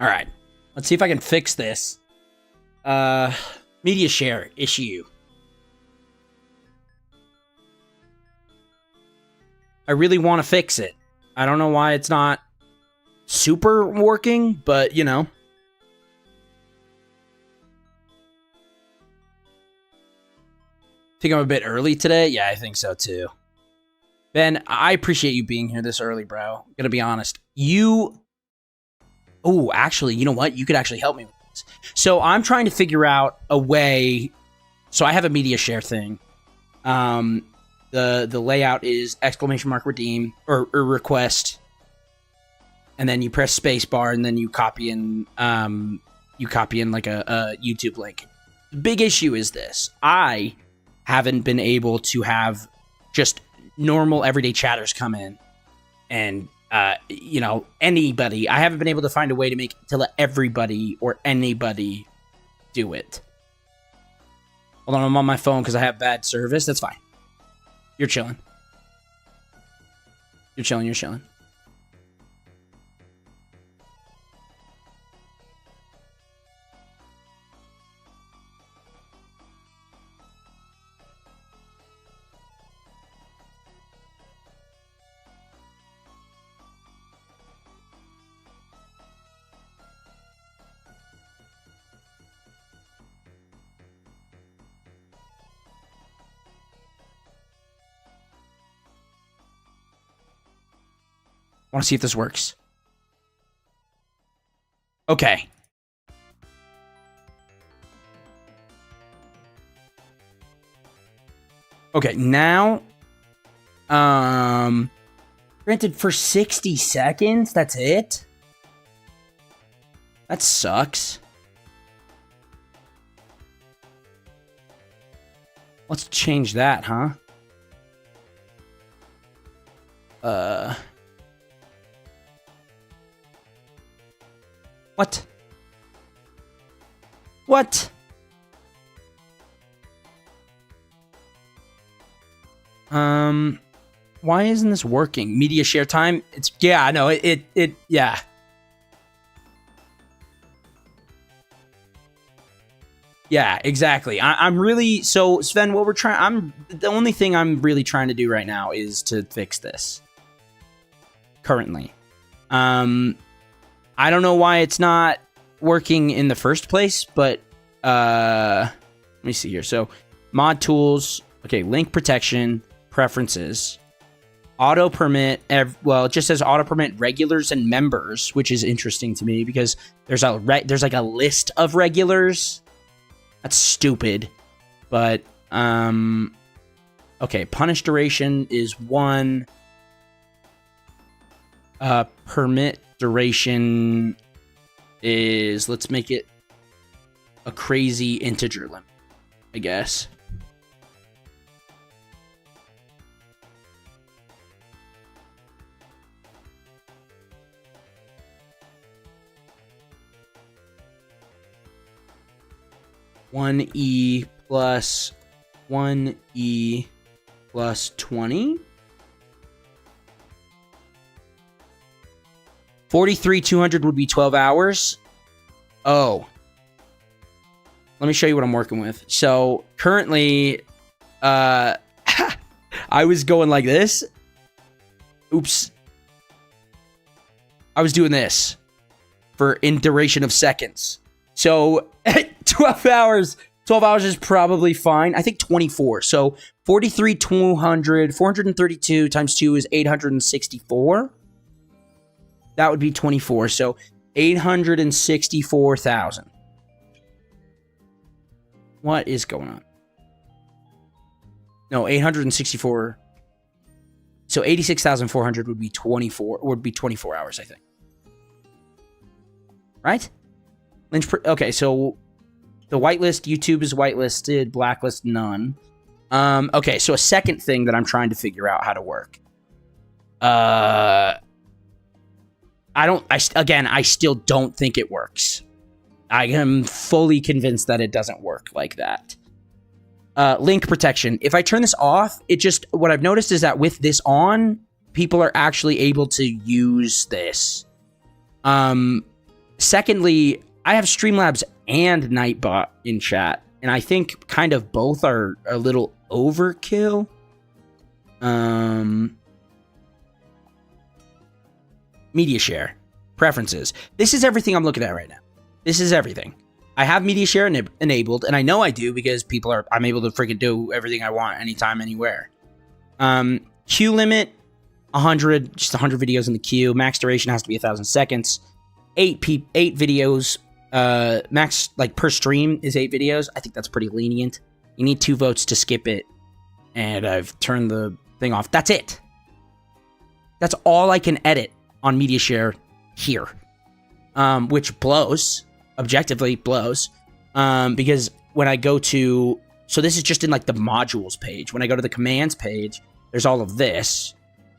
All right. Let's see if I can fix this. Media share issue. I really want to fix it. I don't know why it's not super working, but, you know. Think I'm a bit early today? Yeah, I think so too. Ben, I appreciate you being here this early, bro. Gonna be honest. Oh, actually, you know what? You could actually help me with this. So I'm trying to figure out a way. So I have a media share thing. The layout is !redeem or request, and then you press spacebar, and then you copy in like a YouTube link. The big issue is this: I haven't been able to have just normal everyday chatters come in and you know, anybody. I haven't been able to find a way to let everybody or anybody do it. Hold on, I'm on my phone because I have bad service. That's fine. You're chilling. You're chilling. I want to see if this works. Okay. Okay, now, granted for 60 seconds, that's it? That sucks. Let's change that, huh? What? What? Why isn't this working? Media share time? It's, yeah, no, yeah. Yeah, exactly. I'm really, so Sven, what we're trying, the only thing I'm really trying to do right now is to fix this. Currently. I don't know why it's not working in the first place, but let me see here. So mod tools, okay, link protection, preferences, auto permit. Well, it just says auto permit regulars and members, which is interesting to me because there's like a list of regulars. That's stupid, but okay. Punish duration is 1. Permit duration is, let's make it a crazy integer limit, I guess. (1e plus 1e plus 20). 43,200 would be 12 hours. Oh. Let me show you what I'm working with. So, currently, I was going like this. Oops. I was doing this in duration of seconds. So, 12 hours is probably fine. I think 24. So, 43,200, 432 times 2 is 864. That would be 24. So 864,000. What is going on? No, 864. So 86,400 would be 24 hours, I think. Right? Okay, so the whitelist, YouTube is whitelisted, blacklist none. Okay, so a second thing that I'm trying to figure out how to work. I still don't think it works. I am fully convinced that it doesn't work like that. Link protection. If I turn this off, what I've noticed is that with this on, people are actually able to use this. Secondly, I have Streamlabs and Nightbot in chat, and I think kind of both are a little overkill. Media share. Preferences. This is everything I'm looking at right now. This is everything. I have media share enabled, and I know I do because I'm able to freaking do everything I want anytime, anywhere. Queue limit, 100, just 100 videos in the queue. Max duration has to be 1,000 seconds. 8 videos. Max, like, per stream is 8 videos. I think that's pretty lenient. You need 2 votes to skip it, and I've turned the thing off. That's it. That's all I can edit on media share here, which blows. Objectively blows, because when I go to, so this is just in like the modules page. When I go to the commands page, there's all of this,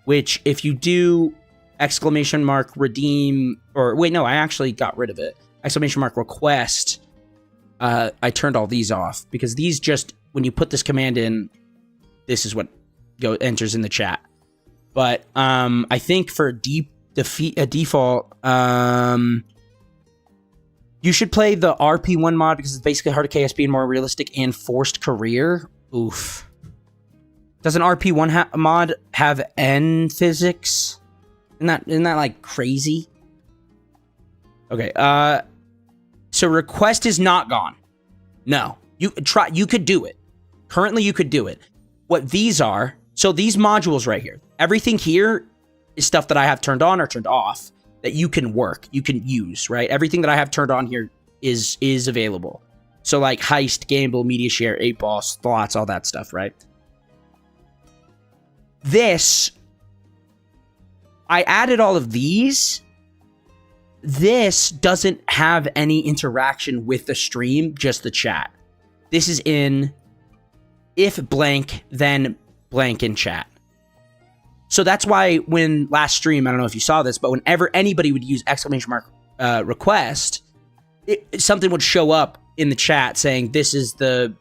which if you do !redeem, or wait, no, I actually got rid of it. !request, I turned all these off because these just, when you put this command in, this is what enters in the chat. But I think for default, you should play the RP1 mod because it's basically harder KSP and more realistic and forced career. Oof. Does an RP1 mod have N physics? Isn't that like crazy? Okay. So request is not gone. No. You could do it. Currently you could do it. What these are, so these modules right here, everything here is stuff that I have turned on or turned off that you can work, you can use, right? Everything that I have turned on here is available. So like heist, gamble, media share, 8-ball, slots, all that stuff, right? This, I added all of these. This doesn't have any interaction with the stream, just the chat. This is in if blank, then blank in chat. So that's why when last stream, I don't know if you saw this, but whenever anybody would use !request, something would show up in the chat saying this is the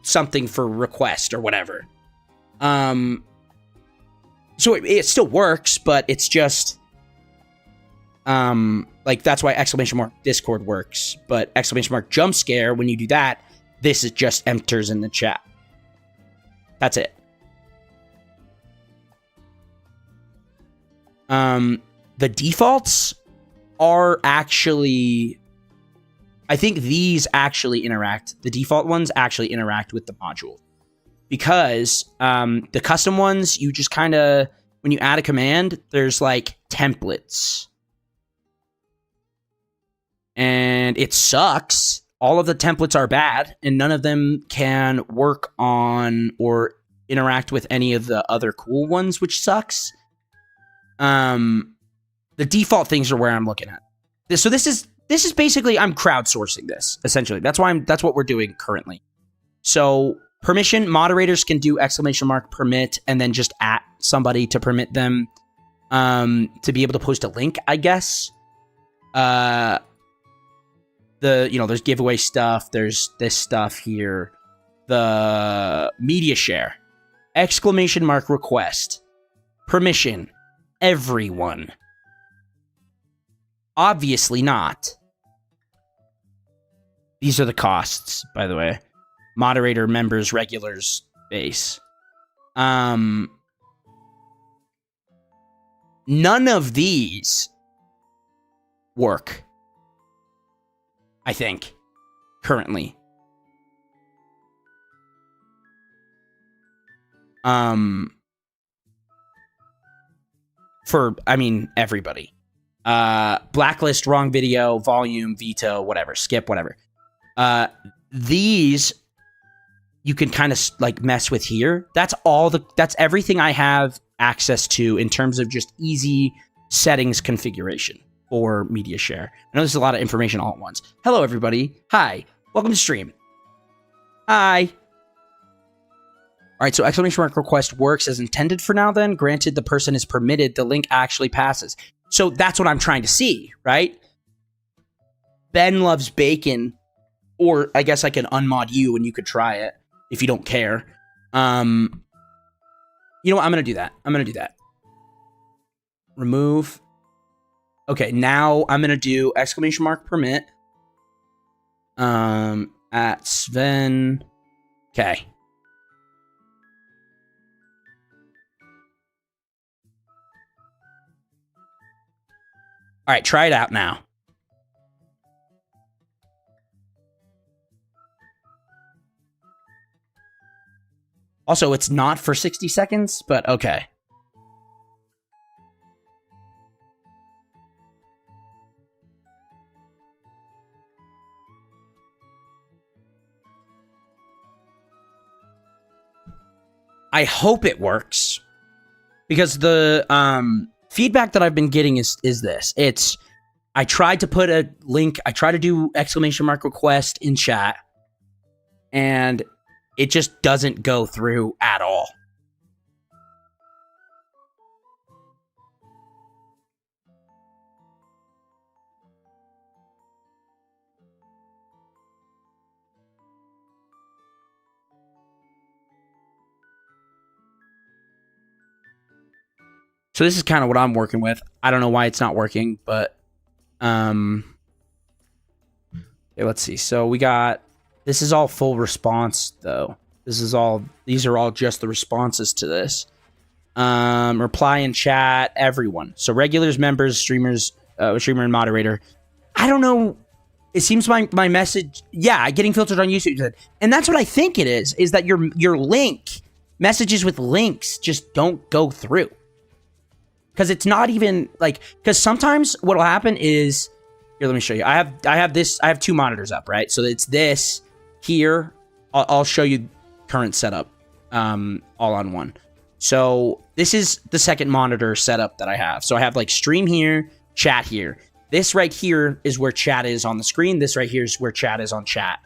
something for request or whatever. So it still works, but it's just like that's why !Discord works. But !jump scare, when you do that, this is just enters in the chat. That's it. The defaults are actually, I think these actually interact, the default ones actually interact with the module. Because the custom ones, you just kind of, when you add a command, there's like templates. And it sucks. All of the templates are bad, and none of them can work on or interact with any of the other cool ones, which sucks. The default things are where I'm looking at. So this is basically, I'm crowdsourcing this, essentially. That's what we're doing currently. So permission, moderators can do !permit and then just at somebody to permit them to be able to post a link, I guess. There's giveaway stuff, there's this stuff here. The media share, !request, permission, everyone. Obviously not. These are the costs, by the way. Moderator, members, regulars, base. None of these work, I think, currently. For, I mean, everybody. Blacklist, wrong video, volume, veto, whatever, skip, whatever. These you can kind of like mess with here. That's everything I have access to in terms of just easy settings configuration for media share. I know this is a lot of information all at once. Hello, everybody. Hi. Welcome to stream. Hi. All right, so !request works as intended for now then. Granted, the person is permitted, the link actually passes. So that's what I'm trying to see, right? Ben loves bacon, or I guess I can unmod you and you could try it if you don't care. You know what? I'm going to do that. Remove. Okay, now I'm going to do !permit. At Sven. Okay. All right, try it out now. Also, it's not for 60 seconds, but okay. I hope it works, because the feedback that I've been getting is this. It's, I tried to put a link, I tried to do exclamation mark request in chat, and it just doesn't go through at all. So this is kind of what I'm working with. I don't know why it's not working, but okay, let's see. So we got, this is all full response though. These are all just the responses to this. Reply in chat, everyone. So regulars, members, streamers, streamer and moderator. I don't know. It seems my message, yeah, getting filtered on YouTube. And that's what I think it is that your link, messages with links just don't go through. Because it's not even like, because sometimes what will happen is, here, let me show you. I have two monitors up, right? So it's this here. I'll show you current setup, all on one. So this is the second monitor setup that I have. So I have like stream here, chat here. This right here is where chat is on the screen. This right here is where chat is on chat.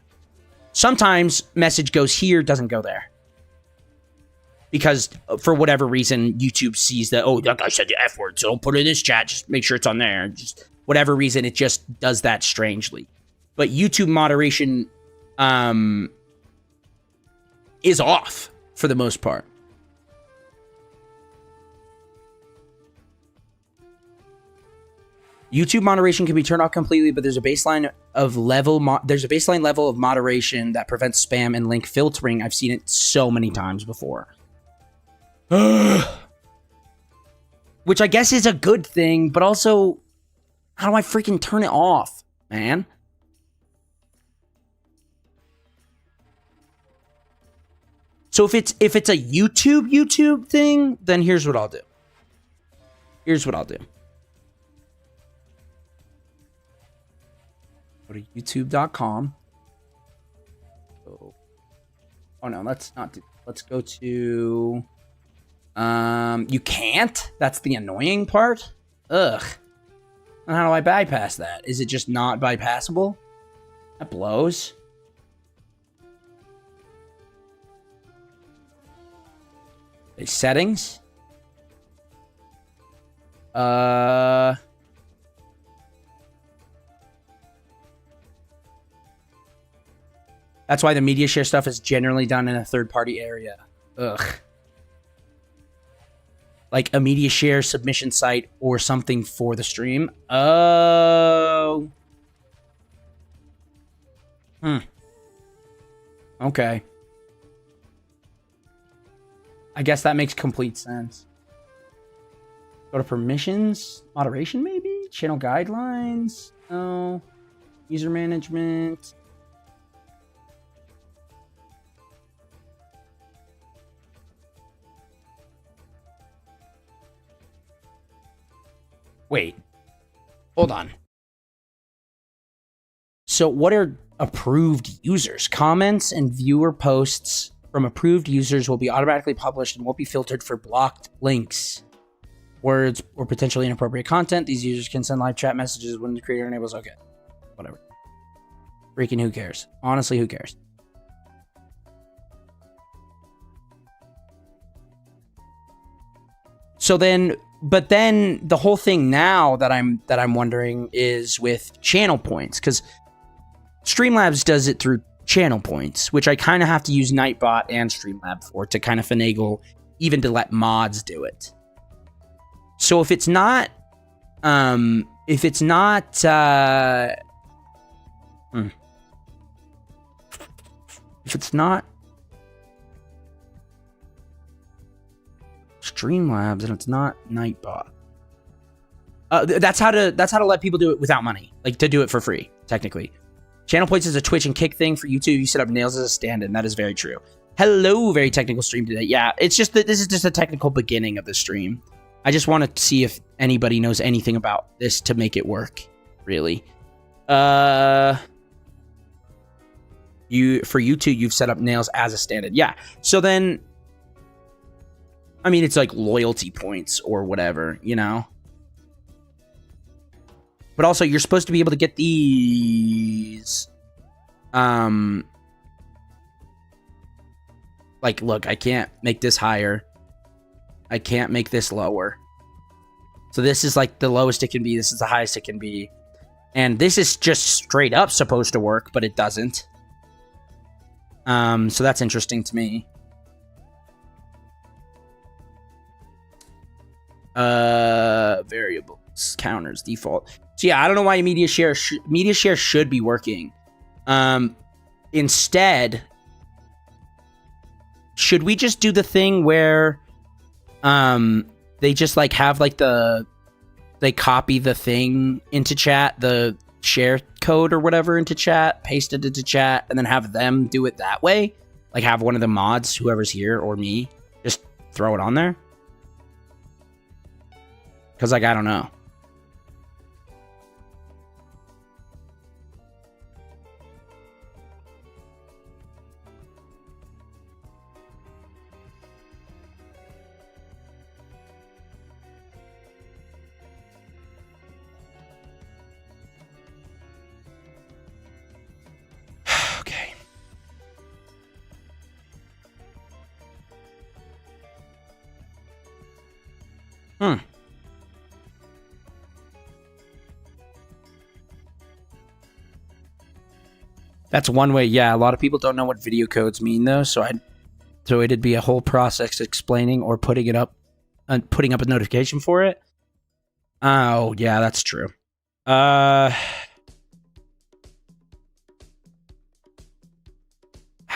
Sometimes message goes here, doesn't go there. Because for whatever reason, YouTube sees that, oh, that guy said the F word, so don't put it in this chat. Just make sure it's on there. Just whatever reason, it just does that strangely. But YouTube moderation is off for the most part. YouTube moderation can be turned off completely, but there's a baseline level of moderation that prevents spam and link filtering. I've seen it so many times before. Which I guess is a good thing, but also, how do I freaking turn it off, man? So if it's a YouTube thing, then here's what I'll do. Go to youtube.com. Oh no, let's not do. Let's go to. You can't? That's the annoying part? Ugh. And how do I bypass that? Is it just not bypassable? That blows. Okay, settings. That's why the media share stuff is generally done in a third-party area. Ugh. Like a media share submission site or something for the stream. Oh. Okay. I guess that makes complete sense. Go to permissions. Moderation, maybe? Channel guidelines? No. User management. Wait, hold on. So what are approved users? Comments and viewer posts from approved users will be automatically published and won't be filtered for blocked links, words, or potentially inappropriate content. These users can send live chat messages when the creator enables. Okay, whatever. Freaking who cares? Honestly, who cares? So then, but then the whole thing now that I'm wondering is with channel points, because Streamlabs does it through channel points, which I kind of have to use Nightbot and Streamlab for to kind of finagle, even to let mods do it. So if it's not, If it's not Streamlabs and it's not Nightbot. That's how to let people do it without money. Like, to do it for free, technically. Channel points is a Twitch and Kick thing for YouTube. You set up nails as a stand-in. That is very true. Hello, very technical stream today. Yeah, it's just that this is just a technical beginning of the stream. I just want to see if anybody knows anything about this to make it work, really. For YouTube, you've set up nails as a stand-in. Yeah, so then, I mean, it's like loyalty points or whatever, you know? But also, you're supposed to be able to get these. Like, look, I can't make this higher. I can't make this lower. So this is like the lowest it can be. This is the highest it can be. And this is just straight up supposed to work, but it doesn't. So that's interesting to me. Variables, counters, default. So yeah, I don't know why media share should be working. Instead, should we just do the thing where they just like have like they copy the thing into chat, the share code or whatever into chat, paste it into chat, and then have them do it that way? Like, have one of the mods, whoever's here or me, just throw it on there? Because, like, I don't know. Okay. That's one way. Yeah, a lot of people don't know what video codes mean, though. So it'd be a whole process explaining or putting it up, putting up a notification for it. Oh, yeah, that's true. Have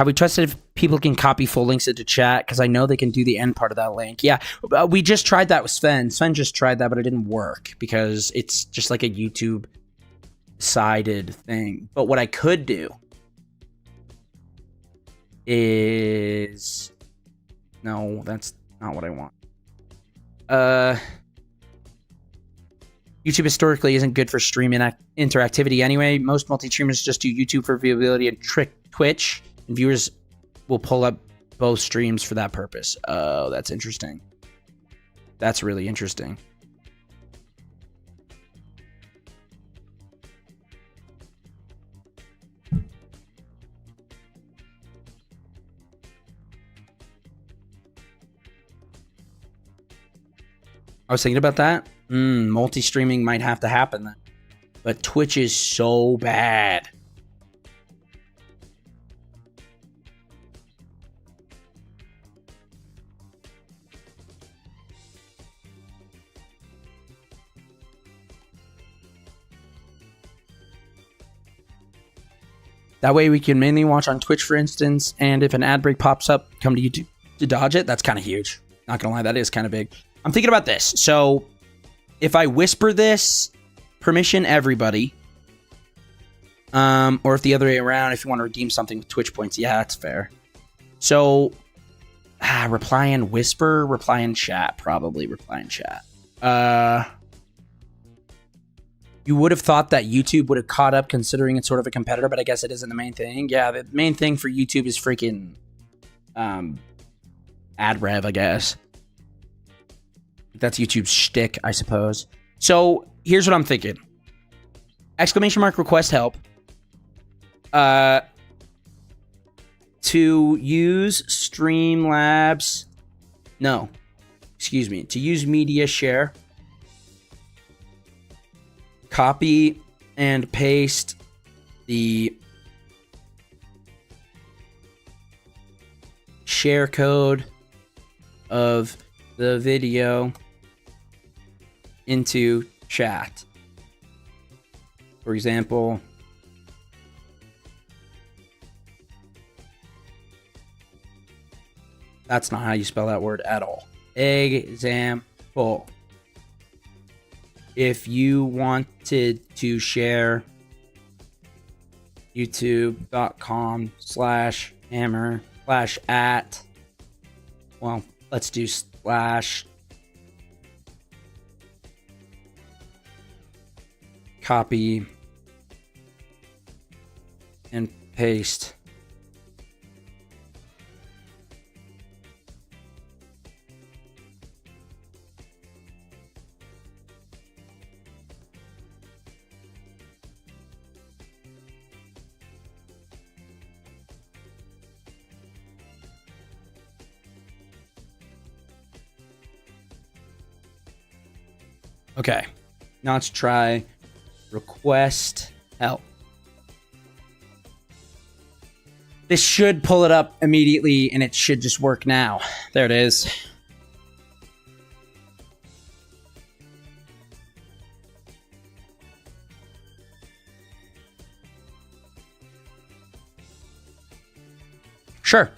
we trusted if people can copy full links into chat? Because I know they can do the end part of that link. Yeah, we just tried that with Sven. Sven just tried that, but it didn't work because it's just like a YouTube-sided thing. But what I could do is... No, that's not what I want. YouTube historically isn't good for streaming interactivity anyway. Most multi-streamers just do YouTube for viewability and trick Twitch. And viewers will pull up both streams for that purpose. Oh, that's interesting. That's really interesting. I was thinking about that. Multi-streaming might have to happen then. But Twitch is so bad. That way we can mainly watch on Twitch, for instance, and if an ad break pops up, come to YouTube to dodge it. That's kind of huge. Not gonna lie, that is kind of big. I'm thinking about this. So if I whisper this, permission everybody, or if the other way around, if you want to redeem something with Twitch points, yeah, that's fair. So reply and whisper, reply in chat, probably reply in chat. You would have thought that YouTube would have caught up considering it's sort of a competitor, but I guess it isn't the main thing. Yeah, the main thing for YouTube is freaking ad rev, I guess. That's YouTube's shtick, I suppose. So here's what I'm thinking. Exclamation mark request help. To use Streamlabs. No. Excuse me. To use media share. Copy and paste the share code of the video into chat. For example, That's not how you spell that word at all. Example. If you wanted to share youtube.com/hammer/at, well, let's do slash copy and paste. Okay, now let's try request help. This should pull it up immediately, and it should just work now. There it is. Sure.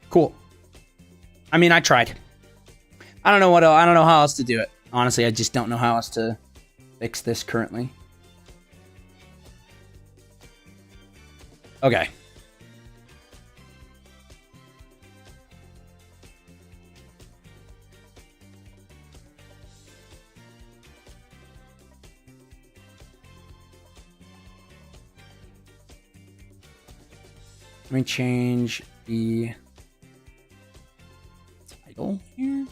Cool. I mean, I tried. I don't know what else, I don't know how else to do it. Honestly, I just don't know how else to fix this currently. Okay. Let me change the title here.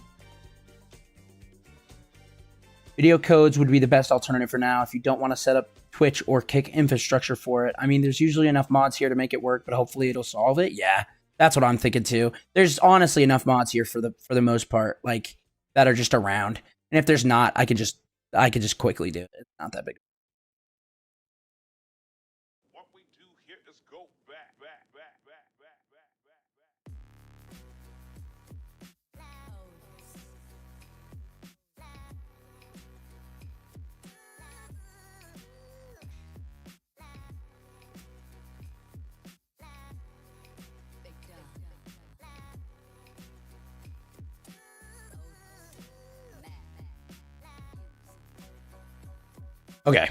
Video codes would be the best alternative for now if you don't want to set up Twitch or Kick infrastructure for it. I mean, there's usually enough mods here to make it work, but hopefully it'll solve it. Yeah, that's what I'm thinking too. There's honestly enough mods here for the most part, like that are just around. And if there's not, I could just quickly do it. It's not that big. What we do here is go back. Okay.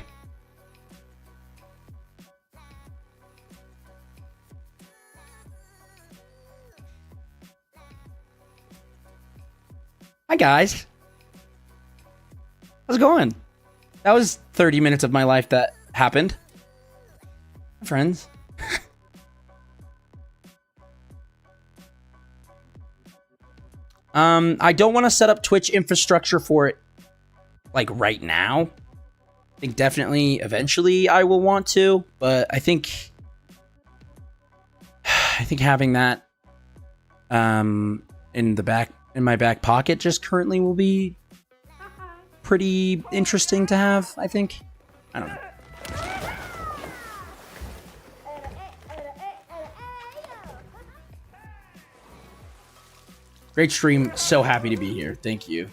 Hi, guys. How's it going? That was 30 minutes of my life that happened. Hi, friends. I don't want to set up Twitch infrastructure for it, like, right now. I think definitely eventually I will want to, but I think having that in my back pocket just currently will be pretty interesting to have, I think. I don't know. Great stream. So happy to be here. Thank you.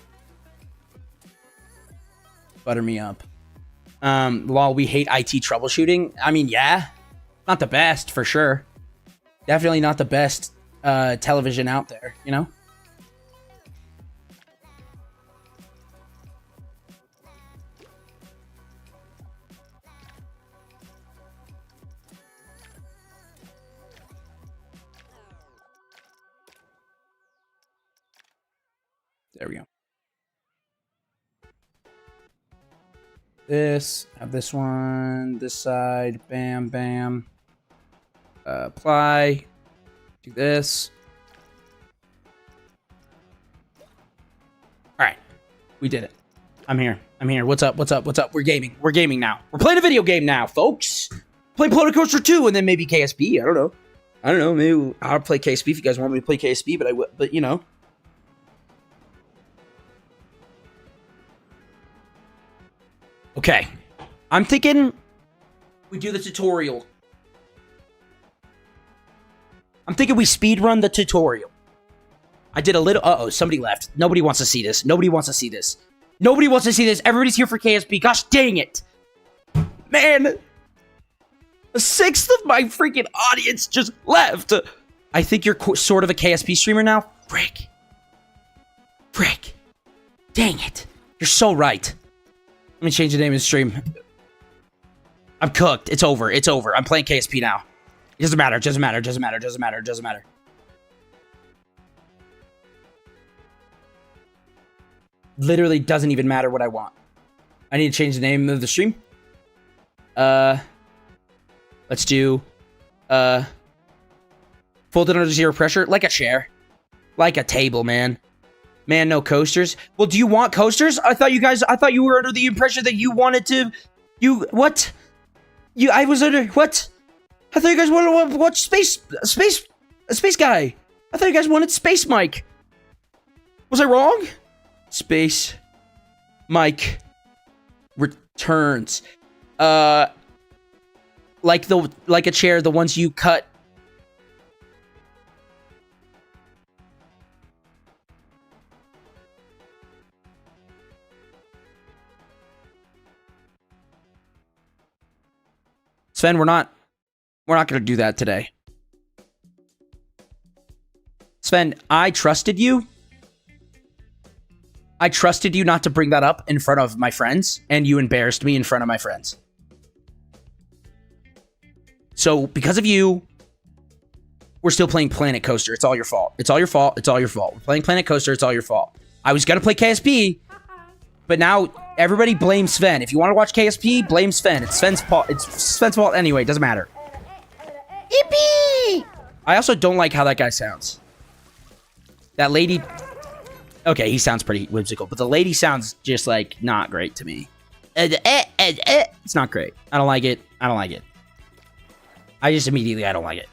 Butter me up. While we hate IT troubleshooting, I mean, yeah, not the best for sure. Definitely not the best television out there, you know? There we go. Have this one, this side, bam, bam. Apply, do this. All right, we did it. I'm here. What's up? We're gaming now. We're playing a video game now, folks. Play Polar Coaster 2 and then maybe KSP. I don't know. Maybe I'll play KSP if you guys want me to play KSP, but you know. Okay, I'm thinking we do the tutorial. I'm thinking we speedrun the tutorial. I did a little... Uh-oh, somebody left. Nobody wants to see this. Nobody wants to see this. Nobody wants to see this. Everybody's here for KSP. Gosh dang it. Man. A sixth of my freaking audience just left. I think you're sort of a KSP streamer now. Frick. Frick. Dang it. You're so right. Let me change the name of the stream. I'm cooked. It's over. It's over. I'm playing KSP now. It doesn't matter. It doesn't matter. It doesn't matter. It doesn't matter. It doesn't matter. Literally doesn't even matter what I want. I need to change the name of the stream. Let's do folded under zero pressure, like a chair, like a table, man. Man, no coasters. Well, do you want coasters? I thought you were under the impression that you wanted to. What? I was under what? I thought you guys wanted to watch space guy. I thought you guys wanted Space Mike. Was I wrong? Space Mike returns. Like a chair, the ones you cut. Sven, we're not going to do that today. Sven, I trusted you. I trusted you not to bring that up in front of my friends, and you embarrassed me in front of my friends. So, because of you, we're still playing Planet Coaster. It's all your fault. It's all your fault. It's all your fault. We're playing Planet Coaster. It's all your fault. I was going to play KSP, but now everybody blames Sven. If you want to watch KSP, blame Sven. It's Sven's fault. It's Sven's fault anyway. It doesn't matter. Yippee! I also don't like how that guy sounds. That lady... Okay, he sounds pretty whimsical, but the lady sounds just, like, not great to me. It's not great. I don't like it. I don't like it. I don't like it.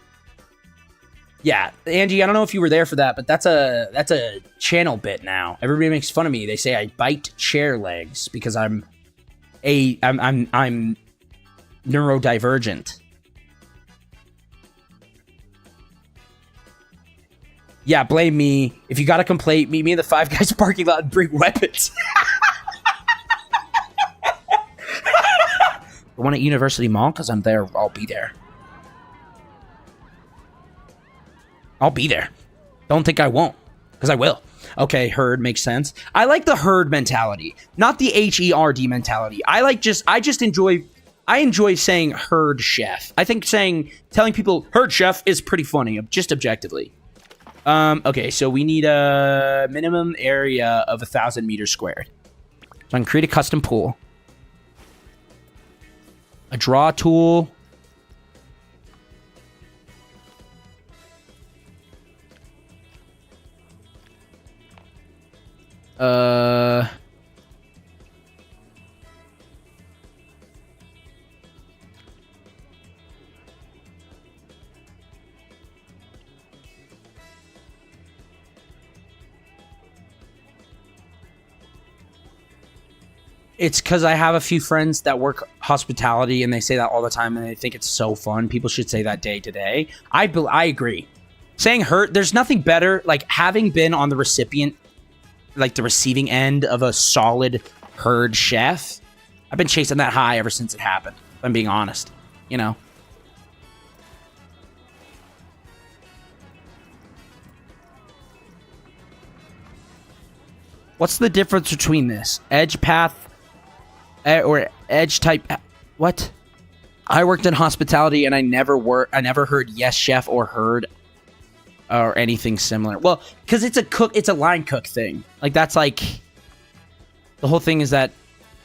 Yeah, Angie, I don't know if you were there for that, but that's a channel bit now. Everybody makes fun of me. They say I bite chair legs because I'm neurodivergent. Yeah, blame me. If you got a complaint, meet me in the Five Guys parking lot and bring weapons. The one at University Mall? Because I'm there. I'll be there. I'll be there. Don't think I won't. Because I will. Okay, herd makes sense. I like the herd mentality. Not the HERD mentality. I enjoy saying herd chef. I think telling people herd chef is pretty funny, just objectively. Okay, so we need a minimum area of 1,000 meters squared. So I can create a custom pool. A draw tool. It's because I have a few friends that work hospitality, and they say that all the time, and they think it's so fun. People should say that day to day. I agree. Saying hurt, there's nothing better, like having been on the recipient, like the receiving end of a solid herd chef. I've been chasing that high ever since it happened, if I'm being honest, you know? What's the difference between this? Edge path or edge type? What? I worked in hospitality and I never heard yes chef or heard or anything similar. Well, because it's a line cook thing. Like that's like the whole thing is that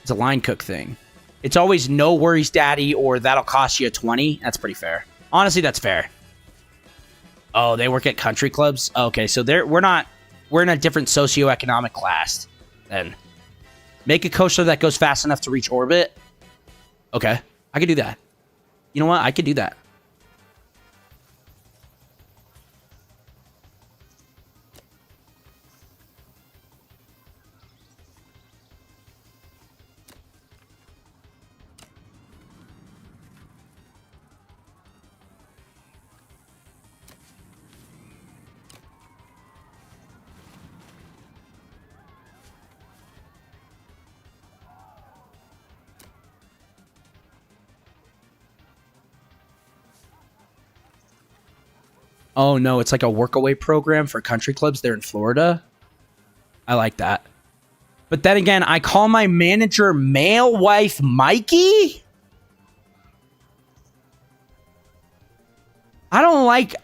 it's a line cook thing. It's always no worries, daddy, or that'll cost you a 20. That's pretty fair. Honestly, that's fair. Oh, they work at country clubs? Okay, so we're in a different socioeconomic class then. Make a coaster that goes fast enough to reach orbit. Okay, I could do that. You know what? I could do that. Oh, no, it's like a workaway program for country clubs there in Florida. I like that. But then again, I call my manager male wife Mikey? I don't like...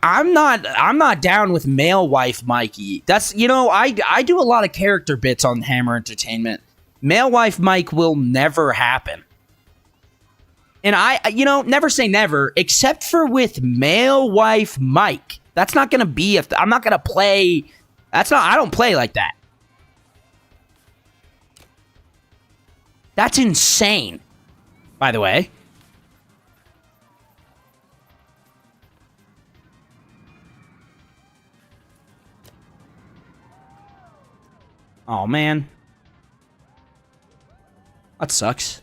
I'm not down with male wife Mikey. That's, you know, I do a lot of character bits on Hammer Entertainment. Male wife Mike will never happen. And you know, never say never, except for with male wife Mike. That's not going to be I'm not going to play. I don't play like that. That's insane. By the way. Oh, man. That sucks.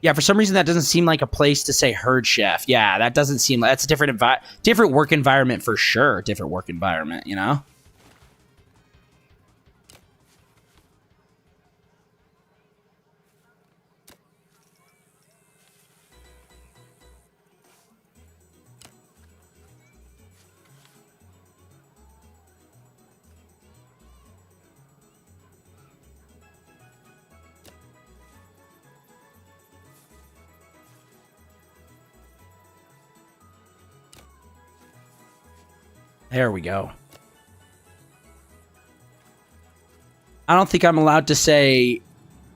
Yeah, for some reason that doesn't seem like a place to say herd chef. Yeah, that doesn't seem like... That's a different work environment for sure. Different work environment, you know? There we go. I don't think I'm allowed to say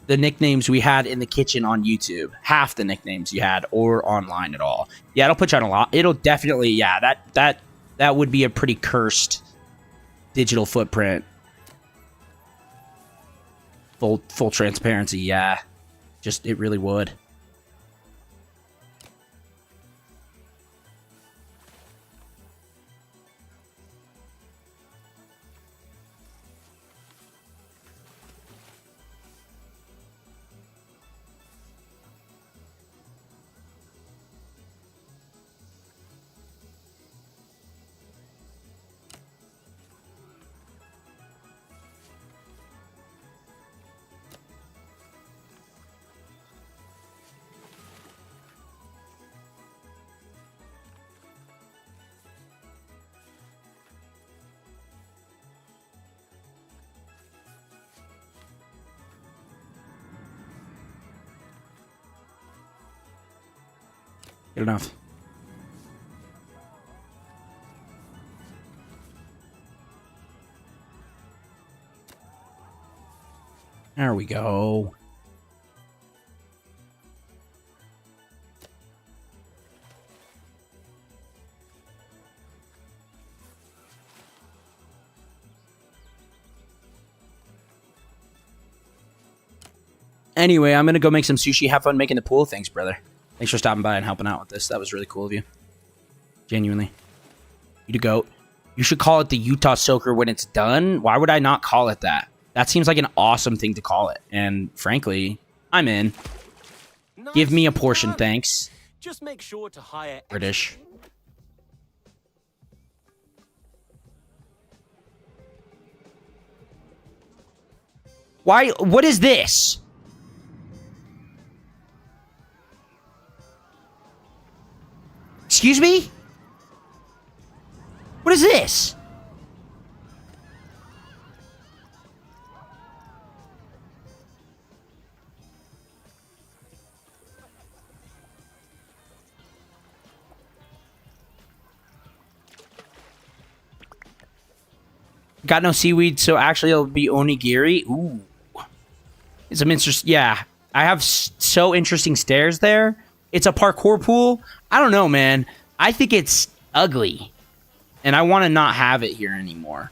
the nicknames we had in the kitchen on YouTube. Half the nicknames you had, or online at all. Yeah, it'll put you on a lot. It'll definitely, yeah, that would be a pretty cursed digital footprint. Full transparency, yeah. Just, it really would. Good enough. There we go. Anyway, I'm going to go make some sushi. Have fun making the pool. Thanks, brother. Thanks for stopping by and helping out with this. That was really cool of you. Genuinely. You to goat. You should call it the Utah Soaker when it's done. Why would I not call it that? That seems like an awesome thing to call it. And frankly, I'm in. Nice. Give me a portion, thanks. Just make sure to hire British. Why? What is this? Excuse me? What is this? Got no seaweed, so actually it'll be onigiri. Ooh. It's some interesting... Yeah. I have so interesting stairs there. It's a parkour pool. I don't know, man. I think it's ugly. And I want to not have it here anymore.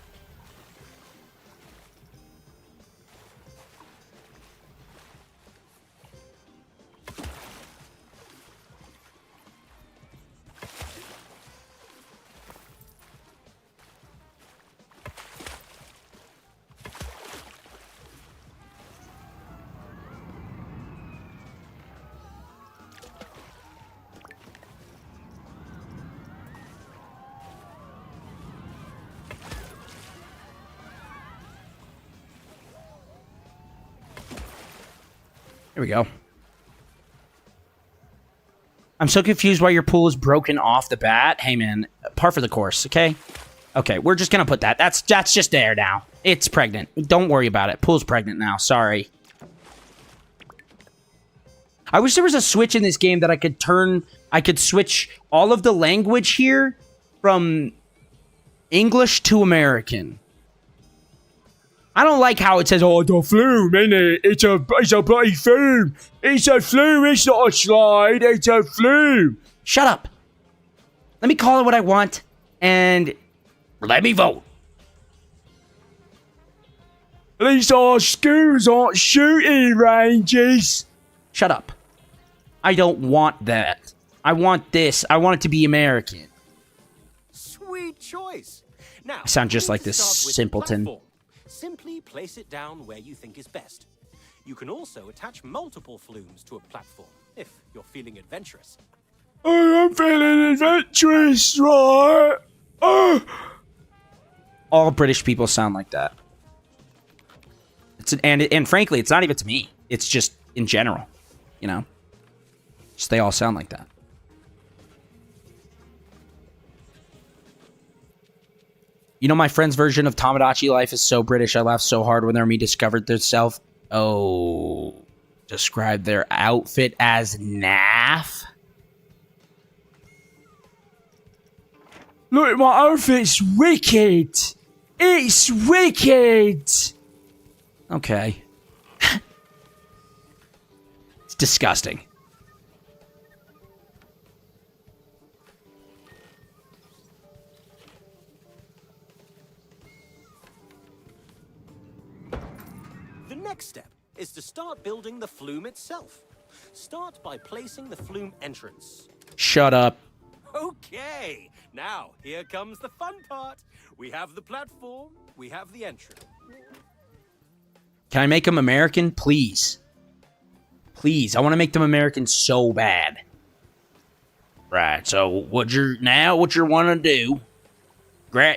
Here we go. I'm so confused why your pool is broken off the bat. Hey, man, par for the course, okay? Okay, we're just gonna put that. That's just there now. It's pregnant. Don't worry about it. Pool's pregnant now. Sorry. I wish there was a switch in this game that I could switch all of the language here from English to American. I don't like how it says, oh, the flume, innit? It's a bloody flume. It's a flume. It's not a slide. It's a flume. Shut up. Let me call it what I want, and let me vote. At least our schools aren't shooting ranges. Shut up. I don't want that. I want this. I want it to be American. Sweet choice. Now, I sound just we like need to this start with the simpleton. platform. Simply place it down where you think is best. You can also attach multiple flumes to a platform if you're feeling adventurous. I'm feeling adventurous, right? All British people sound like that. And frankly, it's not even to me. It's just in general, you know? Just they all sound like that. You know, my friend's version of Tamagotchi life is so British. I laughed so hard when their me discovered their self. Oh, describe their outfit as naff. Look, my outfit's wicked. It's wicked. Okay. It's disgusting. The next step is to start building the flume itself. Start by placing the flume entrance. Shut up. Okay, now here comes the fun part. We have the platform, we have the entrance. Can I make them American? Please. Please, I want to make them American so bad. Right, so what you're want to do,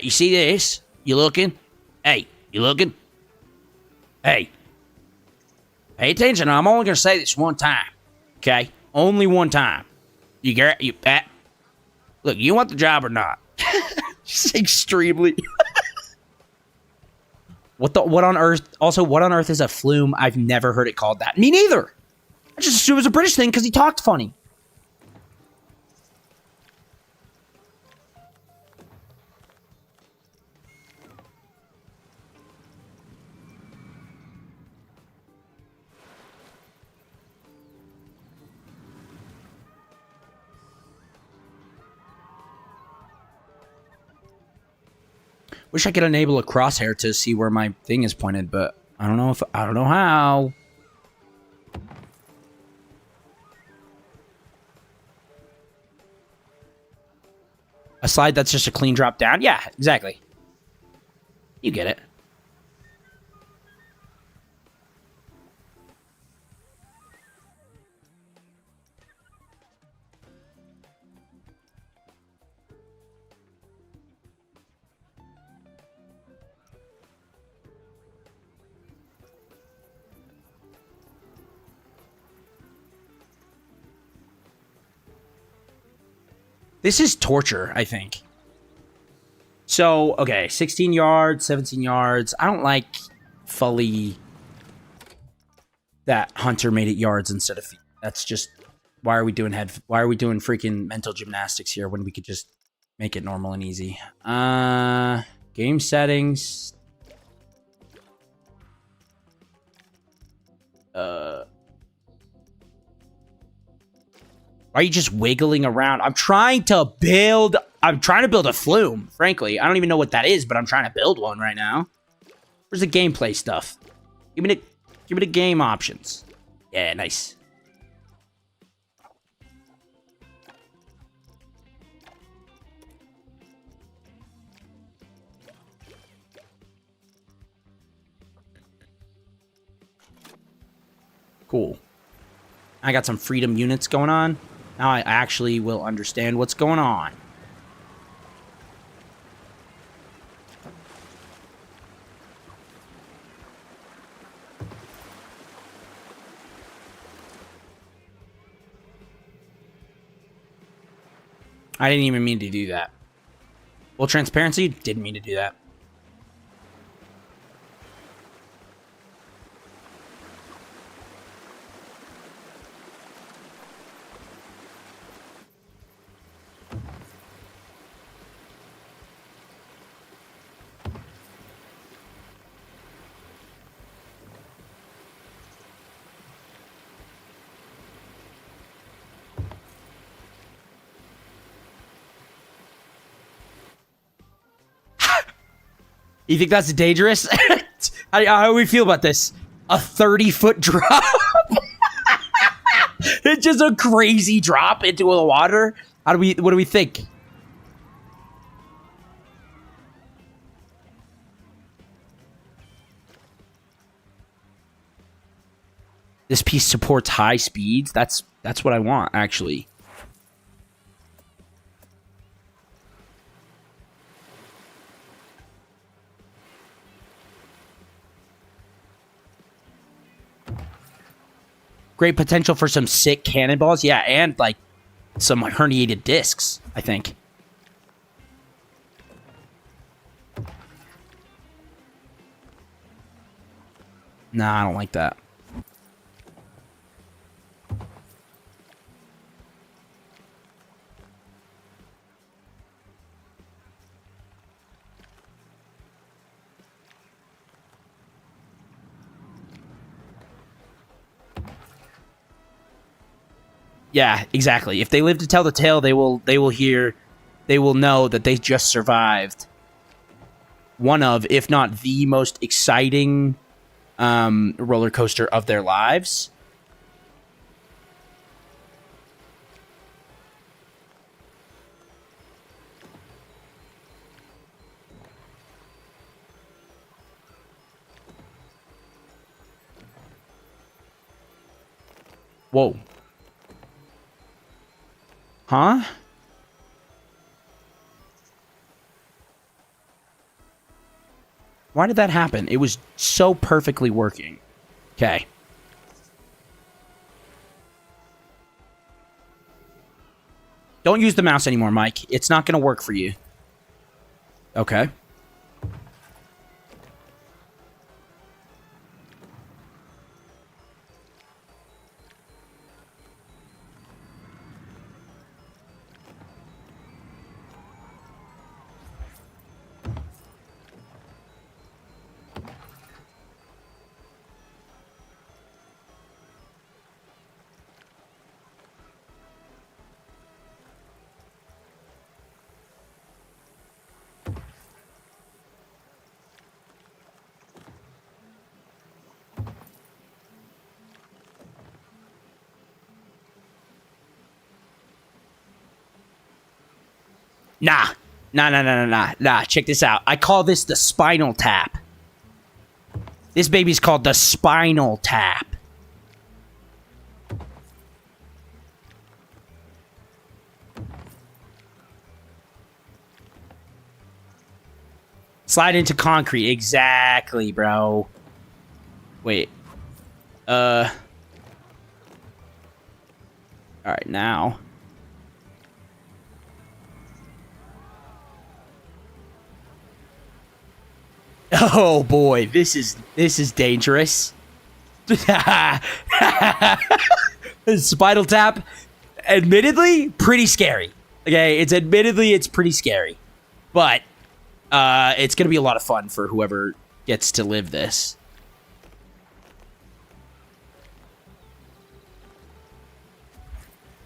you see this? You looking? Hey, you looking? Hey. Pay attention, I'm only going to say this one time. Okay? Only one time. Look, you want the job or not? Just extremely. What on earth? Also, what on earth is a flume? I've never heard it called that. Me neither. I just assumed it was a British thing because he talked funny. Wish I could enable a crosshair to see where my thing is pointed, but I don't know how. A slide that's just a clean drop down? Yeah, exactly. You get it. This is torture, I think. So, okay, 16 yards, 17 yards. I don't like fully that Hunter made it yards instead of feet. That's just, why are we doing freaking mental gymnastics here when we could just make it normal and easy? Game settings. Why are you just wiggling around? I'm trying to build a flume, frankly. I don't even know what that is, but I'm trying to build one right now. Where's the gameplay stuff? Give me the game options. Yeah, nice. Cool. I got some freedom units going on. Now I actually will understand what's going on. I didn't even mean to do that. Well, transparency, didn't mean to do that. You think that's dangerous? How do we feel about this? A 30-foot drop? It's just a crazy drop into the water. What do we think? This piece supports high speeds. That's what I want, actually. Great potential for some sick cannonballs. Yeah, and like some herniated discs, I think. Nah, I don't like that. Yeah, exactly. If they live to tell the tale, they will know that they just survived one of, if not the most exciting roller coaster of their lives. Whoa. Huh? Why did that happen? It was so perfectly working. Okay. Don't use the mouse anymore, Mike. It's not going to work for you. Okay. Nah. Nah. Check this out. I call this the spinal tap. This baby's called the spinal tap. Slide into concrete. Exactly, bro. Wait. Alright, now. Oh boy, this is dangerous. Spinal tap, admittedly, pretty scary. Okay, it's pretty scary. But it's gonna be a lot of fun for whoever gets to live this.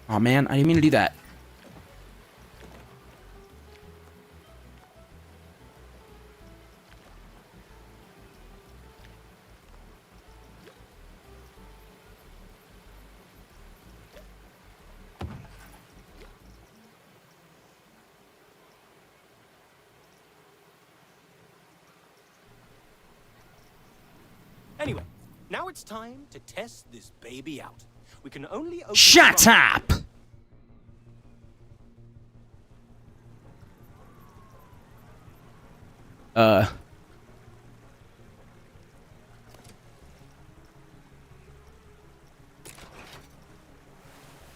Oh man, I didn't mean to do that. Anyway, now it's time to test this baby out. We can only open Shut up!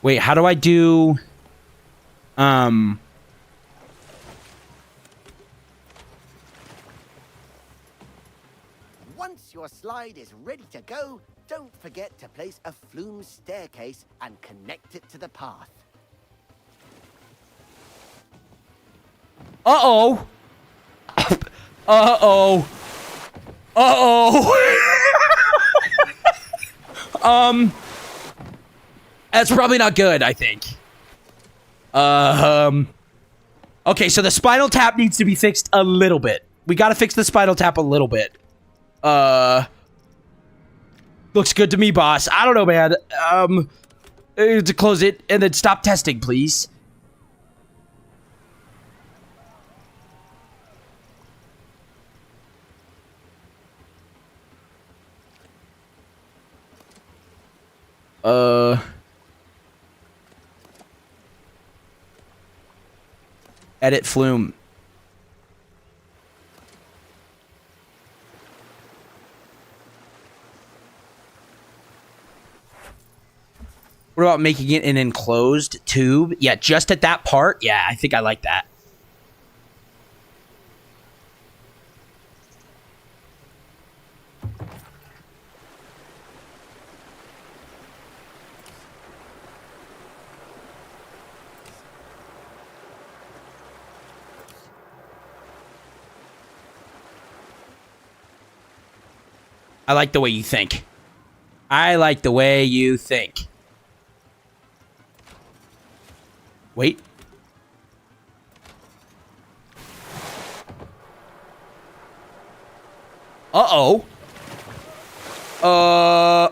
Wait, how do I do... your slide is ready to go, don't forget to place a flume staircase and connect it to the path. Uh-oh. Uh-oh. Uh-oh. That's probably not good, I think. Okay, so the spinal tap needs to be fixed a little bit. We gotta fix the spinal tap a little bit. Looks good to me, boss. I don't know, man. To close it and then stop testing, please. Edit flume. What about making it an enclosed tube? Yeah, just at that part. Yeah, I think I like that. I like the way you think. I like the way you think. Wait. Uh-oh. Uh-oh.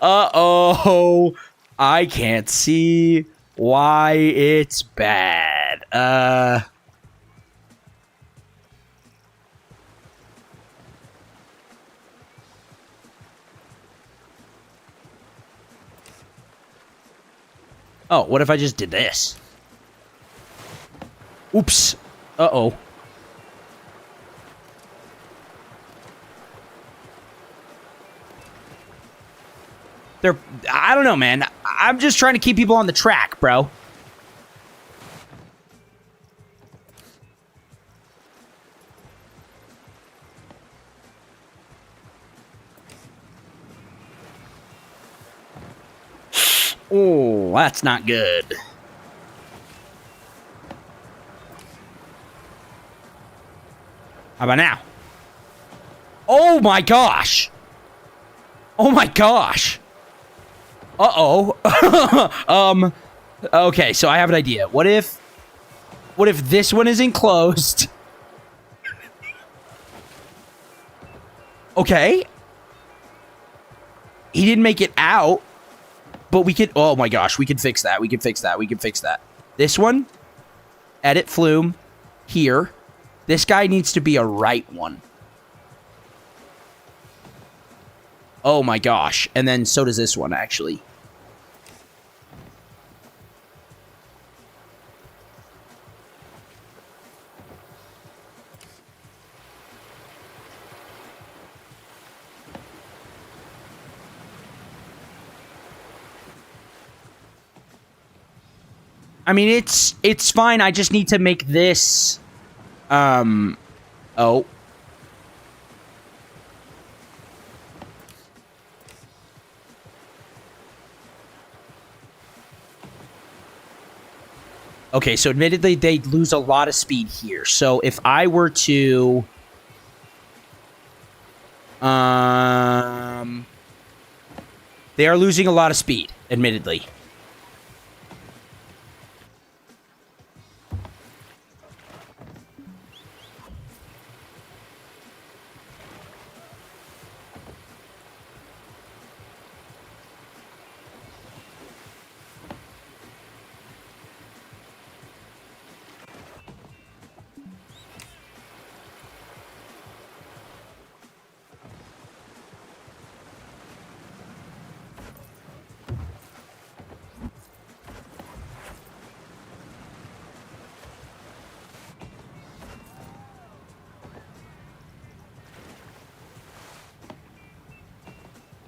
Uh-oh. I can't see why it's bad. Oh, what if I just did this? Oops. Uh-oh. I don't know, man. I'm just trying to keep people on the track, bro. Oh, that's not good. How about now? Oh my gosh. Oh my gosh. Uh-oh. Okay, so I have an idea. What if this one is enclosed? Okay. He didn't make it out. But we could, oh my gosh, we could fix that. We could fix that. We could fix that. This one, edit flume here. This guy needs to be a right one. Oh my gosh. And then so does this one, actually. I mean, it's fine. I just need to make this, oh. Okay, so admittedly, they lose a lot of speed here. So if I were to, they are losing a lot of speed, admittedly.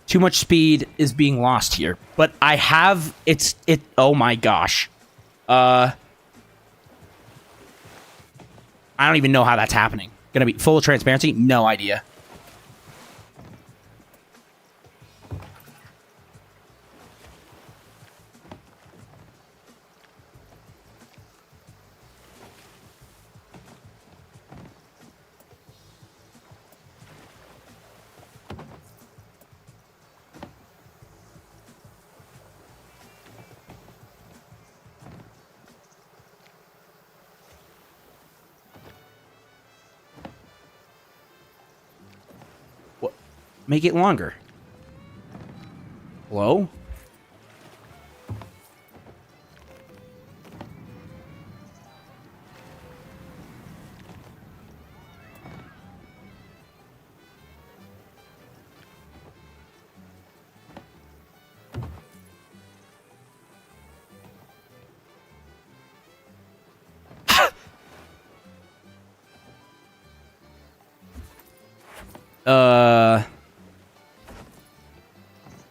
Too much speed is being lost here. But I have... oh my gosh. I don't even know how that's happening. Gonna be full transparency? No idea. What? Make it longer. Hello?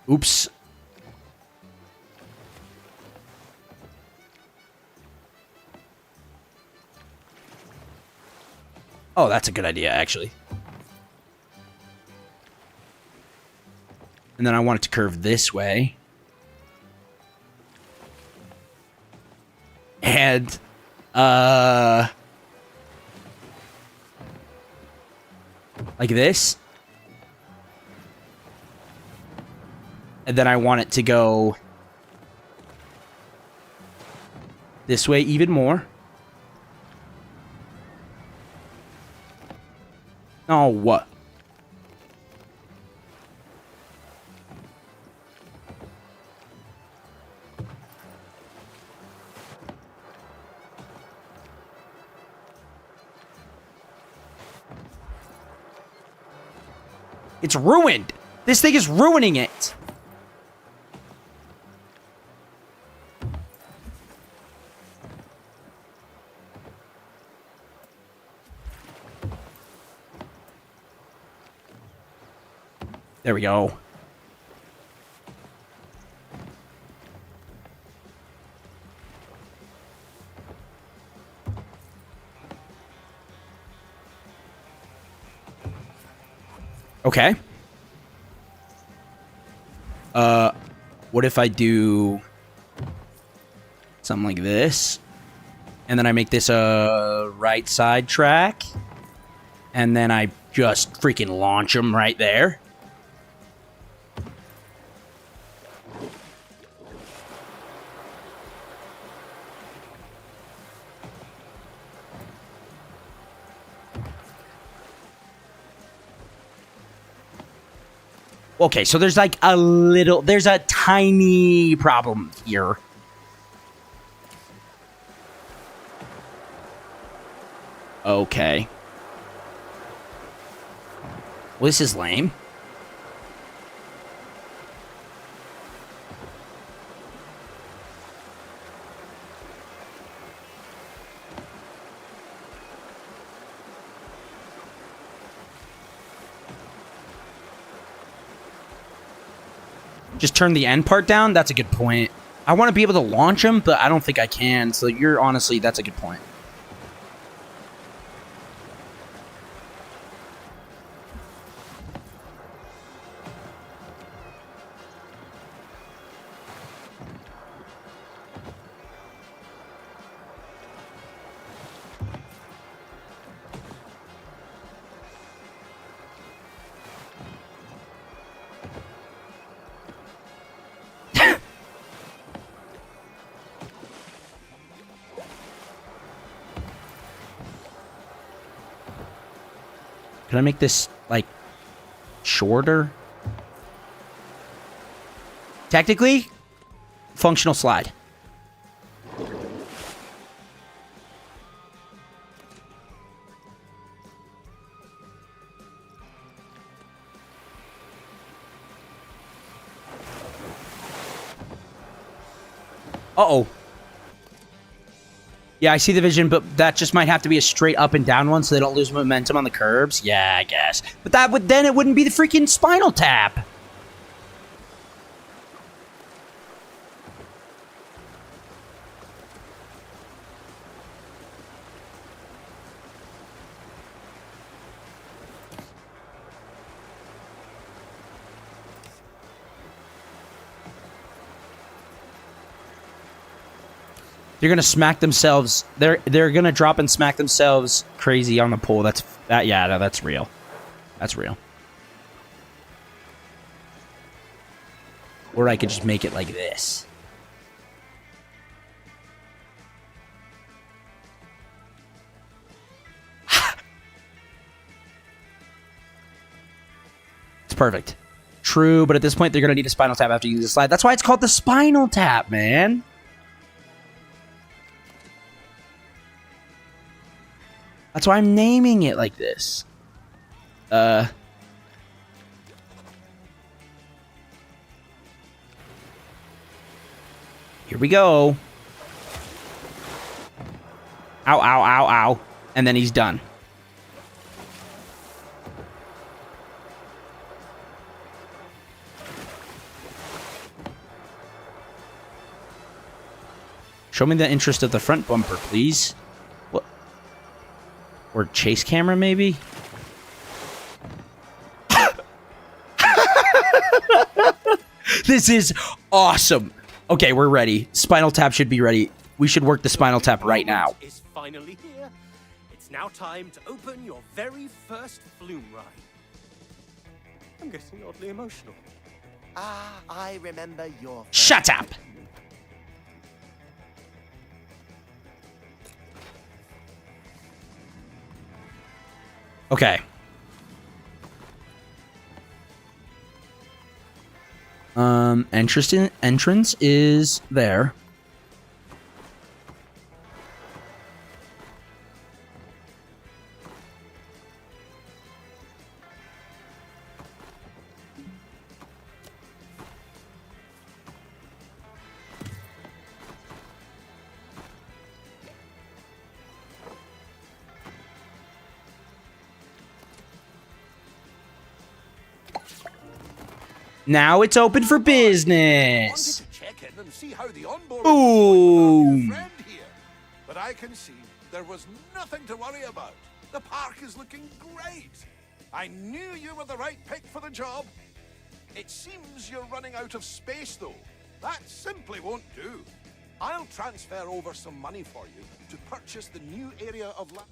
Oops. Oh, that's a good idea, actually. And then I want it to curve this way. And, like this. And then I want it to go this way even more. Oh, what? It's ruined. This thing is ruining it. There we go. Okay. What if I do something like this? And then I make this a right side track. And then I just freaking launch them right there. Okay, so there's like there's a tiny problem here. Okay. Well, this is lame. Just turn the end part down? That's a good point. I want to be able to launch them, but I don't think I can. So honestly, that's a good point. Can I make this, like, shorter? Technically, functional slide. Uh-oh. Yeah, I see the vision, but that just might have to be a straight up and down one so they don't lose momentum on the curbs. Yeah, I guess. But then it wouldn't be the freaking Spinal Tap. They're gonna smack themselves. They're gonna drop and smack themselves crazy on the pole. Yeah, no, that's real. That's real. Or I could just make it like this. It's perfect. True, but at this point, they're going to need a spinal tap after you use the slide. That's why it's called the spinal tap, man. That's why I'm naming it like this. Here we go. Ow, ow, ow, ow. And then he's done. Show me the interest of the front bumper, please. What? Or chase camera, maybe? This is awesome. Okay, we're ready. Spinal tap should be ready. We should work the spinal tap right now. Is finally here. It's now time to open your very first flume ride. I'm getting oddly emotional. Ah, I remember your... Shut up! Okay. Entrance is there. Now it's open for business. Wanted to check in and see how the onboarding Boom. was going with our new friend here. But I can see there was nothing to worry about. The park is looking great. I knew you were the right pick for the job. It seems you're running out of space, though. That simply won't do. I'll transfer over some money for you to purchase the new area of land.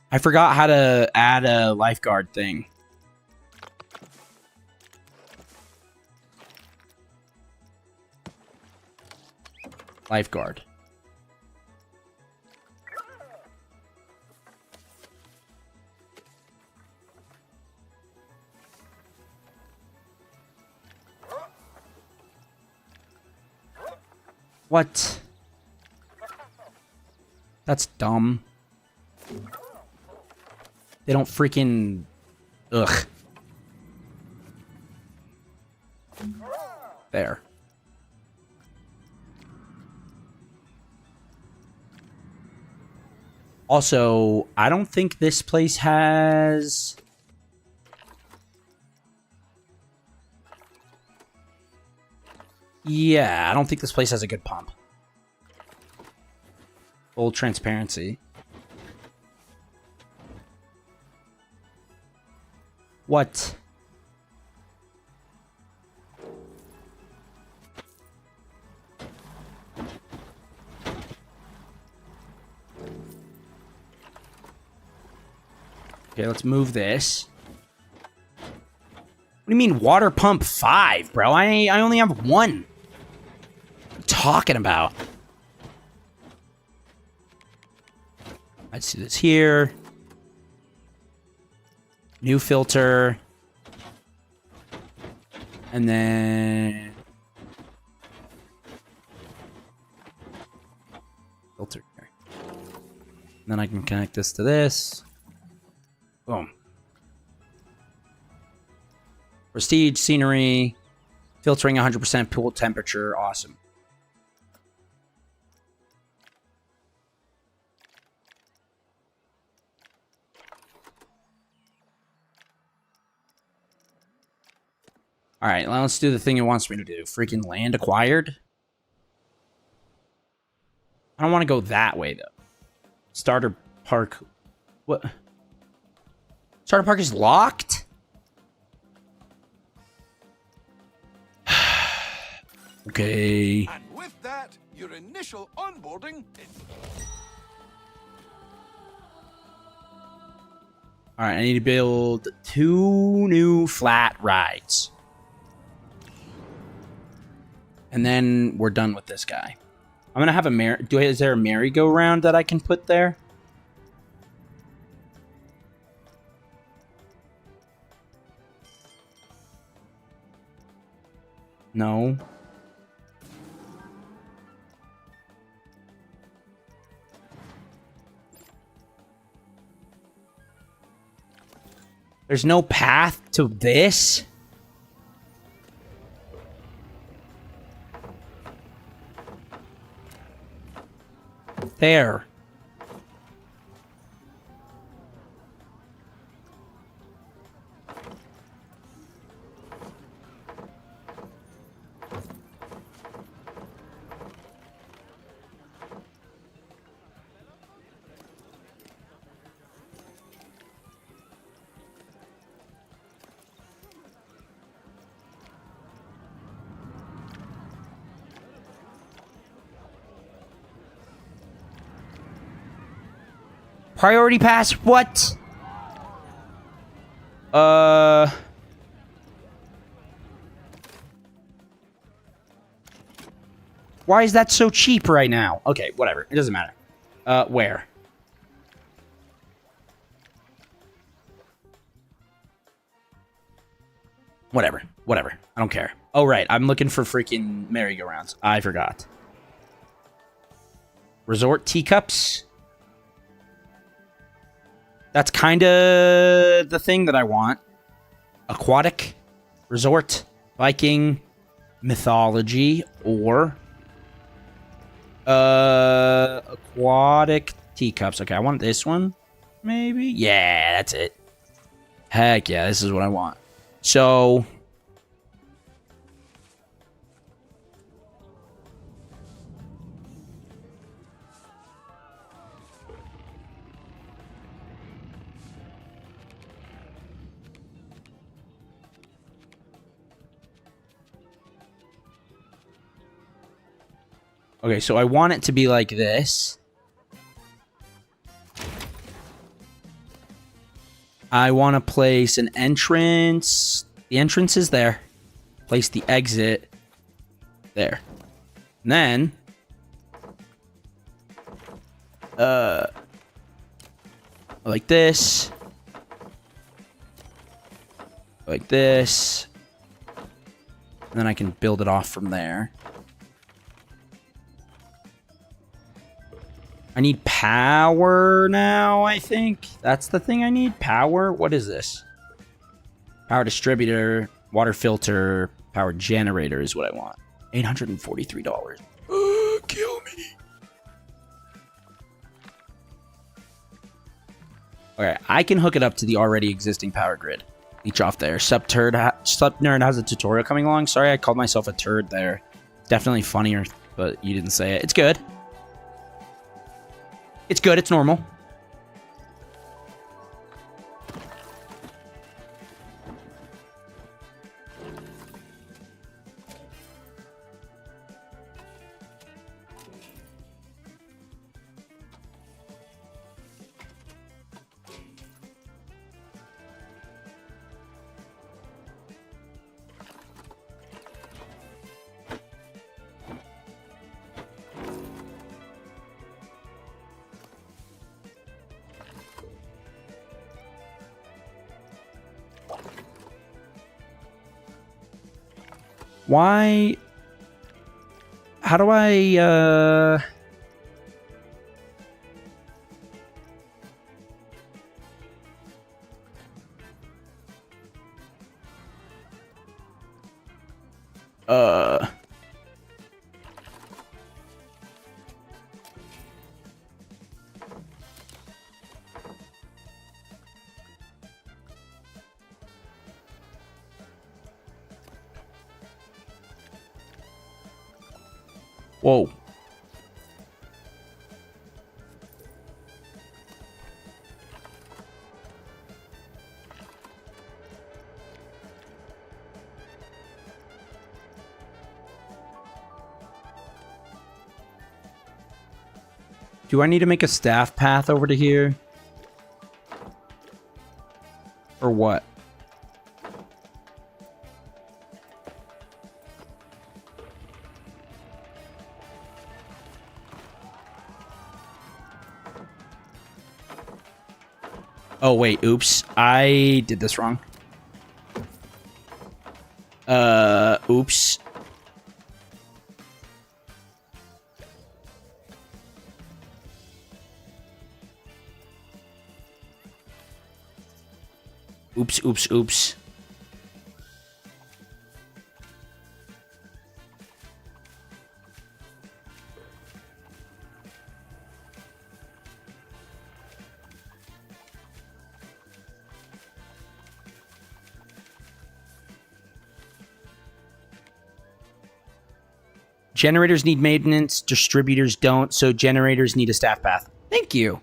I forgot how to add a lifeguard thing. Lifeguard. What? That's dumb. They don't freaking... Ugh. There. Also, I don't think this place has... Yeah, I don't think this place has a good pump. Full transparency. What? Okay, let's move this. What do you mean water pump 5, bro? I only have 1. What are you talking about? Let's see this here. New filter. And then... filter here. And then I can connect this to this. Boom. Prestige, scenery, filtering 100% pool temperature. Awesome. All right, now let's do the thing it wants me to do. Freaking land acquired. I don't want to go that way, though. Starter park. What? Starter park is locked? Okay. And with that, your initial onboarding is... All right, I need to build 2 new flat rides. And then we're done with this guy. I'm going to have a is there a merry-go-round that I can put there? No. There's no path to this? There. Priority pass? What? Why is that so cheap right now? Okay, whatever. It doesn't matter. Where? Whatever. Whatever. I don't care. Oh, right. I'm looking for freaking merry-go-rounds. I forgot. Resort teacups? That's kind of the thing that I want. Aquatic, resort, Viking, mythology, or aquatic teacups. Okay, I want this one. Maybe? Yeah, that's it. Heck yeah, this is what I want. So... Okay, so I want it to be like this. I want to place an entrance. The entrance is there. Place the exit there. And then... like this. Like this. And then I can build it off from there. I need power now, I think. That's the thing I need. Power? What is this? Power distributor, water filter, power generator is what I want. $843. Kill me. Okay, I can hook it up to the already existing power grid. Each off there. Sup Nerd has a tutorial coming along. Sorry I called myself a turd there. Definitely funnier, but you didn't say it. It's good. It's good. It's normal. Why? How do I, Whoa. Do I need to make a staff path over to here? Or what? Oh, wait. Oops. I did this wrong. Oops. Oops, oops, oops. Generators need maintenance, distributors don't, so generators need a staff path. Thank you.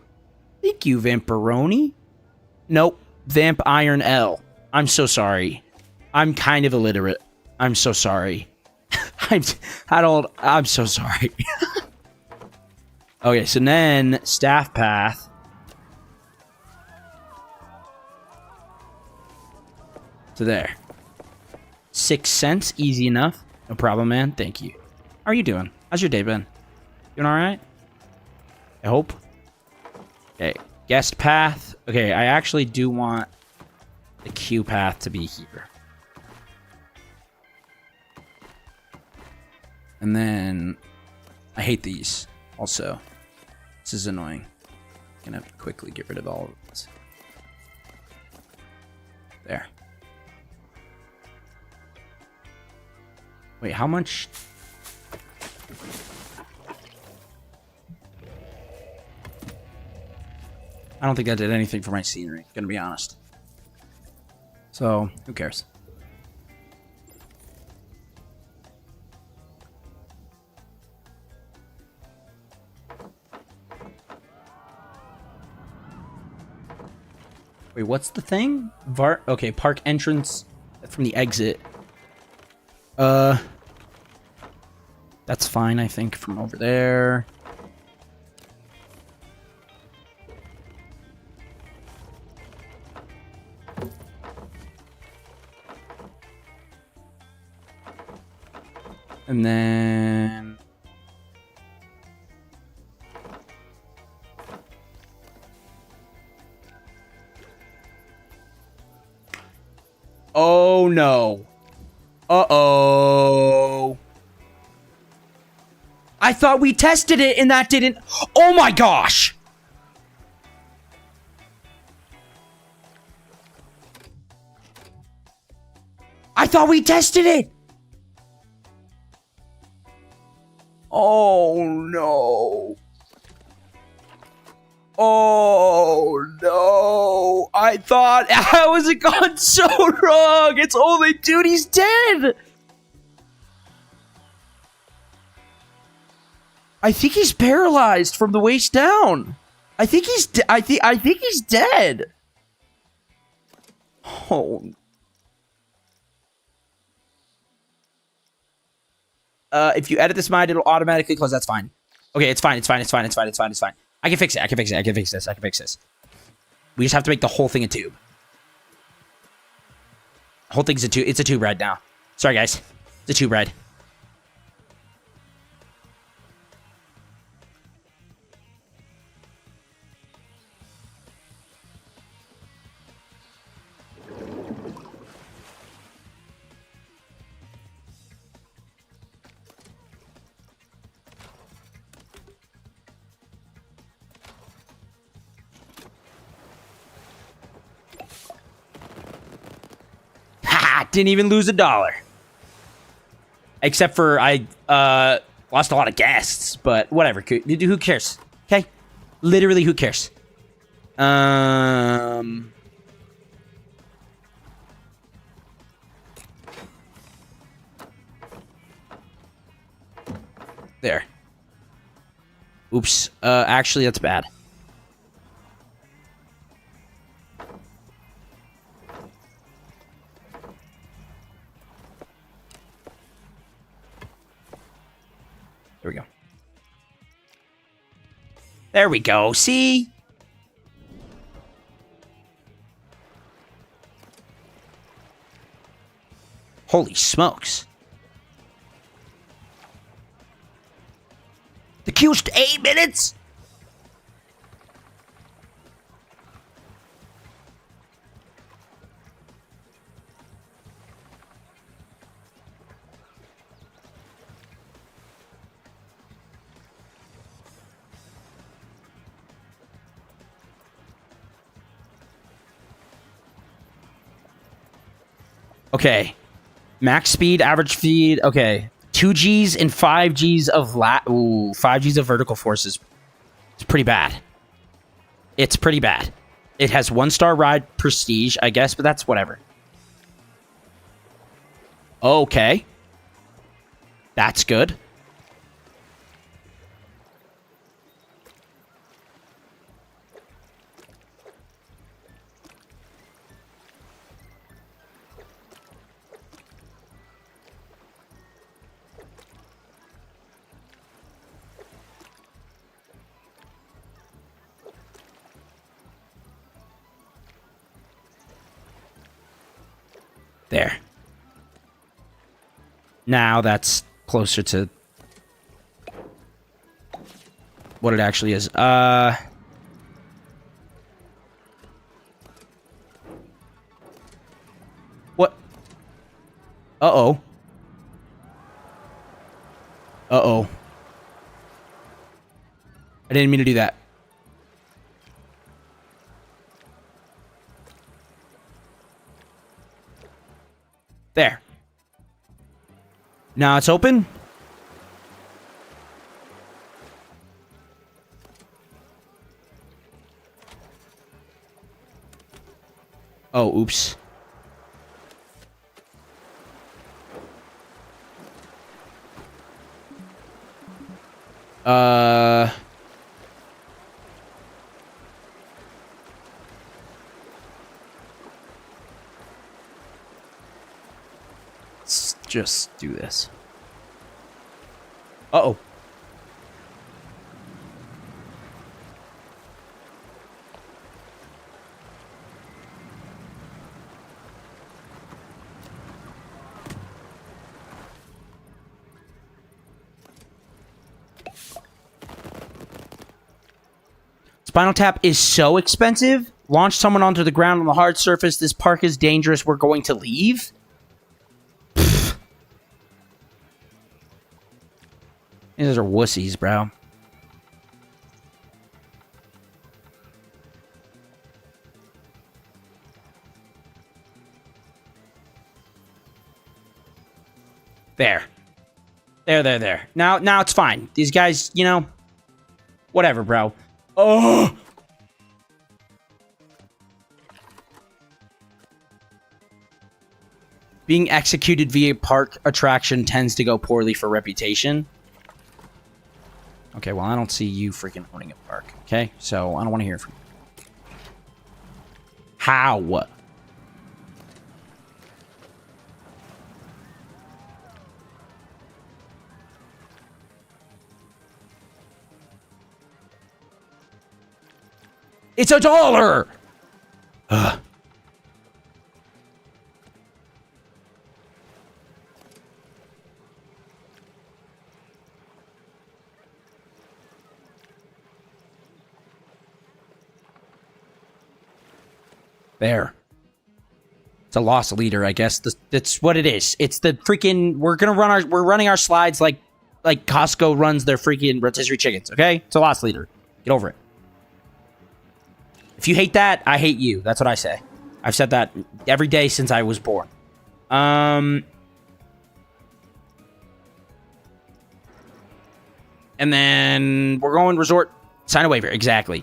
Thank you, Vamperoni. Nope. Vamp Iron L. I'm so sorry. I'm kind of illiterate. I'm so sorry. I'm so sorry. Okay, so then staff path. So there. 6 cents, easy enough. No problem, man. Thank you. How are you doing? How's your day been? Doing alright? I hope. Okay, guest path. Okay, I actually do want the queue path to be here. And then I hate these also. This is annoying. I'm gonna have to quickly get rid of all of this. There. Wait, how much? I don't think that did anything for my scenery, gonna be honest. So, who cares? Wait, what's the thing? Okay, park entrance from the exit. That's fine, I think, from over there. And then... Oh, no. Uh-oh. I thought we tested it and that didn't... Oh, my gosh. I thought we tested it. Oh, no. Oh, no. I thought... How has it gone so wrong? It's only... Dude, he's dead. I think he's paralyzed from the waist down. I think he's... I think he's dead. Oh. If you edit this mod, it'll automatically close. That's fine. Okay, it's fine. It's fine. It's fine. It's fine. It's fine. It's fine. I can fix it. I can fix it. I can fix this. I can fix this. We just have to make the whole thing a tube. The whole thing's a tube. It's a tube ride now. Sorry, guys. It's a tube ride. Didn't even lose $1. Except for I lost a lot of guests, but whatever. Who cares? Okay? Literally, who cares? There. Oops. Actually, that's bad. There we go. There we go. See? Holy smokes. The queue's 8 minutes? Okay. Max speed, average speed. Okay. 2 Gs and 5 Gs of 5 Gs of vertical forces. It's pretty bad. It's pretty bad. It has 1-star ride prestige, I guess, but that's whatever. Okay. That's good. There. Now that's closer to what it actually is. What? Uh-oh. Uh-oh. I didn't mean to do that. There. Now it's open. Oh, oops. Let's just do this. Uh-oh. Spinal Tap is so expensive. Launch someone onto the ground on the hard surface. This park is dangerous. We're going to leave. Pfft. These are wussies, bro. There. There. Now it's fine. These guys, you know, whatever, bro. Oh! Being executed via park attraction tends to go poorly for reputation. Okay, well, I don't see you freaking owning a park. Okay, so I don't want to hear from you. How? It's $1! Ugh. There. It's a lost leader, I guess. That's what it is. It's the freaking... We're running our slides like Costco runs their freaking rotisserie chickens, okay? It's a lost leader. Get over it. If you hate that, I hate you. That's what I say. I've said that every day since I was born. And then we're going resort. Sign a waiver. Exactly.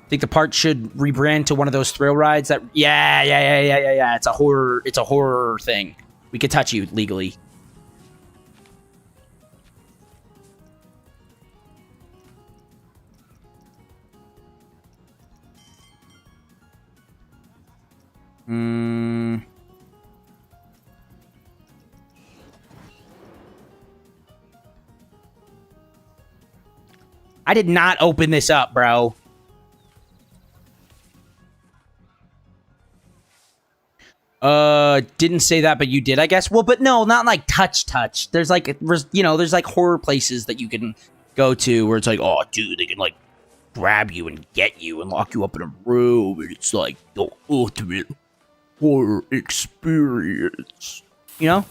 I think the park should rebrand to one of those thrill rides that... Yeah. It's a horror thing. We could touch you legally. I did not open this up, bro. Didn't say that, but you did, I guess. Well, but no, not like touch. There's like, you know, there's like horror places that you can go to where it's like, oh, dude, they can like grab you and get you and lock you up in a room, and it's like the ultimate horror experience. You know?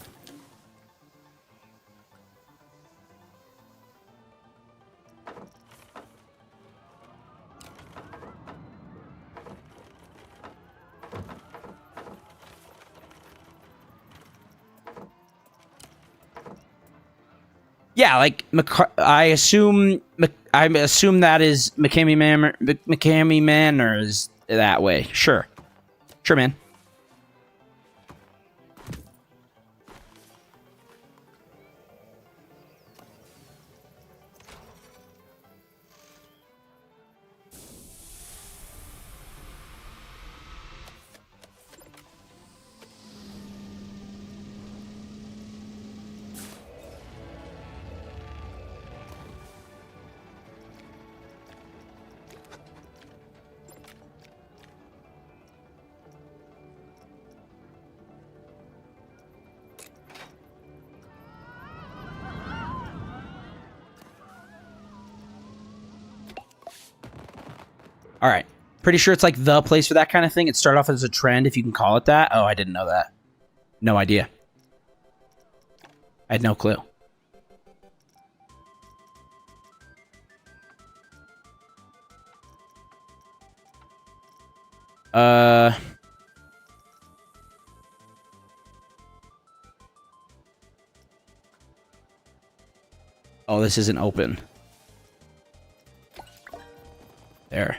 Yeah, like I assume that is McCamey Manors that way. Sure, man. All right. Pretty sure it's like the place for that kind of thing. It started off as a trend, if you can call it that. Oh, I didn't know that. No idea. I had no clue. Oh, this isn't open. There.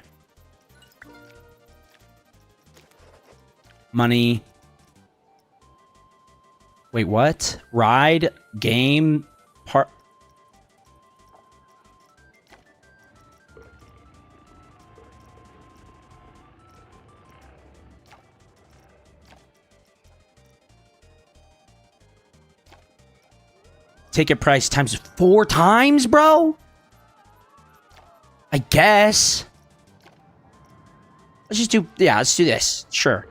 Money. Wait, what? Ride? Game? Part? Ticket price times 4 times, bro? I guess. Let's just do... Yeah, let's do this. Sure.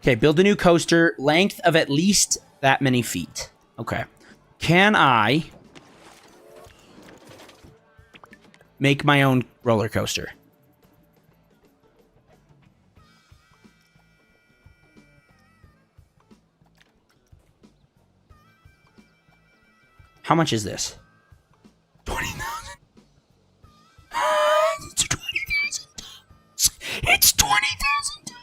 Okay, build a new coaster. Length of at least that many feet. Okay. Can I make my own roller coaster? How much is this? 20,000. It's 20,000. It's 20,000.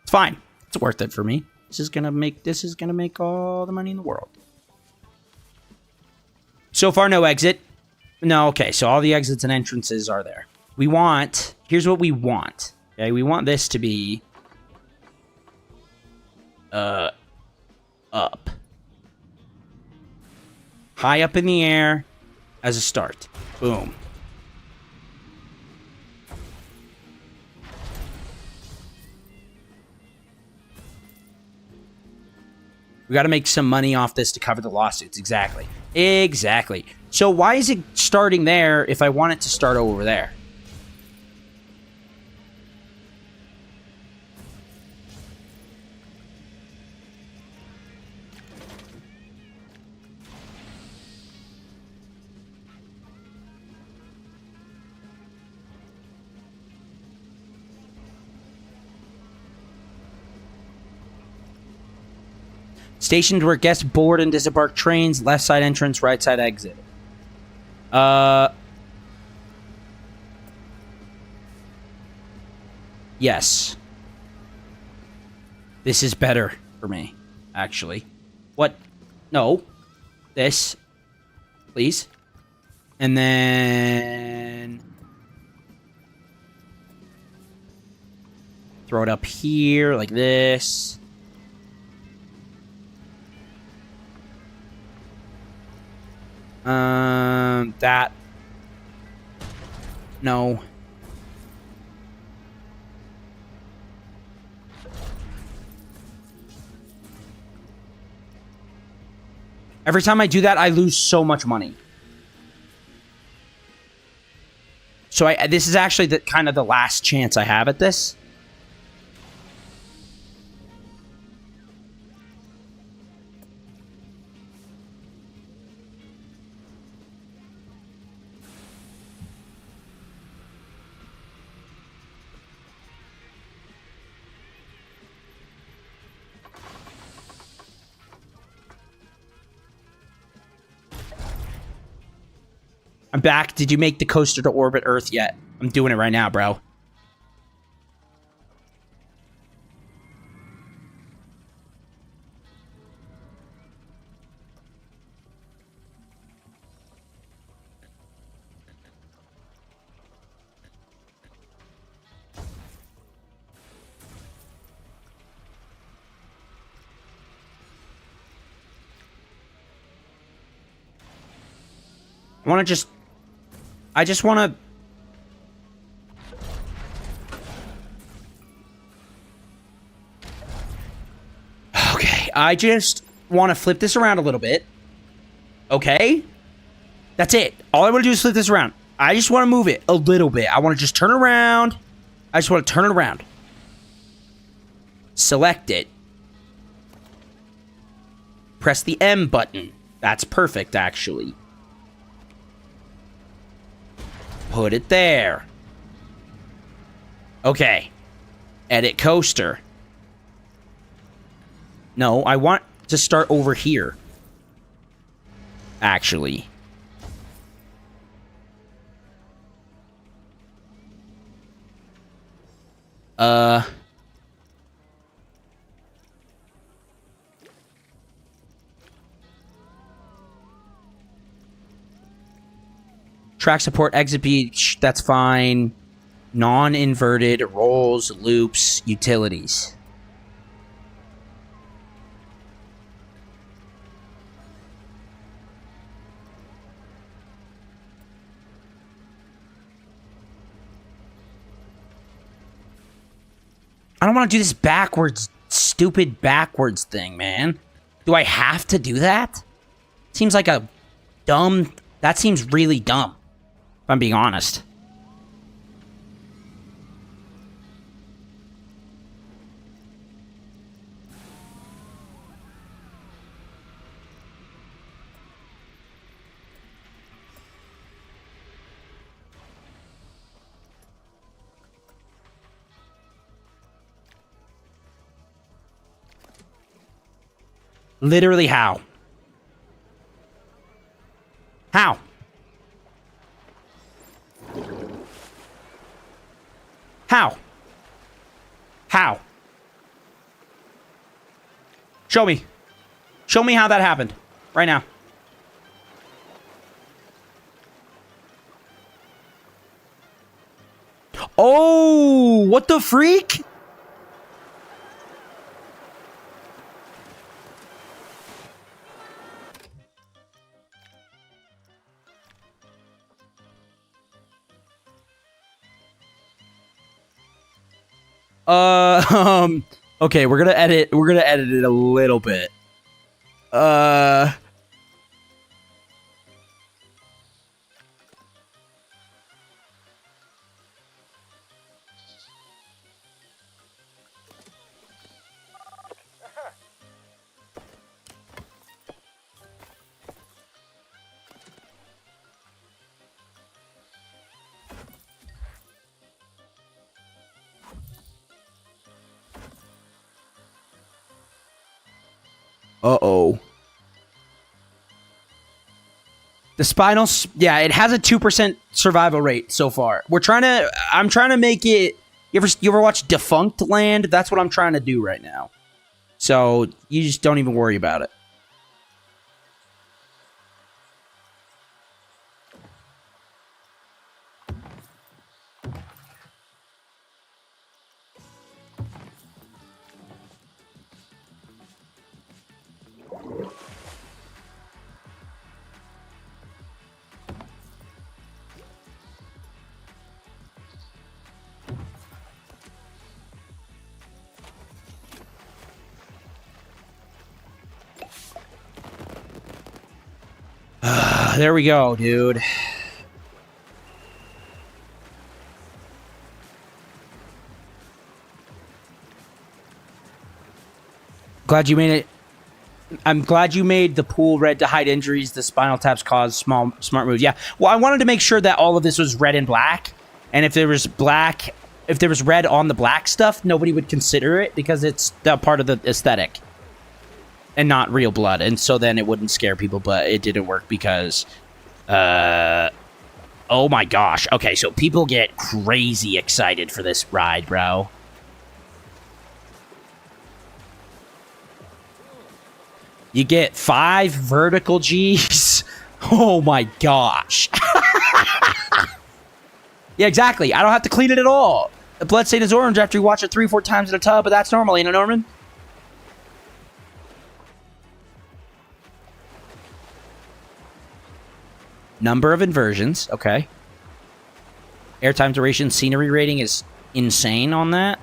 It's fine. It's worth it for me. This is gonna make all the money in the world. So far, no exit. No, okay. So all the exits and entrances are there. We want. Here's what we want. Okay, we want this to be up. High up in the air as a start. Boom. We got to make some money off this to cover the lawsuits. Exactly. Exactly. So why is it starting there if I want it to start over there? Stations where guests board and disembark trains. Left side entrance, right side exit. Yes. This is better for me, actually. What? No. This. Please. And then... throw it up here, like this. That. No. Every time I do that, I lose so much money. So this is actually kind of the last chance I have at this. I'm back. Did you make the coaster to orbit Earth yet? I'm doing it right now, bro. I just want to... Okay, I just want to flip this around a little bit. Okay? That's it. All I want to do is flip this around. I just want to move it a little bit. I want to just turn it around. I just want to turn it around. Select it. Press the M button. That's perfect, actually. Put it there. Okay. Edit coaster. No, I want to start over here. Actually. Track support, exit beach, that's fine. Non-inverted, rolls, loops, utilities. I don't want to do this backwards, stupid backwards thing, man. Do I have to do that? Seems like a dumb... That seems really dumb, if I'm being honest. Literally how? How? How? How? Show me. Show me how that happened. Right now. Oh, what the freak? Okay, we're gonna edit it a little bit. Uh-oh. The spinal... Yeah, it has a 2% survival rate so far. I'm trying to make it... You ever watch Defunct Land? That's what I'm trying to do right now. So, you just don't even worry about it. There we go, dude. Glad you made it. I'm glad you made the pool red to hide injuries. The spinal taps cause smart moves. Yeah. Well, I wanted to make sure that all of this was red and black. And if there was red on the black stuff, nobody would consider it because it's that part of the aesthetic and not real blood. And so then it wouldn't scare people, but it didn't work because, oh my gosh. Okay, so people get crazy excited for this ride, bro. You get 5 vertical Gs. Oh my gosh. Yeah, exactly. I don't have to clean it at all. The blood stain is orange after you watch it 3 or 4 times in a tub, but that's normal, you know, Norman? Number of inversions. Okay. Airtime duration, scenery rating is insane on that.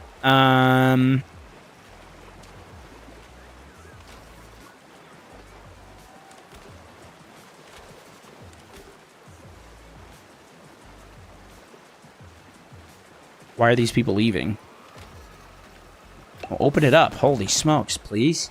Why are these people leaving? Well, open it up. Holy smokes, please.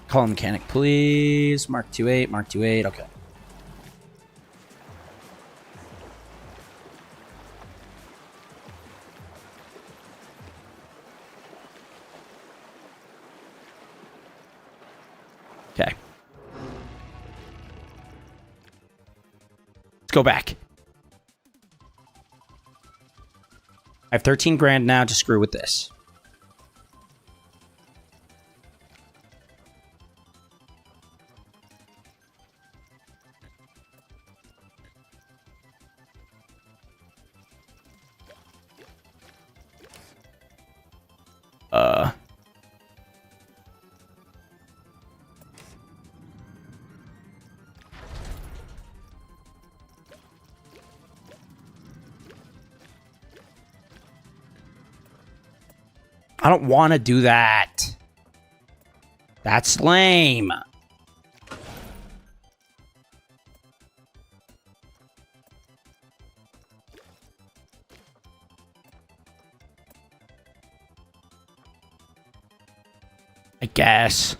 Call a mechanic, please. Mark 28, Mark 28, okay. Okay. Let's go back. I have 13 grand now to screw with this. I don't want to do that. That's lame. I guess.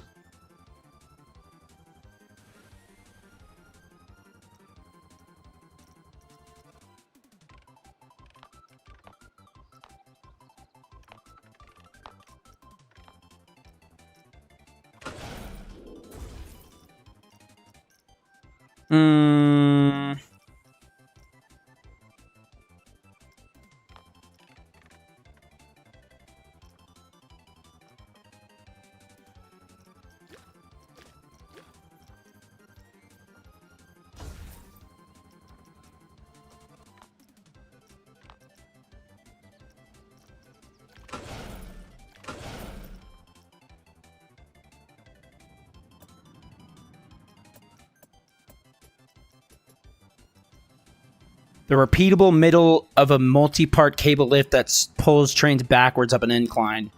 The repeatable middle of a multi-part cable lift that pulls trains backwards up an incline.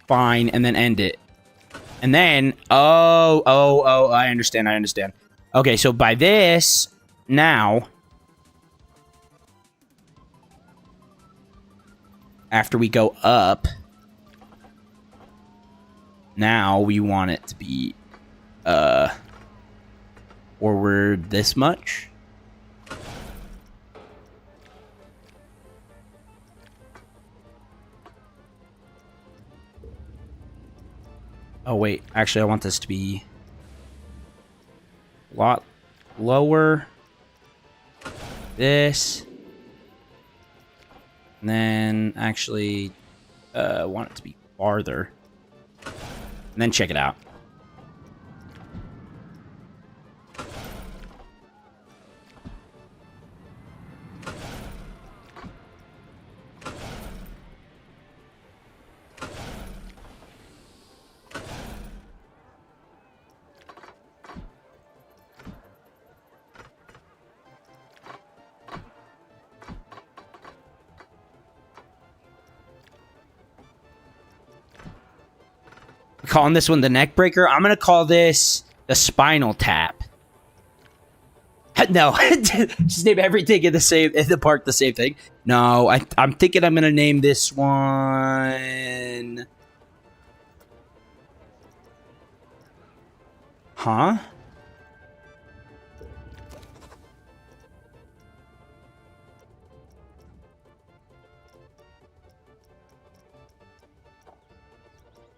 Fine, and then end it. And then, oh, I understand. Okay, so by this, now, after we go up, now we want it to be, forward this much. Oh, wait. Actually, I want this to be a lot lower. This. And then, actually, want it to be farther. And then check it out. calling this one the neck breaker. I'm gonna call this the spinal tap. No, just name everything in the park the same thing. No, I'm thinking I'm gonna name this one. Huh?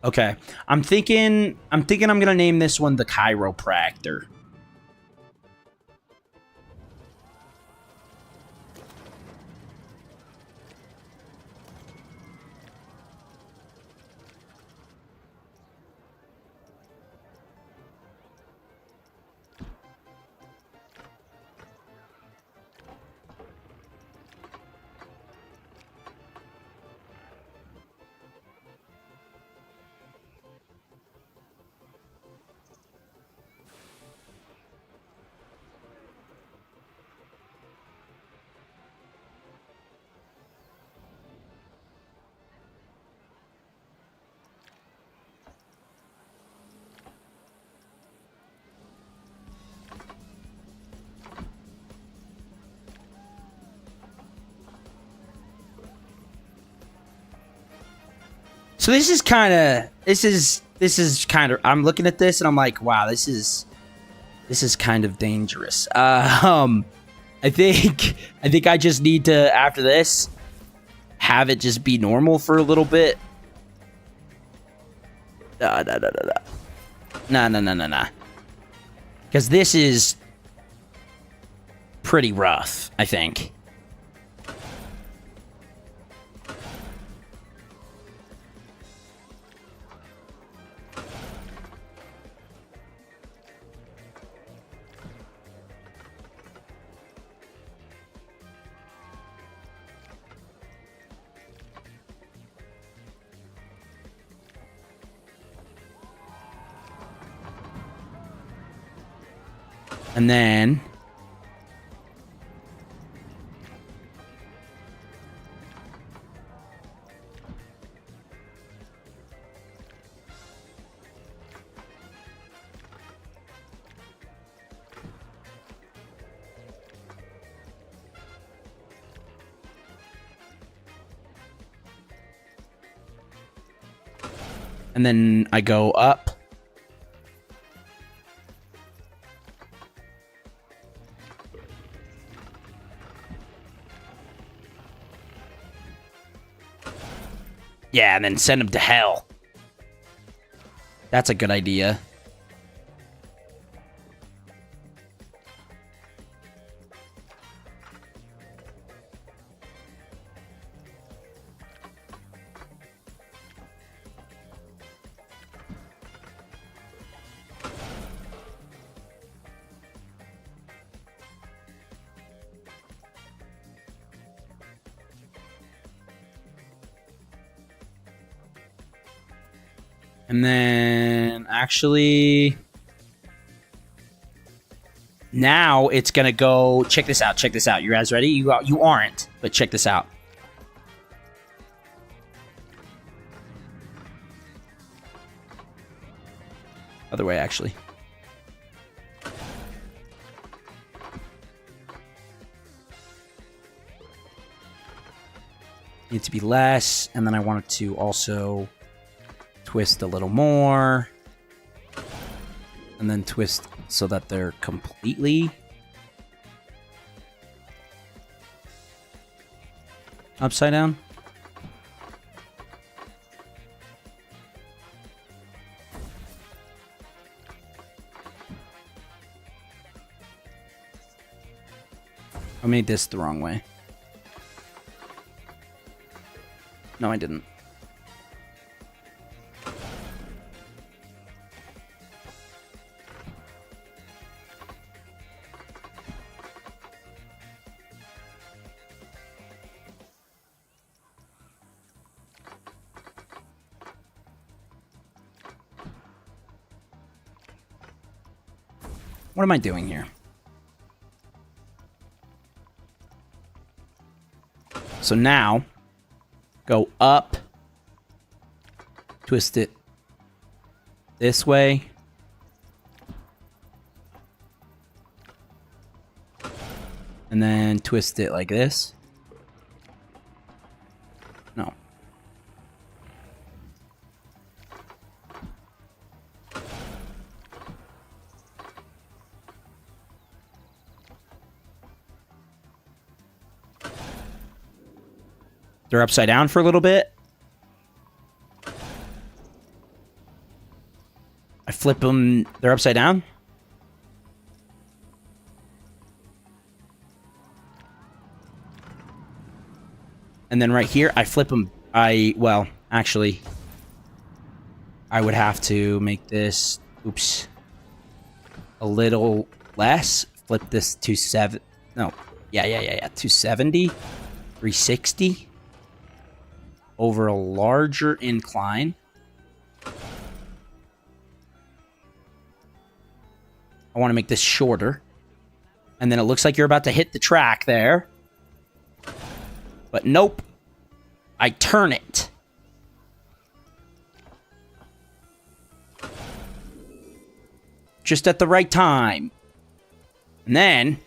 Okay. I'm thinking I'm gonna name this one the chiropractor. So this is kind of I'm looking at this and I'm like, wow, this is kind of dangerous. I think I just need to, after this, have it just be normal for a little bit. No. Because this is pretty rough, I think. And then I go up. Yeah, and then send him to hell. That's a good idea. And then, actually, now it's going to go, check this out. You guys ready? You aren't, but check this out. Other way, actually. Need to be less, and then I want it to also twist a little more, and then twist so that they're completely upside down. I made this the wrong way. No, I didn't. What am I doing here? So now, go up, twist it this way. And then twist it like this. No. They're upside down for a little bit. I flip them. They're upside down. And then right here, I flip them. Well, actually, I would have to make this, oops, a little less. Flip this to 270, 360 over a larger incline. I want to make this shorter. And then it looks like you're about to hit the track there. But nope. I turn it. Just at the right time. And then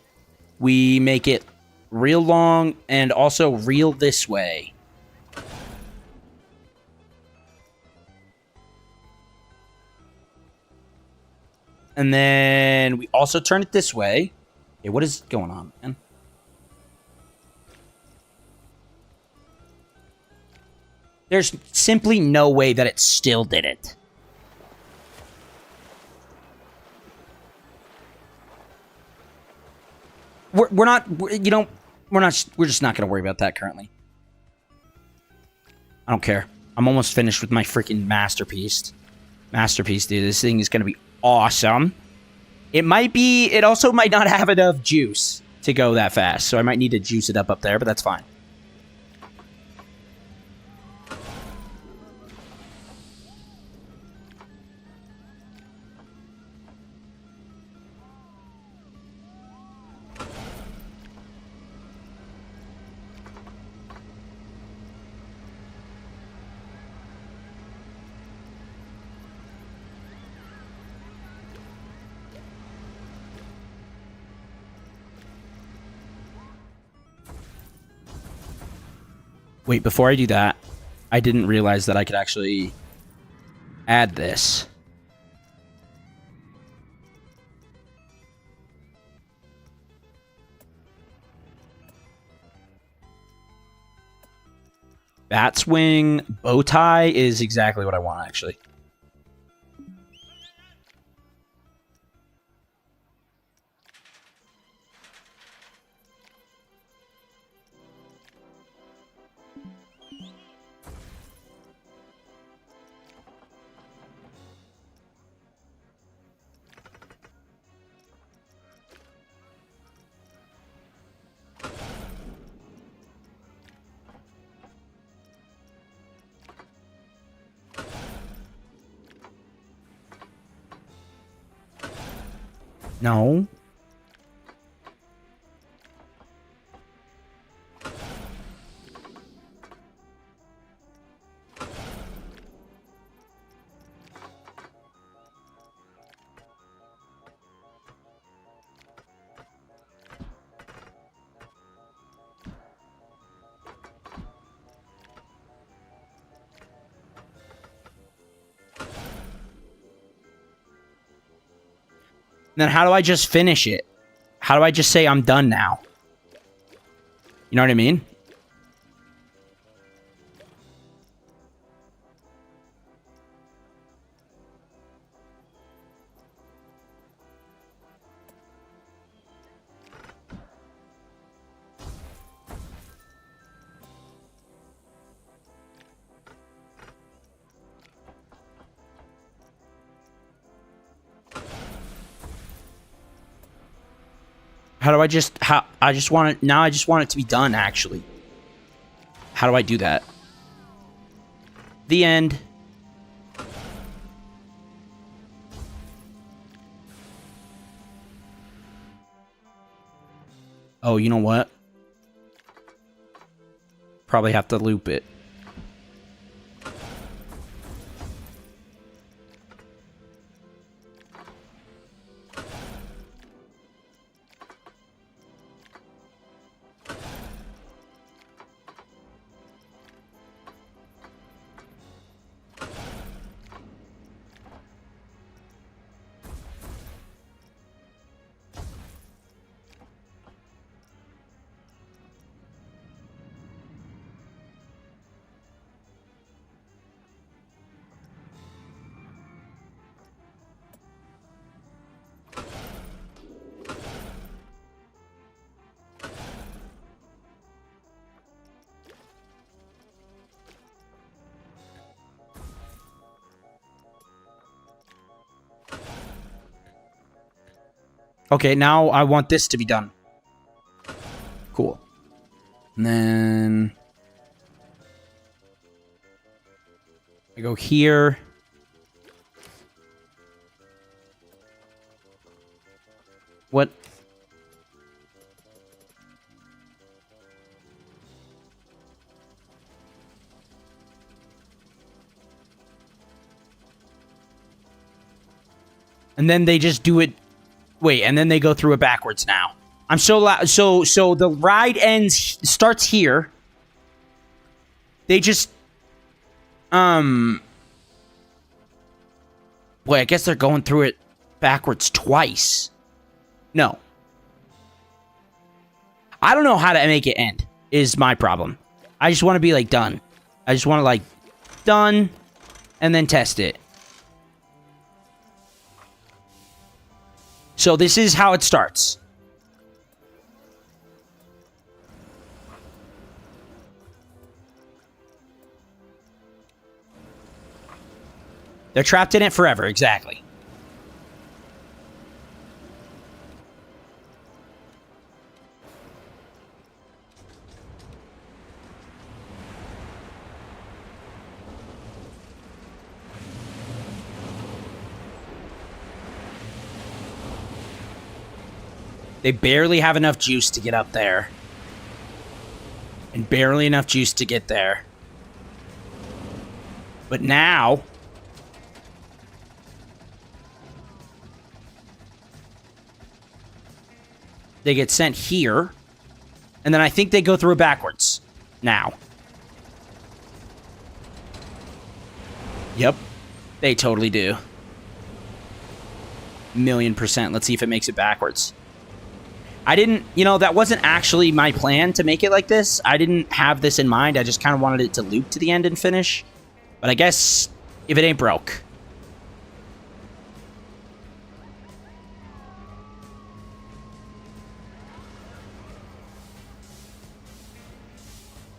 we make it real long and also real this way. And then we also turn it this way. Okay, what is going on, man? There's simply no way that it still did it. We're just not going to worry about that currently. I don't care. I'm almost finished with my freaking masterpiece. Masterpiece, dude. This thing is going to be awesome. It also might not have enough juice to go that fast, so I might need to juice it up there, but that's fine. Wait, before I do that, I didn't realize that I could actually add this. Bat swing, bow tie is exactly what I want, actually. No. Then how do I just finish it? How do I just say I'm done now? You know what I mean? How do I just I just want it to be done actually. How do I do that? The end. Oh, you know what? Probably have to loop it. Okay, now I want this to be done. Cool. And then I go here. What? And then they just do it. Wait, and then they go through it backwards now. I'm so loud. So the ride starts here. They just wait, I guess they're going through it backwards twice. No. I don't know how to make it end, is my problem. I just want to be, like, done. I just want to, like, done, and then test it. So this is how it starts. They're trapped in it forever, exactly. They barely have enough juice to get up there. And barely enough juice to get there. But now they get sent here. And then I think they go through it backwards. Now. Yep. They totally do. 1,000,000%. Let's see if it makes it backwards. I didn't, you know, that wasn't actually my plan to make it like this. I didn't have this in mind. I just kind of wanted it to loop to the end and finish. But I guess if it ain't broke.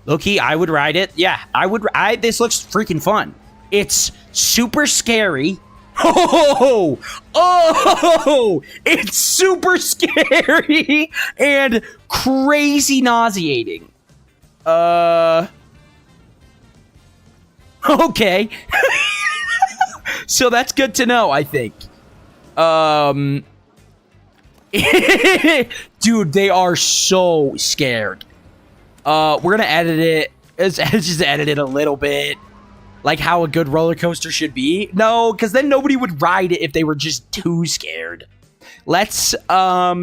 Low-key, I would ride it. Yeah, I would. This looks freaking fun. It's super scary. Oh, it's super scary and crazy nauseating. Okay. So that's good to know, I think. Dude, they are so scared. We're gonna edit it. Let's just edit it a little bit. Like how a good roller coaster should be. No, because then nobody would ride it if they were just too scared. Let's, oh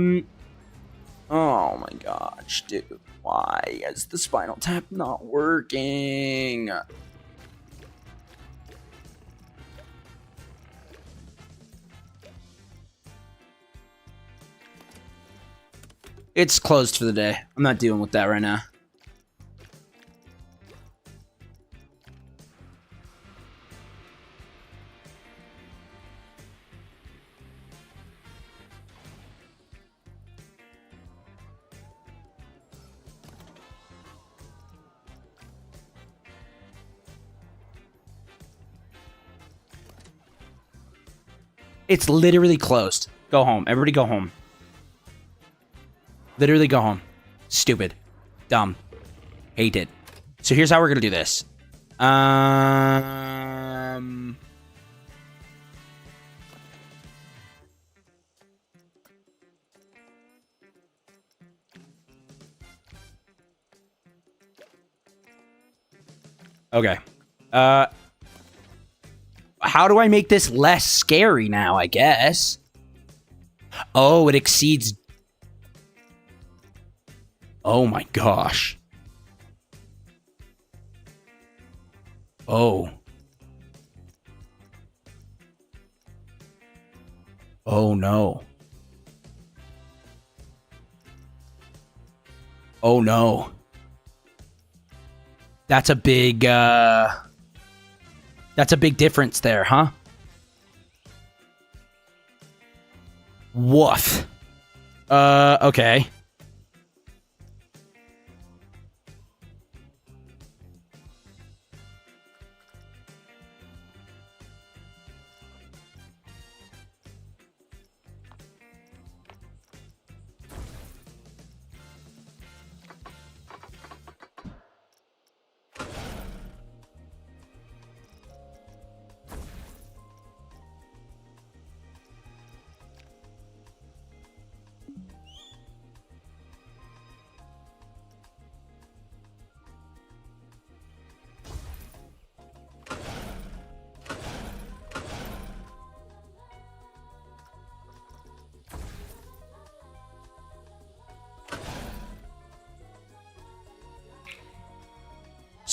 my gosh, dude. Why is the spinal tap not working? It's closed for the day. I'm not dealing with that right now. It's literally closed. Go home. Everybody go home. Literally go home. Stupid. Dumb. Hate it. So here's how we're gonna do this. Okay. How do I make this less scary now, I guess? Oh, it exceeds... Oh my gosh. Oh. Oh no. Oh no. That's a big, that's a big difference there, huh? Woof. Okay.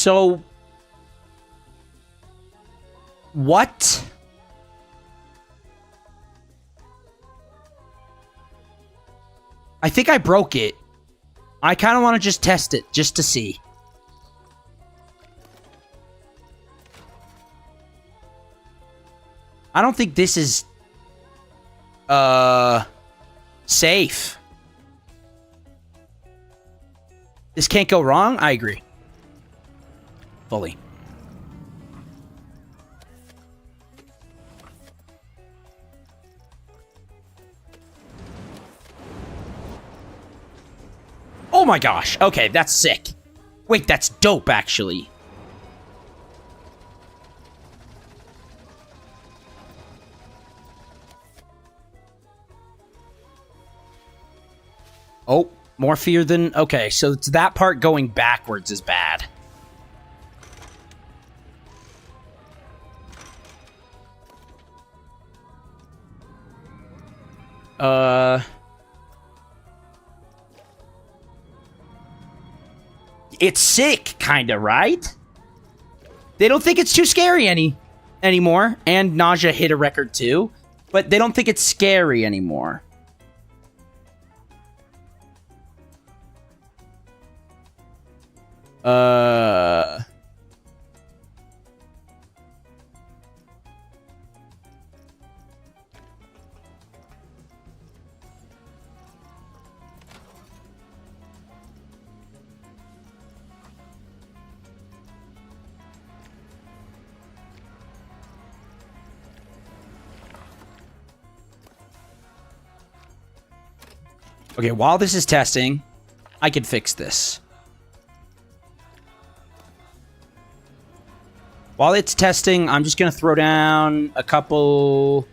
So... What? I think I broke it. I kind of want to just test it, just to see. I don't think this is... safe. This can't go wrong? I agree. Fully. Oh my gosh. Okay, that's sick. Wait, that's dope, actually. Oh, more fear than... Okay, so it's that part going backwards is bad. It's sick, kinda, right? They don't think it's too scary anymore. And Nausea hit a record too. But they don't think it's scary anymore. Okay, while this is testing, I can fix this. While it's testing, I'm just gonna throw down a couple...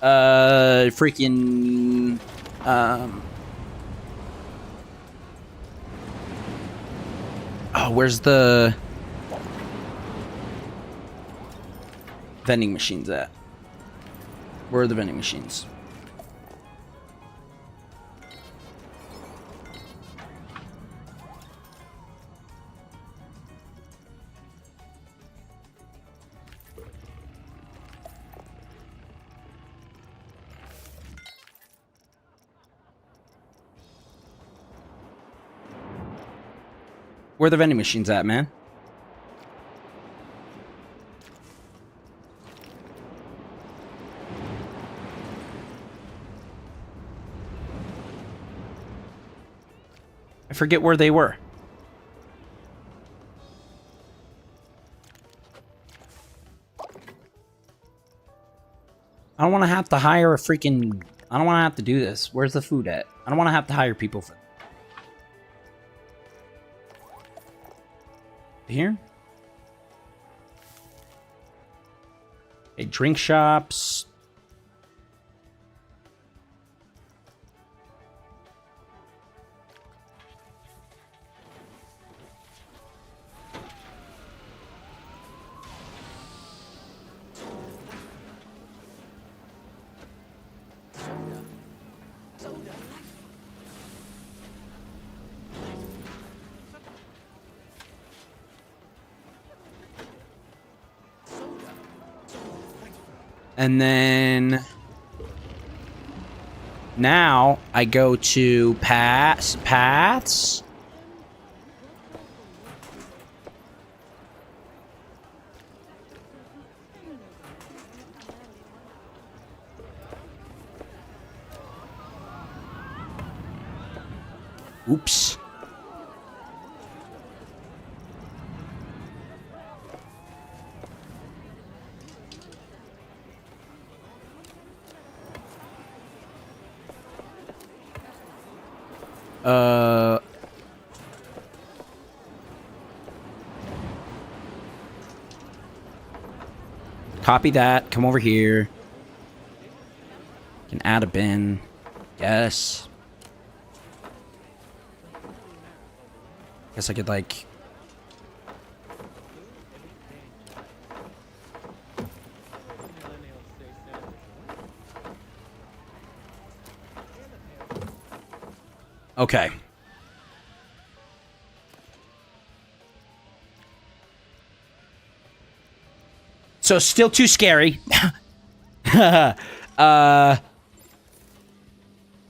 freaking... Oh, where's the... vending machines at? Where are the vending machines? Where are the vending machines at, man? I forget where they were. I don't want to have to hire a freaking... I don't want to have to do this. Where's the food at? I don't want to have to hire people for... Here? Okay, drink shops. And then now I go to paths. Oops. Copy that. Come over here. Can add a bin. Yes. Guess I could like... Okay. So still too scary.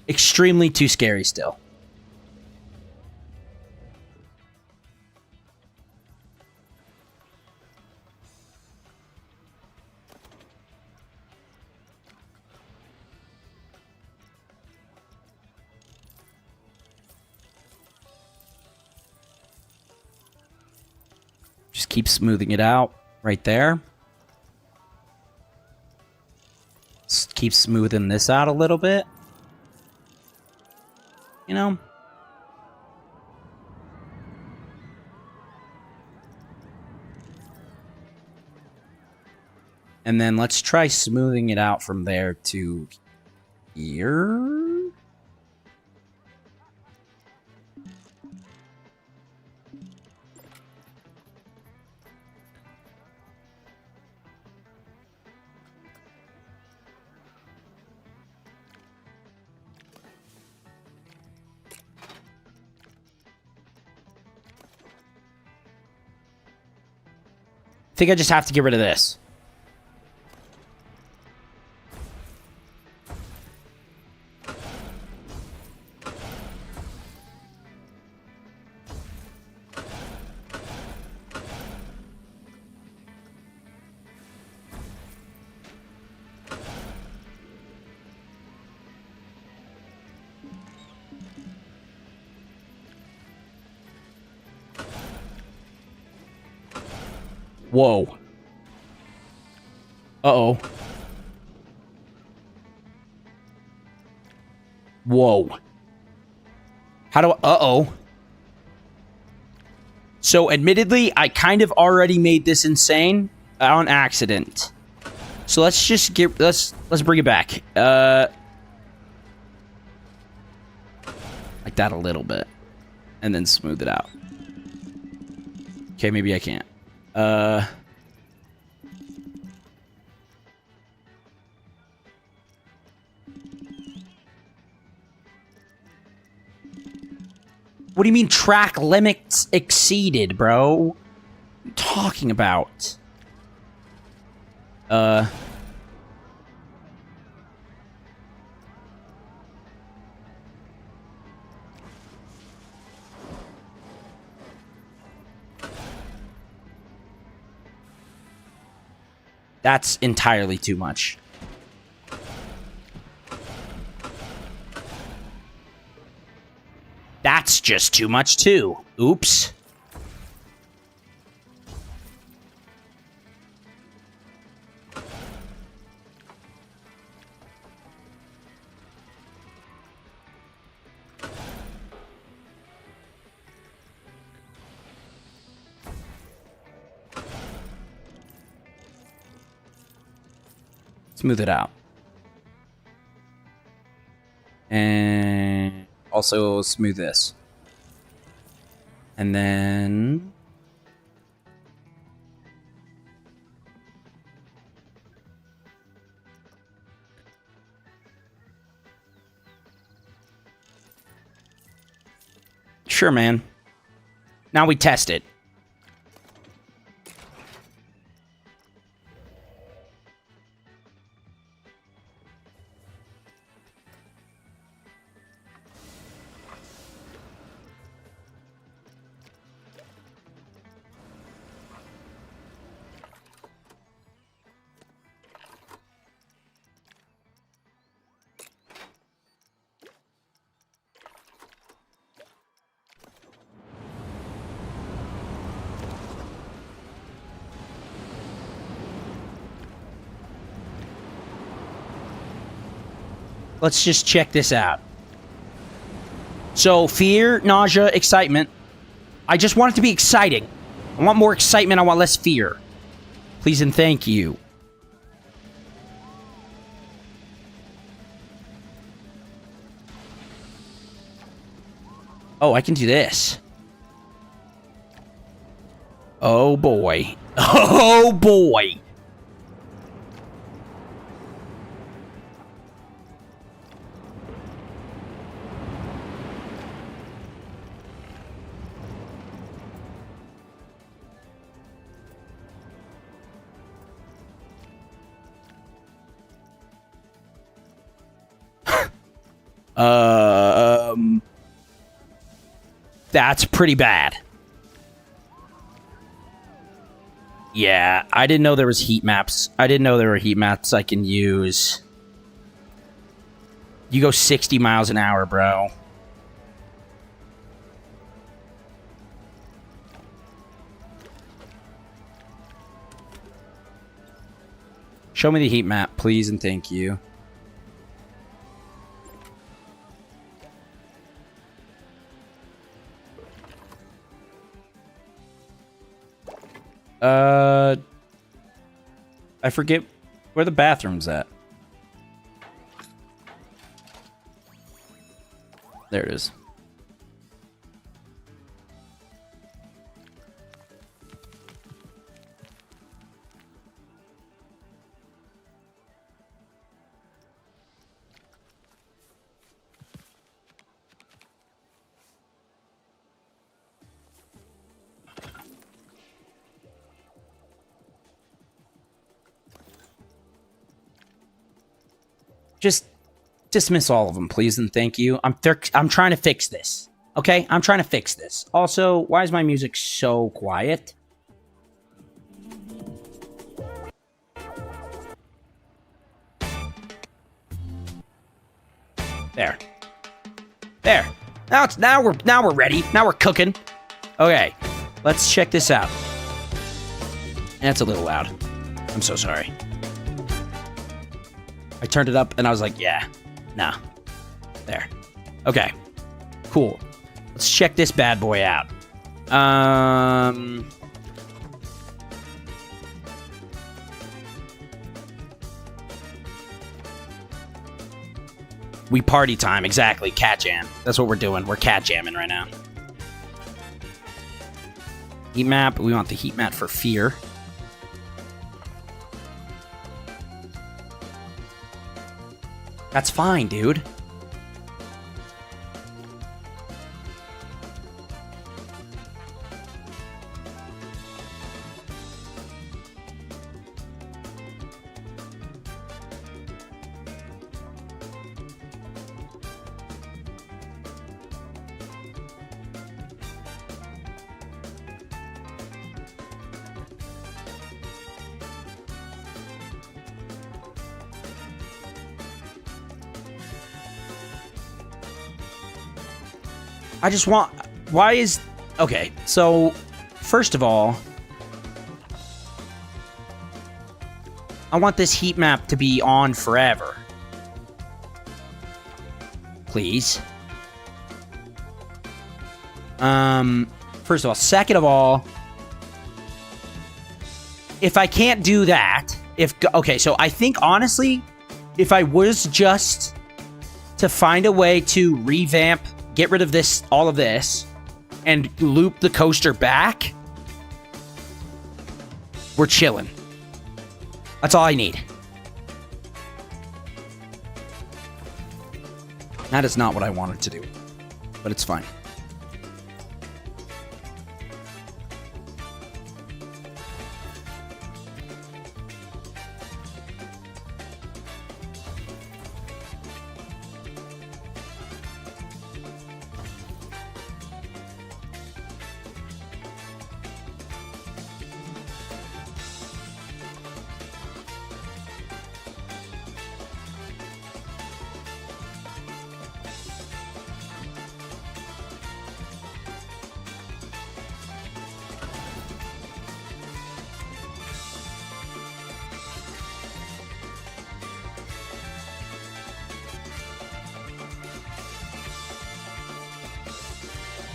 Extremely too scary still. Just keep smoothing it out right there. Just keep smoothing this out a little bit. You know? And then let's try smoothing it out from there to here. I think I just have to get rid of this. Whoa. Uh-oh. Whoa. How do I... Uh-oh. So, admittedly, I kind of already made this insane on accident. So, let's just get... Let's bring it back. Like that a little bit. And then smooth it out. Okay, maybe I can't. What do you mean track limits exceeded, bro? What are you talking about? That's entirely too much. That's just too much, too. Oops. Smooth it out. And also smooth this. And then... Sure, man. Now we test it. Let's just check this out. So, fear, nausea, excitement. I just want it to be exciting. I want more excitement. I want less fear. Please and thank you. Oh, I can do this. Oh, boy. Oh, boy. That's pretty bad. Yeah, I didn't know there was heat maps. I didn't know there were heat maps I can use. You go 60 miles an hour, bro. Show me the heat map, please, and thank you. I forget where the bathroom's at. There it is. Just dismiss all of them, please, and thank you. I'm trying to fix this. Okay? I'm trying to fix this. Also, why is my music so quiet? There. There. Now we're ready. Now we're cooking. Okay. Let's check this out. That's a little loud. I'm so sorry. I turned it up and I was like, yeah, nah. There. Okay. Cool. Let's check this bad boy out. We party time, exactly. Cat jam. That's what we're doing. We're cat jamming right now. Heat map. We want the heat map for fear. That's fine, dude. I just want... Why is... Okay, so... First of all... I want this heat map to be on forever. Please. First of all. Second of all... If I can't do that... Okay, so I think, honestly... If I was just... to find a way to revamp... Get rid of this, all of this, and loop the coaster back, we're chilling. That's all I need. That is not what I wanted to do, but it's fine.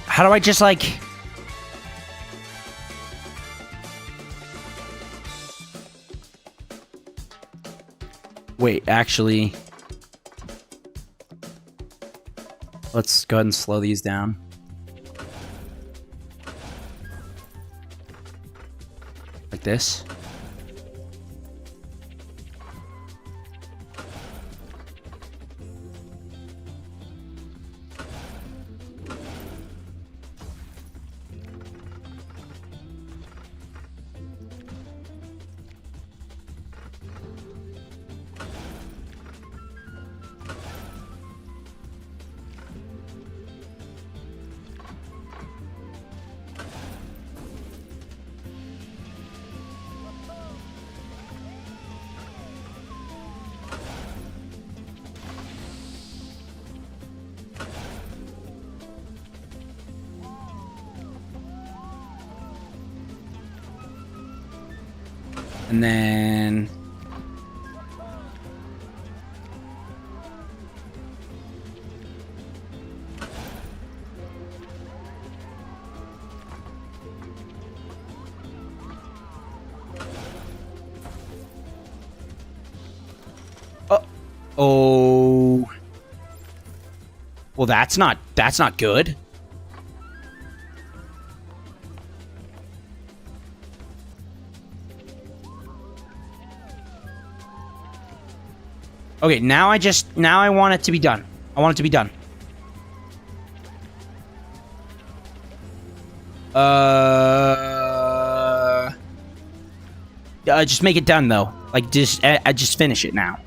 How do I just, like... Wait, actually... Let's go ahead and slow these down. Like this. And then... Oh. Well, that's not good. Okay, now I want it to be done. I want it to be done. Just make it done though. Like just finish it now.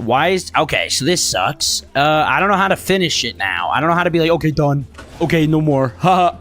Why is... Okay, so this sucks. I don't know how to finish it now. I don't know how to be like, okay, done. Okay, no more. Haha.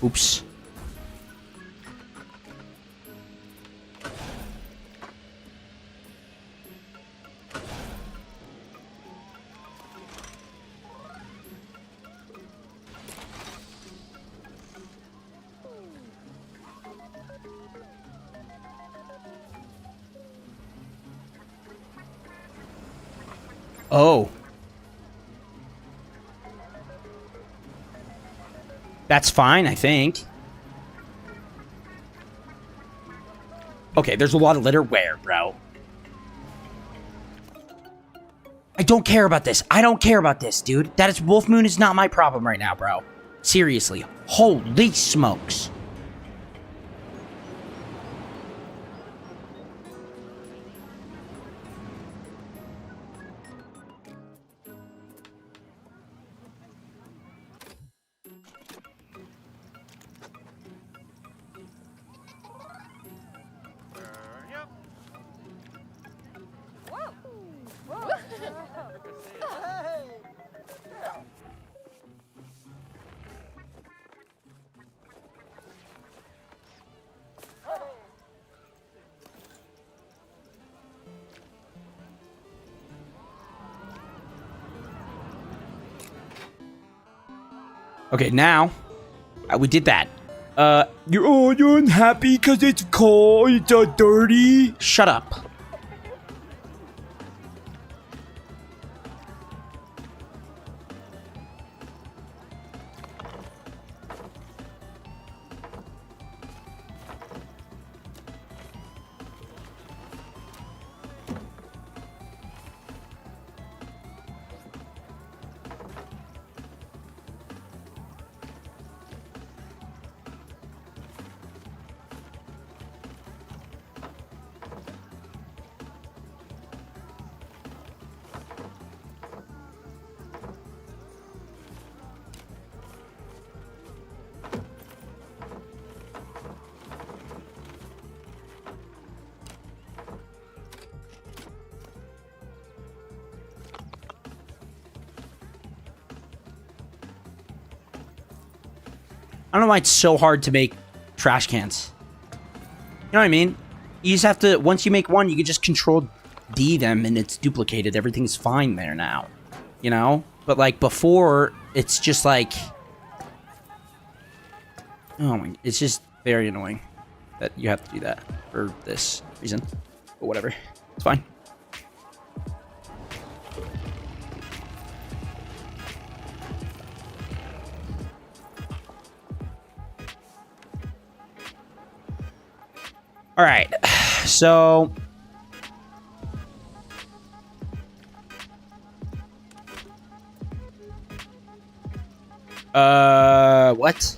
Oops. Oh. That's fine, I think. Okay, there's a lot of litter. Where, bro? I don't care about this. I don't care about this, dude. That is... Wolf Moon is not my problem right now, bro. Seriously. Holy smokes. Okay, now we did that. You're unhappy because it's cold, it's dirty. Shut up. I don't know why it's so hard to make trash cans. know what I mean? You just have to, once you make one, you can just control D them and it's duplicated. Everything's fine there now, you know? But like before, it's just like, oh my, it's just very annoying that you have to do that for this reason. But whatever, it's fine. All right, so what?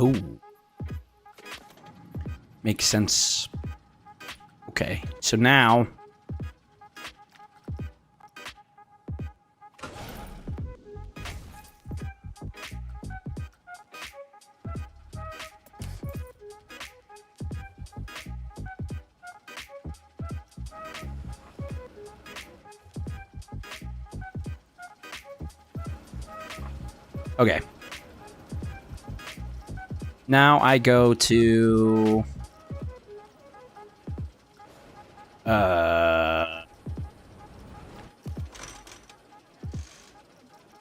Oh. Makes sense. Okay, so now... Okay. Now I go to...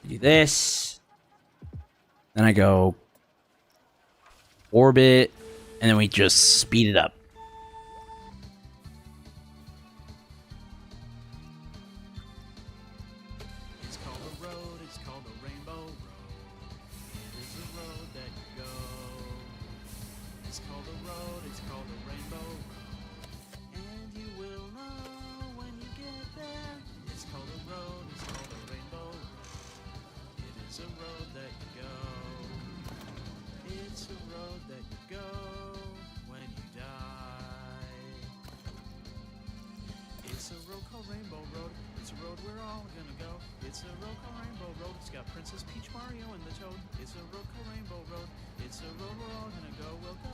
do this. Then I go... orbit. And then we just speed it up. It's called a road, it's called a rainbow road. It is a road that you go. It's called a road, it's called a rainbow road. And you will know when you get there. It's called a road, it's called a rainbow road. It is a road that you go. It's a road that you go when you die. It's a road called Rainbow Road. It's a road we're all gonna go. It's a road called Rainbow Road. It's got Princess Peach, Mario, and the Toad. It's a road called Rainbow Road. It's a road we're all gonna go. We'll go.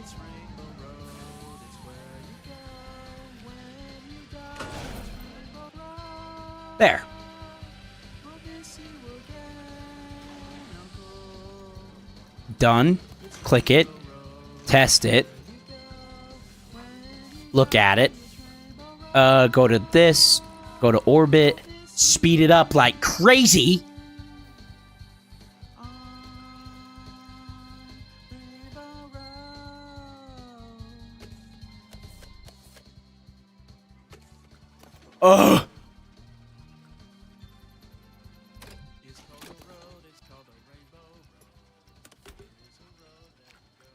It's Rainbow Road. It's where you go when you die. It's Rainbow Road. There. We'll miss you again, Uncle. Done. Click it. Test it. Look at it. Go to this. Go to orbit. Speed it up like crazy. Ugh. It's called a road, it's called a rainbow road. It is a road that you go.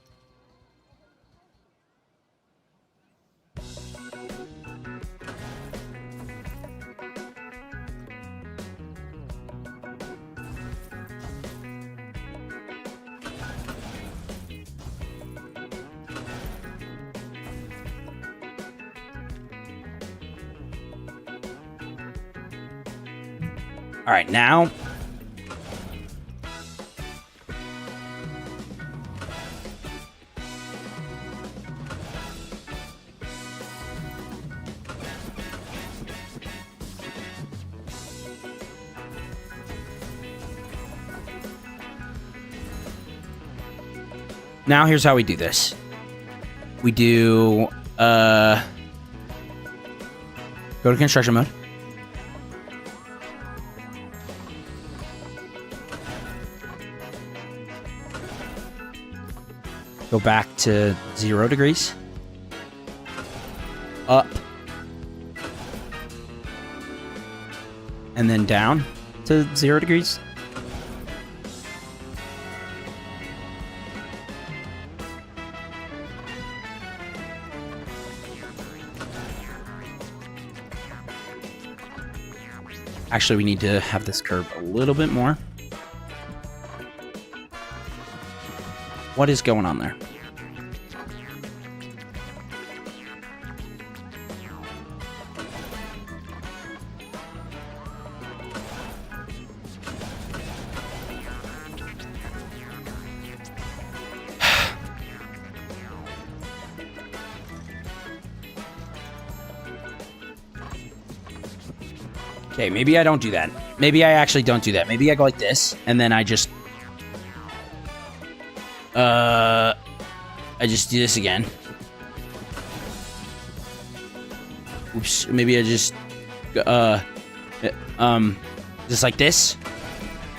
All right, now. Now here's how we do this. We do go to construction mode. Go back to 0 degrees. Up. And then down to 0 degrees. Actually, we need to have this curve a little bit more. What is going on there? Okay, maybe I don't do that. Maybe I actually don't do that. Maybe I go like this, and then I just... I just do this again. Oops, maybe I just... just like this.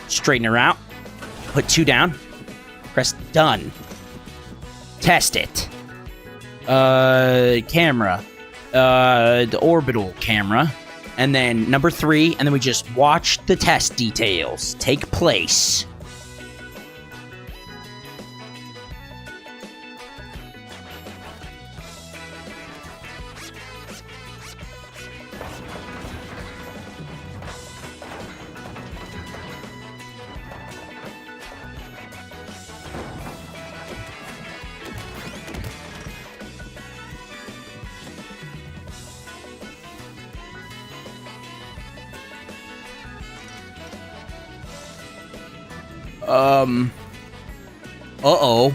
Straighten her out. Put 2 down. Press done. Test it. Camera. The orbital camera. And then number 3, and then we just watch the test details take place. Uh-oh.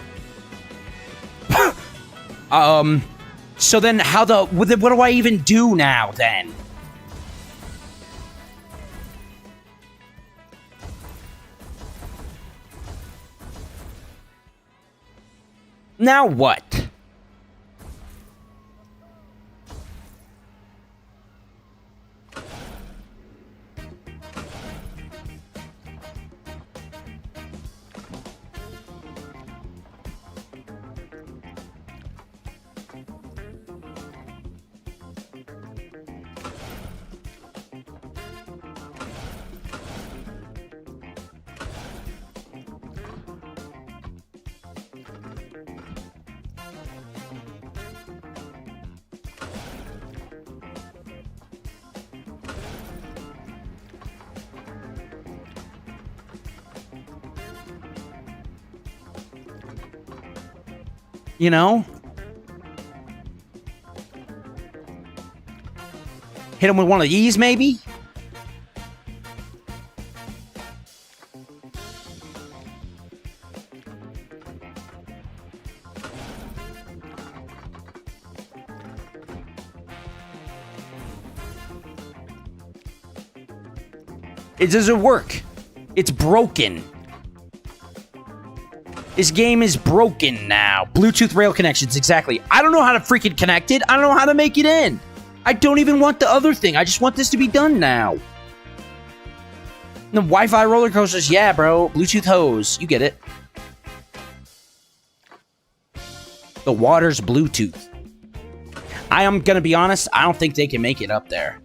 So then what do I even do now, then? Now what? You know? Hit him with one of these, maybe? It doesn't work. It's broken. This game is broken now. Bluetooth rail connections, exactly. I don't know how to freaking connect it. I don't know how to make it in. I don't even want the other thing. I just want this to be done now. The Wi-Fi roller coasters, yeah, bro. Bluetooth hose, you get it. The water's Bluetooth. I am gonna be honest, I don't think they can make it up there.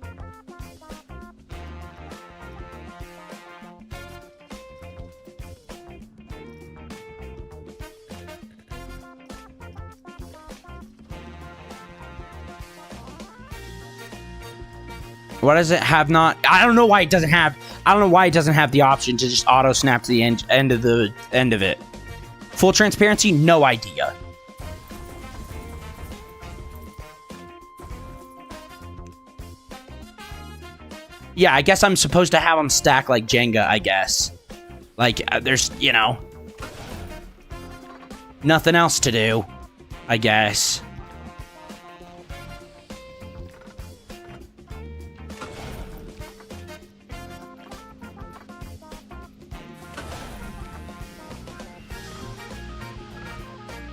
Why does it have not? I don't know why it doesn't have. I don't know why it doesn't have the option to just auto snap to the end of it. Full transparency, no idea. Yeah, I guess I'm supposed to have them stack like Jenga. I guess, like there's nothing else to do. I guess.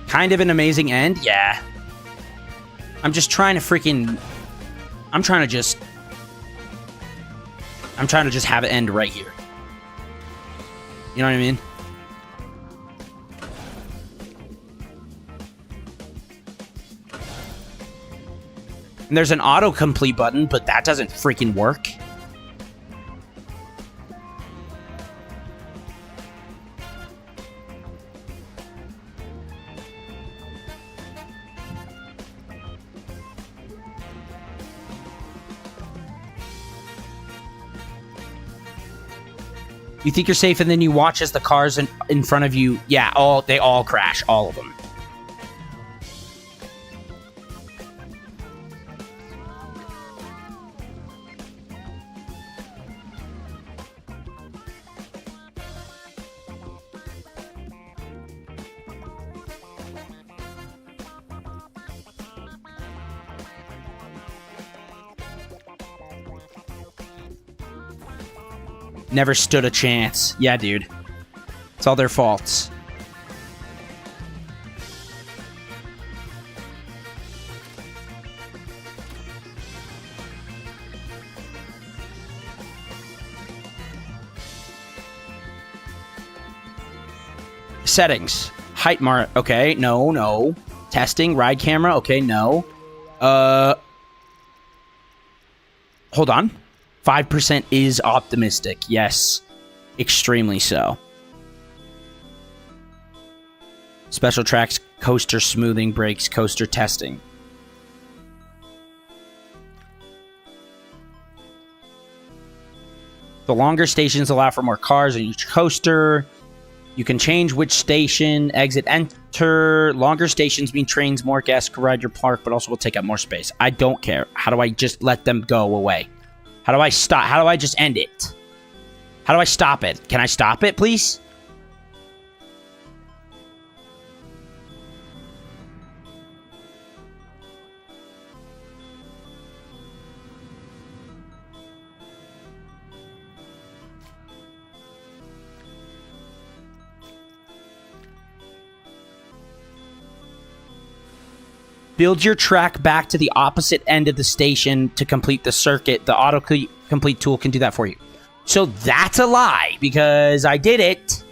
Kind of an amazing end, yeah. I'm just trying to freaking... I'm trying to just have it end right here. You know what I mean? And there's an autocomplete button, but that doesn't freaking work. You think you're safe, and then you watch as the cars in front of you, yeah, they all crash, all of them. Never stood a chance. Yeah, dude. It's all their faults. Settings. Height mark. Okay, no. Testing. Ride camera. Okay, no. Hold on. 5% is optimistic. Yes. Extremely so. Special tracks, coaster smoothing, brakes, coaster testing. The longer stations allow for more cars in each coaster. You can change which station, exit, enter. Longer stations mean trains, more guests can ride your park, but also will take up more space. I don't care. How do I just let them go away? How do I stop? How do I just end it? How do I stop it? Can I stop it, please? Build your track back to the opposite end of the station to complete the circuit. The autocomplete tool can do that for you. So that's a lie, because I did it.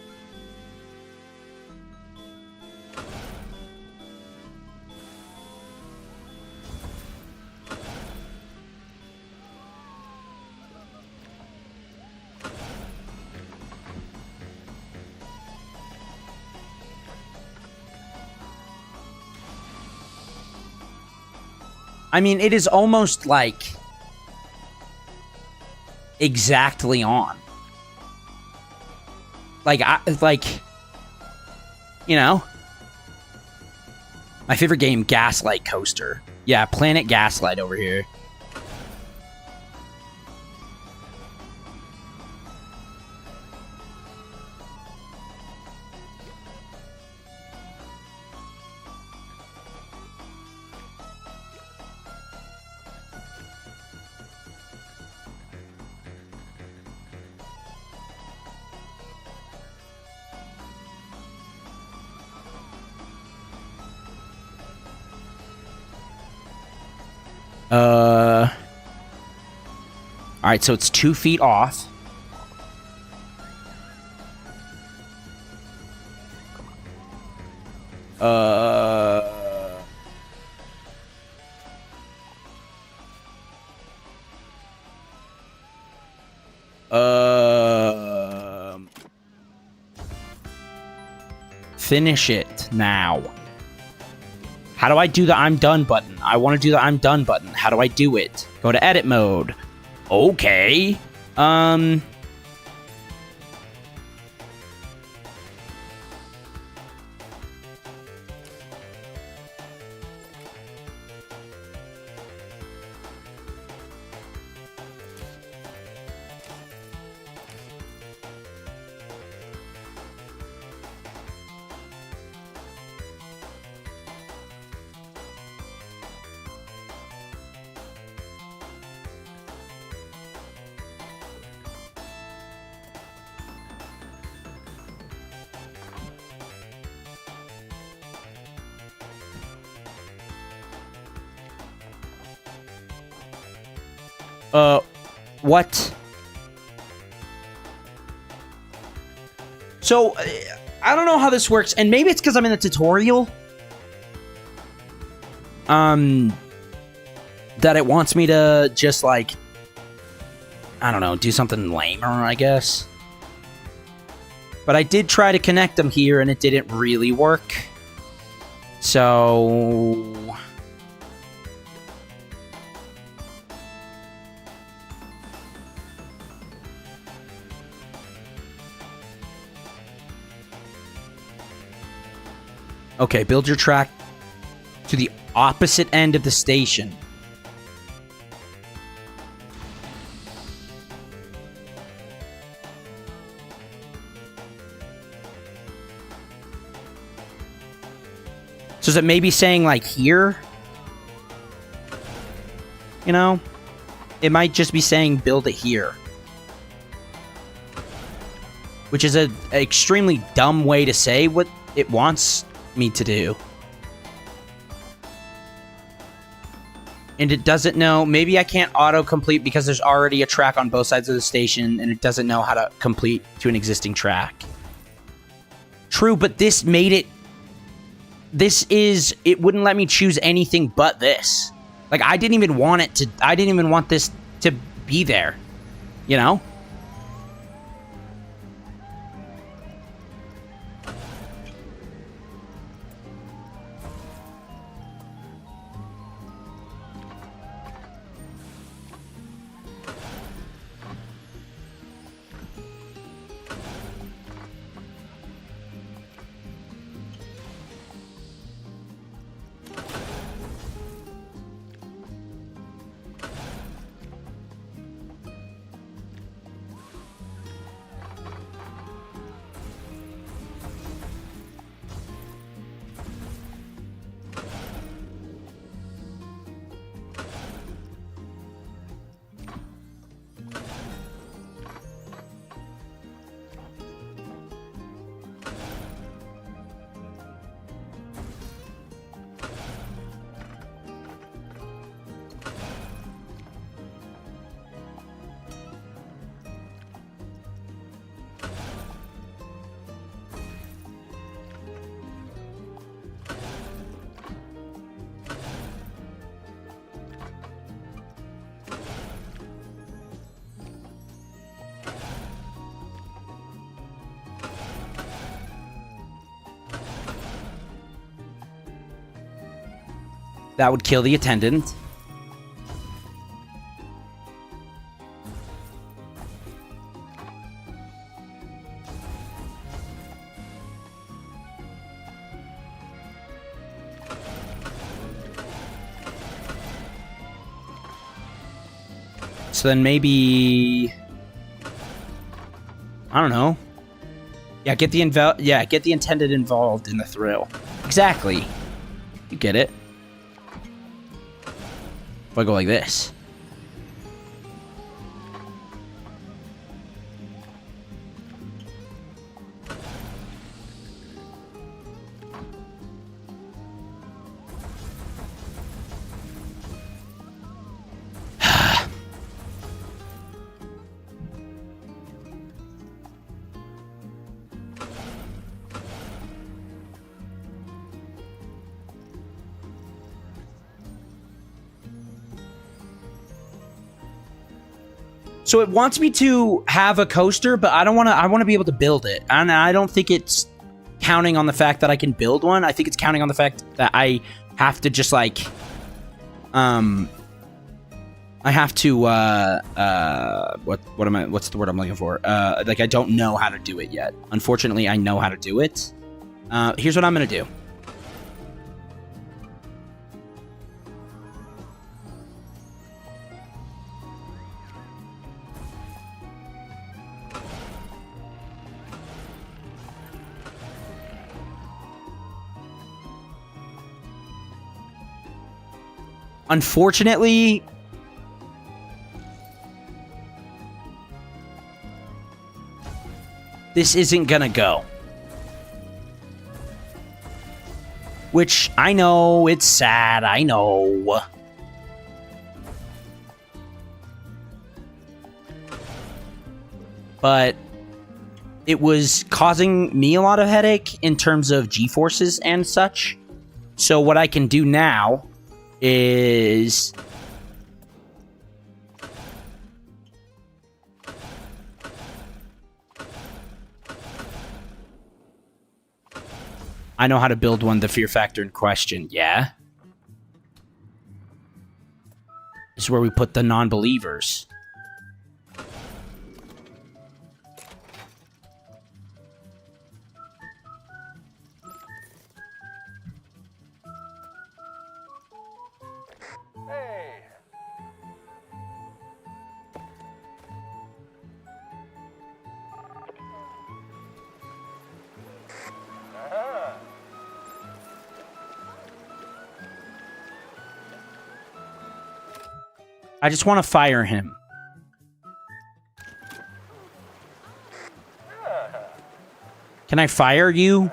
I mean, it is almost like exactly on. Like, you know, my favorite game, Gaslight Coaster. Yeah, Planet Gaslight over here. Alright, so it's 2 feet off. Finish it now. How do I do the I'm done button? I want to do the I'm done button. How do I do it? Go to edit mode. Okay. What? So, I don't know how this works, and maybe it's because I'm in the tutorial. That it wants me to just, like, I don't know, do something lamer, I guess. But I did try to connect them here, and it didn't really work. So... Okay, build your track to the opposite end of the station. So is it maybe saying, like, here? You know? It might just be saying build it here. Which is an extremely dumb way to say what it wants me to do. And it doesn't know... Maybe I can't auto-complete because there's already a track on both sides of the station and it doesn't know how to complete to an existing track. True, but this made it... This is... It wouldn't let me choose anything but this. Like, I didn't even want it to... I didn't even want this to be there. You know? That would kill the attendant. So then maybe... I don't know. Yeah, get the attendant involved in the thrill. Exactly. You get it. If I go like this. So it wants me to have a coaster, but I don't want to. I want to be able to build it, and I don't think it's counting on the fact that I can build one. I think it's counting on the fact that I have to just like, I have to what's the word I'm looking for? Like I don't know how to do it yet. Unfortunately, I know how to do it. Here's what I'm gonna do. Unfortunately, this isn't gonna go. Which, I know, it's sad, I know. But it was causing me a lot of headache in terms of G-forces and such. So what I can do now is I know how to build one, the fear factor in question, yeah? This is where we put the non-believers. I just want to fire him. Can I fire you?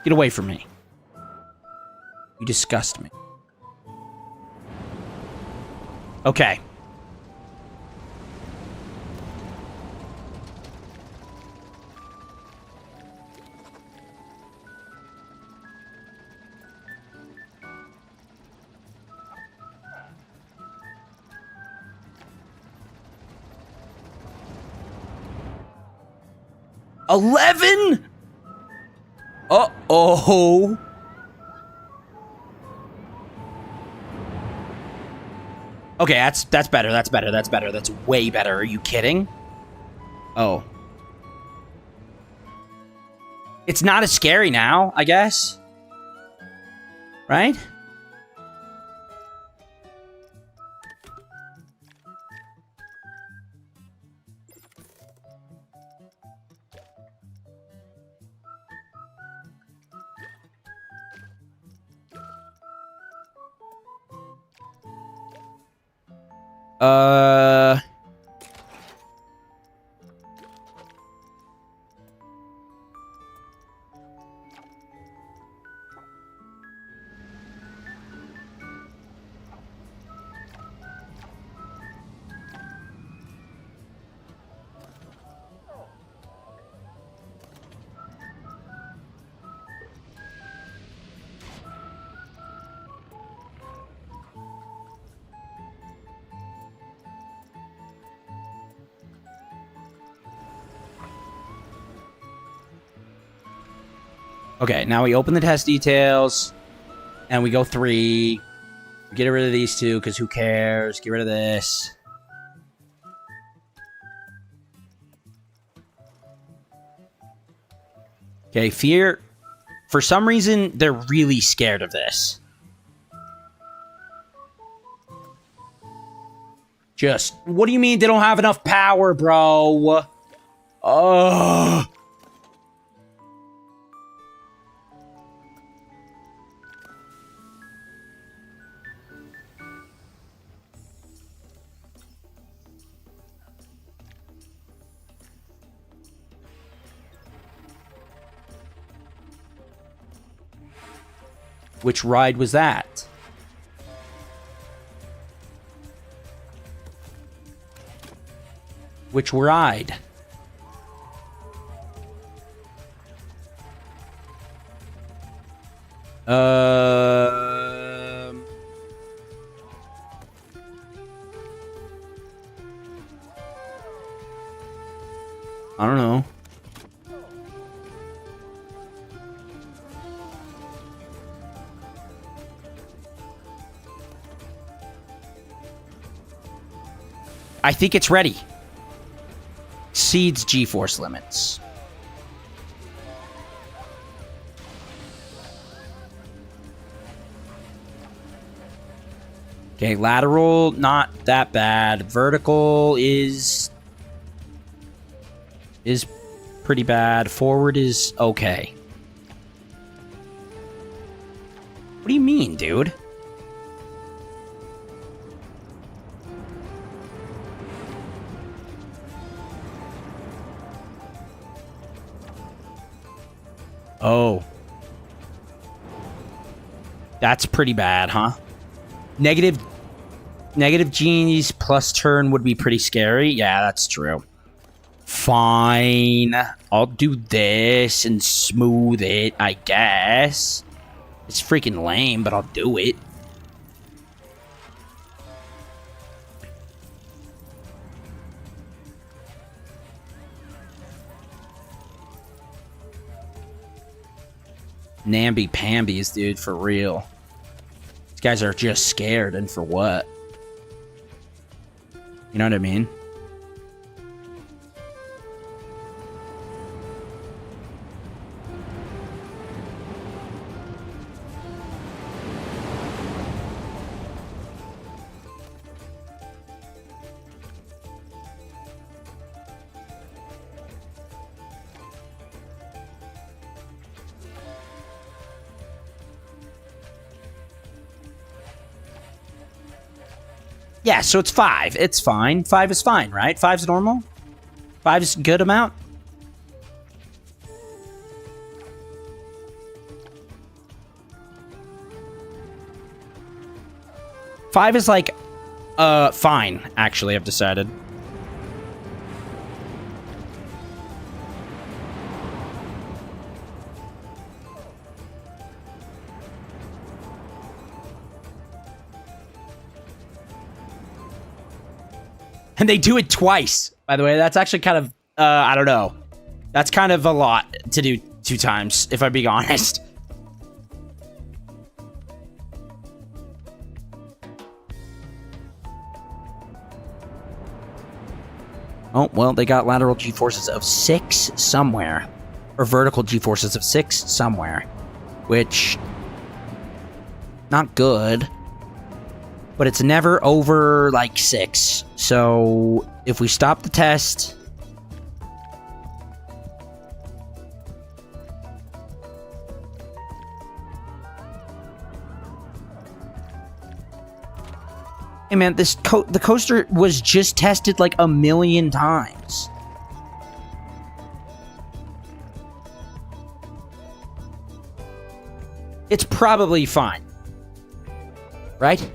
Get away from me. You disgust me. Okay. $11? Uh-oh. Okay, that's better. That's better. That's better. That's way better. Are you kidding? Oh. It's not as scary now, I guess. Right? Uh... Okay, now we open the test details, and we go 3. Get rid of these 2, because who cares? Get rid of this. Okay, fear. For some reason, they're really scared of this. Just, what do you mean they don't have enough power, bro? Oh. Which ride was that? Which ride? I don't know. I think it's ready. Exceeds G-force limits. Okay, lateral, not that bad. Vertical is pretty bad. Forward is okay. What do you mean, dude? Oh. That's pretty bad, huh? Negative G's plus turn would be pretty scary. Yeah, that's true. Fine. I'll do this and smooth it, I guess. It's freaking lame, but I'll do it. Namby-pambies, dude, for real. These guys are just scared, and for what? You know what I mean? Yeah, so it's 5. It's fine. 5 is fine, right? 5's normal? 5's a good amount? Five is like, fine, actually, I've decided. And they do it twice, by the way. That's actually kind of, I don't know. That's kind of a lot to do 2 times, if I'm being honest. Oh, well, they got lateral G-forces of 6 somewhere. Or vertical G-forces of 6 somewhere. Which, not good. But it's never over, like, 6. So, if we stop the test... Hey man, the coaster was just tested like 1,000,000 times. It's probably fine. Right?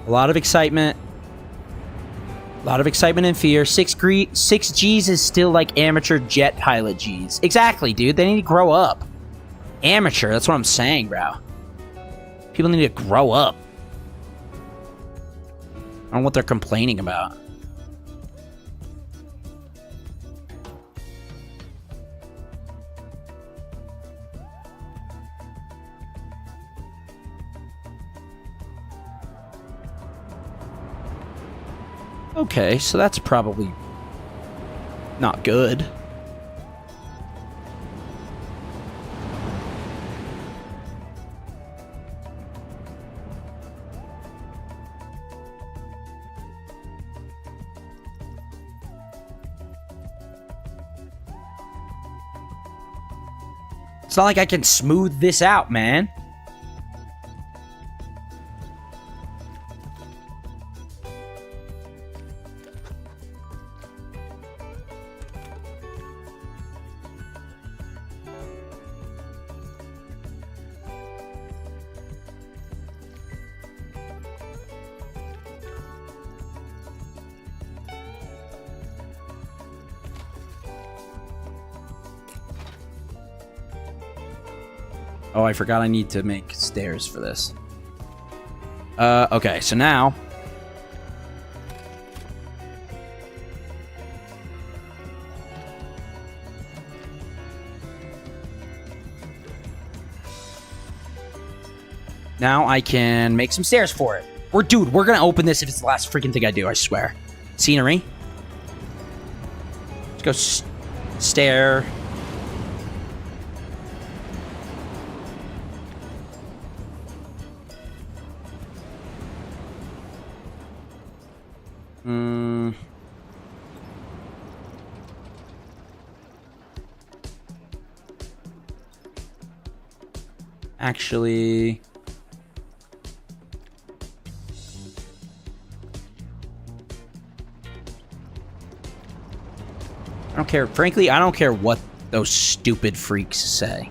A lot of excitement. A lot of excitement and fear. 6 G's is still like amateur jet pilot G's. Exactly, dude. They need to grow up. Amateur, that's what I'm saying, bro. People need to grow up. I don't know what they're complaining about. Okay, so that's probably not good. It's not like I can smooth this out, man. Oh, I forgot I need to make stairs for this. Okay, so now... Now I can make some stairs for it. Dude, we're gonna open this if it's the last freaking thing I do, I swear. Scenery. Let's go stair... Actually... I don't care. Frankly, I don't care what those stupid freaks say.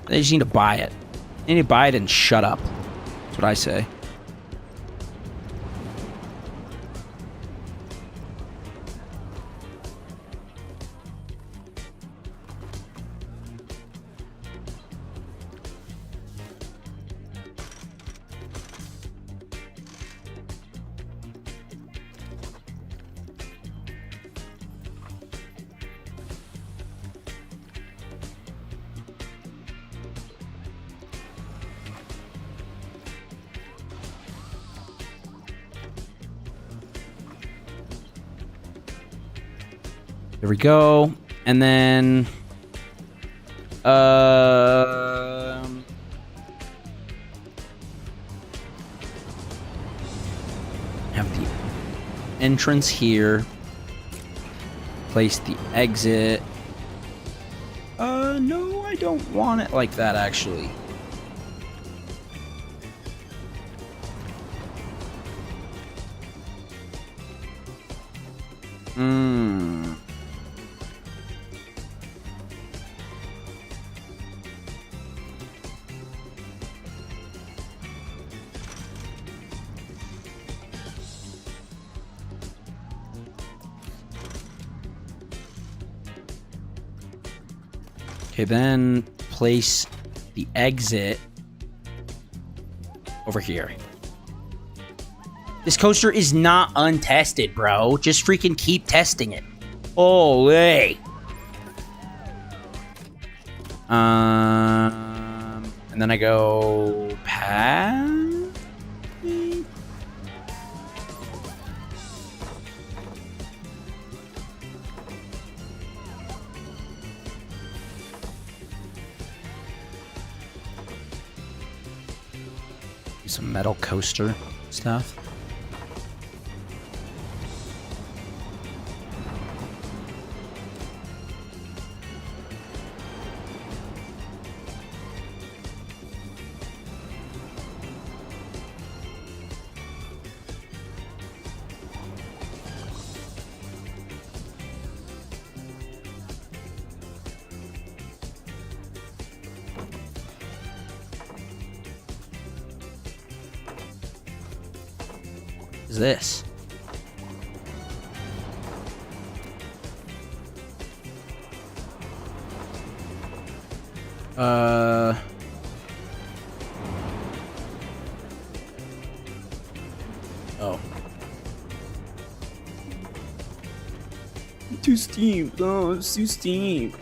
They just need to buy it. They need to buy it and shut up. That's what I say. There we go. And then... have the entrance here. Place the exit. No, I don't want it like that, actually. Okay, then place the exit over here. This coaster is not untested, bro. Just freaking keep testing it. Holy. And then I go past. Some metal coaster stuff. Is this? Oh. Too steep. Oh, it's too steep.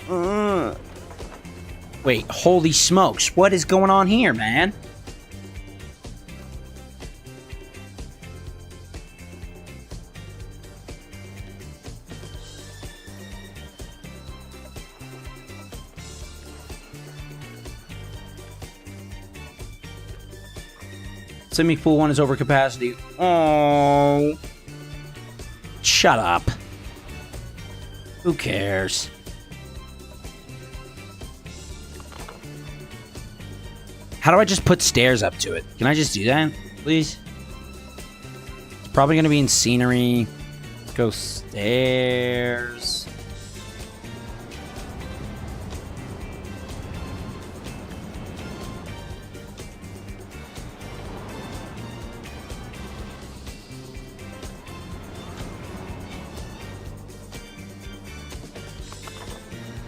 Wait, holy smokes. What is going on here, man? Swimming pool 1 is over capacity. Oh. Shut up. Who cares? How do I just put stairs up to it? Can I just do that, please? It's probably going to be in scenery. Let's go stairs.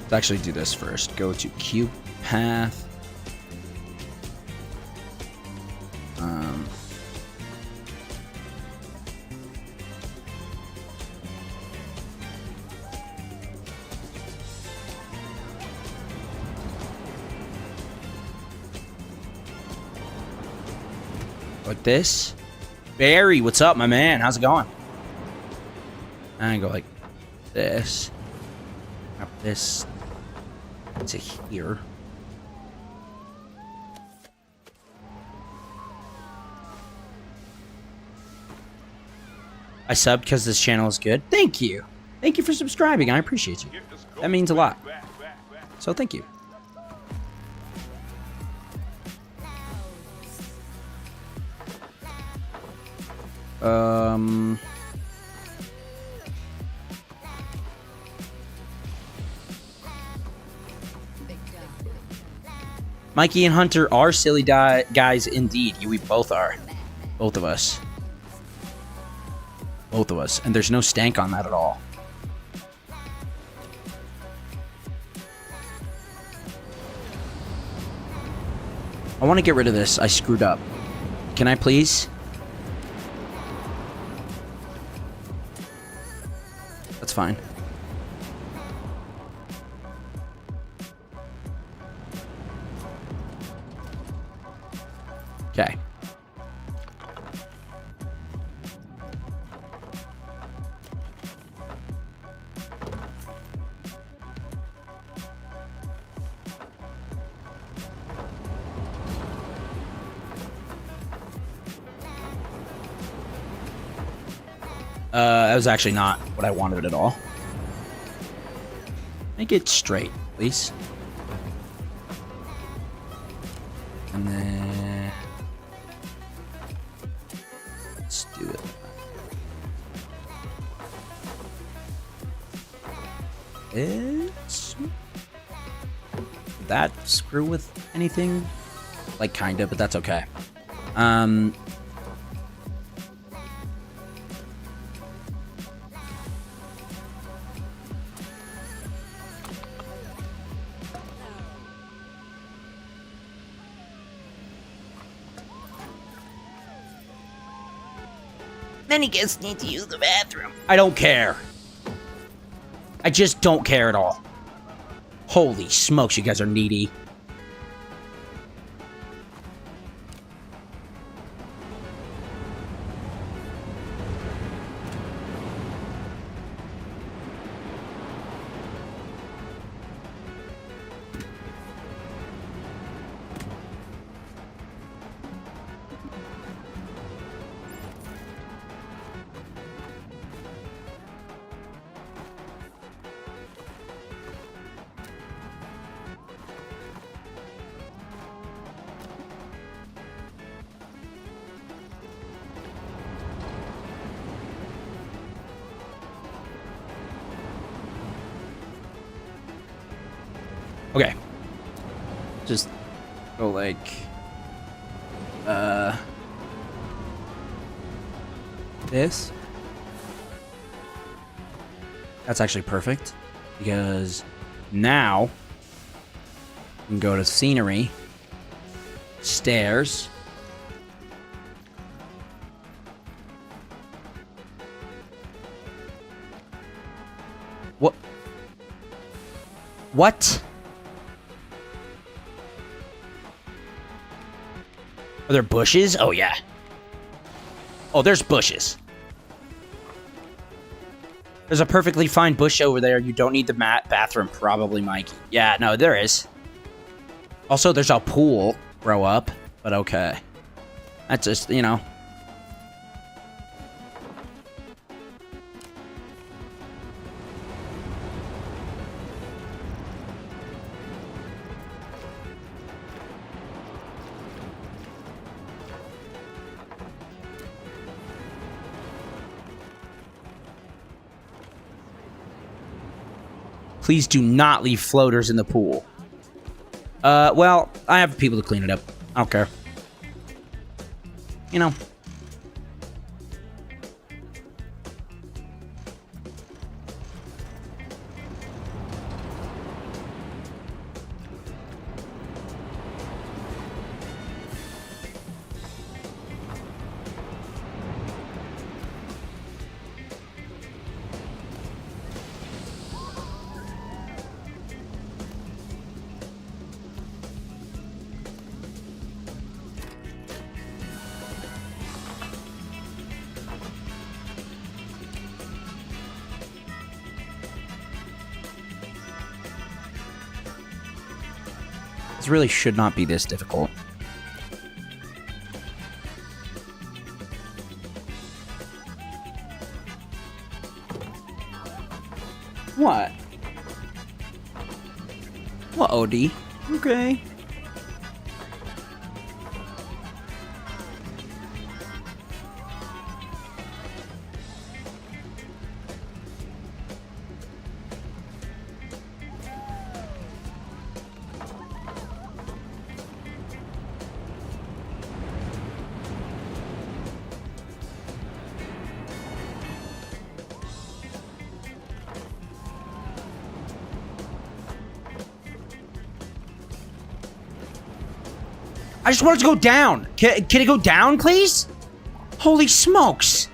Let's actually do this first. Go to cube path. Like this. Barry, what's up, my man? How's it going? And I go like this. Up this to here. I subbed because this channel is good. Thank you. Thank you for subscribing. I appreciate you. That means a lot. So thank you. Mikey and Hunter are silly guys indeed. We both are. Both of us. Both of us. And there's no stank on that at all. I want to get rid of this. I screwed up. Can I please? That's fine. Okay. That was actually not what I wanted at all. Make it straight, please. And then let's do it. Did that screw with anything? Like, kinda, but that's okay. Then he gets need to use the bathroom. I don't care. I just don't care at all. Holy smokes, you guys are needy. Okay. Just go like this. That's actually perfect because now we can go to scenery, stairs. What? What? Are there bushes? Oh, yeah. Oh, there's bushes. There's a perfectly fine bush over there. You don't need the bathroom, probably, Mikey. Yeah, no, there is. Also, there's a pool. Grow up. But okay. That's just, you know. Please do not leave floaters in the pool. Well, I have people to clean it up. I don't care. You know. This really should not be this difficult. What? What, OD? Okay. I just want it to go down. Can it go down, please? Holy smokes.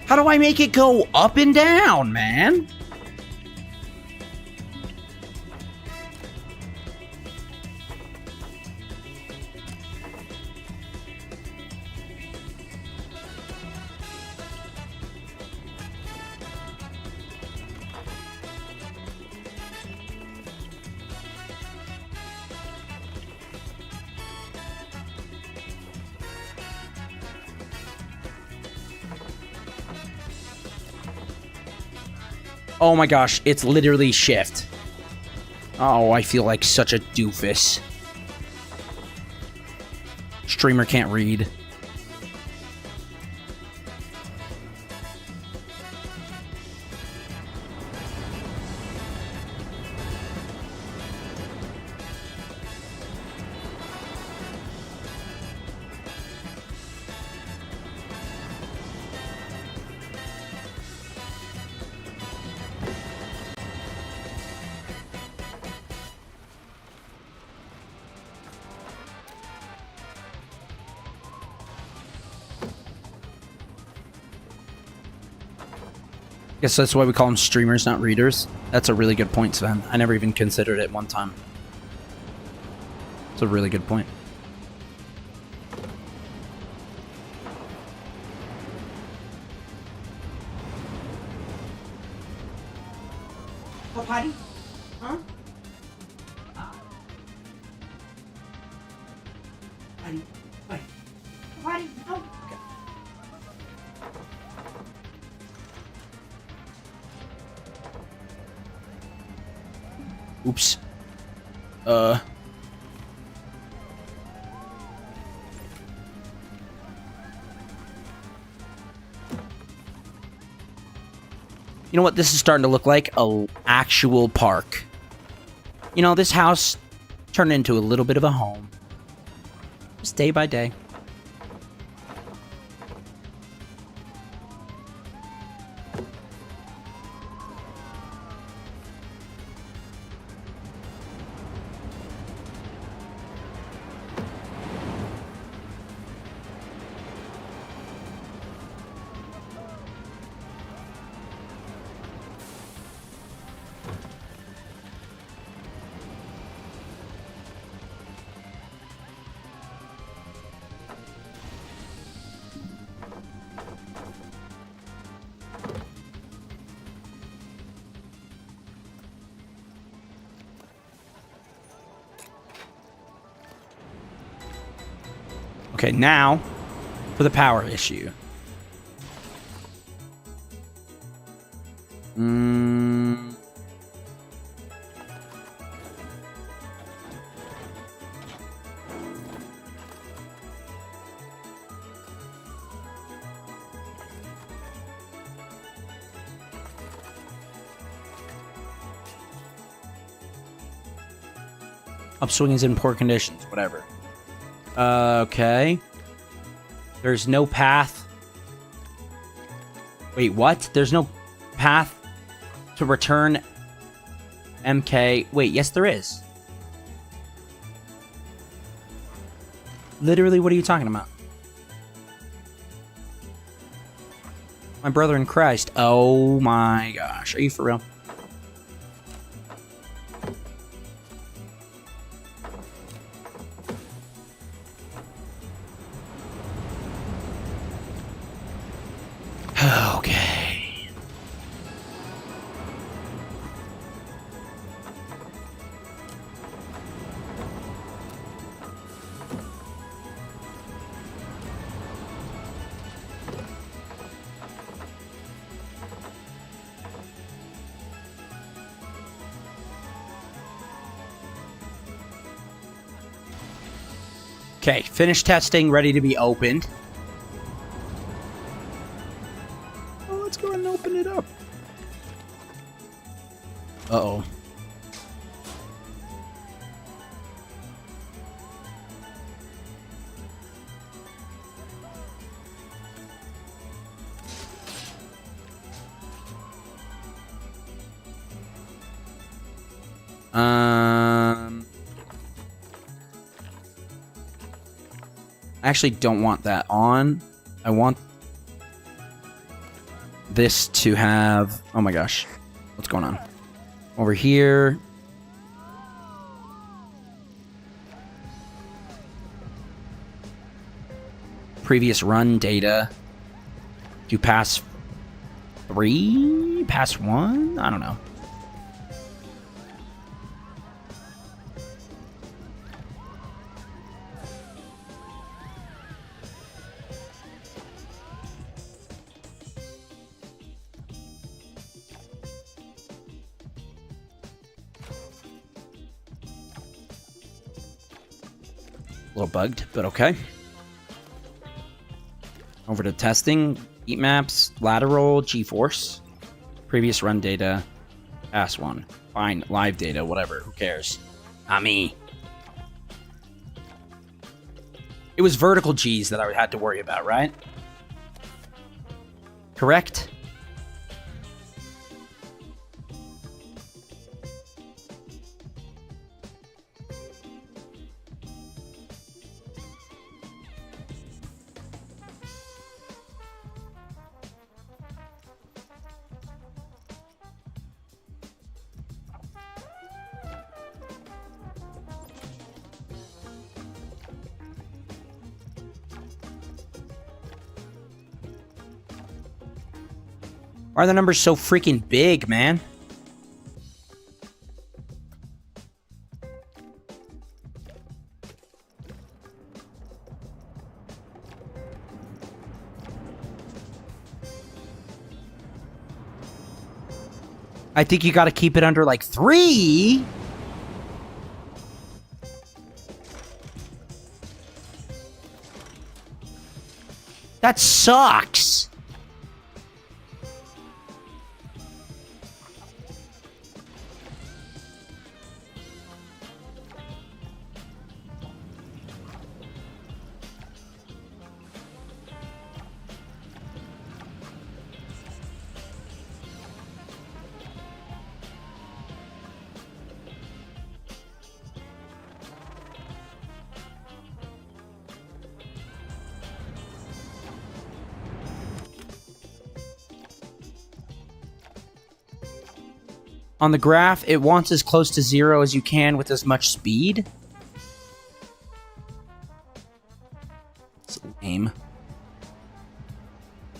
How do I make it go up and down, man? Oh my gosh, it's literally shift. Oh, I feel like such a doofus. Streamer can't read. Guess that's why we call them streamers, not readers. That's a really good point, Sven. I never even considered it one time. It's a really good point. What party? Huh? Party. Party. Party. No. Oops. You know what this is starting to look like? A actual park. You know, this house turned into a little bit of a home. Just day by day. Okay, now for the power issue. Upswing is in poor conditions, whatever. Okay. There's no path. Wait, what? There's no path to return MK. Wait, yes there is. Literally, what are you talking about? My brother in Christ. Oh my gosh. Are you for real? Okay. Okay, finished testing, ready to be opened. Well, let's go ahead and open it up. Uh-oh. I actually don't want that on. I want this to have... Oh my gosh. What's going on? Over here. Previous run data. Do pass 3? Pass 1? I don't know. A little bugged, but okay. Over to testing. Heat maps. Lateral. G-force. Previous run data. Past one. Fine. Live data. Whatever. Who cares? Not me. It was vertical G's that I had to worry about, right? Correct? Why are the numbers so freaking big, man? I think you got to keep it under like 3. That sucks. On the graph, it wants as close to 0 as you can with as much speed. It's lame.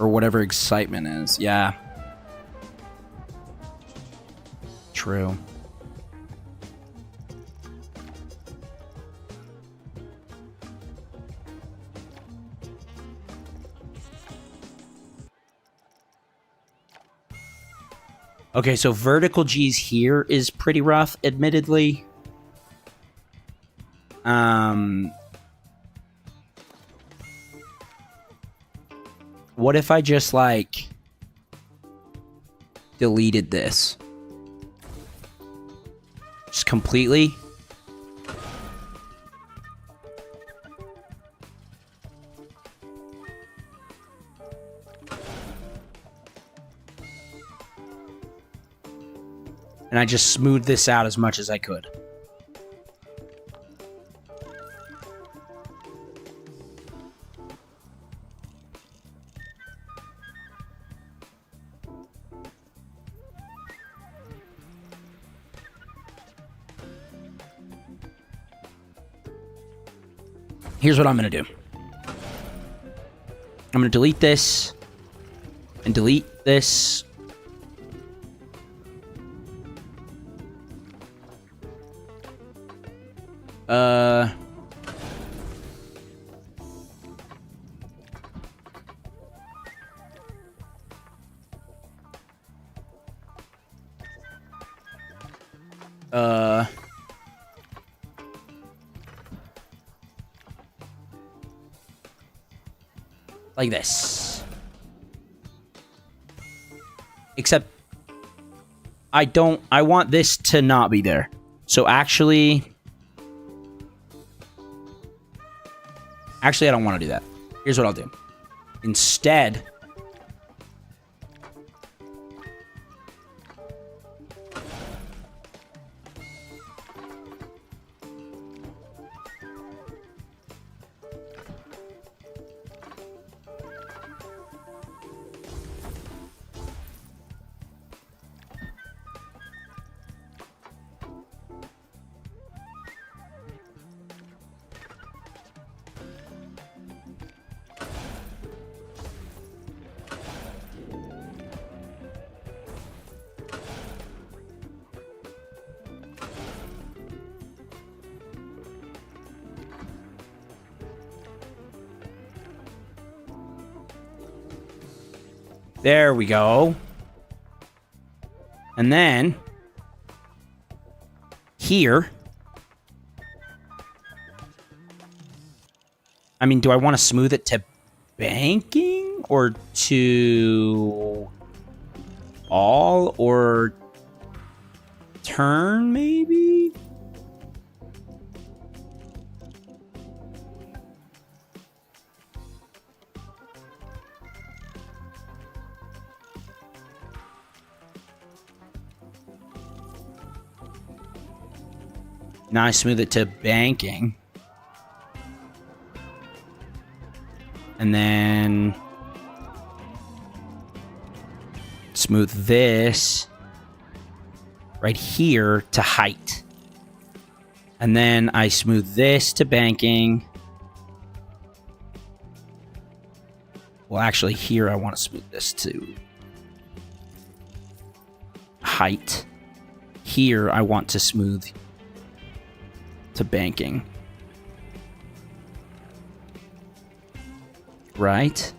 Or whatever excitement is. Yeah. True. Okay, so vertical G's here is pretty rough, admittedly. What if I just, like, deleted this? Just completely? And I just smoothed this out as much as I could. Here's what I'm going to do. I'm going to delete this and delete this. Like this. Except I want this to not be there. So actually I don't want to do that. Here's what I'll do. Instead, there we go. And then here I mean, do I want to smooth it to banking or to all or turn maybe? Now I smooth it to banking. And then smooth this right here to height. And then I smooth this to banking. Well, actually, here I want to smooth this to height. Here I want to smooth to banking. Right?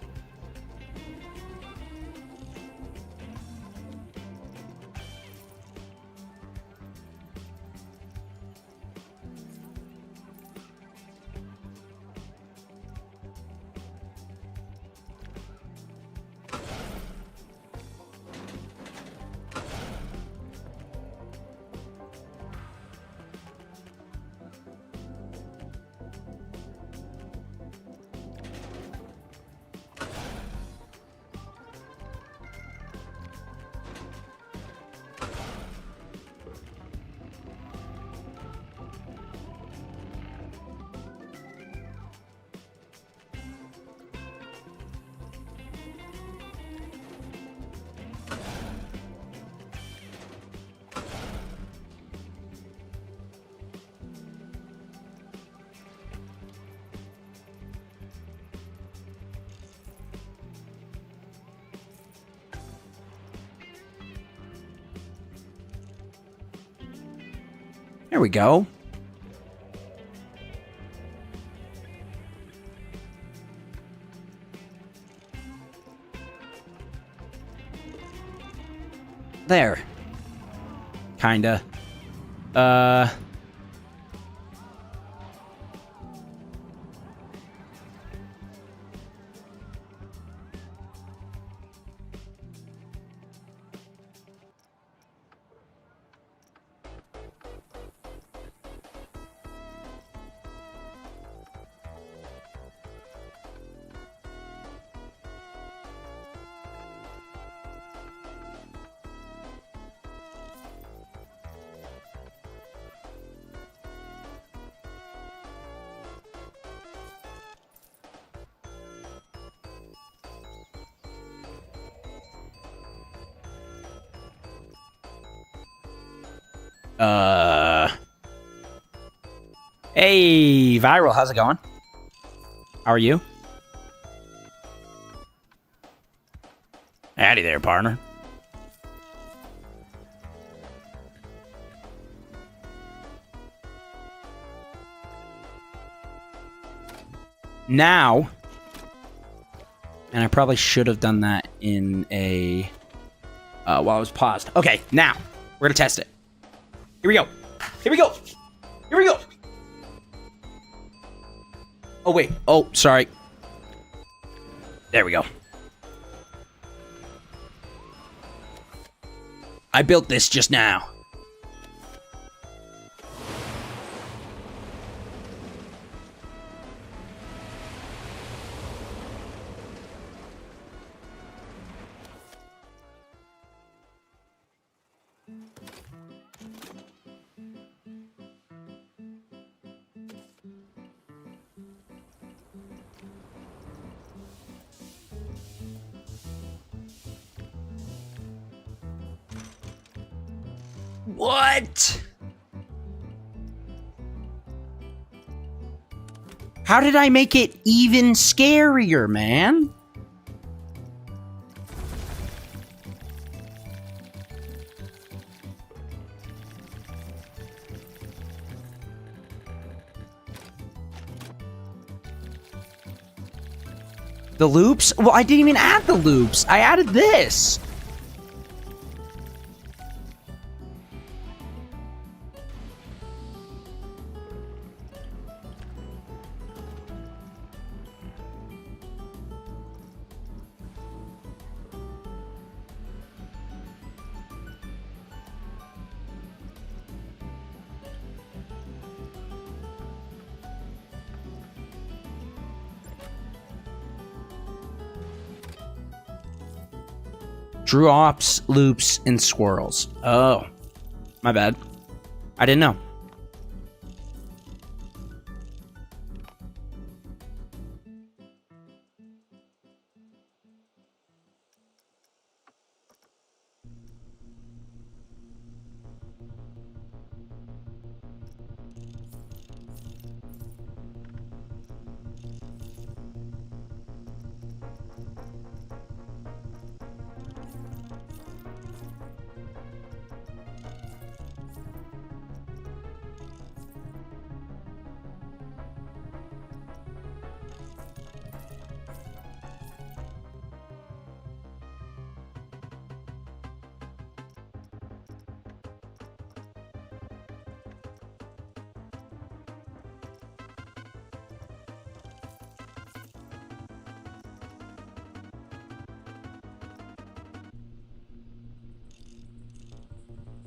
There we go. There. Kinda. Hey, Viral, how's it going? How are you? Howdy there, partner. Now, and I probably should have done that in a while I was paused. Okay, now we're gonna test it. Here we go. Here we go. Here we go. Oh wait. Oh, sorry. There we go. I built this just now. What? How did I make it even scarier, man? The loops? Well, I didn't even add the loops. I added this. Drops, loops, and swirls. Oh, my bad. I didn't know.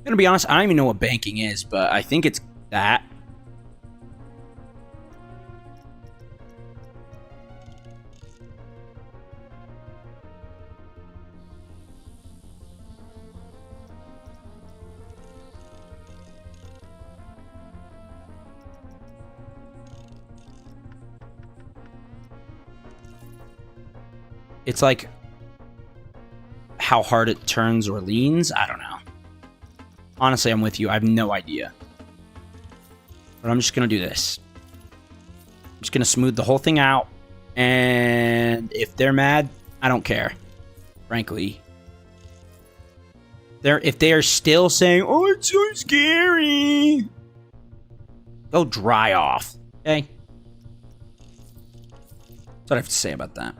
I'm gonna be honest, I don't even know what banking is, but I think it's that. It's like how hard it turns or leans. I don't know. Honestly, I'm with you. I have no idea. But I'm just going to do this. I'm just going to smooth the whole thing out. And if they're mad, I don't care. Frankly. If they are still saying, oh, it's so scary, go dry off. Okay? That's what I have to say about that.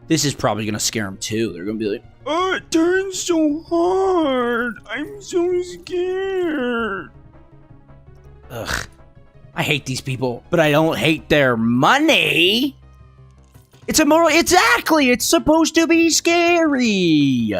This is probably going to scare them too. They're going to be like, oh, it turns so hard. I'm so scared. Ugh. I hate these people, but I don't hate their money. It's a moral. Exactly. It's supposed to be scary.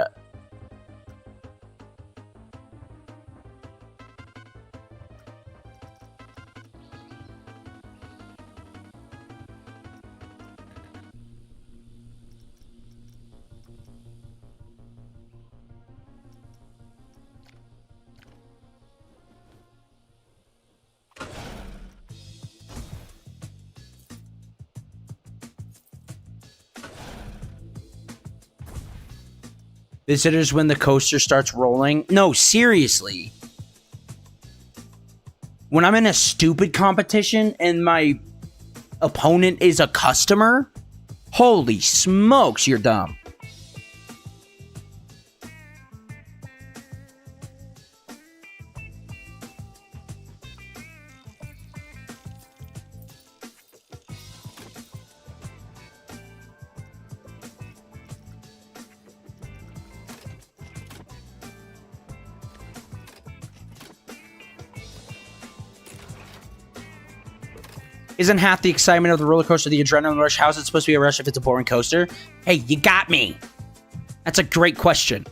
Visitors when the coaster starts rolling. No, seriously. When I'm in a stupid competition and my opponent is a customer, holy smokes, you're dumb. Isn't half the excitement of the roller coaster the adrenaline rush? How is it supposed to be a rush if it's a boring coaster? Hey, you got me. That's a great question.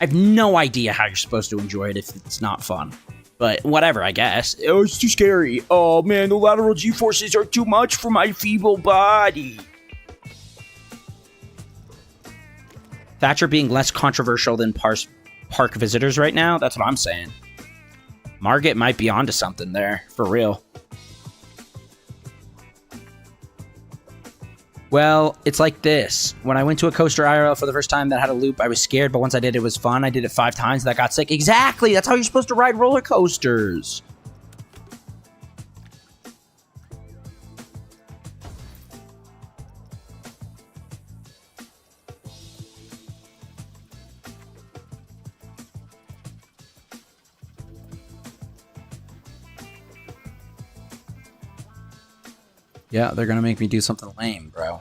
I have no idea how you're supposed to enjoy it if it's not fun. But whatever, I guess. Oh, it's too scary. Oh, man, the lateral G-forces are too much for my feeble body. Thatcher being less controversial than park visitors right now? That's what I'm saying. Margit might be onto something there, for real. Well, it's like this. When I went to a coaster IRL for the first time that had a loop, I was scared, but once I did, it was fun. I did it 5 times, and I got sick. Exactly! That's how you're supposed to ride roller coasters. Yeah, they're gonna make me do something lame, bro.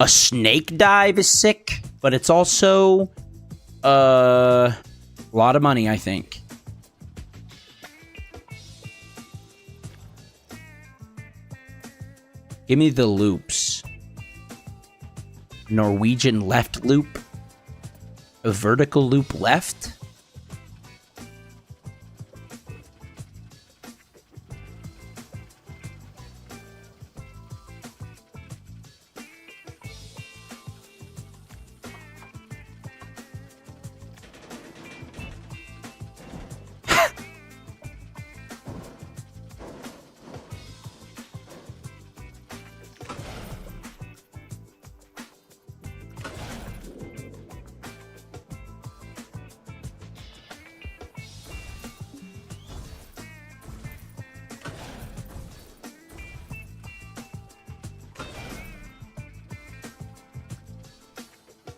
A snake dive is sick, but it's also a lot of money, I think. Give me the loops. Norwegian left loop. A vertical loop left.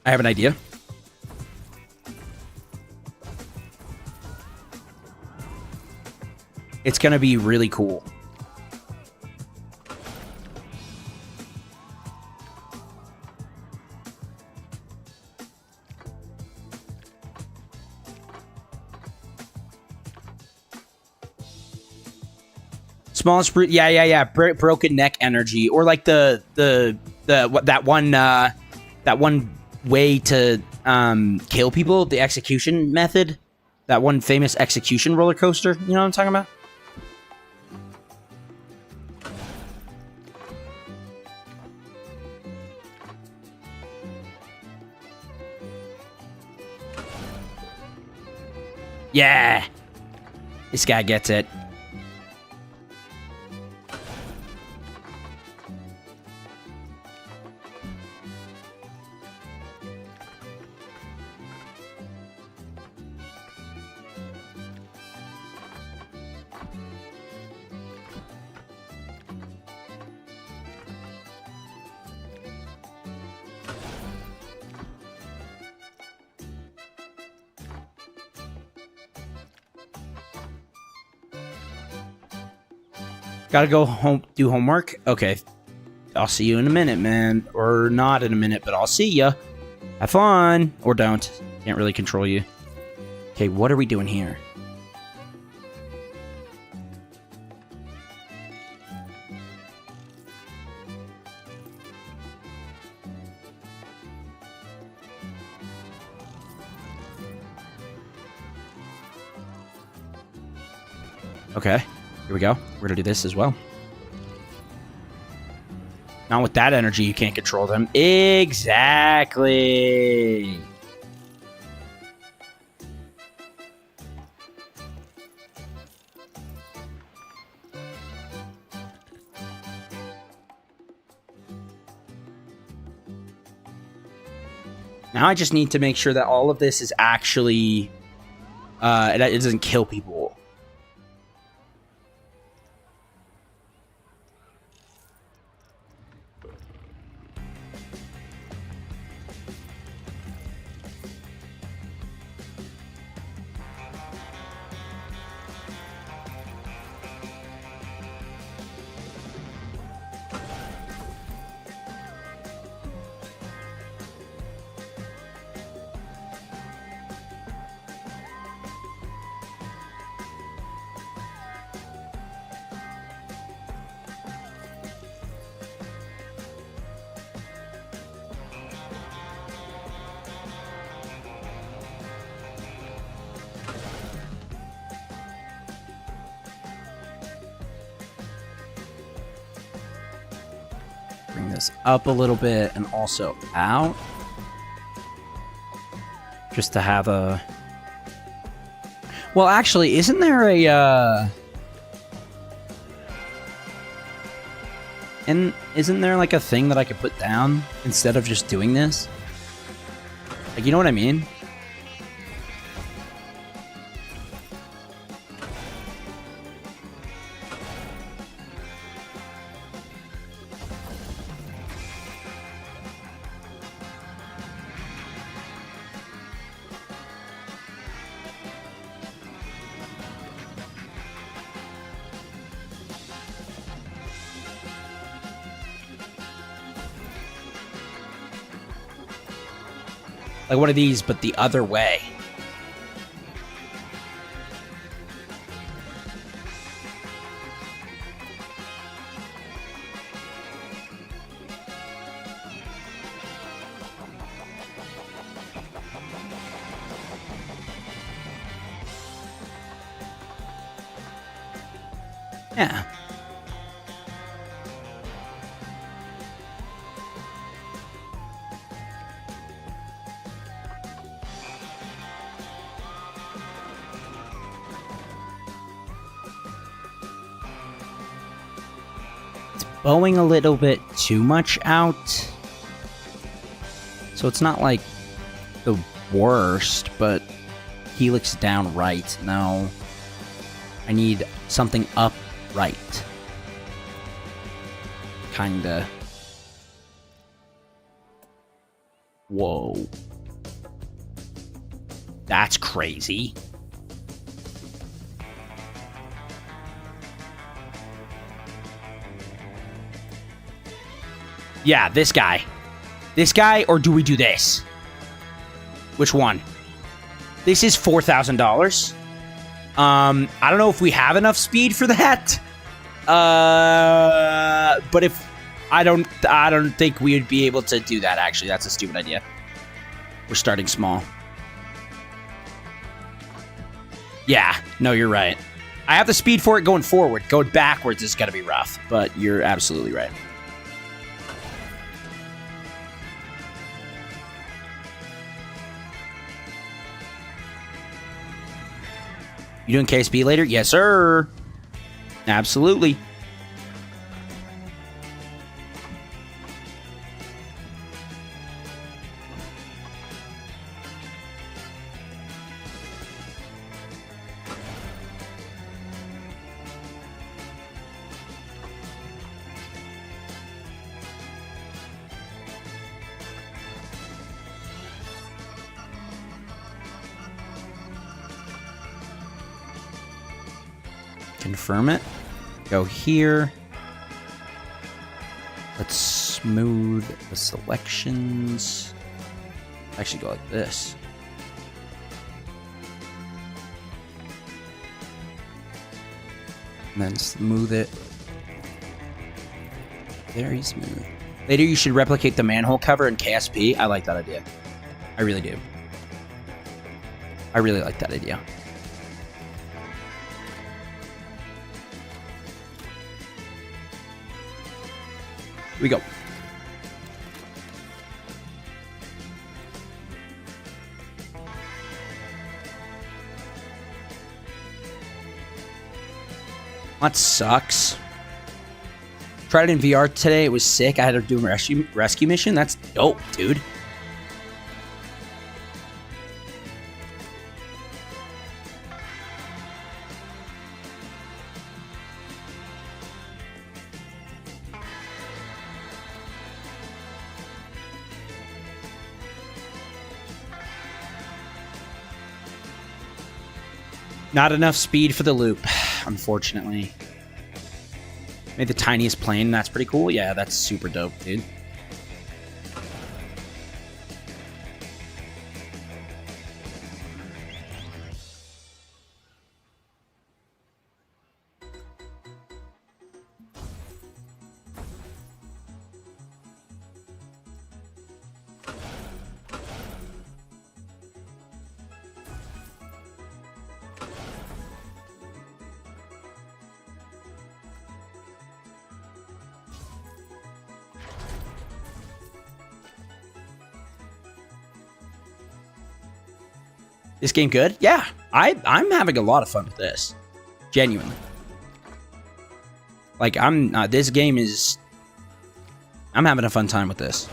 I have an idea. It's gonna be really cool. Smallest brute, yeah. Broken neck energy, or like that one way to kill people, the execution method, that one famous execution roller coaster. You know what I'm talking about? Yeah, this guy gets it. Gotta go home, do homework? Okay. I'll see you in a minute, man. Or not in a minute, but I'll see ya. Have fun. Or don't. Can't really control you. Okay, what are we doing here? Okay. Here we go. We're gonna do this as well. Not with that energy, you can't control them. Exactly. Now I just need to make sure that all of this is actually... it doesn't kill people. Bring this up a little bit and also out. Just to have a... Well, actually, isn't there a... And isn't there like a thing that I could put down instead of just doing this? Like, you know what I mean? Like one of these, but the other way. Yeah. Bowing a little bit too much out. So it's not like the worst, but helix down right. No. I need something up right. Kinda. Whoa. That's crazy. Yeah, this guy. This guy, or do we do this? Which one? This is $4,000. I don't know if we have enough speed for that. But if I don't think we would be able to do that. Actually, that's a stupid idea. We're starting small. Yeah, no, you're right. I have the speed for it going forward. Going backwards is gonna be rough, but you're absolutely right. You doing KSP later? Yes, sir. Absolutely. Confirm it. Go here. Let's smooth the selections. Actually go like this. And then smooth it. Very smooth. Later you should replicate the manhole cover in KSP. I like that idea. I really do. I really like that idea. Here we go. That sucks. Tried it in VR today. It was sick. I had to do a rescue mission. That's dope, dude. Not enough speed for the loop, unfortunately. Made the tiniest plane. That's pretty cool. Yeah, that's super dope, dude. This game good? Yeah, I'm having a lot of fun with this, genuinely. Like this game is. I'm having a fun time with this.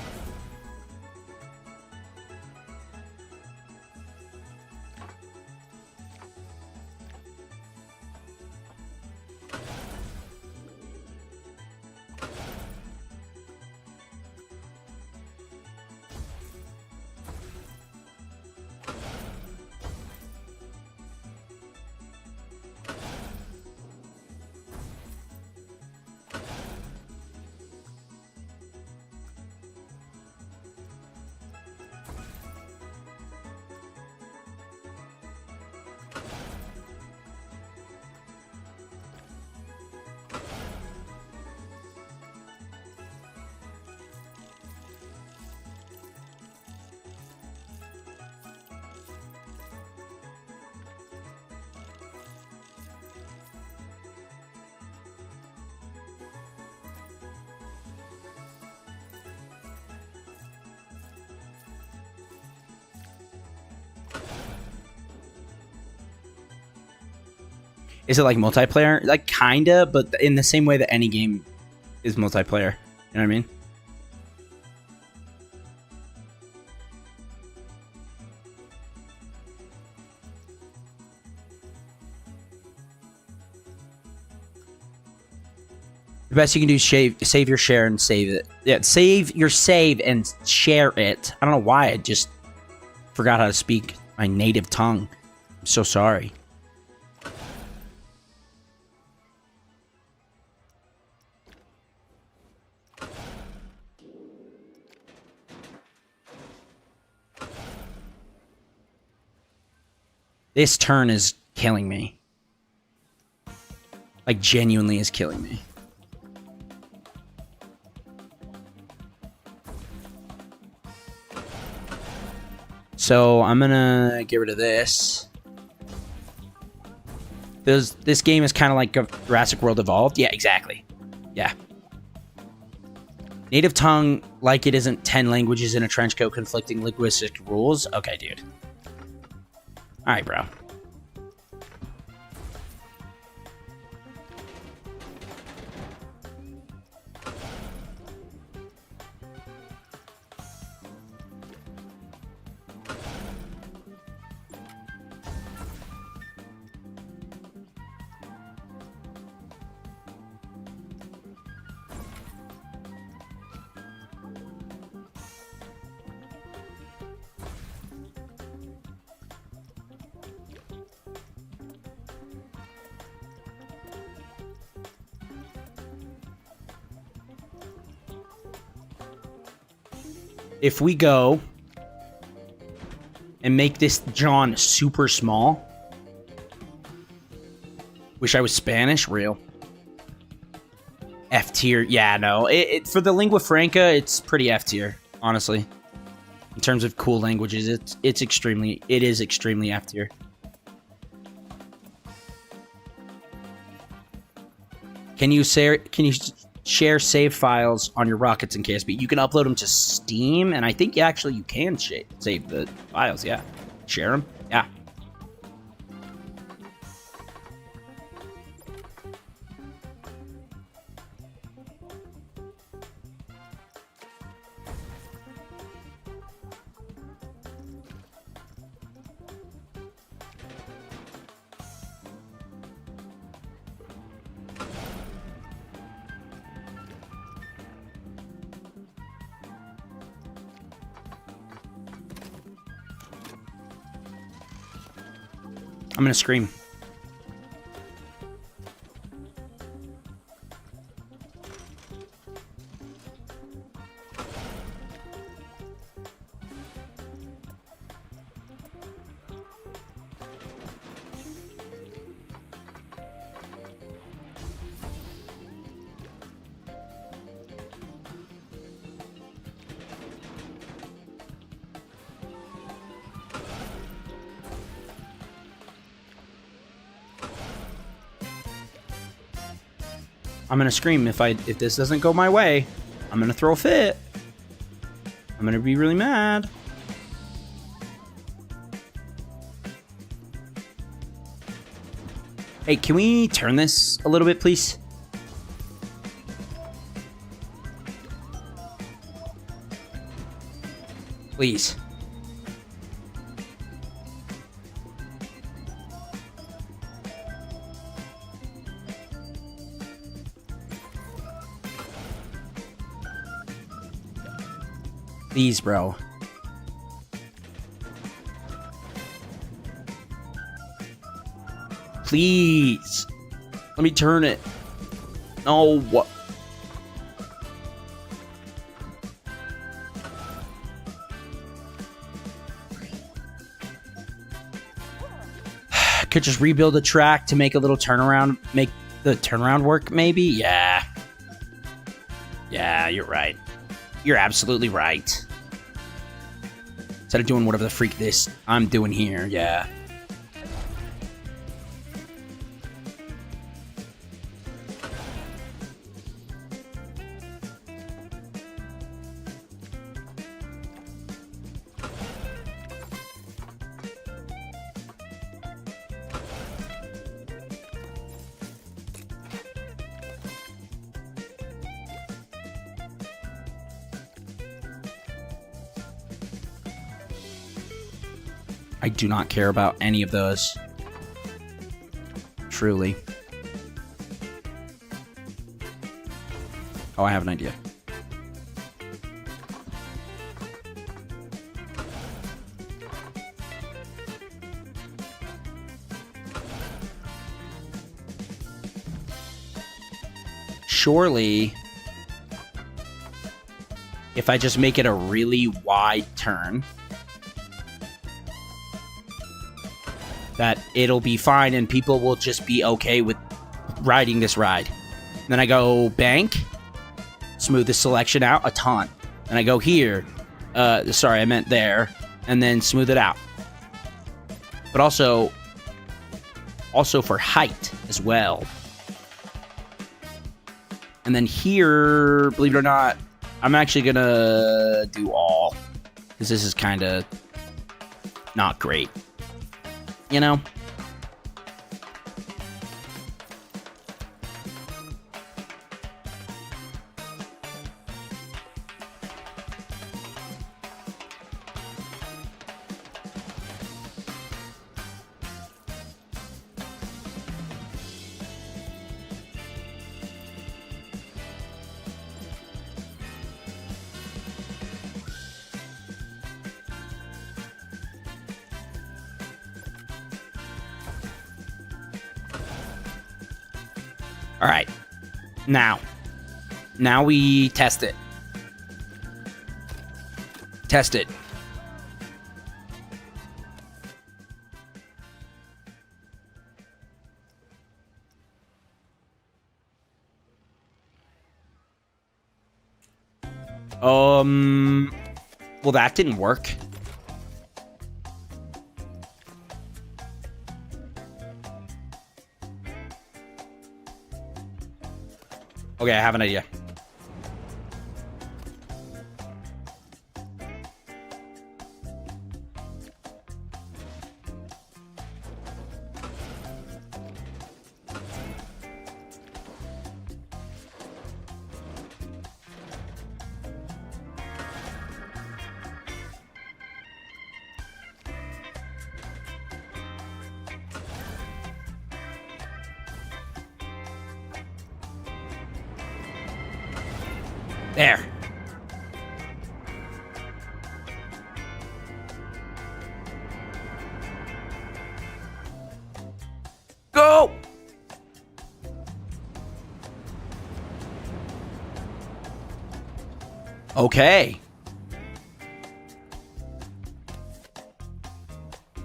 Is it like multiplayer? Like kinda, but in the same way that any game is multiplayer. You know what I mean? The best you can do is save your share and save it. Yeah, save your save and share it. I don't know why I just forgot how to speak my native tongue. I'm so sorry. This turn is killing me. Like, genuinely is killing me. So, I'm gonna get rid of this. This game is kind of like Jurassic World Evolved. Yeah, exactly. Yeah. Native tongue, like it isn't 10 languages in a trench coat conflicting linguistic rules. Okay, dude. Alright, bro. If we go and make this John super small. Wish I was Spanish, real. F tier. Yeah, no. For the lingua franca, it's pretty F tier, honestly. In terms of cool languages, it is extremely F tier. Can you share save files on your rockets in KSP? You can upload them to Steam, and I think actually you can save the files. Yeah, share them. Yeah. I'm gonna scream. I'm gonna scream if this doesn't go my way. I'm gonna throw a fit. I'm gonna be really mad. Hey, can we turn this a little bit, please? Please. Please, bro. Please. Let me turn it. No, what? Could just rebuild the track to make a little turnaround, make the turnaround work, maybe? Yeah. Yeah, you're right. You're absolutely right. Instead of doing whatever the freak I'm doing here, yeah. I do not care about any of those. Truly. Oh, I have an idea. Surely, if I just make it a really wide turn, that it'll be fine and people will just be okay with riding this ride. Then I go bank, smooth the selection out a ton. And I go here, sorry, I meant there, and then smooth it out. But also for height as well. And then here, believe it or not, I'm actually gonna do all, because this is kind of not great, you know? All right, now we test it. Test it. Well, that didn't work. Okay, I have an idea. There. Go! Okay.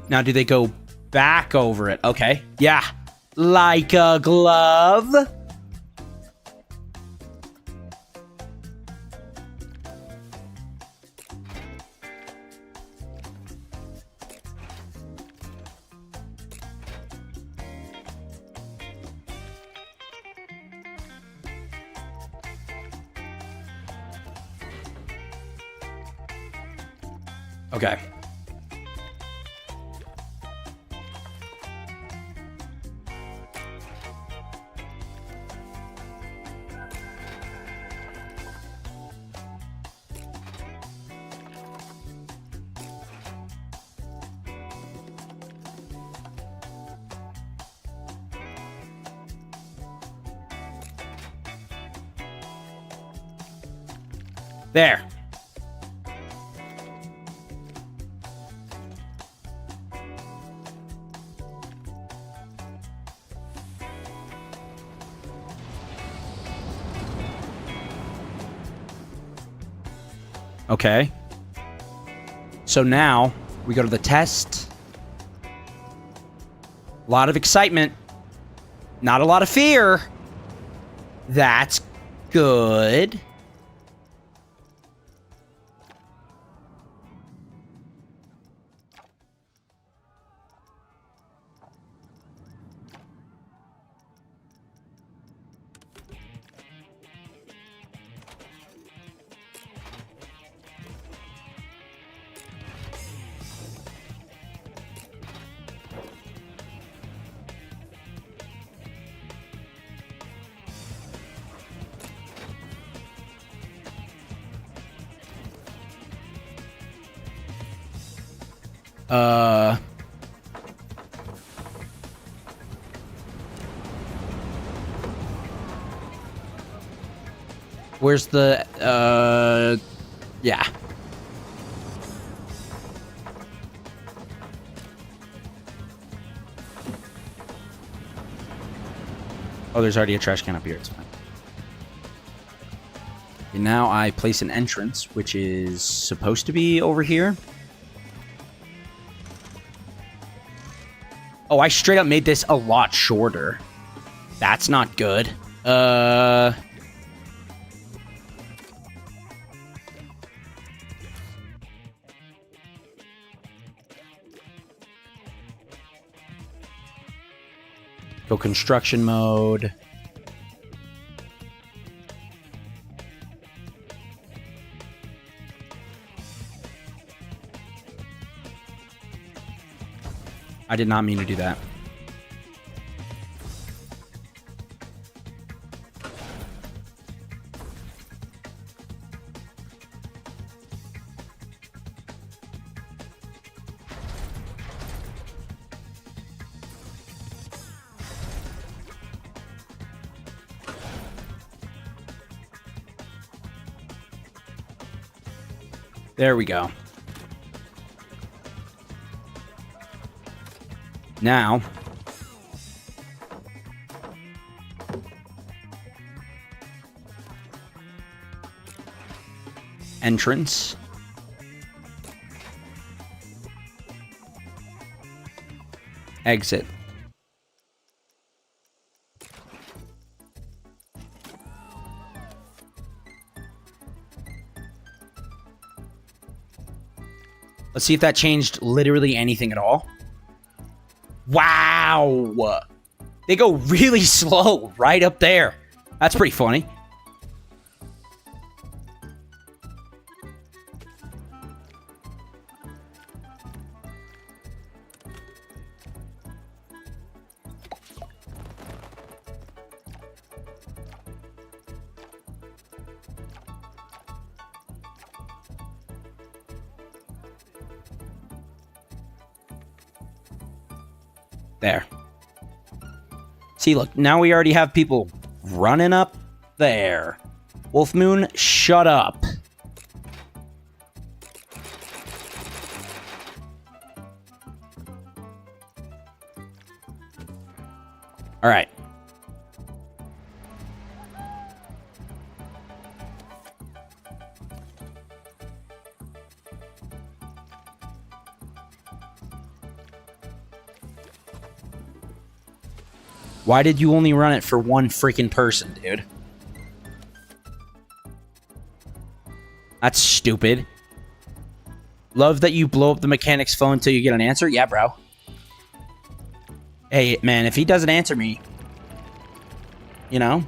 Now, do they go back over it? Okay. Yeah. Like a glove. Okay. There. Okay. So now we go to the test. A lot of excitement. Not a lot of fear. That's good. Where's the, yeah. Oh, there's already a trash can up here. It's fine. And now I place an entrance, which is supposed to be over here. Oh, I straight up made this a lot shorter. That's not good. Go construction mode. I did not mean to do that. There we go. Now, entrance. Exit. Let's see if that changed literally anything at all. Wow! They go really slow right up there. That's pretty funny. There. See, look, now we already have people running up there. Wolf Moon, shut up. All right. Why did you only run it for one freaking person, dude? That's stupid. Love that you blow up the mechanic's phone until you get an answer? Yeah, bro. Hey, man, if he doesn't answer me, you know?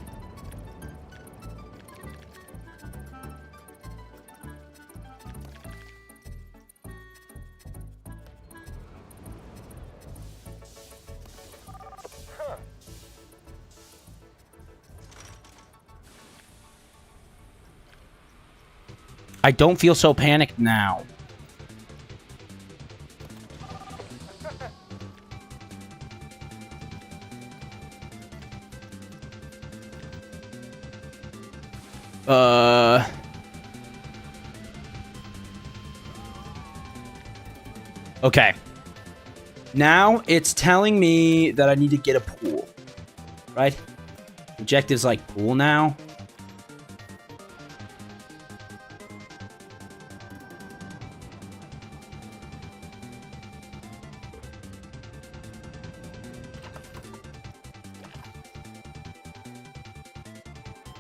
I don't feel so panicked now. Okay. Now it's telling me that I need to get a pool. Right? Objective's like pool now.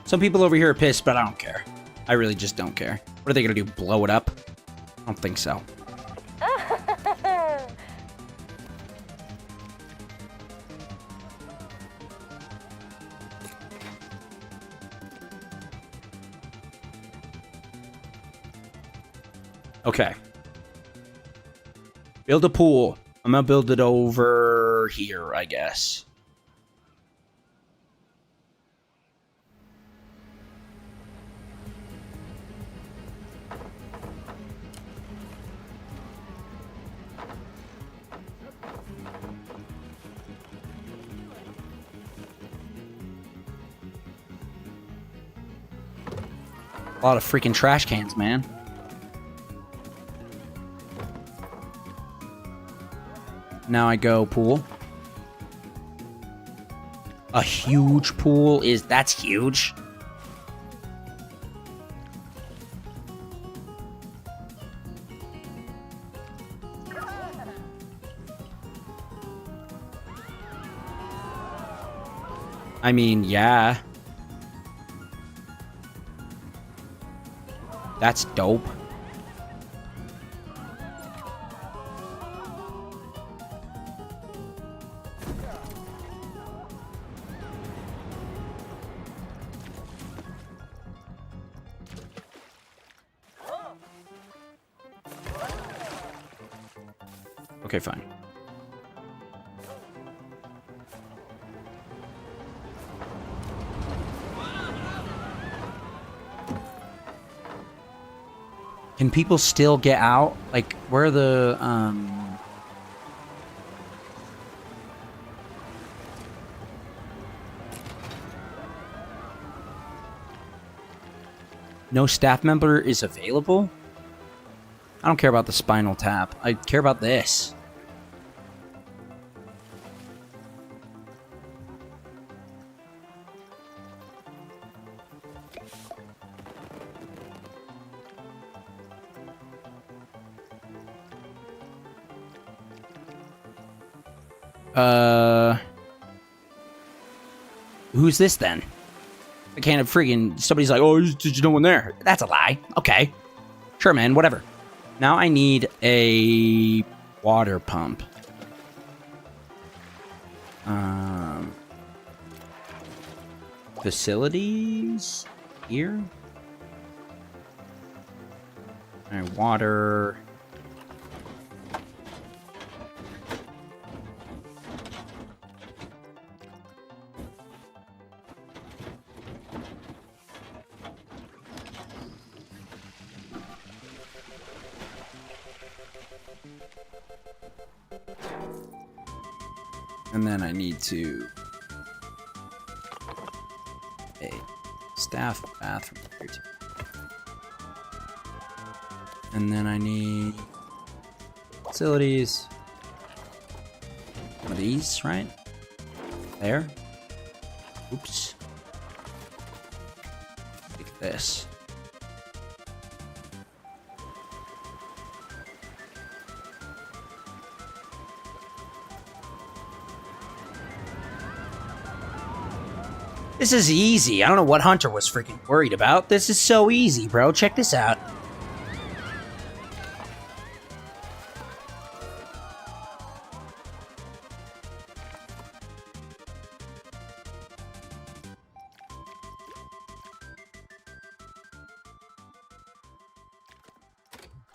Some people over here are pissed, but I don't care. I really just don't care. What are they gonna do, blow it up? I don't think so. Okay. Build a pool. I'm gonna build it over here, I guess. A lot of freaking trash cans, man. Now I go pool. A huge pool that's huge. I mean, yeah. That's dope. Okay, fine. Can people still get out? Like, where are the, no staff member is available? I don't care about the spinal tap. I care about this. Who's this then? I can't have freaking... Somebody's like, oh, there's no one there. That's a lie. Okay. Sure, man. Whatever. Now I need a water pump. Facilities? Here? Alright, water... And then I need to... a staff bathroom here too. And then I need... facilities. One of these, right? There. Oops. Like this. This is easy. I don't know what Hunter was freaking worried about. This is so easy, bro. Check this out.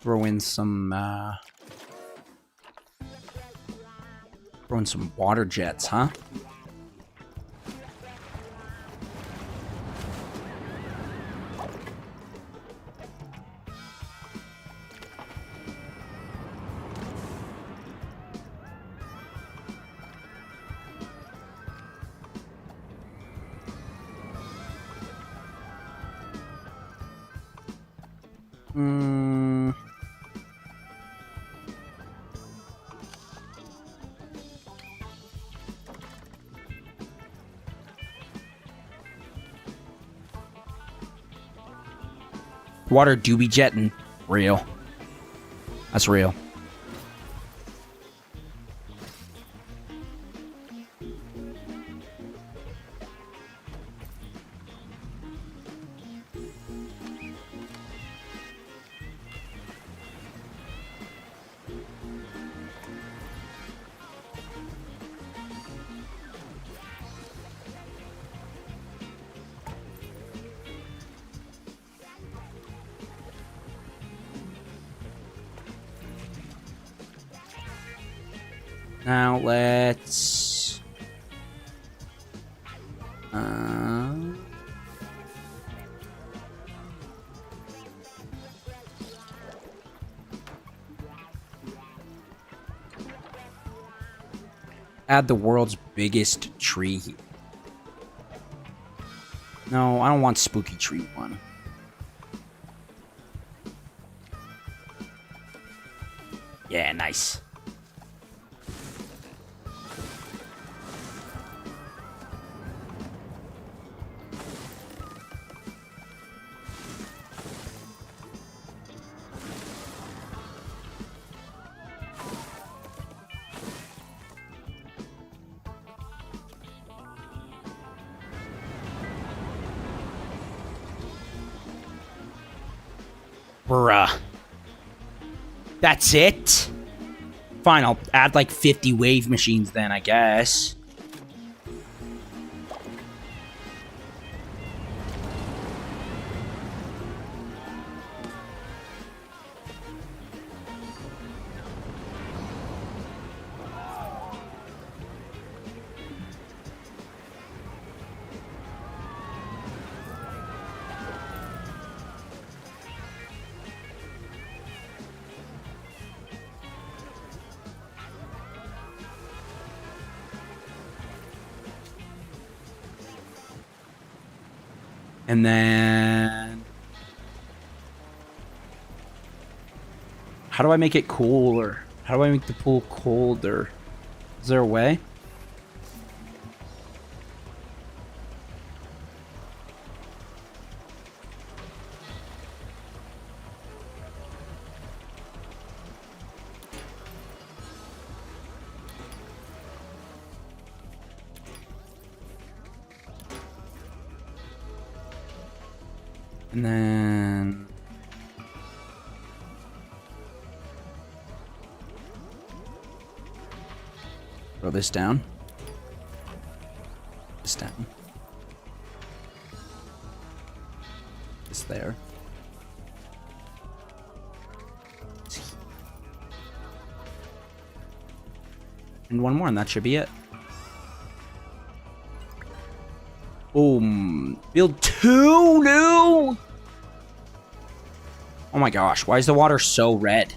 Throw in some water jets, huh? Water do be jetting. Real. That's real. Now let's add the world's biggest tree. No, I don't want spooky tree one. Nice. Bruh. That's it? Fine, I'll add like 50 wave machines then, I guess. And then... how do I make it cooler? How do I make the pool colder? Is there a way? And then... throw this down. This down. This there. And one more, and that should be it. Boom. Build 2 new! Oh my gosh, why is the water so red?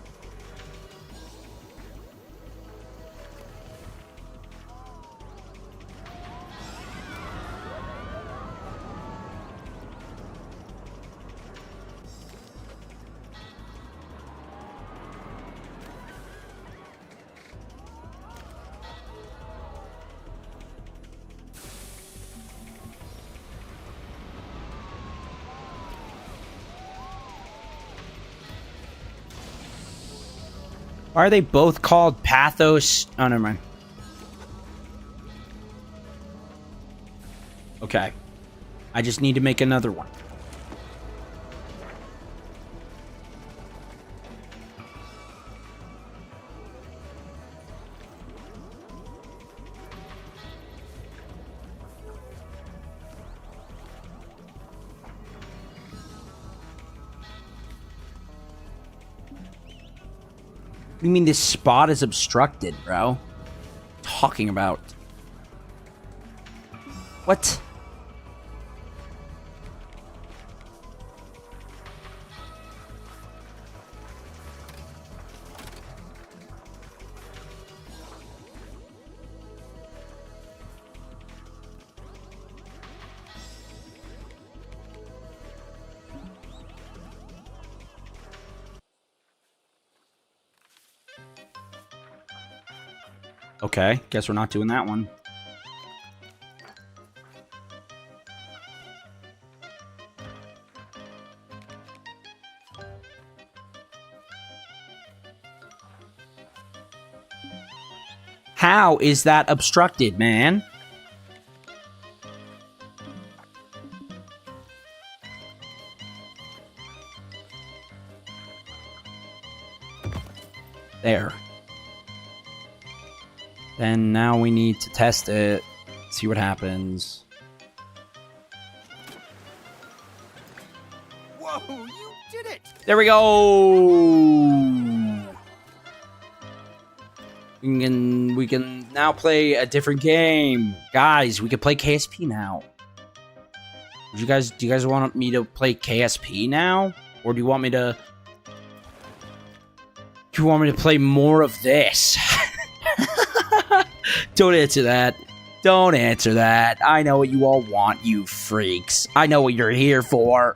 Why are they both called Pathos? Oh, never mind. Okay. I just need to make another one. What do you mean this spot is obstructed, bro? Talking about. What? Okay, guess we're not doing that one. How is that obstructed, man? There. Then now we need to test it, see what happens. Whoa, you did it! There we go! We can now play a different game. Guys, we can play KSP now. Do you guys want me to play KSP now? Or do you want me to play more of this? Don't answer that. Don't answer that. I know what you all want, you freaks. I know what you're here for.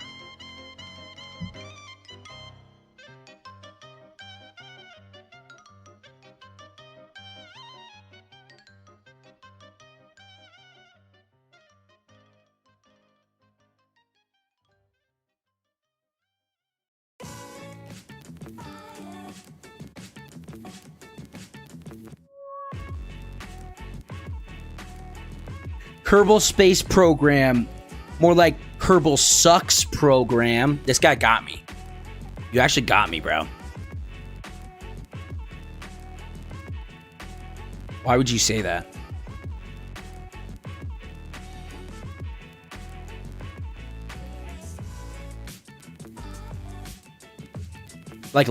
Kerbal Space Program. More like Kerbal Sucks Program. This guy got me. You actually got me, bro. Why would you say that? Like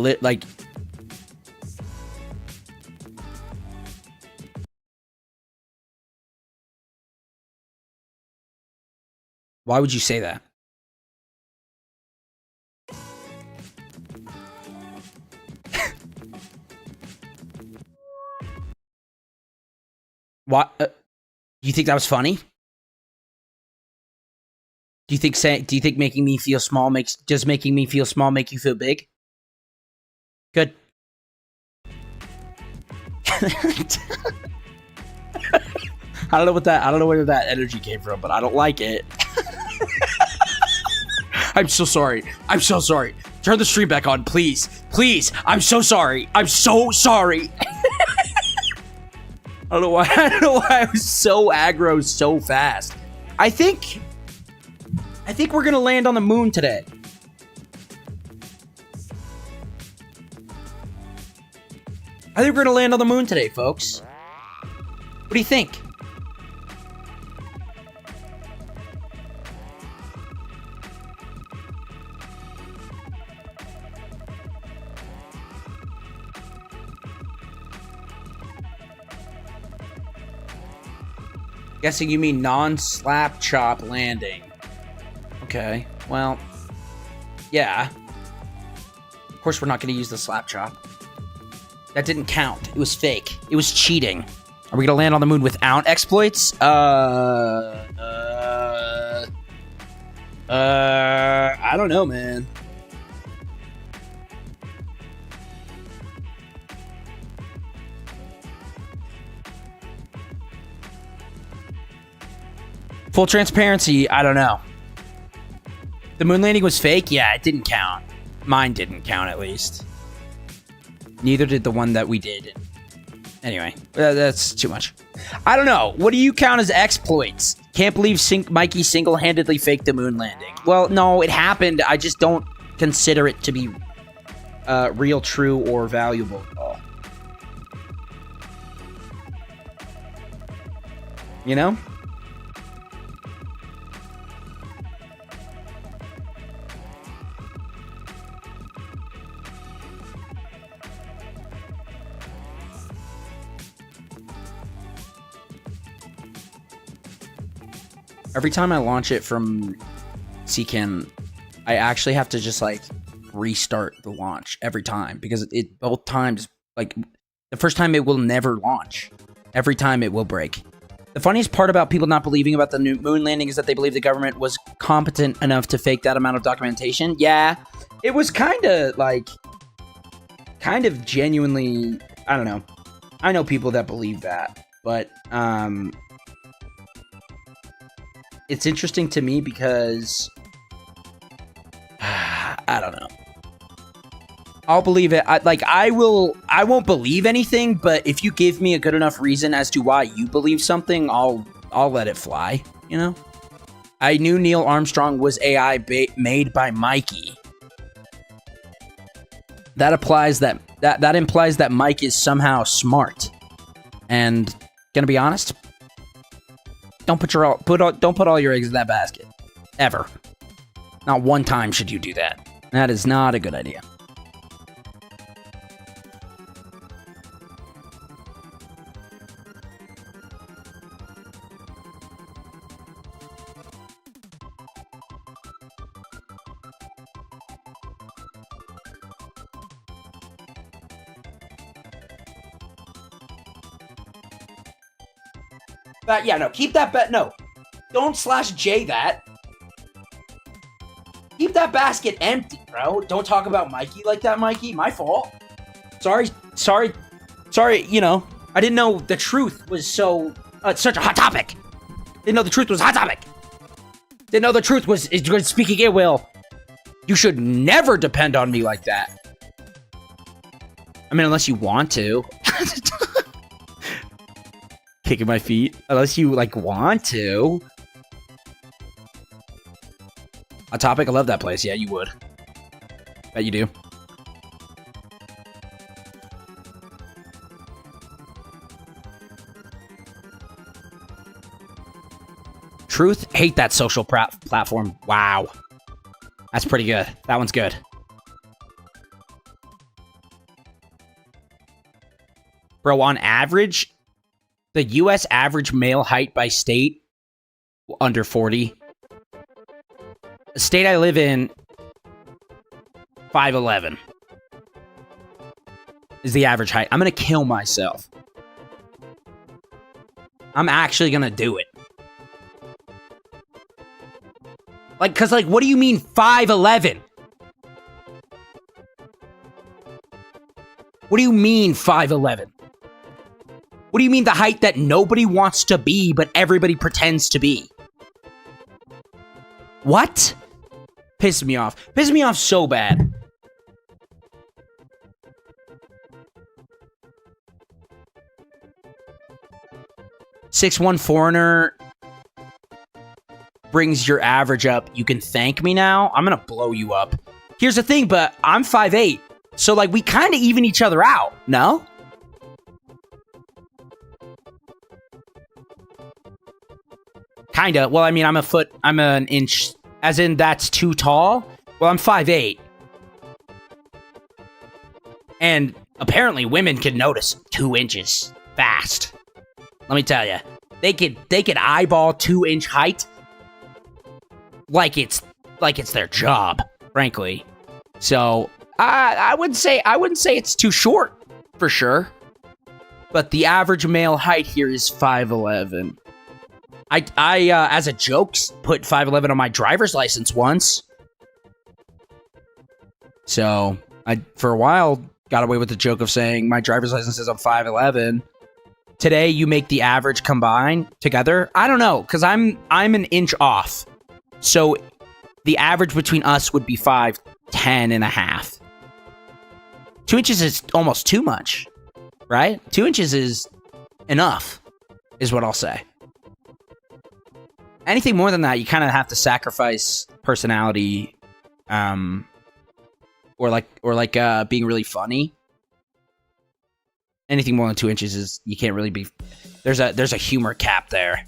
why would you say that? What? Do you think that was funny? Do you think making me feel small does making me feel small make you feel big? Good. I don't know where that energy came from, but I don't like it. I'm so sorry. I'm so sorry. Turn the stream back on, please. Please. I'm so sorry. I'm so sorry. I don't know why I was so aggro so fast. I think we're gonna land on the moon today. I think we're gonna land on the moon today, folks. What do you think? Guessing you mean non-slap chop landing. Okay, well, yeah. Of course we're not going to use the slap chop. That didn't count. It was fake. It was cheating. Are we going to land on the moon without exploits? I don't know, man. Full transparency, I don't know. The moon landing was fake? Yeah, it didn't count. Mine didn't count, at least. Neither did the one that we did. Anyway, that's too much. I don't know. What do you count as exploits? Can't believe Mikey single-handedly faked the moon landing. Well, no, it happened. I just don't consider it to be real, true, or valuable at all. You know? Every time I launch it from CCAN, I actually have to just like restart the launch every time because it both times, like the first time it will never launch. Every time it will break. The funniest part about people not believing about the new moon landing is that they believe the government was competent enough to fake that amount of documentation. Yeah, it was kind of genuinely, I don't know. I know people that believe that, but it's interesting to me because I don't know. I'll believe it. I won't believe anything, but if you give me a good enough reason as to why you believe something, I'll let it fly, you know? I knew Neil Armstrong was AI made by Mikey. That implies that Mike is somehow smart. And gonna be honest, don't put all your eggs in that basket. Ever. Not one time should you do that. That is not a good idea. Yeah, no, keep that bet. No, don't /J that. Keep that basket empty, bro. Don't talk about Mikey like that, Mikey. My fault. Sorry. You know, I didn't know the truth was so such a hot topic. Didn't know the truth was a hot topic. Didn't know the truth was speaking ill will. You should never depend on me like that. I mean, unless you want to. kicking my feet. Unless you, like, want to. A Topic, I love that place. Yeah, you would. Bet you do. Truth, hate that social platform. Wow. That's pretty good. That one's good. Bro, on average, the U.S. average male height by state, under 40. The state I live in, 5'11", is the average height. I'm going to kill myself. I'm actually going to do it. Like, because, like, what do you mean 5'11"? What do you mean 5'11"? What do you mean the height that nobody wants to be, but everybody pretends to be? What? Pisses me off. Pisses me off so bad. "6'1" foreigner brings your average up. You can thank me now. I'm gonna blow you up. Here's the thing, but I'm 5'8". So, like, we kind of even each other out, no? Kinda. Well, I mean, I'm an inch, as in that's too tall. Well, I'm 5'8". And apparently women can notice 2 inches fast. Let me tell you. They could eyeball 2-inch height like it's their job, frankly. So, I wouldn't say it's too short, for sure. But the average male height here is 5'11". I as a joke, put 5'11" on my driver's license once. So, I, for a while, got away with the joke of saying my driver's license says I'm 5'11". Today, you make the average combine together. I don't know, because I'm an inch off. So, the average between us would be 5'10.5". 2 inches is almost too much, right? 2 inches is enough, is what I'll say. Anything more than that, you kind of have to sacrifice personality, or being really funny. Anything more than 2 inches is, you can't really be. There's a humor cap there.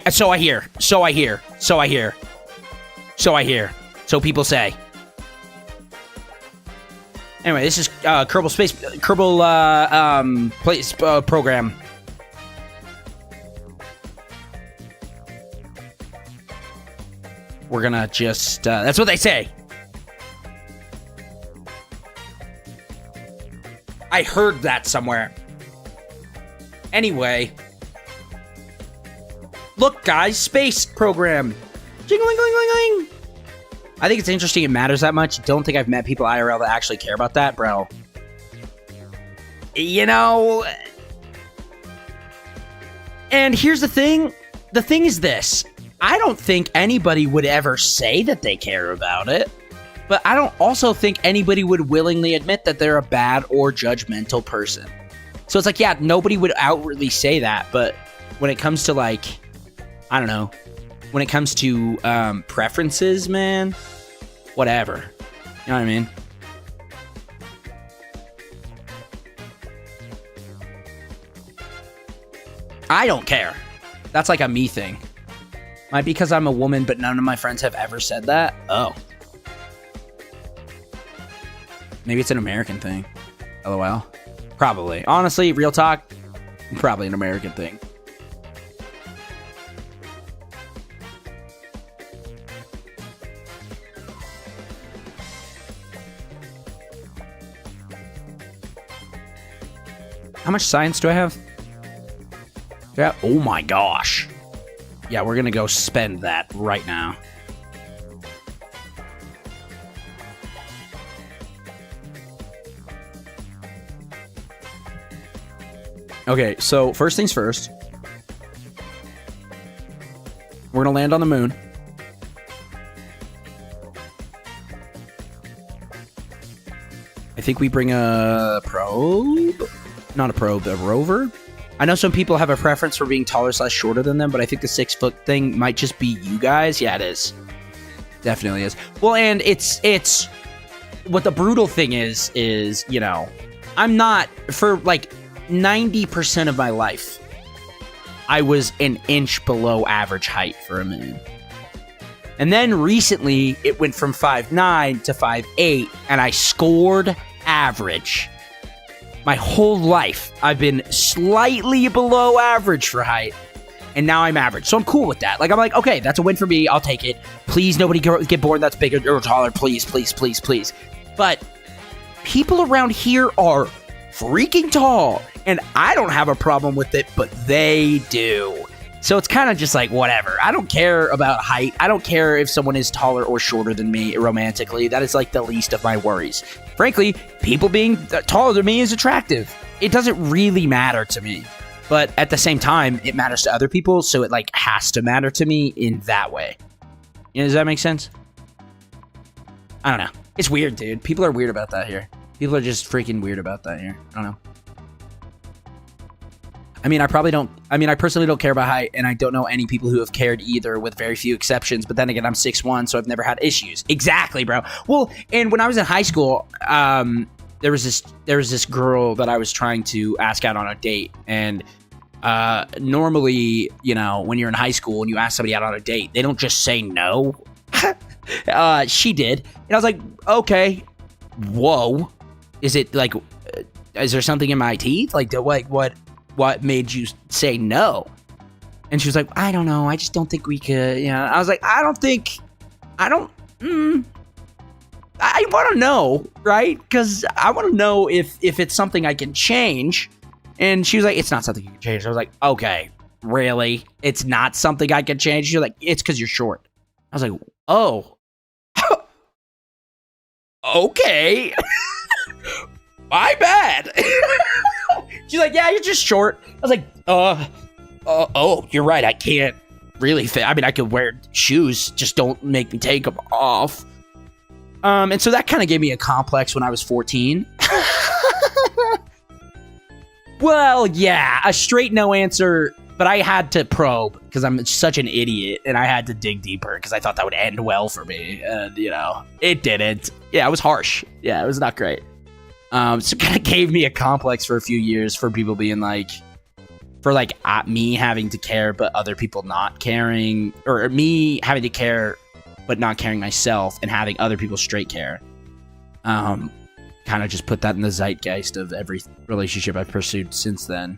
So I hear. So people say. Anyway, this is Kerbal program. We're gonna just, that's what they say. I heard that somewhere. Anyway. Look, guys, space program. Jingling-ling-ling-ling. I think it's interesting it matters that much. Don't think I've met people IRL that actually care about that, bro. You know. And here's the thing. The thing is this. I don't think anybody would ever say that they care about it. But I don't also think anybody would willingly admit that they're a bad or judgmental person. So it's like, yeah, nobody would outwardly say that. But when it comes to, like, I don't know. When it comes to preferences, man, whatever. You know what I mean? I don't care. That's like a me thing. Might be because I'm a woman, but none of my friends have ever said that. Oh. Maybe it's an American thing. LOL. Probably. Honestly, real talk, probably an American thing. How much science do I have? Yeah. Oh my gosh. Yeah, we're gonna go spend that right now. Okay, so first things first. We're gonna land on the moon. I think we bring a probe. Not a probe, a rover. I know some people have a preference for being taller / shorter than them, but I think the 6 foot thing might just be you guys. Yeah, it is. Definitely is. Well, and it's what the brutal thing is, you know, I'm not, for like 90% of my life, I was an inch below average height for a minute. And then recently, it went from 5'9" to 5'8", and I scored average. My whole life, I've been slightly below average for height, and now I'm average. So I'm cool with that. Like, I'm like, okay, that's a win for me. I'll take it. Please, nobody get born that's bigger or taller. Please, please, please, please. But people around here are freaking tall, and I don't have a problem with it, but they do. So it's kind of just like, whatever. I don't care about height. I don't care if someone is taller or shorter than me romantically. That is like the least of my worries. Frankly, people being taller than me is attractive. It doesn't really matter to me. But at the same time, it matters to other people, so it like has to matter to me in that way. You know, does that make sense? I don't know. It's weird, dude. People are weird about that here. People are just freaking weird about that here. I don't know. I mean, I personally don't care about height, and I don't know any people who have cared either, with very few exceptions. But then again, I'm 6'1", so I've never had issues. Exactly, bro. Well, and when I was in high school, there was this girl that I was trying to ask out on a date, and normally, you know, when you're in high school and you ask somebody out on a date, they don't just say no. She did, and I was like, okay, whoa, is it like, is there something in my teeth? Like, what made you say no? And she was like, I don't know. I just don't think we could. You know, I was like, I want to know, right? Because I want to know if it's something I can change. And she was like, it's not something you can change. I was like, okay, really? It's not something I can change? She's like, it's because you're short. I was like, oh, okay. My bad. She's like, yeah, you're just short. I was like, oh, you're right. I can't really fit. I mean, I could wear shoes, just don't make me take them off. And so that kind of gave me a complex when I was 14. Well, yeah, a straight no answer, but I had to probe because I'm such an idiot, and I had to dig deeper because I thought that would end well for me. And, you know, it didn't. Yeah, it was harsh. Yeah, it was not great. So it kind of gave me a complex for a few years for people being like, me having to care, but other people not caring, or me having to care, but not caring myself, and having other people straight care. Kind of just put that in the zeitgeist of every relationship I've pursued since then.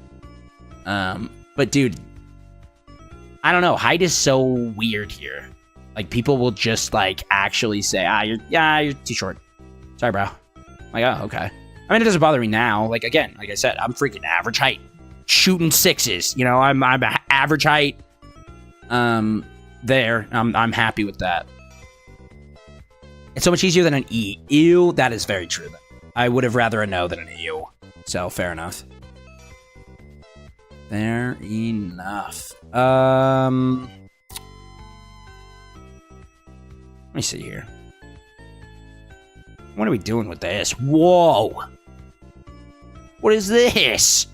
But dude, I don't know. Height is so weird here. Like, people will just like actually say, you're too short. Sorry, bro. I'm like, oh, okay. I mean, it doesn't bother me now. Like, again, like I said, I'm freaking average height, shooting sixes. You know, I'm average height. There, I'm happy with that. It's so much easier than an E. Ew, that is very true. I would have rather a no than an ew. So, fair enough. Fair enough. Let me see here. What are we doing with this? Whoa! What is this?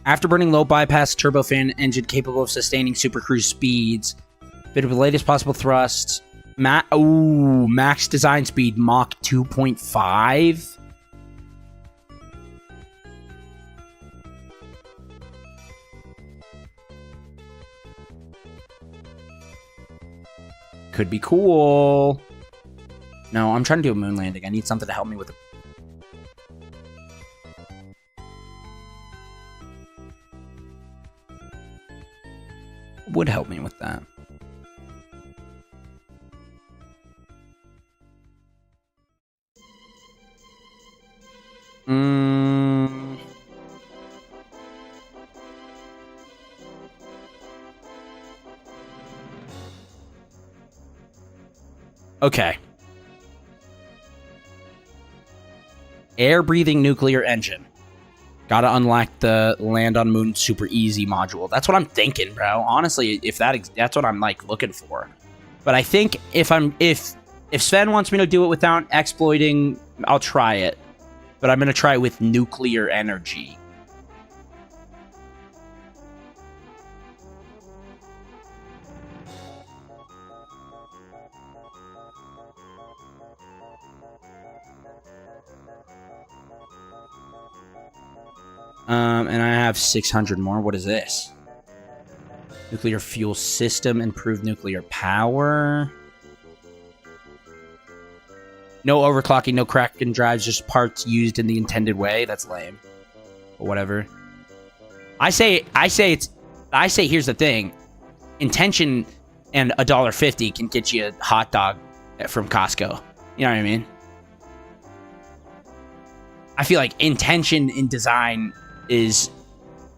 Afterburning low bypass turbofan engine capable of sustaining supercruise speeds. Fitted with the latest possible thrust. Max design speed Mach 2.5. Could be cool. No, I'm trying to do a moon landing. I need something to help me with it. Would help me with that. Okay. Air-breathing nuclear engine. Gotta unlock the land on moon super easy module. That's what I'm thinking, bro. Honestly, if that's what I'm like looking for. But I think if If Sven wants me to do it without exploiting, I'll try it. But I'm going to try it with nuclear energy. And I have 600 more. What is this? Nuclear fuel system, improved nuclear power. No overclocking, no cracking drives, just parts used in the intended way. That's lame. But whatever. I say here's the thing. Intention and $1.50 can get you a hot dog from Costco. You know what I mean? I feel like intention in design is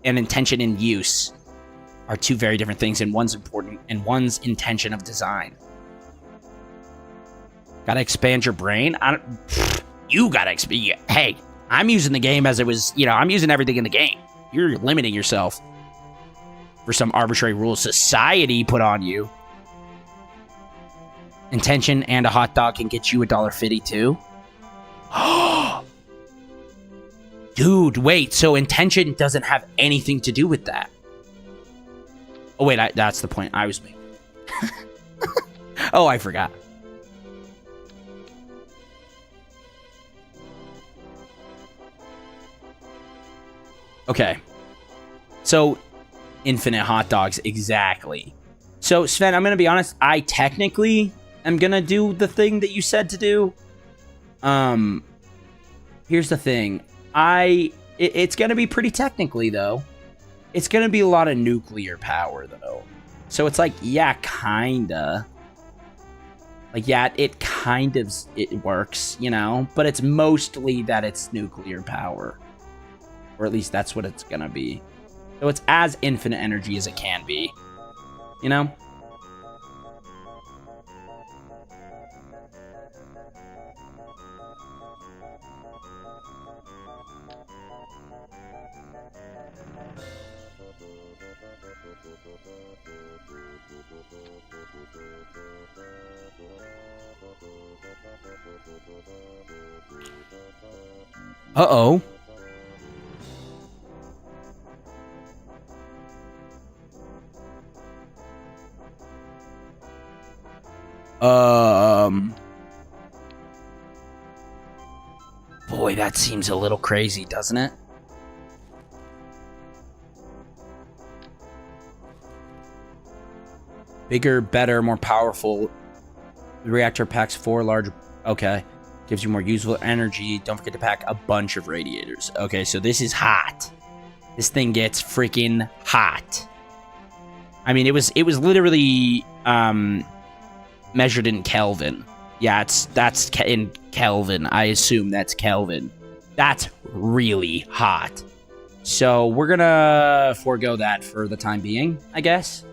and intention in use are two very different things, and one's important and one's intention of design. Gotta expand your brain? You gotta expand. Hey, I'm using the game as it was, I'm using everything in the game. You're limiting yourself for some arbitrary rule society put on you. Intention and a hot dog can get you $1.50 too? Dude, wait, so intention doesn't have anything to do with that. Oh, wait, that's the point I was making. Oh, I forgot. Okay. So, infinite hot dogs, exactly. So, Sven, I'm going to be honest. I technically am going to do the thing that you said to do. Here's the thing. It's going to be pretty technically, though. It's going to be a lot of nuclear power, though. So it's like, yeah, kinda. Like, yeah, it works, But it's mostly that it's nuclear power. Or at least that's what it's going to be. So it's as infinite energy as it can be. Uh-oh. Boy, that seems a little crazy, doesn't it? Bigger, better, more powerful. The reactor packs 4 large... Okay. Gives you more usable energy. Don't forget to pack a bunch of radiators. Okay, so this is hot. This thing gets freaking hot. I mean, it was literally measured in Kelvin. Yeah, that's in Kelvin. I assume that's Kelvin. That's really hot. So we're gonna forego that for the time being, I guess.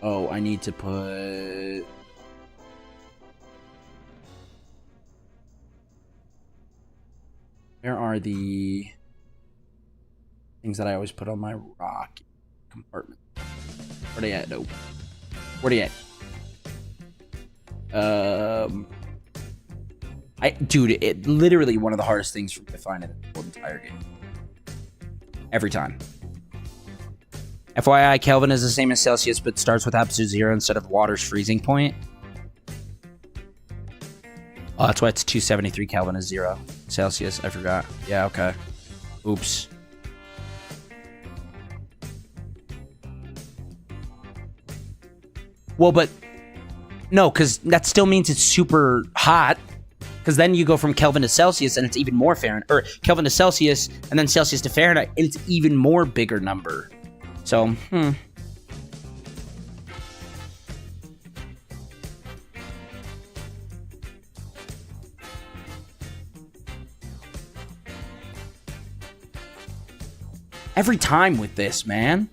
Oh, I need to put... Where are the things that I always put on my rock compartment? Where they at? No. Where they at? Dude, it literally one of the hardest things for me to find in the whole entire game. Every time. FYI, Kelvin is the same as Celsius, but starts with absolute 0 instead of water's freezing point. Oh, that's why it's 273 Kelvin is 0 Celsius. I forgot. Yeah, okay. Oops. Well, but... No, because that still means it's super hot. Because then you go from Kelvin to Celsius, and it's even more Fahrenheit. Or Kelvin to Celsius, and then Celsius to Fahrenheit, and it's even more bigger number. So, Every time with this, man.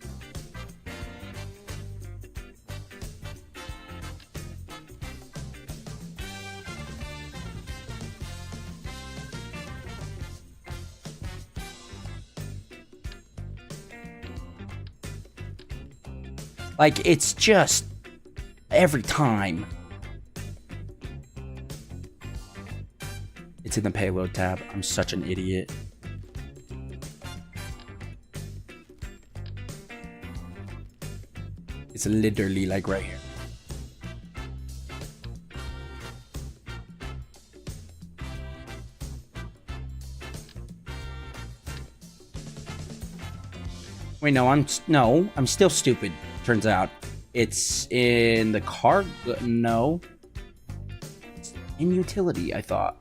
Like, it's just every time. It's in the payload tab. I'm such an idiot. It's literally like right here. Wait, no, I'm still stupid. Turns out it's in the cargo. No, it's in utility. I thought.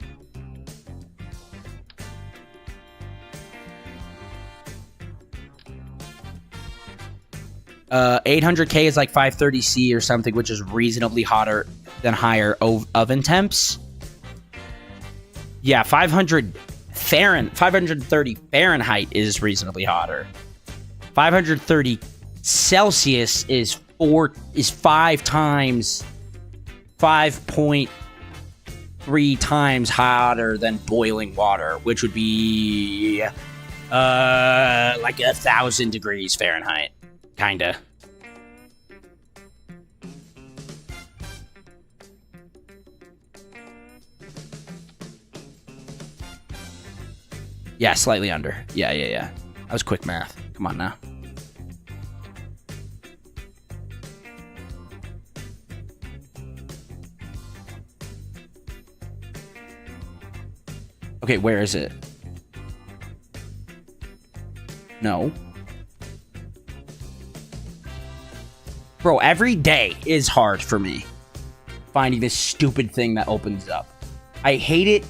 800K is like 530C or something, which is reasonably hotter than higher oven temps. Yeah, 530 Fahrenheit is reasonably hotter. 530 Celsius is 5.3 times hotter than boiling water, which would be like 1,000 degrees Fahrenheit. Kinda. Yeah, slightly under. Yeah. That was quick math. Come on now. Okay, where is it? No. Bro, every day is hard for me. Finding this stupid thing that opens up. I hate it.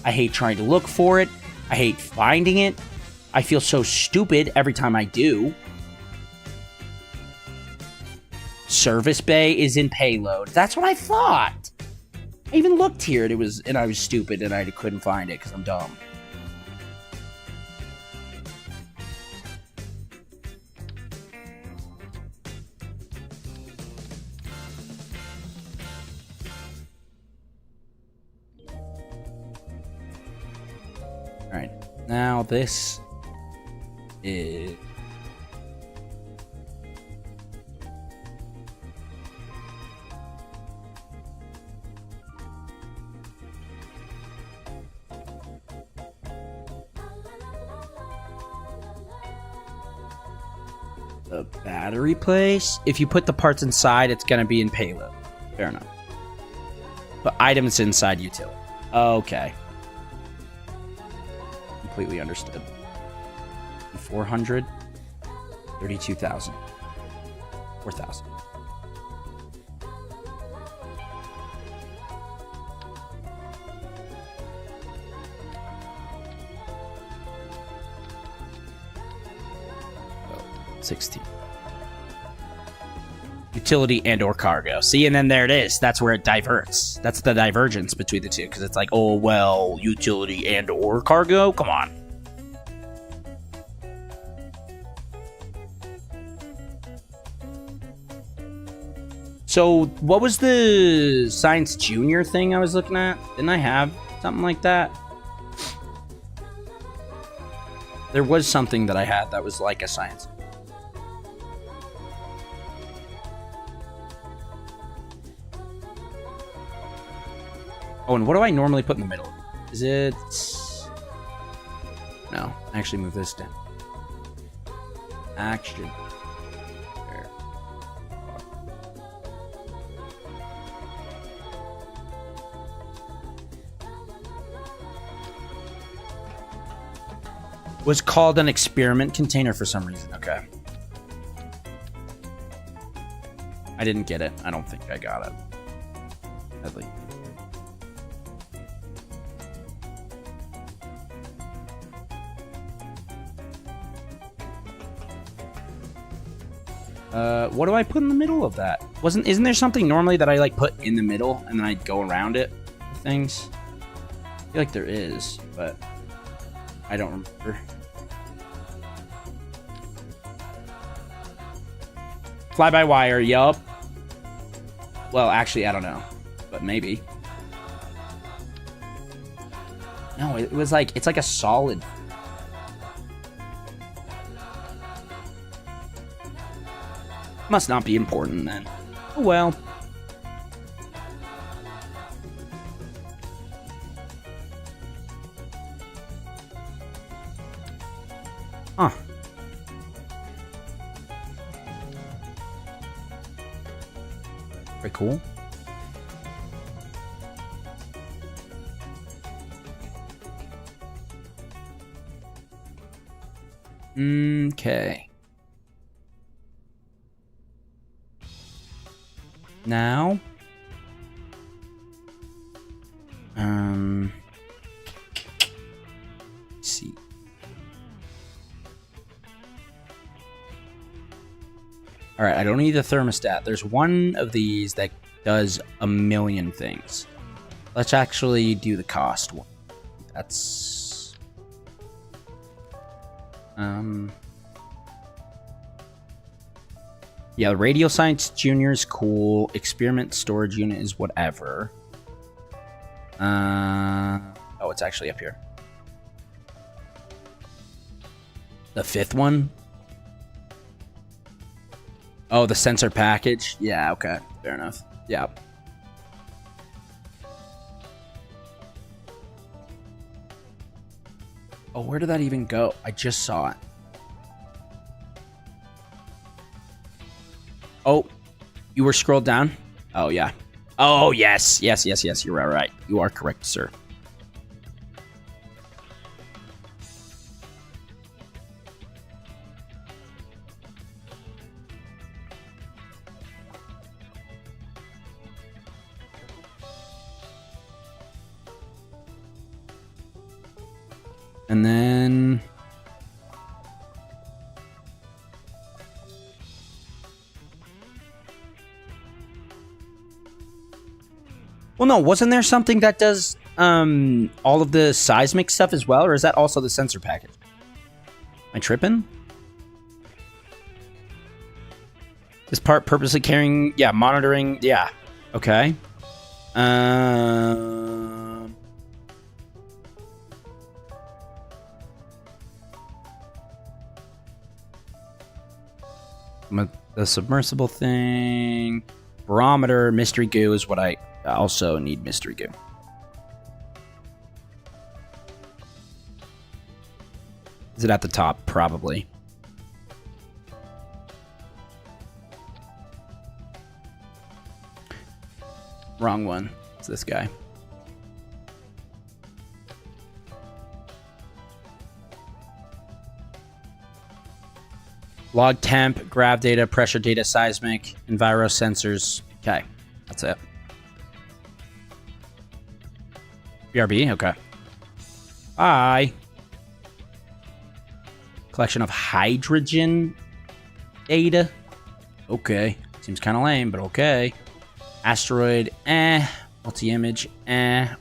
I hate trying to look for it. I hate finding it. I feel so stupid every time I do. Service bay is in payload. That's what I thought. I even looked here and I was stupid and I couldn't find it because I'm dumb. Alright, now this is... the battery place. If you put the parts inside, it's going to be in payload. Fair enough. But items inside utility. Okay. Completely understood. 400, 32,000, 4,000. Oh, 16. Utility and or cargo. See, and then there it is. That's where it diverts. That's the divergence between the two, because it's like, oh, well, utility and or cargo? Come on. So, what was the Science Junior thing I was looking at? Didn't I have something like that? There was something that I had that was like a science. Oh, and what do I normally put in the middle? Is it... No, actually move this down. Action. There. Was called an experiment container for some reason. Okay. I didn't get it. I don't think I got it. At least. What do I put in the middle of that? Isn't there something normally that I like put in the middle and then I go around it with things? I feel like there is, but I don't remember. Fly-by-wire, yup. Well, actually, I don't know, but maybe. No, it was like, it's like a solid. Must not be important then. Oh well. Huh. Very cool. Okay. Now, let's see. All right, I don't need the thermostat. There's one of these that does a million things. Let's actually do the cost one. That's yeah, the Radio Science Junior is cool. Experiment storage unit is whatever. Oh, it's actually up here. The fifth one? Oh, the sensor package? Yeah, okay. Fair enough. Yeah. Oh, where did that even go? I just saw it. Oh, you were scrolled down? Oh, yeah. Oh, yes. Yes. You're right. You are correct, sir. And then... well, no, wasn't there something that does all of the seismic stuff as well? Or is that also the sensor package? Am I tripping? This part purposely carrying... yeah, monitoring... yeah. Okay. The submersible thing, barometer, mystery goo is what I also need. Mystery goo. Is it at the top? Probably. Wrong one. It's this guy. Log temp, grav data, pressure data, seismic, enviro sensors. Okay, that's it. BRB, okay. Bye. Collection of hydrogen data. Okay, seems kind of lame, but okay. Asteroid, multi-image,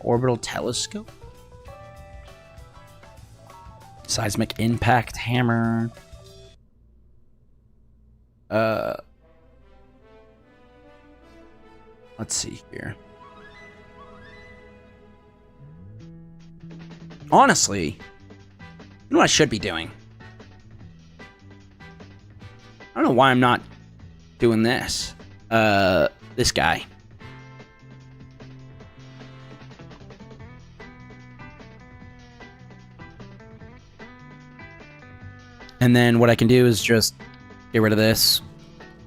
orbital telescope. Seismic impact hammer. Let's see here. Honestly, you know what I should be doing? I don't know why I'm not doing this. This guy. And then what I can do is just get rid of this.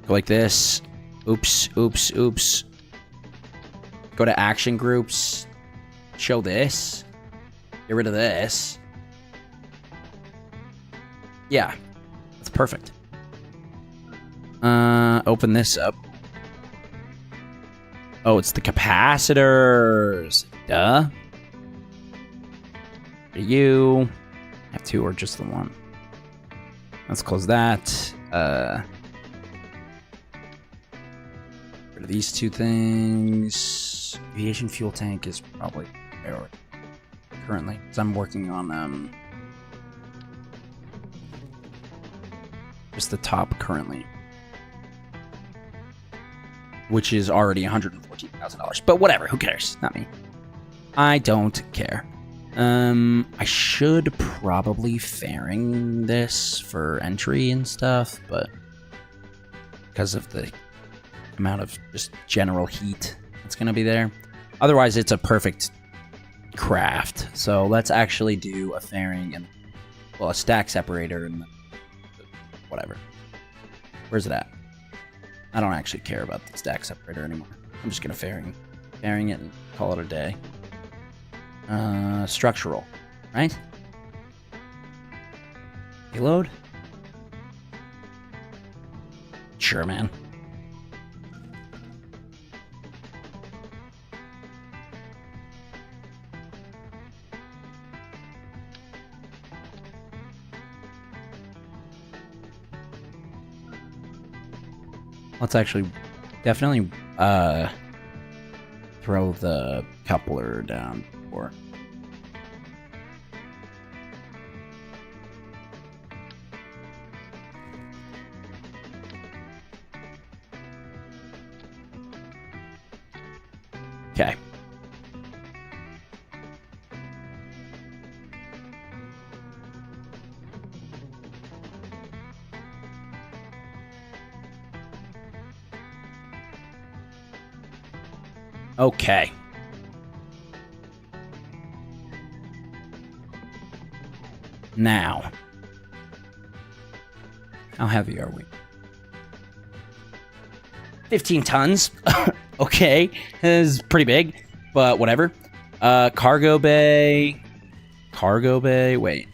Go like this. Oops. Go to action groups. Show this. Get rid of this. Yeah. That's perfect. Open this up. Oh, it's the capacitors. Duh. You have two or just the one. Let's close that. Rid of these two things. Aviation fuel tank is probably priority currently, because I'm working on just the top currently, which is already $114,000. But whatever, who cares? Not me. I don't care. I should probably fairing this for entry and stuff, but because of the amount of just general heat that's going to be there. Otherwise, it's a perfect craft. So let's actually do a fairing and, well, a stack separator and whatever. Where's it at? I don't actually care about the stack separator anymore. I'm just going to fairing it and call it a day. Structural, right? Payload? Sure, man. Let's actually definitely throw the coupler down for. Okay. Okay. Now, how heavy are we? 15 tons. Okay, this is pretty big, but whatever. Cargo bay. Cargo bay. Wait.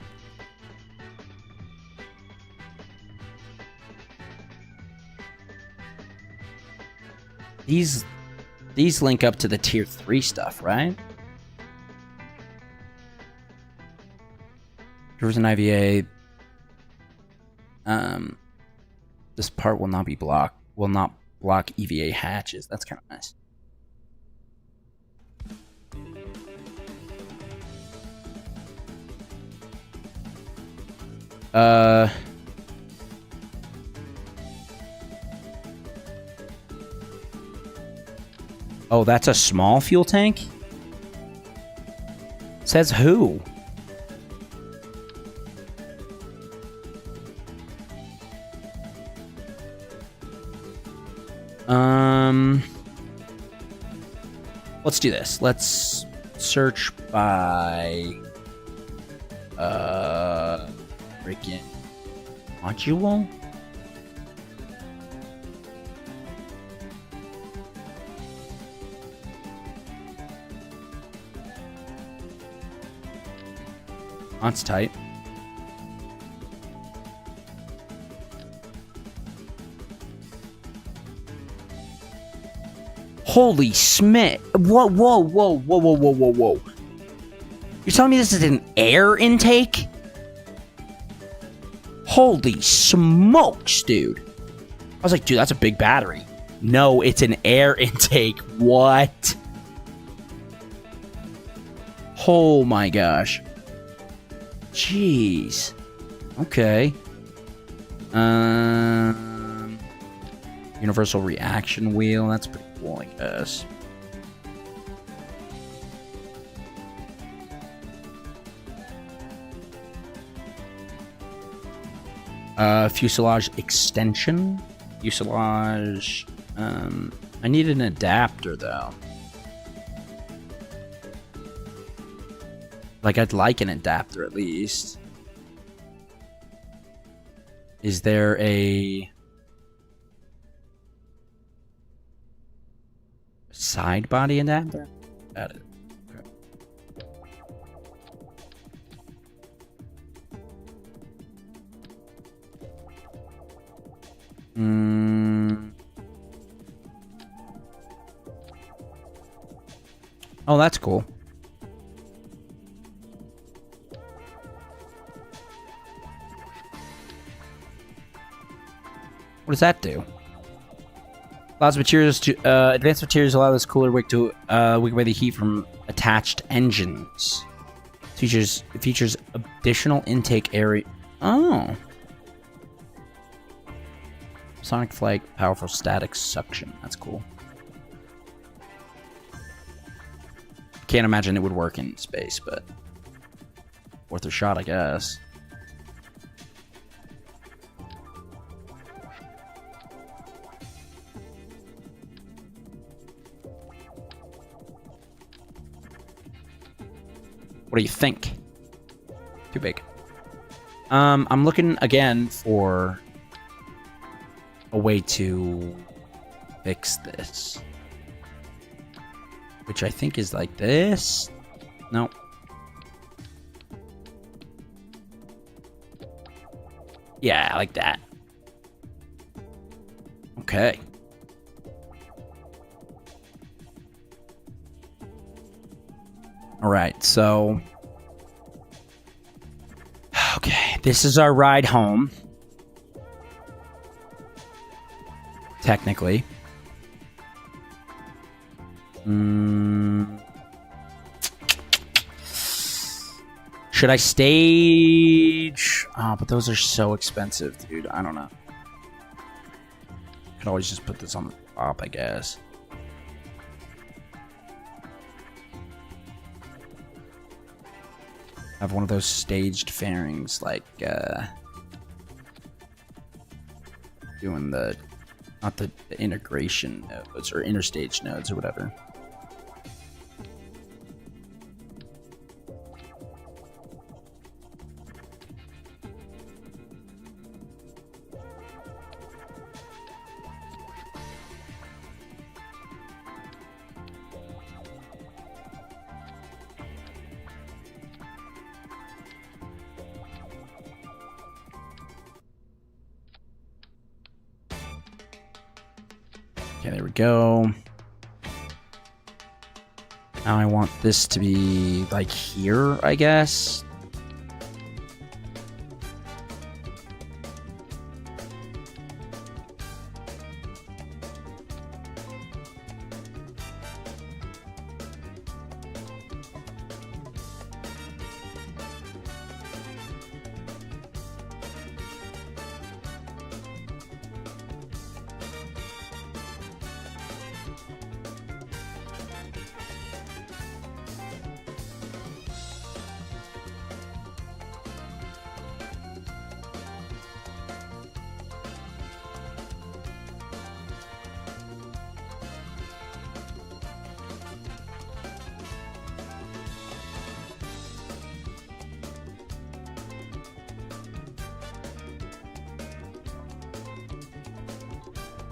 These link up to the tier 3 stuff, right? Here's an IVA. This part will not be blocked. Will not block EVA hatches. That's kind of nice. Oh, that's a small fuel tank? Says who? Let's do this. Let's search by freaking module. That's tight. Holy Smith. Whoa, whoa, whoa, whoa, whoa, whoa, whoa, whoa. You're telling me this is an air intake? Holy smokes, dude. I was like, dude, that's a big battery. No, it's an air intake. What? Oh my gosh. Jeez. Okay. Universal reaction wheel. That's pretty cool, I guess. Fuselage extension. Fuselage. I need an adapter though. Like, I'd like an adapter at least. Is there a side body adapter? Got it. Okay. Oh, that's cool. What does that do? Allows materials to advanced materials allow this cooler wick to wick away the heat from attached engines. Features additional intake area. Oh, sonic flight, powerful static suction. That's cool. Can't imagine it would work in space, but worth a shot, I guess. What do you think? Too big. I'm looking again for a way to fix this. Which I think is like this. No. Yeah, like that. Okay. All right, so... Okay, this is our ride home. Technically. Should I stage? Oh, but those are so expensive, dude. I don't know. Could always just put this on the top, I guess. Have one of those staged fairings, like, doing the, not the integration nodes, or interstage nodes, or whatever. Okay, there we go. Now I want this to be like here, I guess.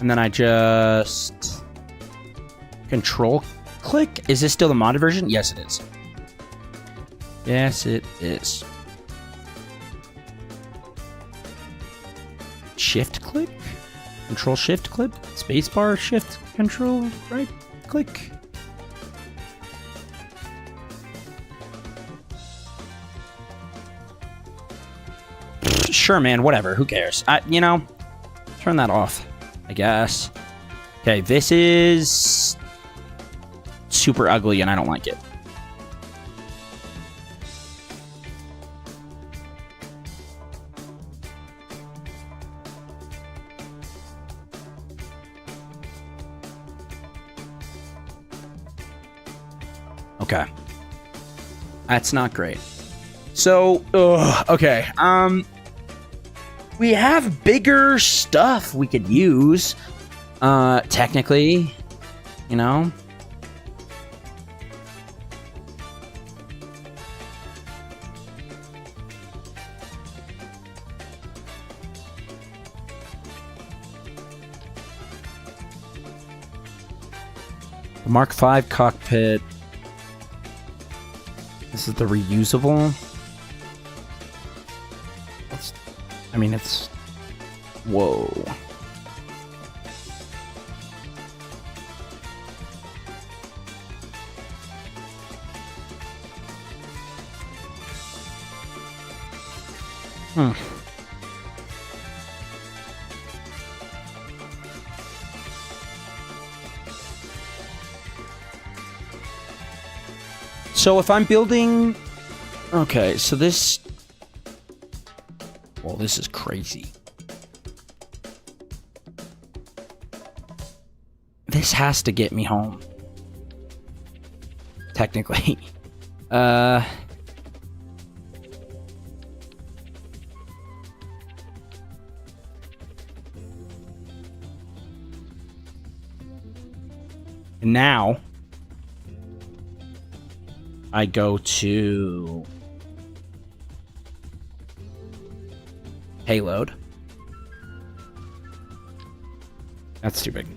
And then I just control click. Is this still the modded version? Yes, it is. Yes, it is. Shift click? Control shift click? Spacebar shift control right click? Sure, man, whatever. Who cares? You know, turn that off, I guess. Okay, this is super ugly and I don't like it. Okay. That's not great. So, okay. We have bigger stuff we could use. Technically, you know. The Mark V cockpit. This is the reusable. I mean, it's... Whoa. So if I'm building... Okay, so this... Well, this is crazy. This has to get me home. Technically. Now... I go to payload. That's too big.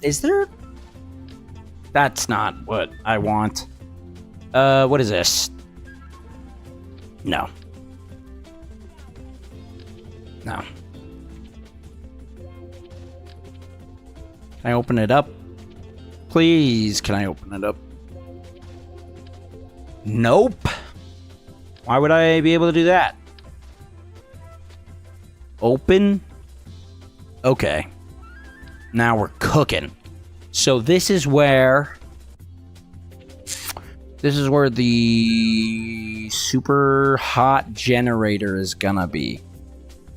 Is there? That's not what I want. What is this? No. No. Can I open it up? Please, can I open it up? Nope. Why would I be able to do that? Open? Okay. Now we're cooking. So this is where the super hot generator is gonna be.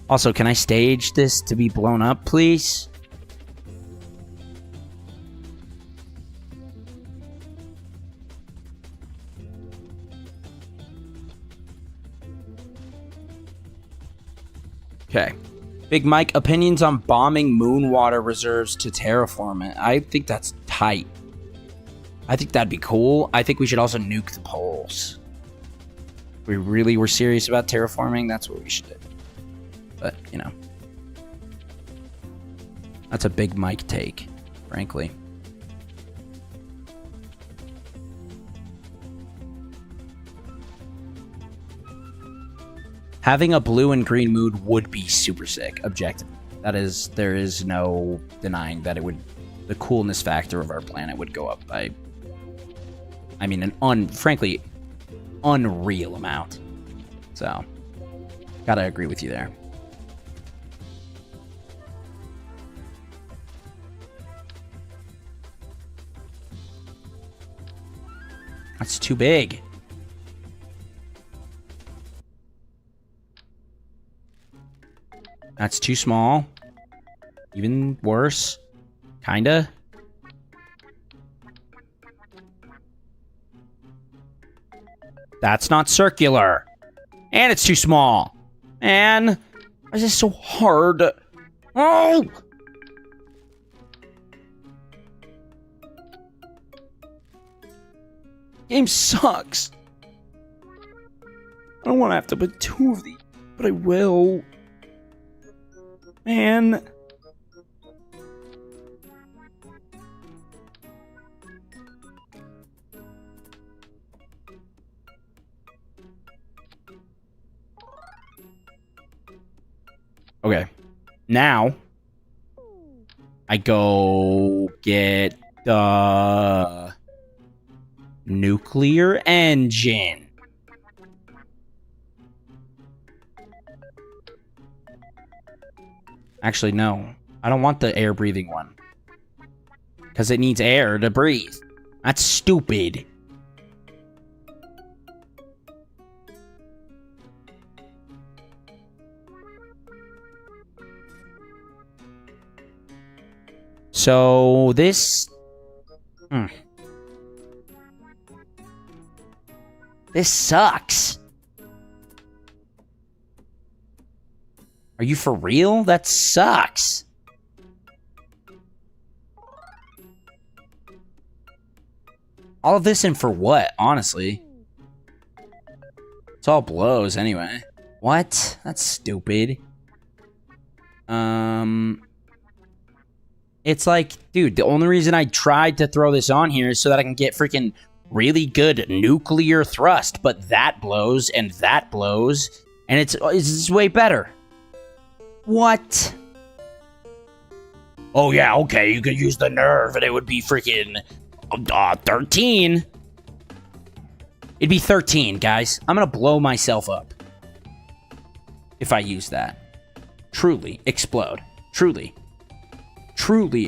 Also, can I stage this to be blown up, please? Okay. Big Mike, opinions on bombing moon water reserves to terraform it. I think that's tight. I think that'd be cool. I think we should also nuke the poles. If we really were serious about terraforming, that's what we should do. But, you know. That's a Big Mike take, frankly. Having a blue and green mood would be super sick, objective. There is no denying that it would, the coolness factor of our planet would go up by, I mean, frankly, unreal amount. So, gotta agree with you there. That's too big. That's too small. Even worse. Kinda. That's not circular. And it's too small. Man, why is this so hard? Oh! Game sucks. I don't want to have to put 2 of these, but I will. Man. Okay. Now, I go get the nuclear engine. Actually, no. I don't want the air-breathing one. Because it needs air to breathe. That's stupid. So, this... This sucks. Are you for real? That sucks. All of this and for what, honestly? It's all blows anyway. What? That's stupid. It's like, dude, the only reason I tried to throw this on here is so that I can get freaking really good nuclear thrust, but that blows and that blows, and it's way better. What? Oh yeah, okay, you could use the nerve and it would be freaking 13. It'd be 13, guys. I'm gonna blow myself up if I use that. Truly explode. Truly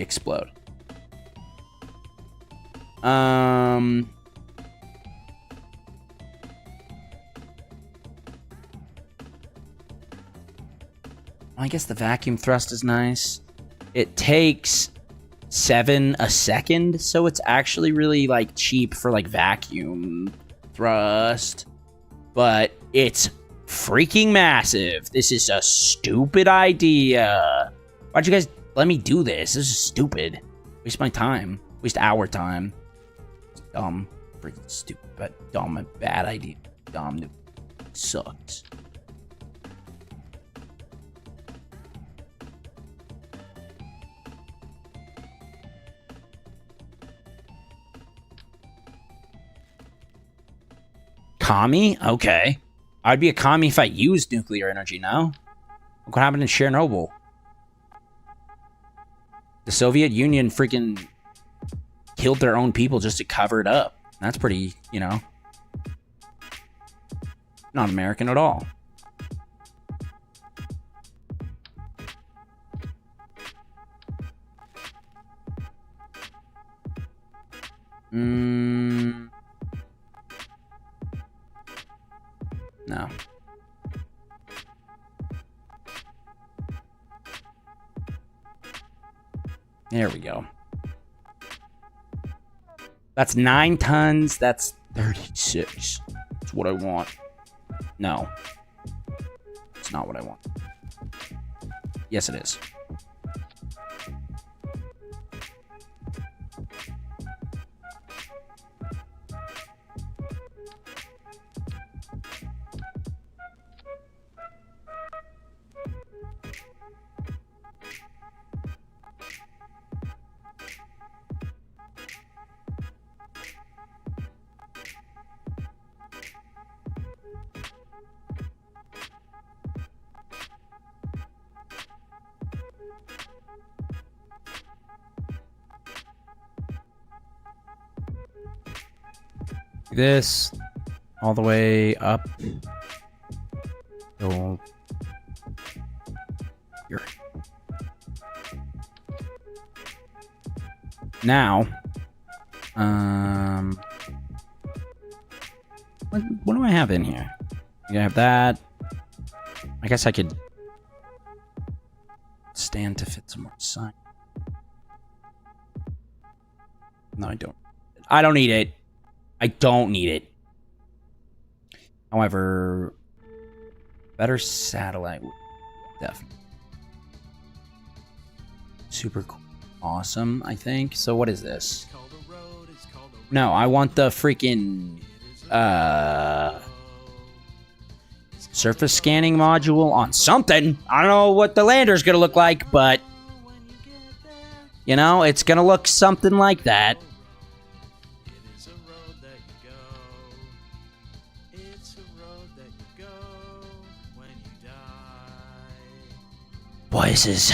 explode. I guess the vacuum thrust is nice. It takes 7 a second, so it's actually really like cheap for like vacuum thrust, but it's freaking massive. This is a stupid idea. Why'd you guys let me do this? This is stupid. Waste my time. Waste our time. It's dumb. Freaking stupid, but dumb and bad idea. Dumb. Sucks. Commie? Okay. I'd be a commie if I used nuclear energy, no? Look what happened in Chernobyl. The Soviet Union freaking killed their own people just to cover it up. That's pretty, you know, not American at all. No. There we go. That's 9 tons. That's 36. That's what I want. No. It's not what I want. Yes, it is. This all the way up. So here. Now, what do I have in here? I have that. I guess I could stand to fit some more sign. No, I don't. I don't need it. I don't need it. However, better satellite. Definitely. Super cool. Awesome, I think. So what is this? No, I want the freaking surface scanning module on something. I don't know what the lander's gonna look like, but you know, it's gonna look something like that. Boy, this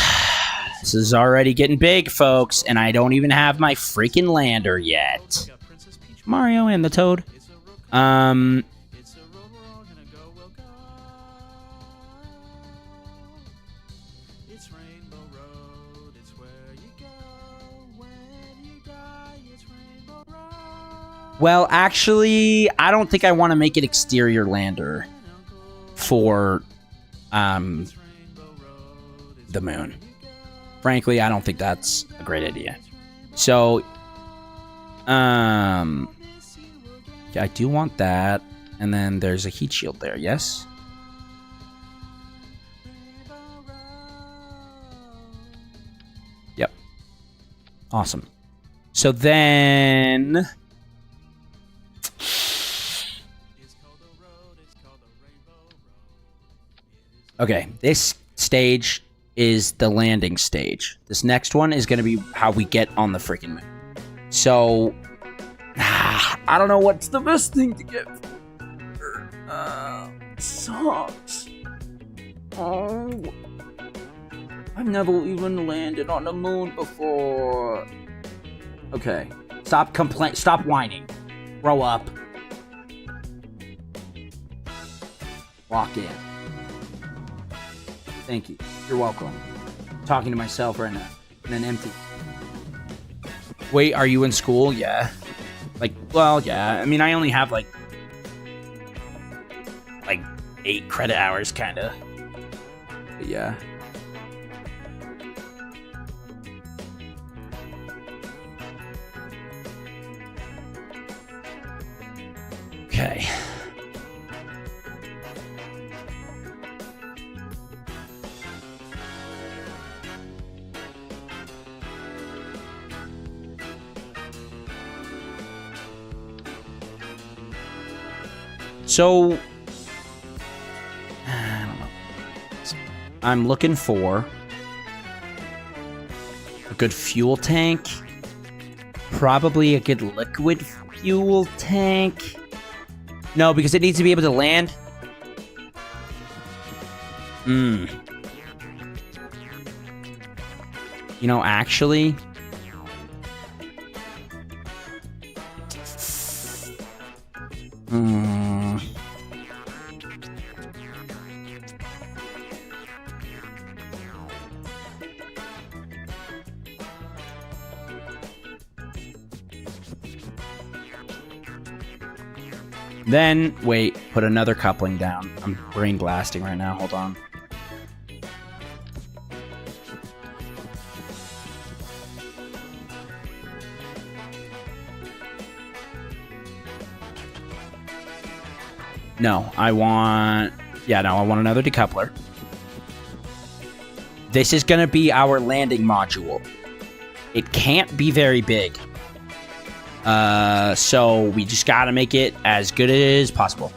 is already getting big, folks, and I don't even have my freaking lander yet. Mario and the Toad. Well, actually, I don't think I want to make it exterior lander for the moon. Frankly, I don't think that's a great idea. So, yeah, I do want that. And then there's a heat shield there, yes? Yep. Awesome. So then... Okay, this stage is the landing stage. This next one is going to be how we get on the freaking moon. So, I don't know what's the best thing to get. Sucks. Oh, I've never even landed on the moon before. Okay, stop whining. Grow up. Walk in. Thank you. You're welcome. I'm talking to myself right now in an empty. Wait, are you in school? Yeah. Like, well, yeah. I mean, I only have like 8 credit hours, kind of. But yeah. So, I don't know. I'm looking for a good fuel tank. Probably a good liquid fuel tank. No, because it needs to be able to land. You know, actually... Then, wait, put another coupling down. I'm brain blasting right now, hold on. No, I want another decoupler. This is gonna be our landing module. It can't be very big. So we just gotta make it as good as possible.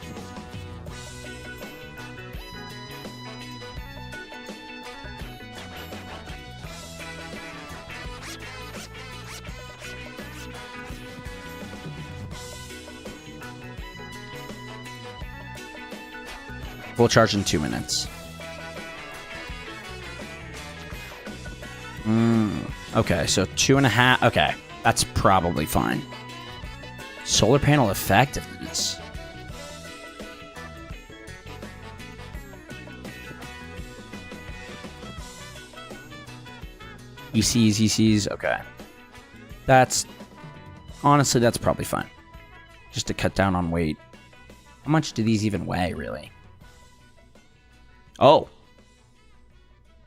Full charge in 2 minutes. Okay, so 2.5. Okay, that's probably fine. Solar panel effectiveness. ECs, okay. Honestly, that's probably fine. Just to cut down on weight. How much do these even weigh, really? Oh.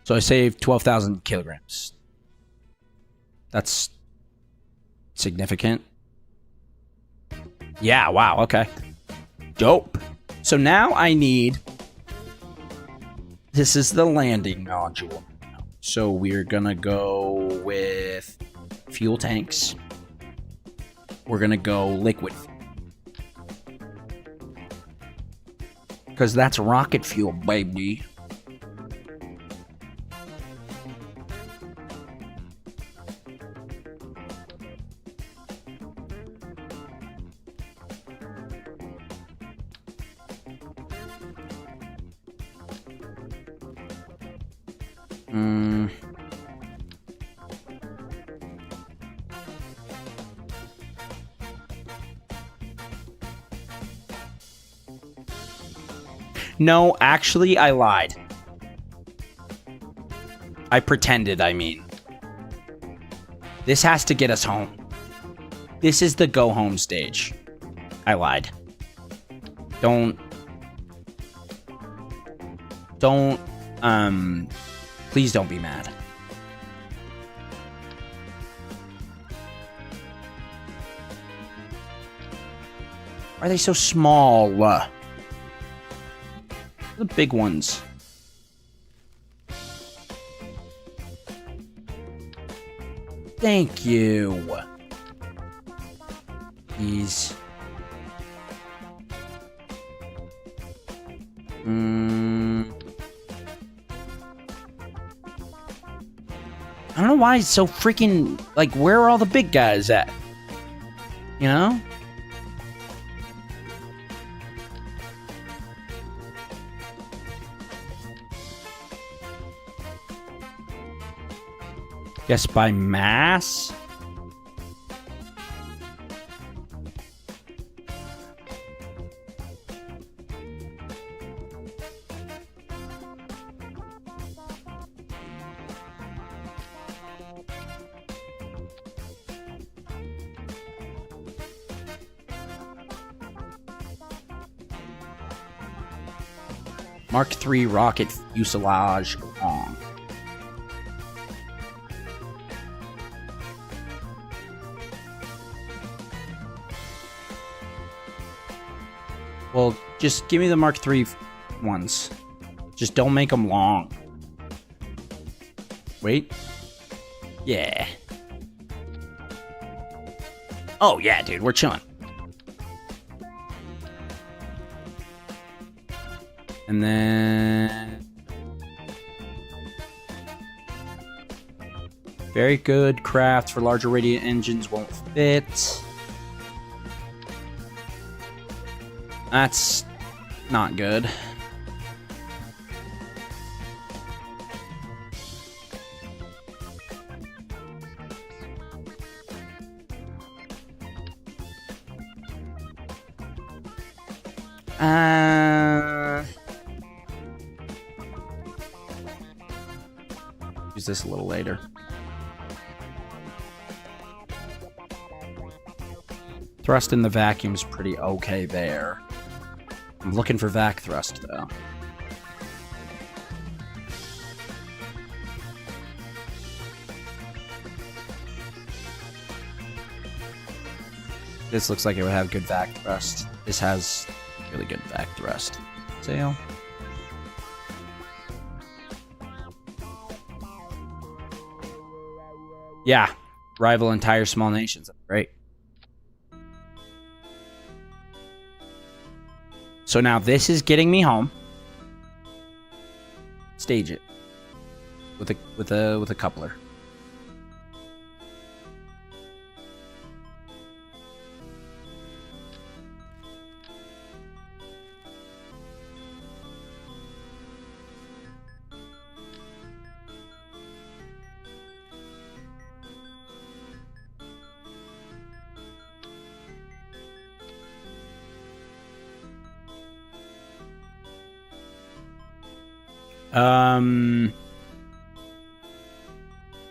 So I saved 12,000 kilograms. That's significant. Yeah, wow, okay. Dope. So now I need... This is the landing module. So we're gonna go with fuel tanks. We're gonna go liquid. Because that's rocket fuel, baby. No, actually, I lied. I pretended, I mean. This has to get us home. This is the go home stage. I lied. Please don't be mad. Why are they so small? The big ones. Thank you. These. I don't know why it's so freaking... Like, where are all the big guys at? You know? Guess by mass? Mark III rocket fuselage long. Well, just give me the Mark III ones. Just don't make them long. Wait. Yeah. Oh, yeah, dude. We're chilling. And then... Very good craft for larger radiant engines won't fit. That's not good. Use this a little later. Thrust in the vacuum's pretty okay there. I'm looking for vac thrust though. This looks like it would have good vac thrust. This has really good vac thrust. Sail. Yeah. Rival entire small nations. Great. So now this is getting me home. Stage it. With a coupler.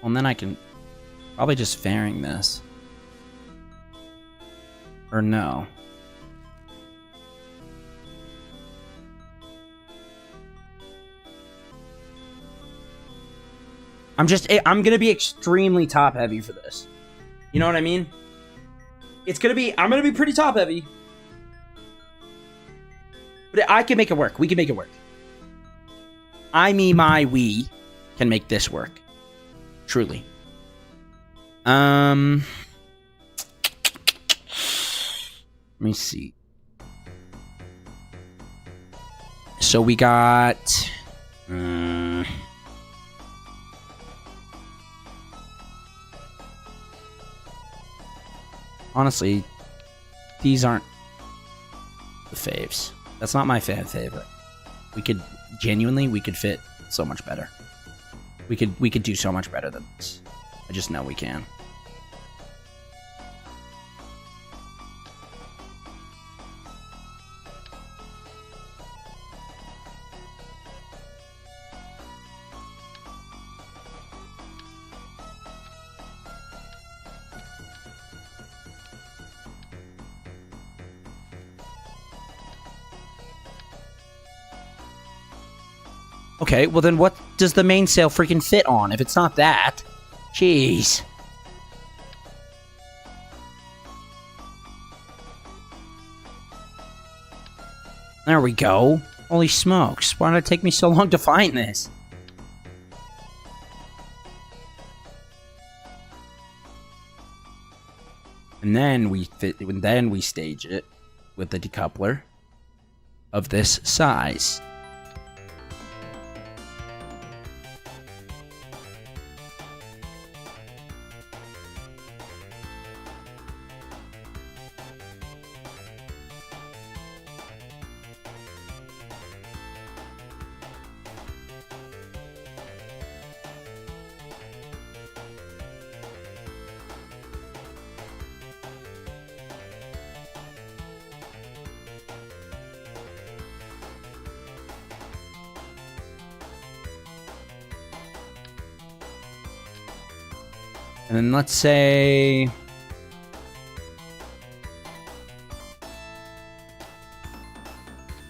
Well, and then I can probably just fairing this. Or no. I'm gonna be extremely top heavy for this. You know what I mean? I'm gonna be pretty top heavy. But I can make it work. We can make it work. We can make this work. Truly. Let me see. So we got... honestly, these aren't the faves. That's not my favorite. We could fit so much better. We could do so much better than this. I just know we can. Okay, well then what does the mainsail freaking fit on if it's not that? Jeez. There we go. Holy smokes, why did it take me so long to find this? And then we stage it with the decoupler of this size. And then let's say...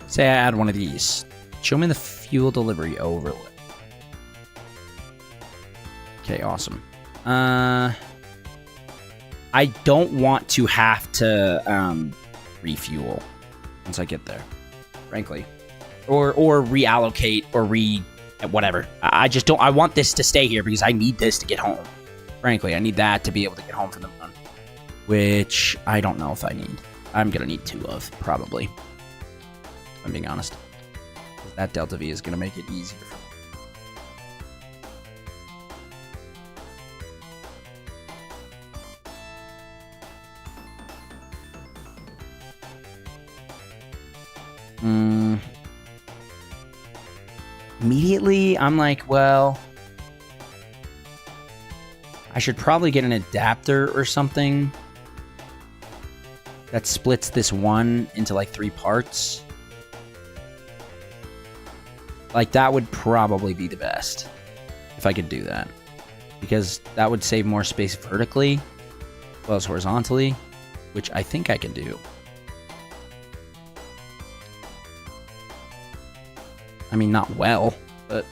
say I add one of these. Show me the fuel delivery overlay. Okay, awesome. I don't want to have to refuel once I get there, frankly. Or reallocate or whatever. I just don't... I want this to stay here because I need this to get home. Frankly, I need that to be able to get home from the moon. Which, I don't know if I need. I'm gonna need 2 of, probably. If I'm being honest. That delta V is going to make it easier for me. Immediately, I'm like, well, I should probably get an adapter or something that splits this one into like 3 parts. Like, that would probably be the best if I could do that, because that would save more space vertically as well as horizontally, which I think I can do. I mean, not well, but...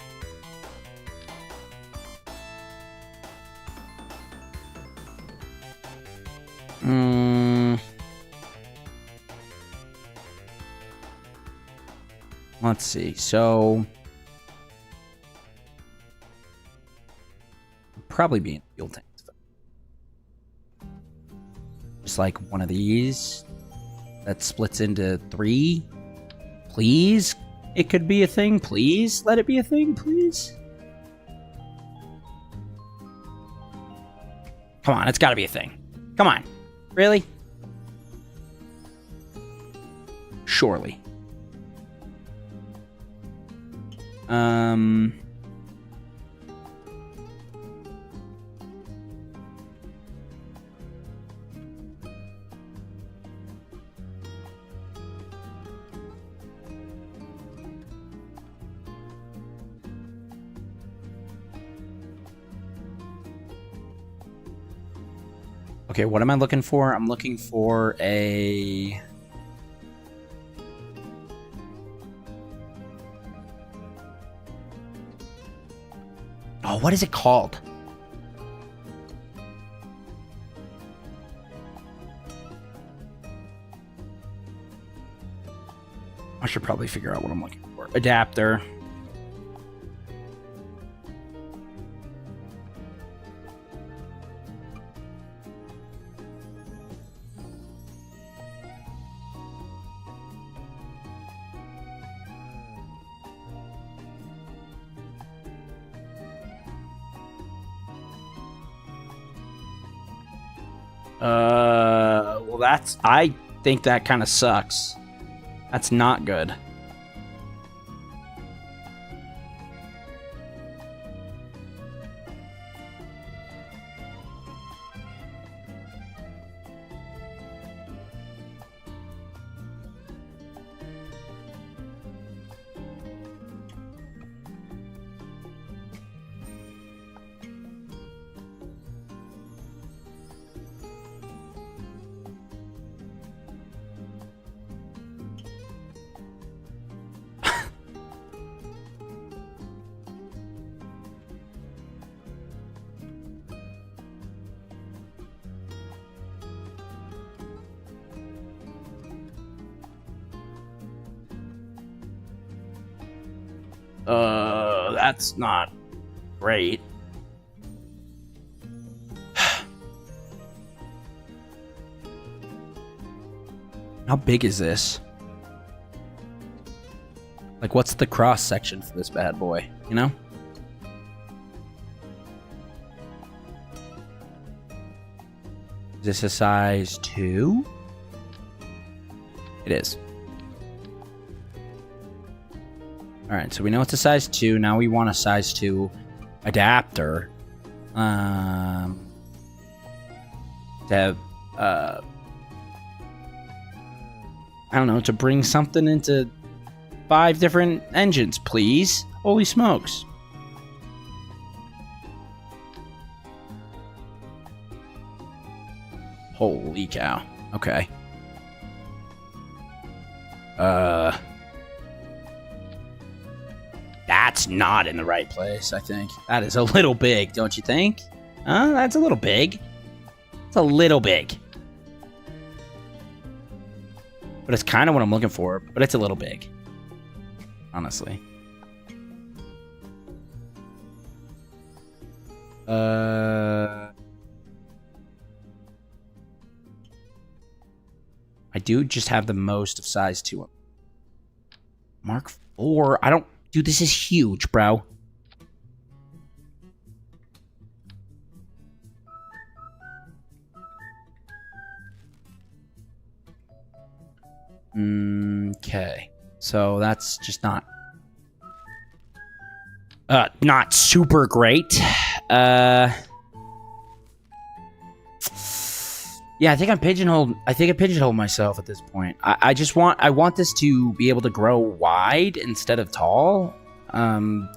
Let's see, so... Probably be in fuel tanks. Just like one of these that splits into 3. Please? It could be a thing, please? Let it be a thing, please? Come on, it's gotta be a thing. Come on. Really? Surely. Okay, what am I looking for? I'm looking for a... Oh, what is it called? I should probably figure out what I'm looking for. Adapter. Well, that's... I think that kind of sucks. That's not good. That's not great. How big is this? Like, what's the cross section for this bad boy, you know? Is this a size 2? It is. Alright, so we know it's a size 2. Now we want a size 2 adapter. To have, I don't know, to bring something into 5 different engines, please. Holy smokes. Holy cow. Okay. That's not in the right place, I think. That is a little big, don't you think? Huh? That's a little big. It's a little big. But it's kind of what I'm looking for, but it's a little big. Honestly. I do just have the most of size 2. Mark Or, I don't... Dude, this is huge, bro. Okay. So, that's just not... not super great. Yeah, I think I pigeonholed myself at this point. I want this to be able to grow wide instead of tall.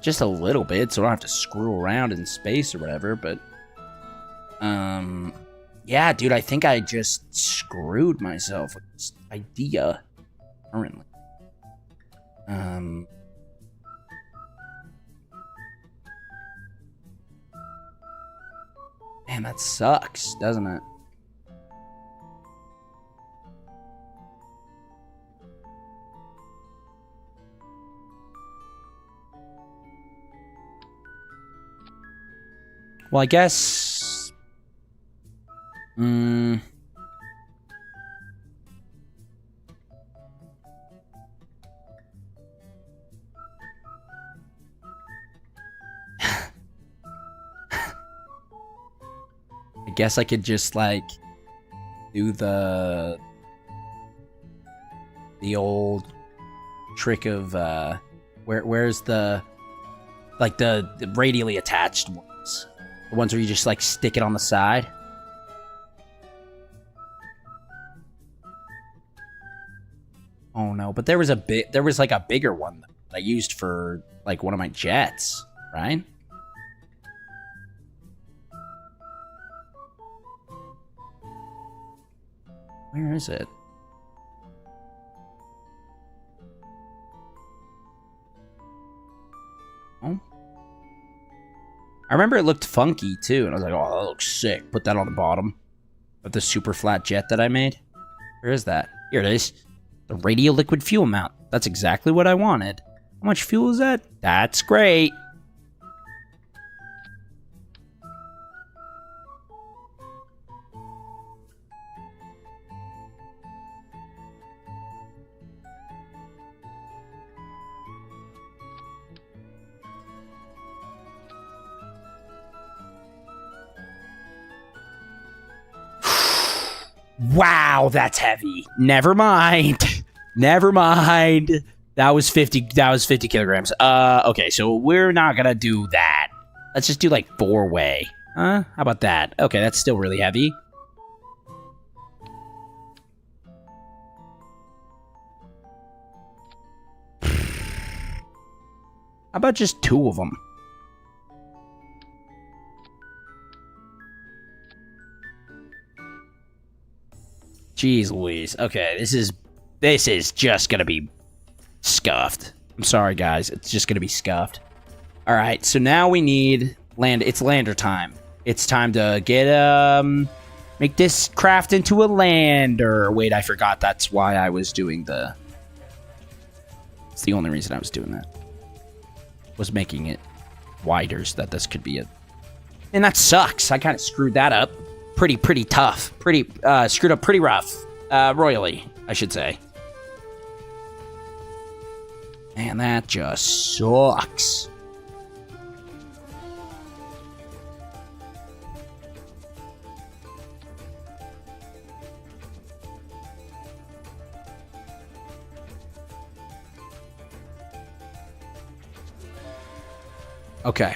Just a little bit, so I don't have to screw around in space or whatever, but yeah, dude, I think I just screwed myself with this idea currently. Man, that sucks, doesn't it? Well, I guess... I guess I could just, like, do the old trick of, where's the, like, the radially attached ones? The ones where you just, like, stick it on the side? Oh, no, but there was like, a bigger one that I used for, like, one of my jets, right? Where is it? Oh. I remember it looked funky, too, and I was like, oh, that looks sick. Put that on the bottom of the super flat jet that I made. Where is that? Here it is. The radial liquid fuel mount. That's exactly what I wanted. How much fuel is that? That's great. Wow, that's heavy. Never mind. Never mind. That was 50 kilograms. Okay, so we're not gonna do that. Let's just do like 4-way. Huh? How about that? Okay, that's still really heavy. How about just 2 of them? Jeez Louise. Okay, this is just gonna be scuffed. I'm sorry, guys. It's just gonna be scuffed. All right, so now we need land. It's lander time. It's time to get make this craft into a lander. Wait, I forgot. That's why I was doing the. It's the only reason I was doing that. Was making it wider so that this could be a. And that sucks. I kind of screwed that up. Pretty tough. Pretty, screwed up pretty rough. Royally, I should say. Man, that just sucks. Okay.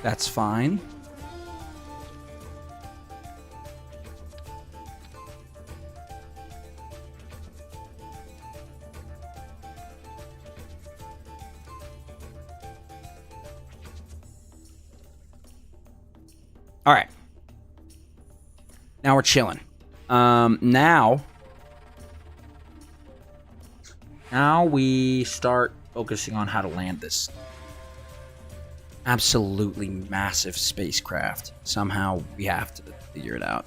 That's fine. All right. Now we're chilling. Now we start focusing on how to land this. absolutely massive spacecraft. Somehow we have to figure it out.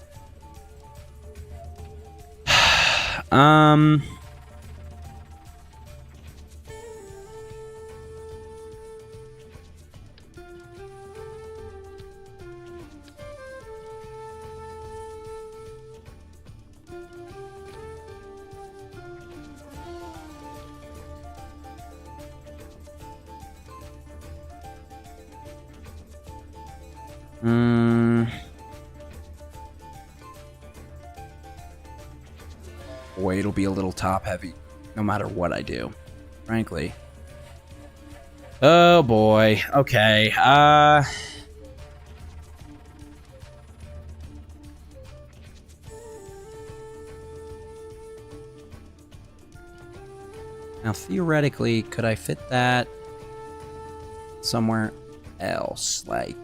Boy, it'll be a little top heavy, no matter what I do, frankly. Oh boy. Okay. Now, theoretically, could I fit that somewhere else? Like,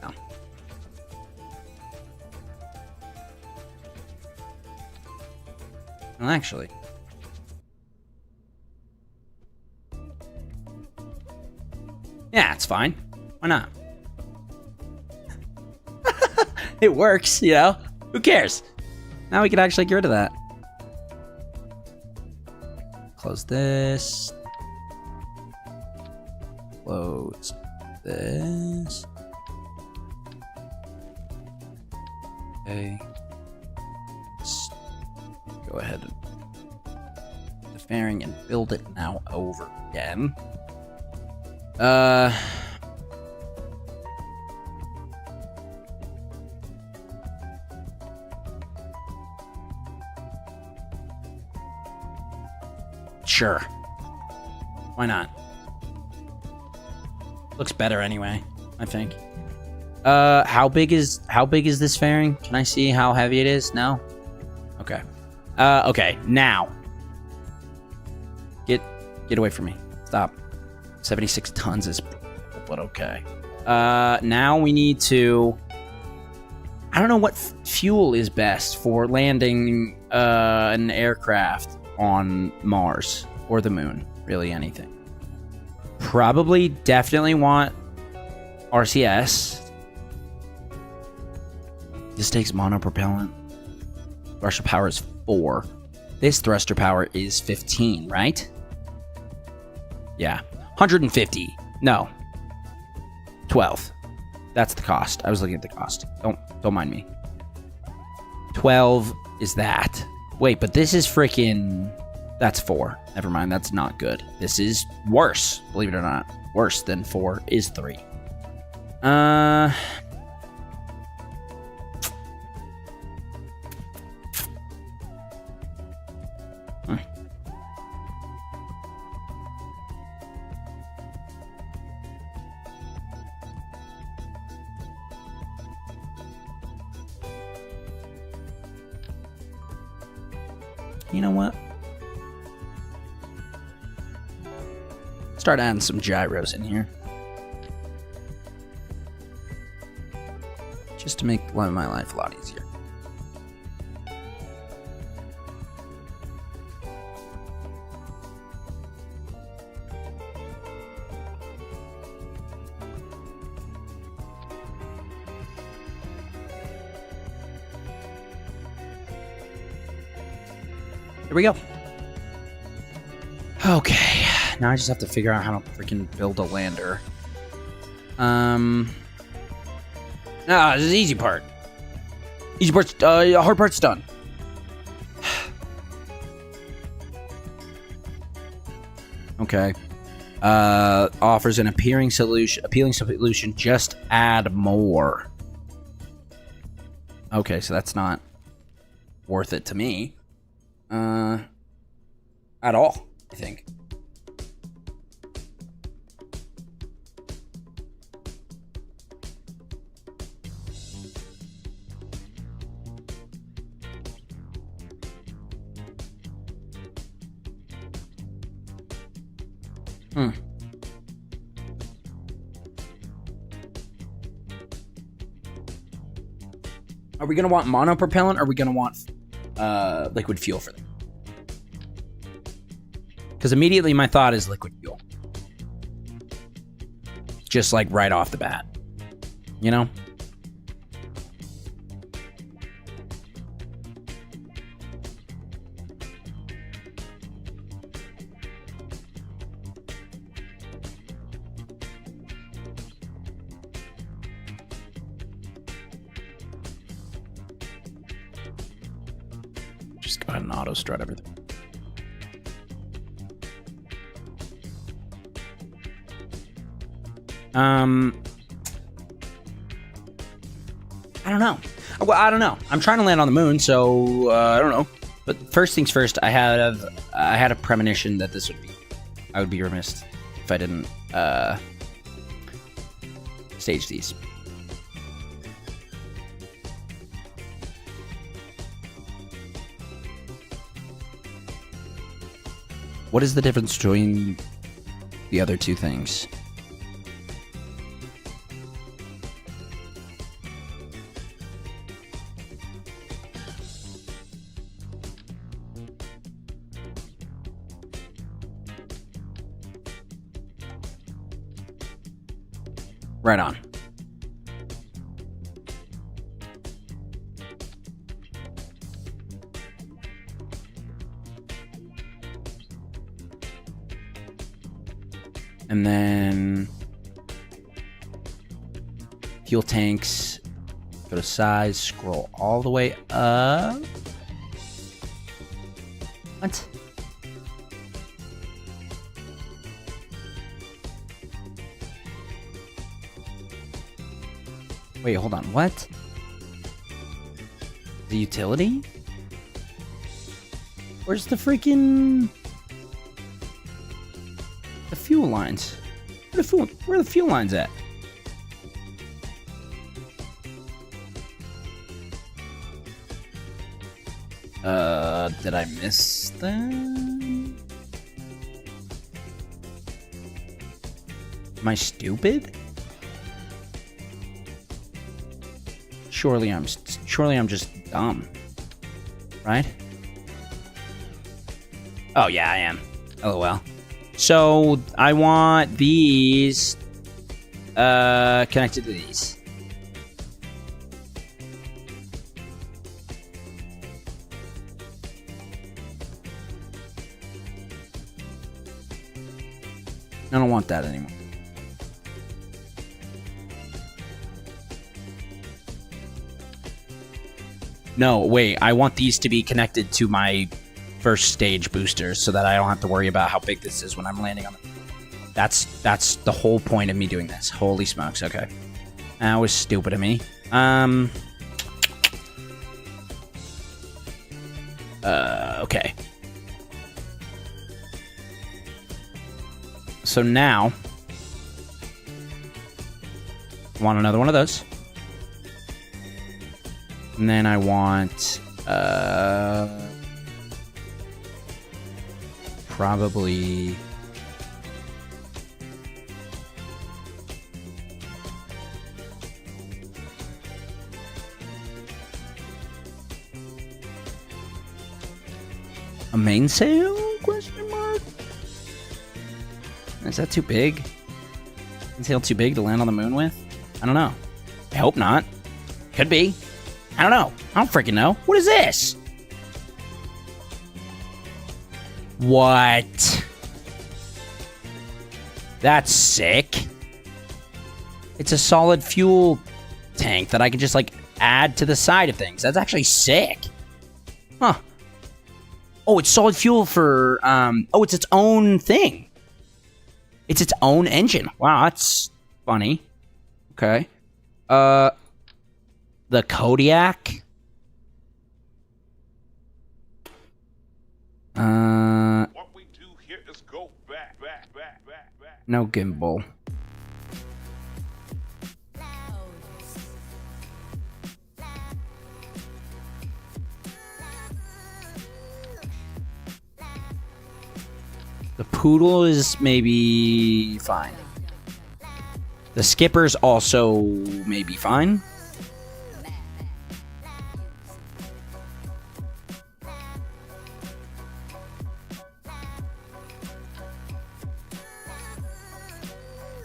no. Well, actually, yeah, it's fine. Why not? It works, you know? Who cares? Now we can actually get rid of that. Close this. Close this. Okay. Let's go ahead and the fairing and build it now over again. Sure. Why not? Looks better anyway, I think. How big is this fairing? Can I see how heavy it is? No? Okay. Okay, now. Get away from me. Stop. 76 tons is but okay. Now we need to I don't know what fuel is best for landing an aircraft on Mars or the moon. Really anything. Probably definitely want RCS. This takes monopropellant. Thruster power is 4. This thruster power is 15, right? Yeah. 150. No. 12. That's the cost. I was looking at the cost. Don't mind me. 12 is that. Wait, but this is freaking... That's 4. Never mind, that's not good. This is worse, believe it or not. Worse than 4 is 3. You know what? Start adding some gyros in here. Just to make my life a lot easier. Here we go. Okay, now I just have to figure out how to freaking build a lander. This is the easy part. Easy part's, hard part's done. Okay. Offers an appealing solution, just add more. Okay, so that's not worth it to me. At all, I think. Are we gonna want monopropellant, or are we gonna want liquid fuel for them? Because immediately my thought is liquid fuel. Just like right off the bat. You know? Just go ahead and auto strut everything. I don't know. Well, I don't know. I'm trying to land on the moon, so I don't know. But first things first, I had a premonition that this would be. I would be remiss if I didn't stage these. What is the difference between the other two things? Right on. And then fuel tanks, go to size, scroll all the way up. What? Wait, hold on. What? The utility? Where's the freaking... the fuel lines? Where are the fuel lines at? Did I miss them? Am I stupid? Surely I'm just dumb, right? Oh yeah, I am. LOL. So I want these connected to these. I don't want that anymore. No, wait, I want these to be connected to my first stage boosters so that I don't have to worry about how big this is when I'm landing on it. That's the whole point of me doing this. Holy smokes, okay. That was stupid of me. Okay. So now, I want another one of those. And then I want, probably... a mainsail? Question mark? Is that too big? Mainsail too big to land on the moon with? I don't know. I hope not. Could be. I don't know. I don't freaking know. What is this? What? That's sick. It's a solid fuel tank that I can just, like, add to the side of things. That's actually sick. Huh. Oh, it's solid fuel for, oh, it's its own thing. It's its own engine. Wow, that's funny. Okay. The Kodiak. What we do here is go back. No gimbal. The Poodle is maybe fine. The Skipper's also maybe fine.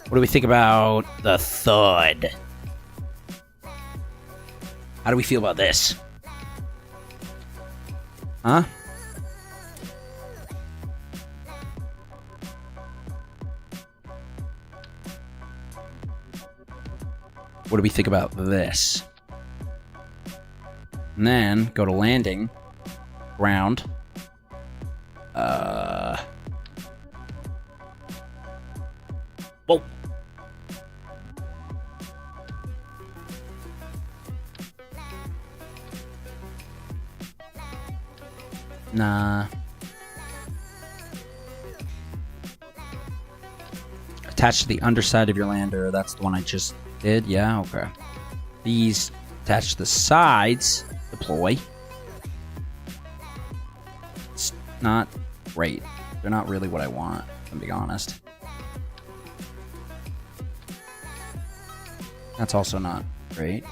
What do we think about the thud? How do we feel about this? Huh? What do we think about this? And then go to landing. Ground. Whoa. Nah. Attach to the underside of your lander. That's the one I just did. Yeah, okay. These attach to the sides. Deploy. It's not great. They're not really what I want, to be honest. That's also not great.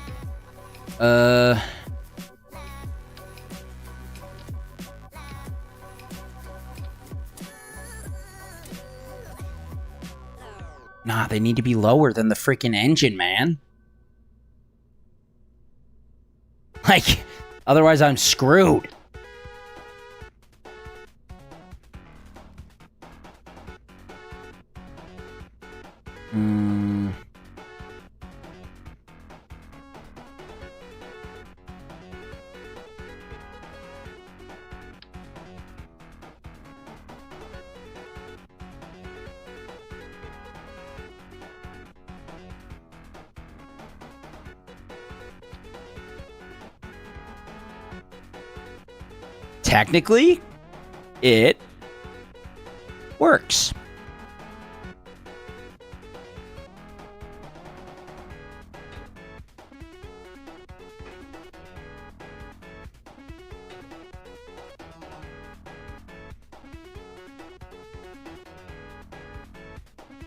Nah, they need to be lower than the freaking engine, man. Like, otherwise I'm screwed. Technically, it works.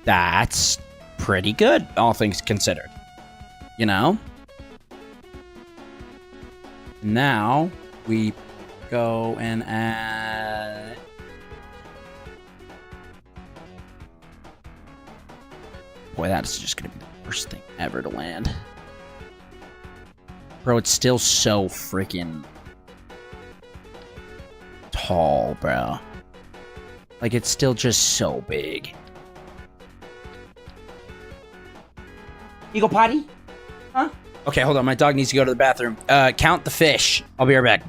That's pretty good, all things considered. You know? Now, we go and add... Boy, that's just gonna be the worst thing ever to land. Bro, it's still so freaking tall, bro. Like, it's still just so big. You go potty? Huh? Okay, hold on. My dog needs to go to the bathroom. Count the fish. I'll be right back.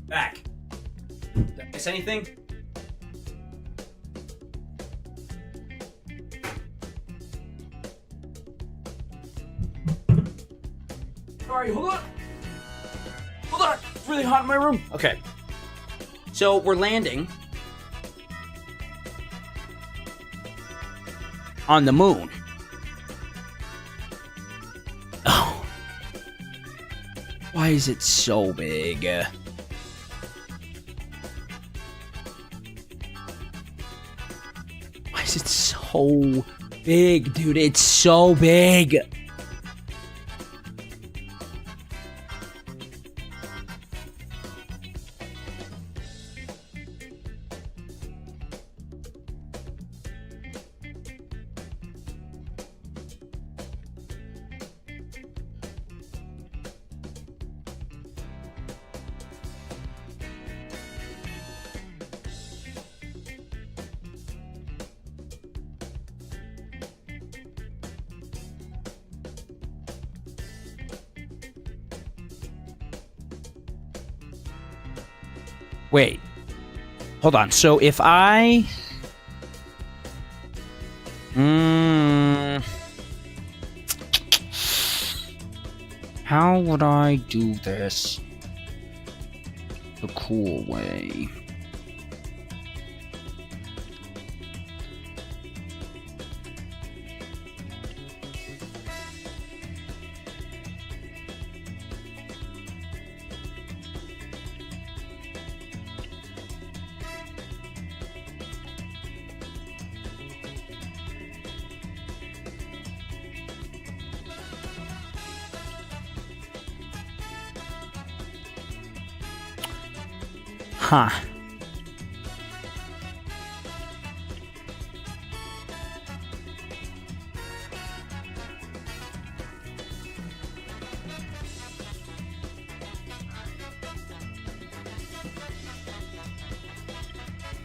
Back. Did I miss anything? Sorry, hold on. Hold on. It's really hot in my room. Okay. So we're landing on the moon. Oh. Why is it so big? Why is it so big, dude? It's so big. Wait. Hold on. So if I... How would I do this the cool way? Huh.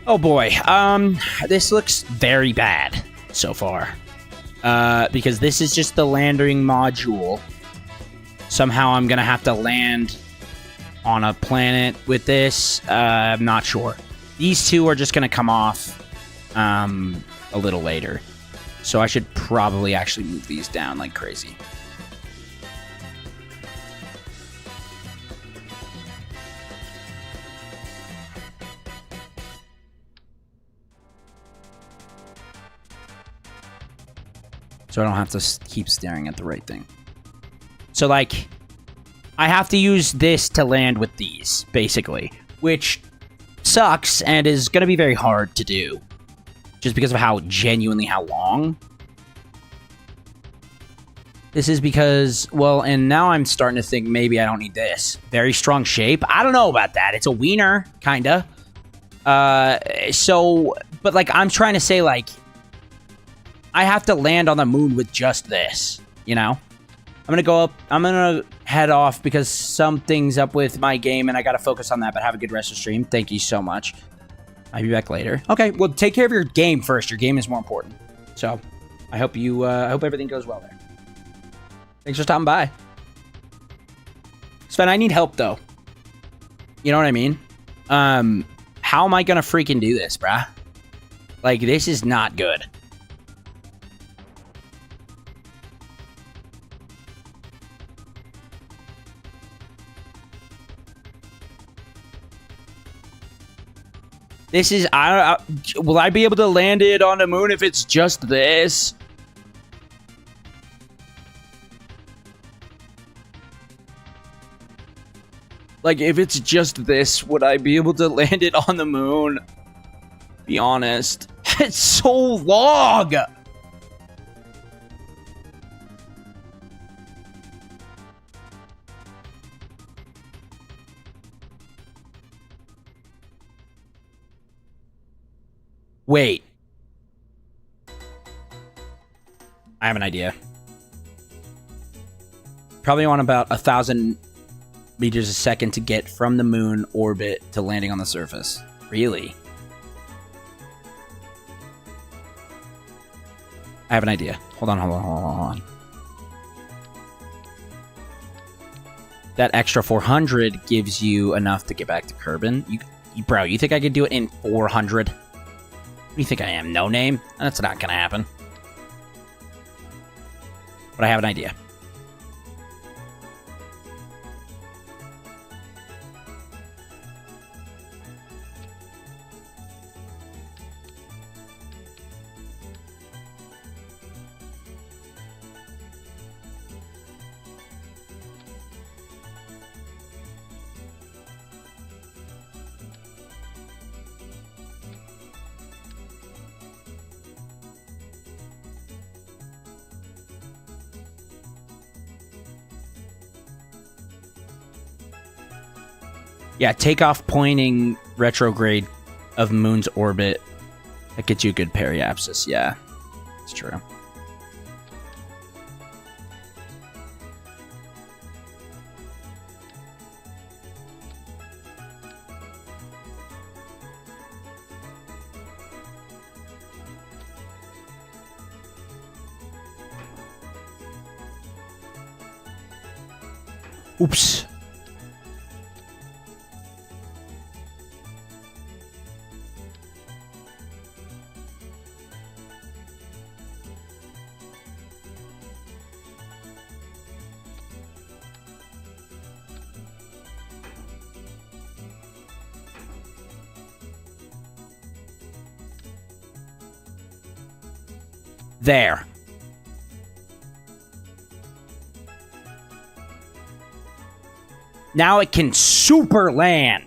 Oh boy. This looks very bad so far. Because this is just the landing module. Somehow I'm gonna have to land on a planet with this. I'm not sure. These two are just going to come off a little later. So I should probably actually move these down like crazy. So I don't have to keep staring at the right thing. So like... I have to use this to land with these, basically. Which sucks and is going to be very hard to do. Just because of how long. This is because, well, and now I'm starting to think maybe I don't need this. Very strong shape? I don't know about that. It's a wiener, kinda. But like, I'm trying to say, like, I have to land on the moon with just this, you know? I'm gonna go up. I'm gonna head off because something's up with my game and I gotta focus on that, but have a good rest of the stream. Thank you so much. I'll be back later. Okay, well, take care of your game first. Your game is more important. So, I hope everything goes well there. Thanks for stopping by. Sven, I need help, though. You know what I mean? How am I gonna freaking do this, bruh? Like, this is not good. This is, will I be able to land it on the moon if it's just this? Like, if it's just this, would I be able to land it on the moon? Be honest. It's so long! Wait. I have an idea. Probably want about 1,000 meters a second to get from the moon orbit to landing on the surface. Really? I have an idea. Hold on. That extra 400 gives you enough to get back to Kerbin. Bro, you think I could do it in 400? What do you think I am? No name? That's not gonna happen. But I have an idea. Yeah, takeoff pointing retrograde of moon's orbit. That gets you a good periapsis. Yeah, it's true. Oops. There. Now it can super land.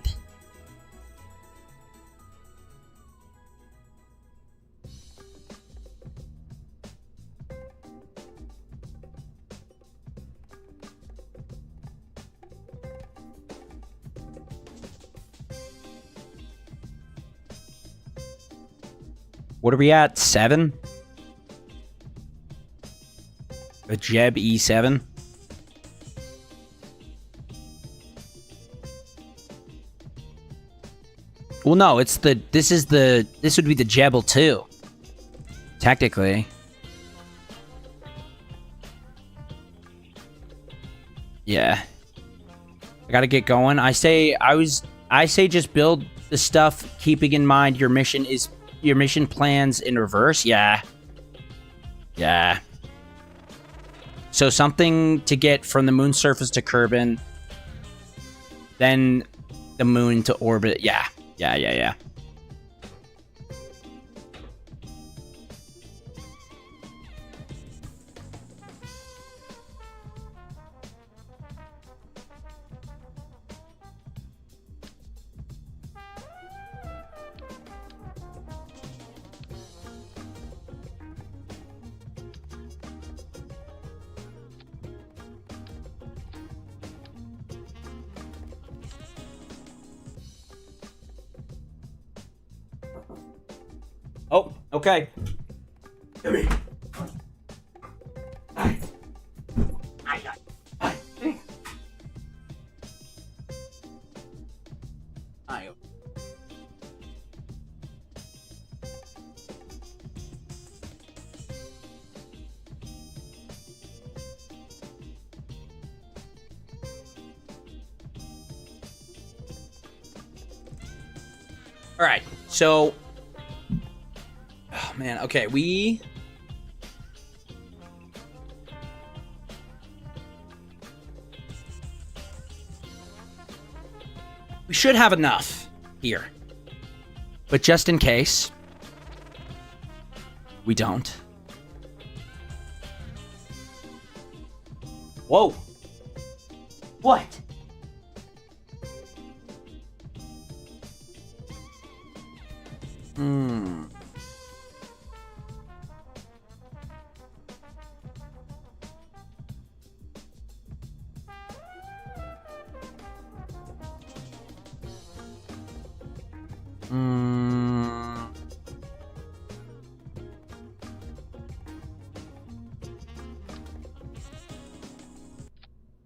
What are we at? 7? A Jeb E7? Well, no, it's the... This would be the Jebel 2. Technically. Yeah. I gotta get going. I say just build the stuff keeping in mind your mission plans in reverse. Yeah. Yeah. So something to get from the moon surface to Kerbin, then the moon to orbit. Yeah. Yeah. Oh, okay. Come here. All right, so... Oh, man, okay, we should have enough here. But just in case, we don't. Whoa. What?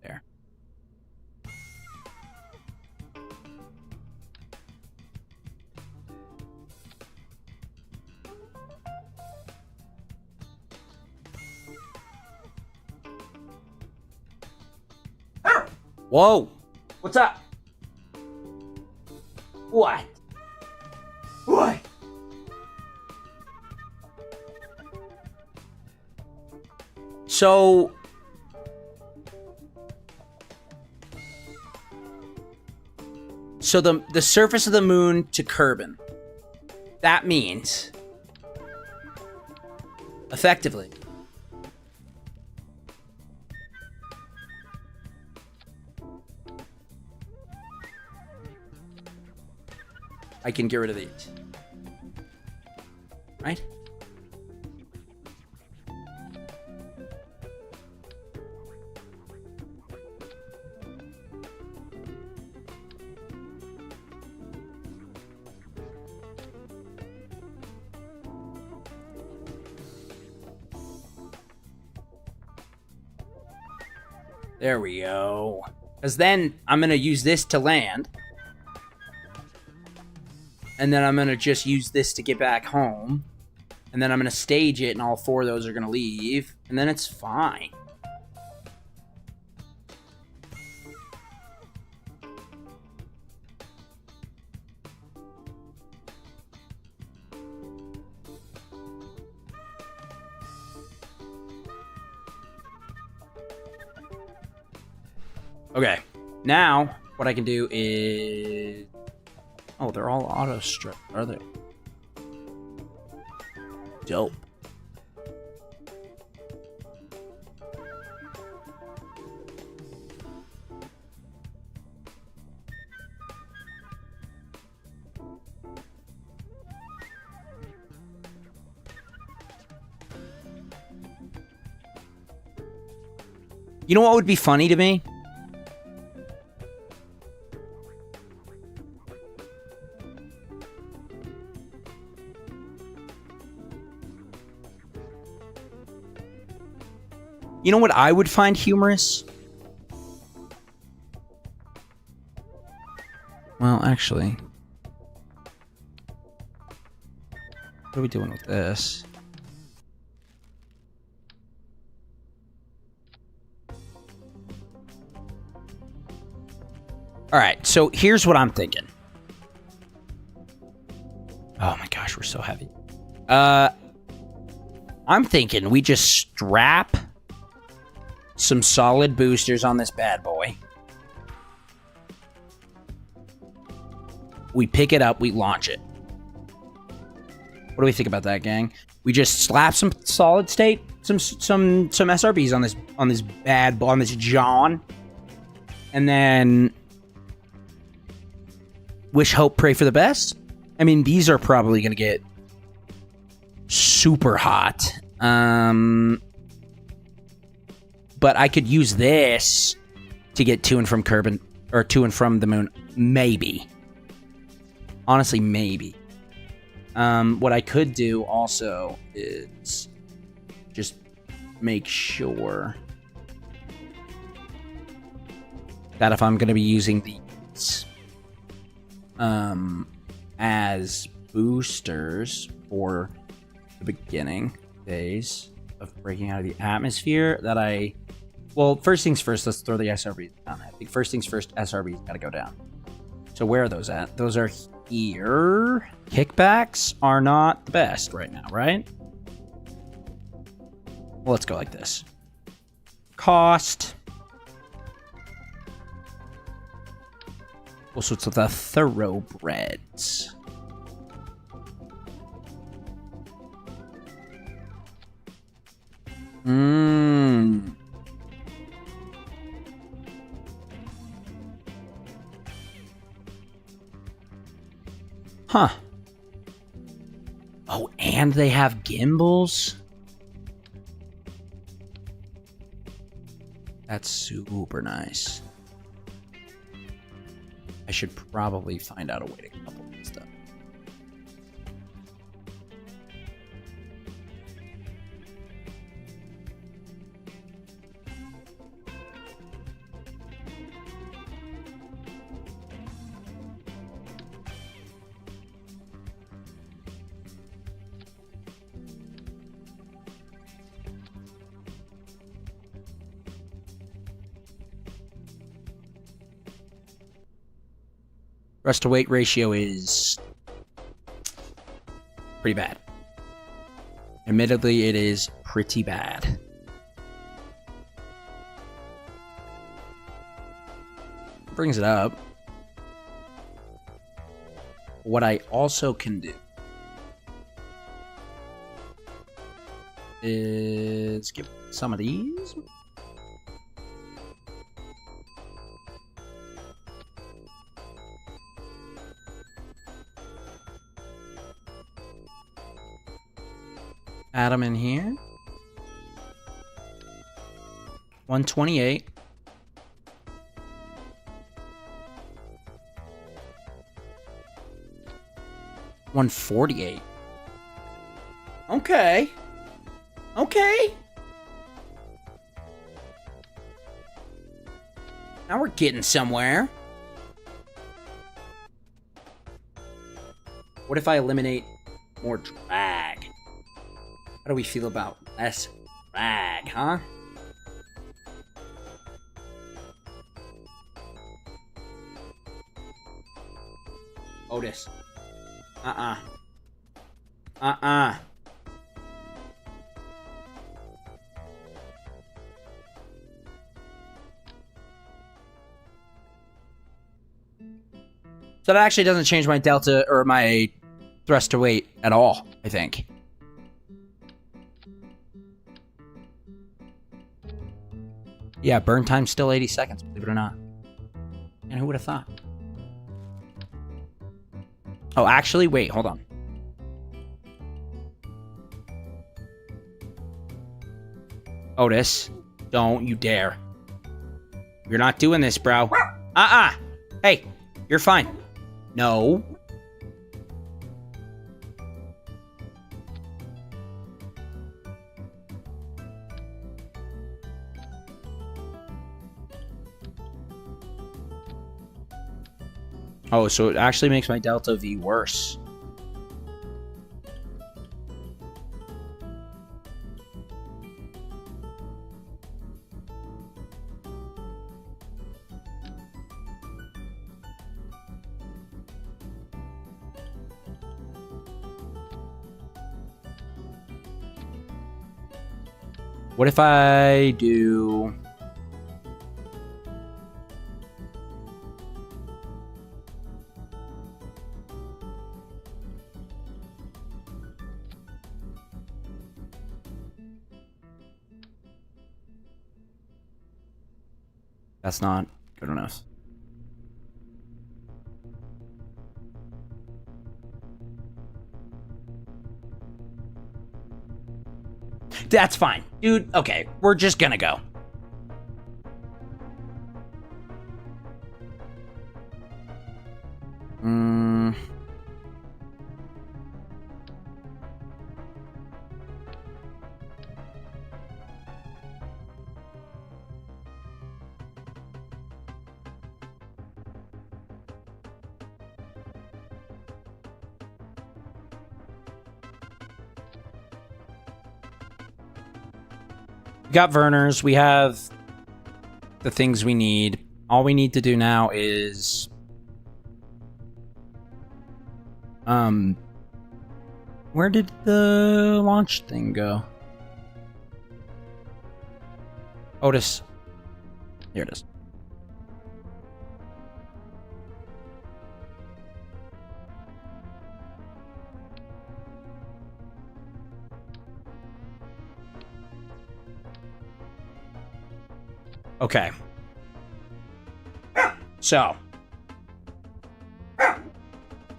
There. Whoa! What's up? What? What? So... So the surface of the moon to Kerbin. That means... Effectively... I can get rid of these. Right? There we go. Because then I'm going to use this to land. And then I'm going to just use this to get back home. And then I'm going to stage it, and all 4 of those are going to leave. And then it's fine. Okay. Now, what I can do is... Oh, they're all auto-strip, are they? Dope. You know what would be funny to me? You know what I would find humorous? Well, actually, what are we doing with this? All right, so here's what I'm thinking. Oh my gosh, we're so heavy. I'm thinking we just strap some solid boosters on this bad boy. We pick it up, we launch it. What do we think about that, gang? We just slap some solid state, some SRBs on this bad boy, on this John, and then wish, hope, pray for the best. I mean, these are probably gonna get super hot. But I could use this to get to and from Kerbin, or to and from the moon. Maybe. Honestly, maybe. What I could do also is just make sure that if I'm going to be using these as boosters for the beginning days of breaking out of the atmosphere, that well, first things first, let's throw the SRBs down. I think first things first, SRBs gotta go down. So where are those at? Those are here. Kickbacks are not the best right now, right? Well, let's go like this. Cost. Also, it's the thoroughbreds. Huh. Oh, and they have gimbals? That's super nice. I should probably find out a way to couple this stuff. Rest to weight ratio is pretty bad. Admittedly, it is pretty bad. Brings it up. What I also can do is give some of these. Add them in here. 128. $148. Okay. Okay. Now we're getting somewhere. What if I eliminate more drag? How do we feel about less drag, huh? Otis. So that actually doesn't change my delta or my thrust to weight at all, I think. Yeah, burn time's still 80 seconds, believe it or not. And who would have thought? Oh, actually, wait, hold on. Otis, don't you dare. You're not doing this, bro. Hey, you're fine. No. Oh, so it actually makes my Delta V worse. What if I do... That's not good enough. That's fine. Dude, okay. We're just gonna go. We got Verners. We have the things we need. All we need to do now is... Where did the launch thing go? Otis. Here it is. Okay. So.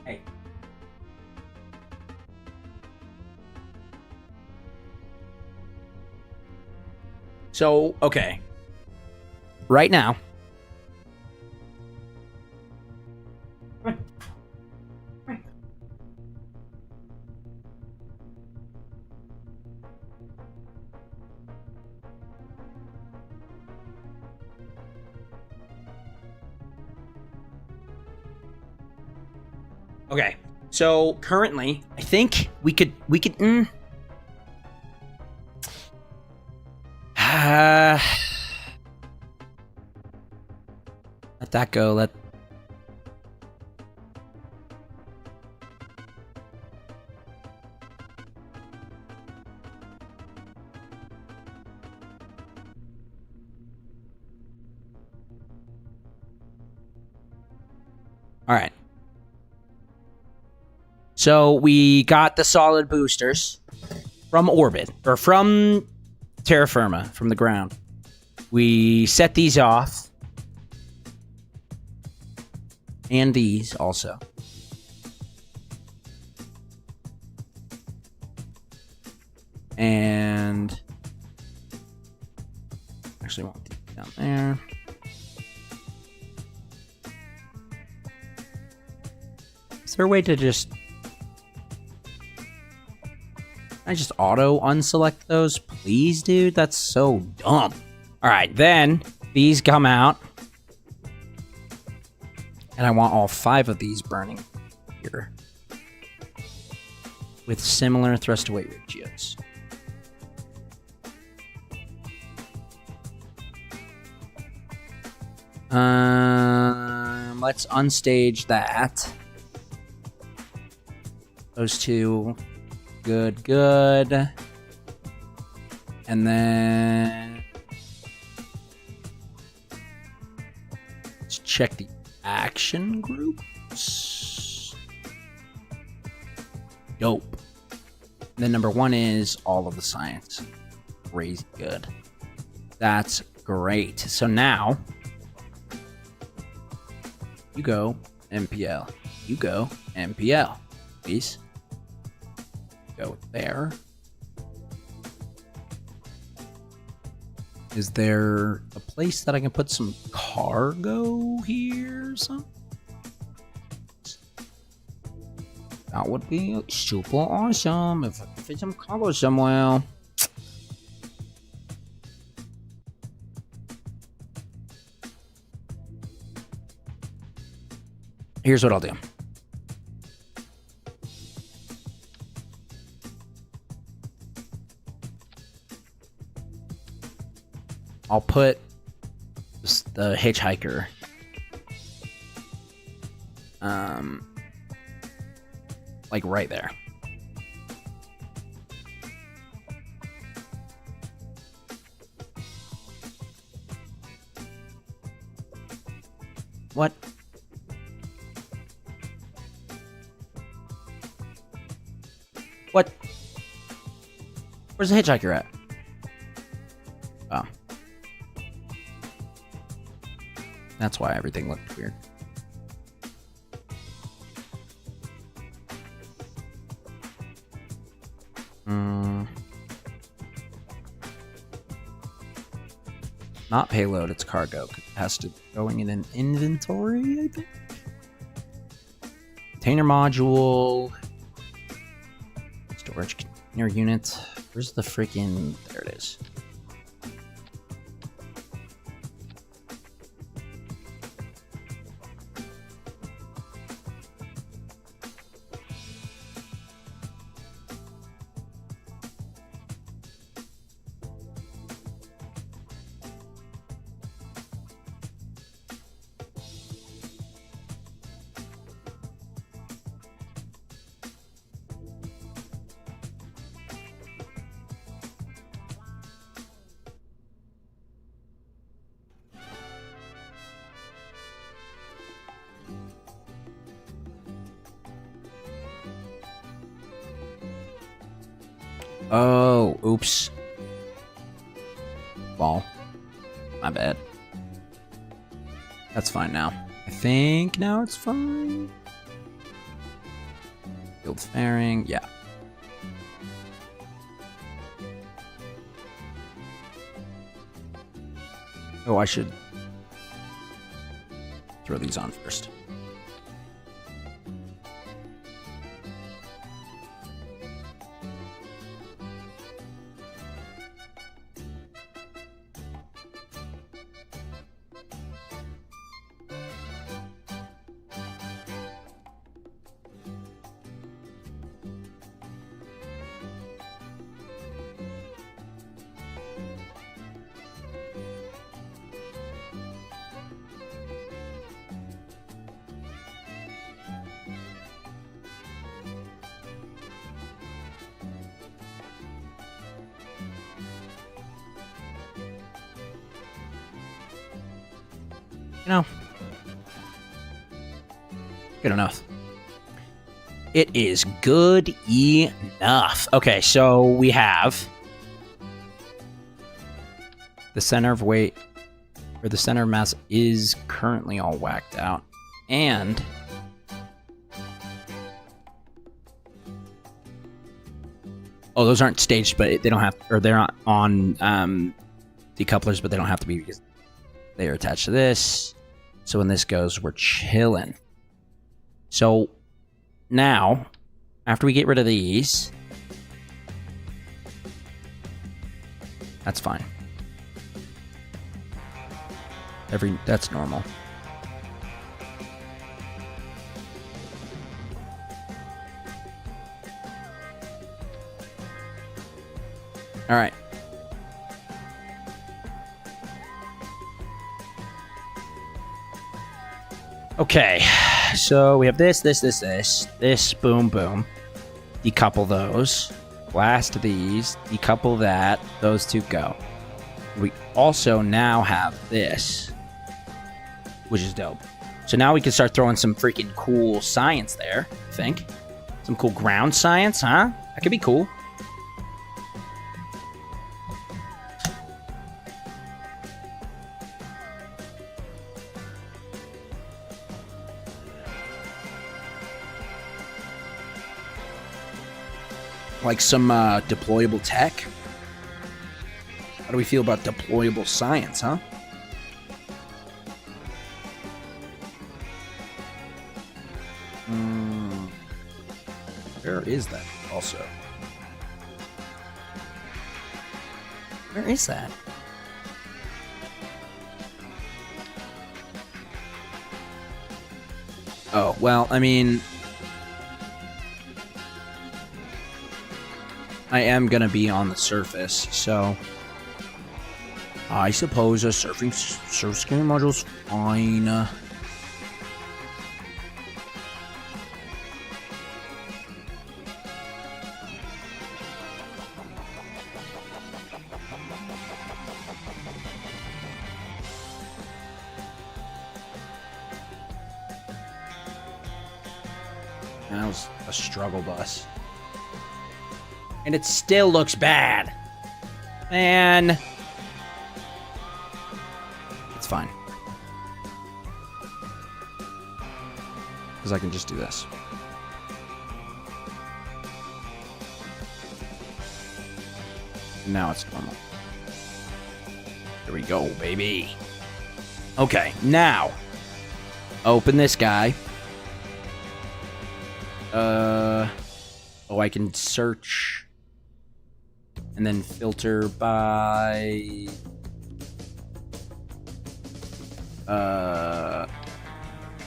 Hey. So, okay. Right now. Okay, so currently, I think we could, let that go, all right. So we got the solid boosters from orbit, or from terra firma, from the ground. We set these off. And these also. And actually won't do it down there. Is there a way to just... I just auto unselect those, please, dude? That's so dumb. All right, then these come out. And I want all 5 of these burning here. With similar thrust to weight ratios. Let's unstage that. Those 2. Good, good. And then... let's check the action groups. Dope. And then number 1 is all of the science. Crazy good. That's great. So now... you go MPL. You go MPL. Please. Go there. Is there a place that I can put some cargo here or something? That would be super awesome if I could fit some cargo somewhere. Here's what I'll do. I'll put the hitchhiker like right there. What? What? Where's the hitchhiker at? Oh. That's why everything looked weird. Not payload, it's cargo. It has to going in an inventory, I think. Container module. Storage container unit. Where's the freaking... There it is. Oh, oops. Ball. My bad. That's fine now. I think now it's fine. Field fairing, yeah. Oh, I should throw these on first. You know, good enough. It is good enough. Okay, so we have the center of weight, or the center of mass is currently all whacked out. And oh, those aren't staged, but they don't have, or they're not on decouplers, but they don't have to be because they are attached to this. So when this goes, we're chilling. So now, after we get rid of these, that's fine. That's normal. All right. Okay, so we have this, boom, boom. Decouple those. Blast these. Decouple that. Those two go. We also now have this, which is dope. So now we can start throwing some freaking cool science there, I think. Some cool ground science, huh? That could be cool. Like some deployable tech. do we feel about deployable science, huh? Where is that also? Where is that? Oh, well, I mean, I am gonna be on the surface, so I suppose a surface scanning module's fine. That was a struggle bus. And it still looks bad. Man. It's fine. Because I can just do this. And now it's normal. Here we go, baby. Okay, now. Open this guy. Oh, I can search and then filter by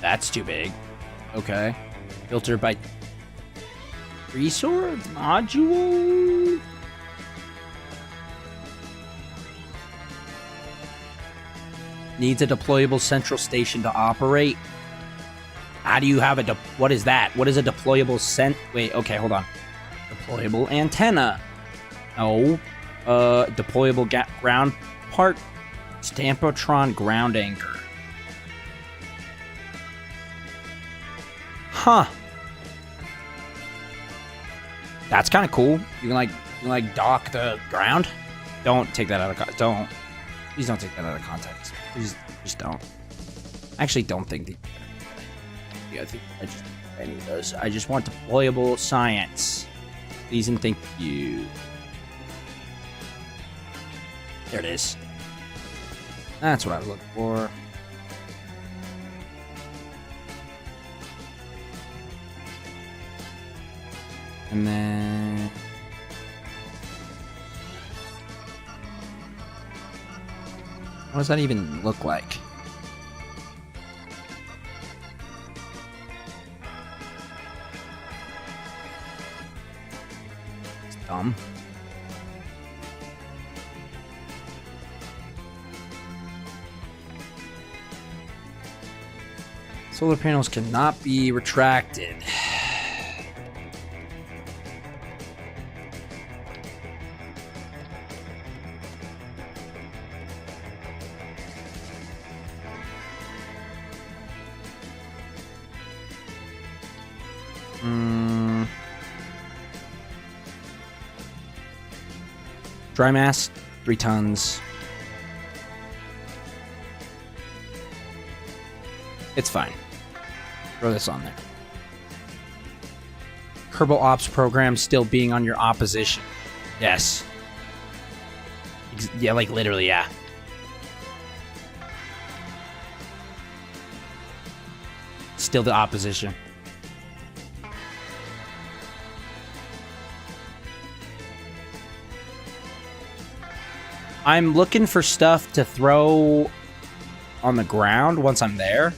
that's too big. Okay. Filter by resource module. Needs a deployable central station to operate. How do you have a what is that? What is a deployable wait, okay, hold on. Deployable antenna. No. Deployable ground part. Stampotron ground anchor. Huh. That's kind of cool. You can like dock the ground. Don't take that out of context. Please don't take that out of context. Please just don't. I actually don't think I think I just any of those. I just want deployable science. Please and thank you. There it is. That's what I was looking for. And then what does that even look like? Dumb. Solar panels cannot be retracted. Dry mass, 3 tons. It's fine. Throw this on there. Kerbal Ops program still being on your opposition. Yes. Yeah, like literally, yeah. Still the opposition. I'm looking for stuff to throw on the ground once I'm there.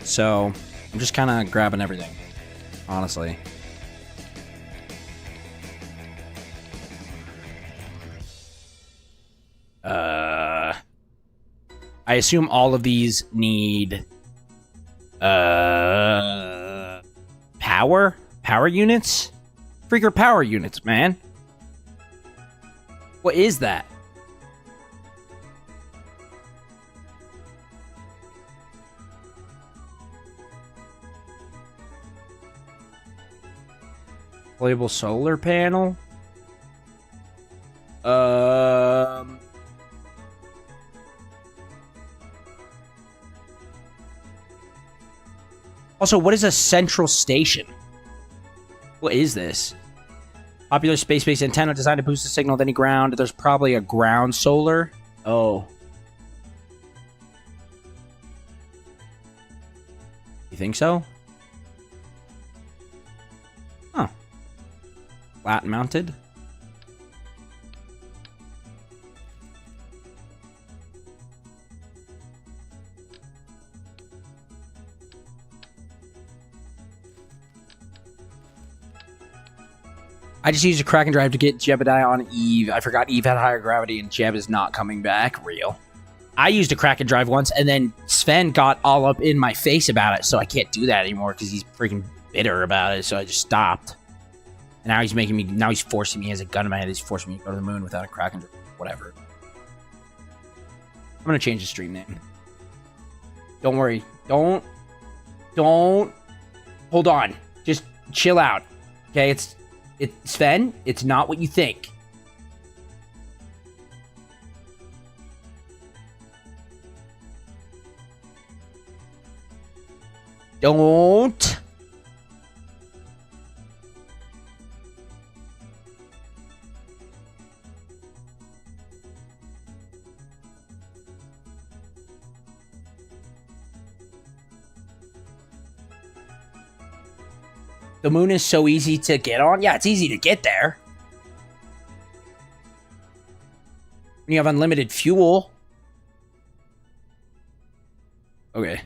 So, I'm just kind of grabbing everything, honestly. I assume all of these need power units? Freaker power units, man. What is that? Deployable solar panel? Also, what is a central station? What is this? Popular space-based antenna designed to boost the signal of any ground. There's probably a ground solar. Oh. You think so? Huh. Flat mounted. I just used a Kraken drive to get Jebediah on Eve. I forgot Eve had higher gravity and Jeb is not coming back. Real. I used a Kraken drive once and then Sven got all up in my face about it, so I can't do that anymore because he's freaking bitter about it, so I just stopped. And now he's forcing me, he has a gun in my head, he's forcing me to go to the moon without a Kraken drive. Whatever. I'm gonna change the stream name. Don't worry. Don't. Hold on. Just chill out. Okay, it's Sven, it's not what you think. Don't. The moon is so easy to get on. Yeah, it's easy to get there. When you have unlimited fuel. Okay.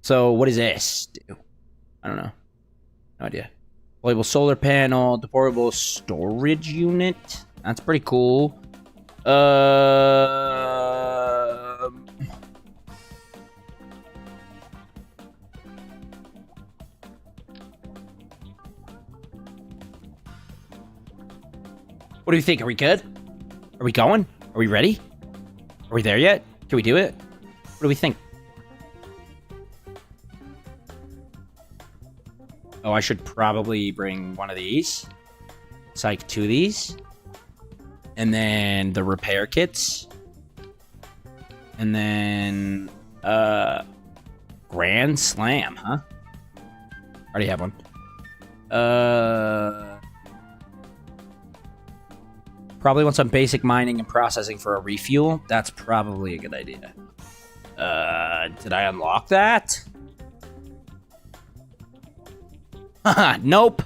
So what does this do? I don't know. No idea. Deployable solar panel, deployable storage unit. That's pretty cool. What do you think? Are we good? Are we going? Are we ready? Are we there yet? Can we do it? What do we think? Oh, I should probably bring one of these. Psych 2 of these. And then the repair kits. And then Grand Slam, huh? Already have one. Probably want some basic mining and processing for a refuel. That's probably a good idea. Did I unlock that? Haha, nope.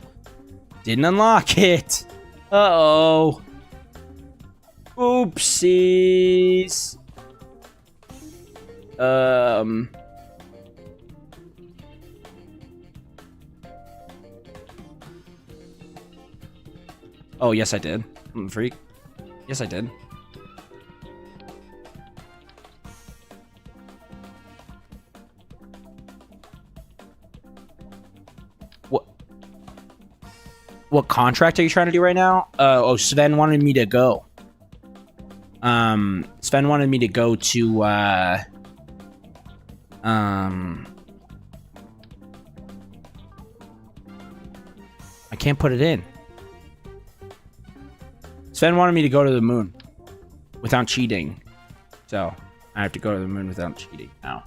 Didn't unlock it. Uh-oh. Oopsies. Oh, yes, I did. I'm a freak. Yes, I did. What contract are you trying to do right now? Oh, Sven wanted me to go. Sven wanted me to go to, I can't put it in. Sven wanted me to go to the moon without cheating. So, I have to go to the moon without cheating now.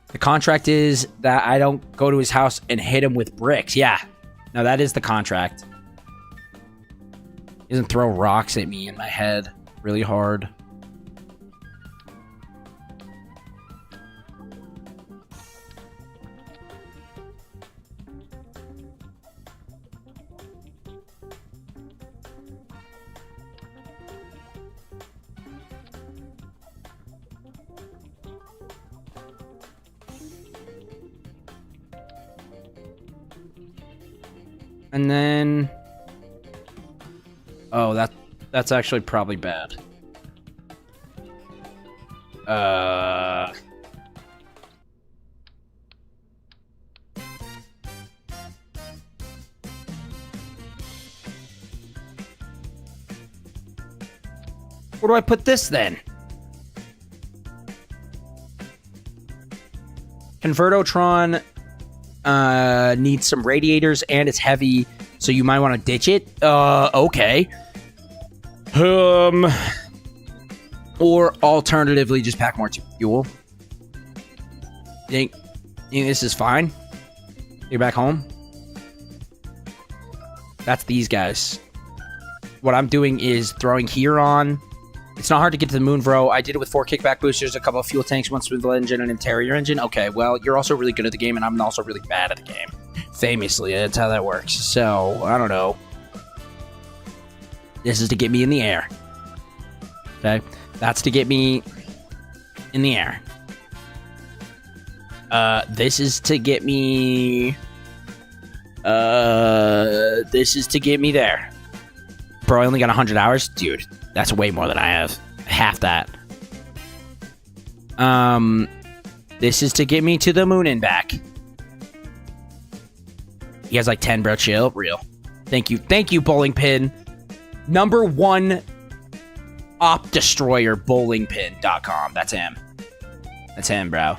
The contract is that I don't go to his house and hit him with bricks. Yeah. No, that is the contract. He doesn't throw rocks at me in my head really hard. And then... Oh, that's actually probably bad. Where do I put this then? Convertotron needs some radiators and it's heavy, so you might want to ditch it. Okay. Or alternatively, just pack more fuel. You think this is fine? You're back home? That's these guys. What I'm doing is throwing here on. It's not hard to get to the moon, bro. I did it with 4 kickback boosters, a couple of fuel tanks, 1 swivel engine, and an interior engine. Okay, well, you're also really good at the game, and I'm also really bad at the game. Famously, that's how that works. So, I don't know. This is to get me in the air. Okay? That's to get me in the air. This is to get me... this is to get me there. Bro, I only got 100 hours? Dude, that's way more than I have. Half that. This is to get me to the moon and back. He has like 10, bro. Chill. Real. Thank you. Thank you, Bowling Pin. Number 1 op destroyer, bowlingpin.com. That's him. That's him, bro.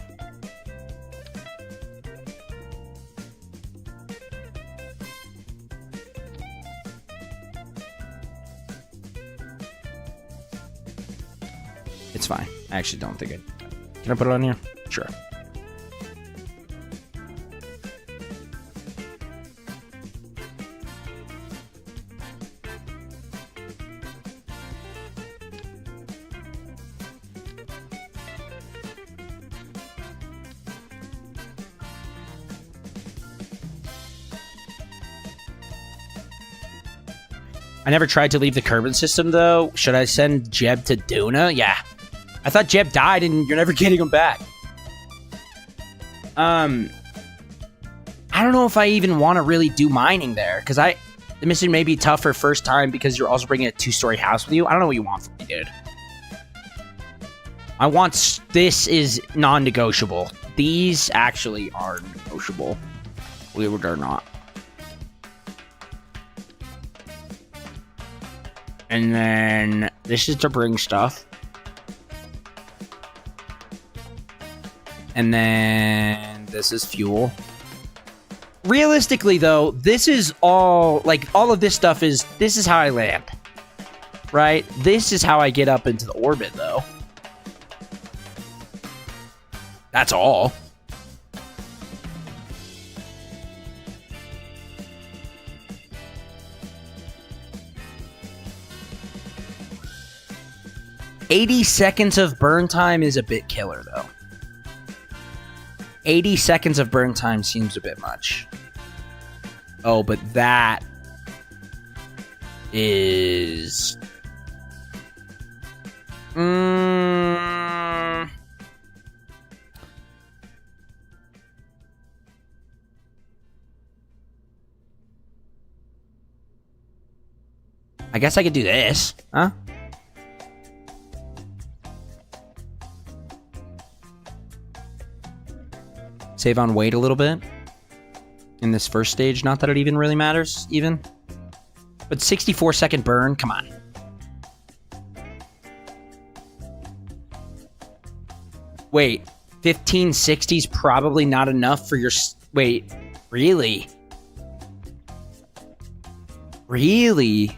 It's fine. I actually don't think it... Can I put it on here? Sure. I never tried to leave the Kerbin system, though. Should I send Jeb to Duna? Yeah. I thought Jeb died and you're never getting him back. I don't know if I even want to really do mining there, because the mission may be tough for first time because you're also bringing a 2-story house with you. I don't know what you want from me, dude. This is non-negotiable. These actually are negotiable. Believe it or not. And then this is to bring stuff. And then this is fuel. Realistically, though, this is all, like, all of this stuff is, this is how I land. Right? This is how I get up into the orbit, though. That's all. $80 seconds of burn time is a bit killer, though. 80 seconds of burn time seems a bit much. Oh, but that is... I guess I could do this, huh? Save on weight a little bit in this first stage. Not that it even really matters, even. But 64-second burn, come on. Wait, 1560 is probably not enough for your... Wait, really? Really?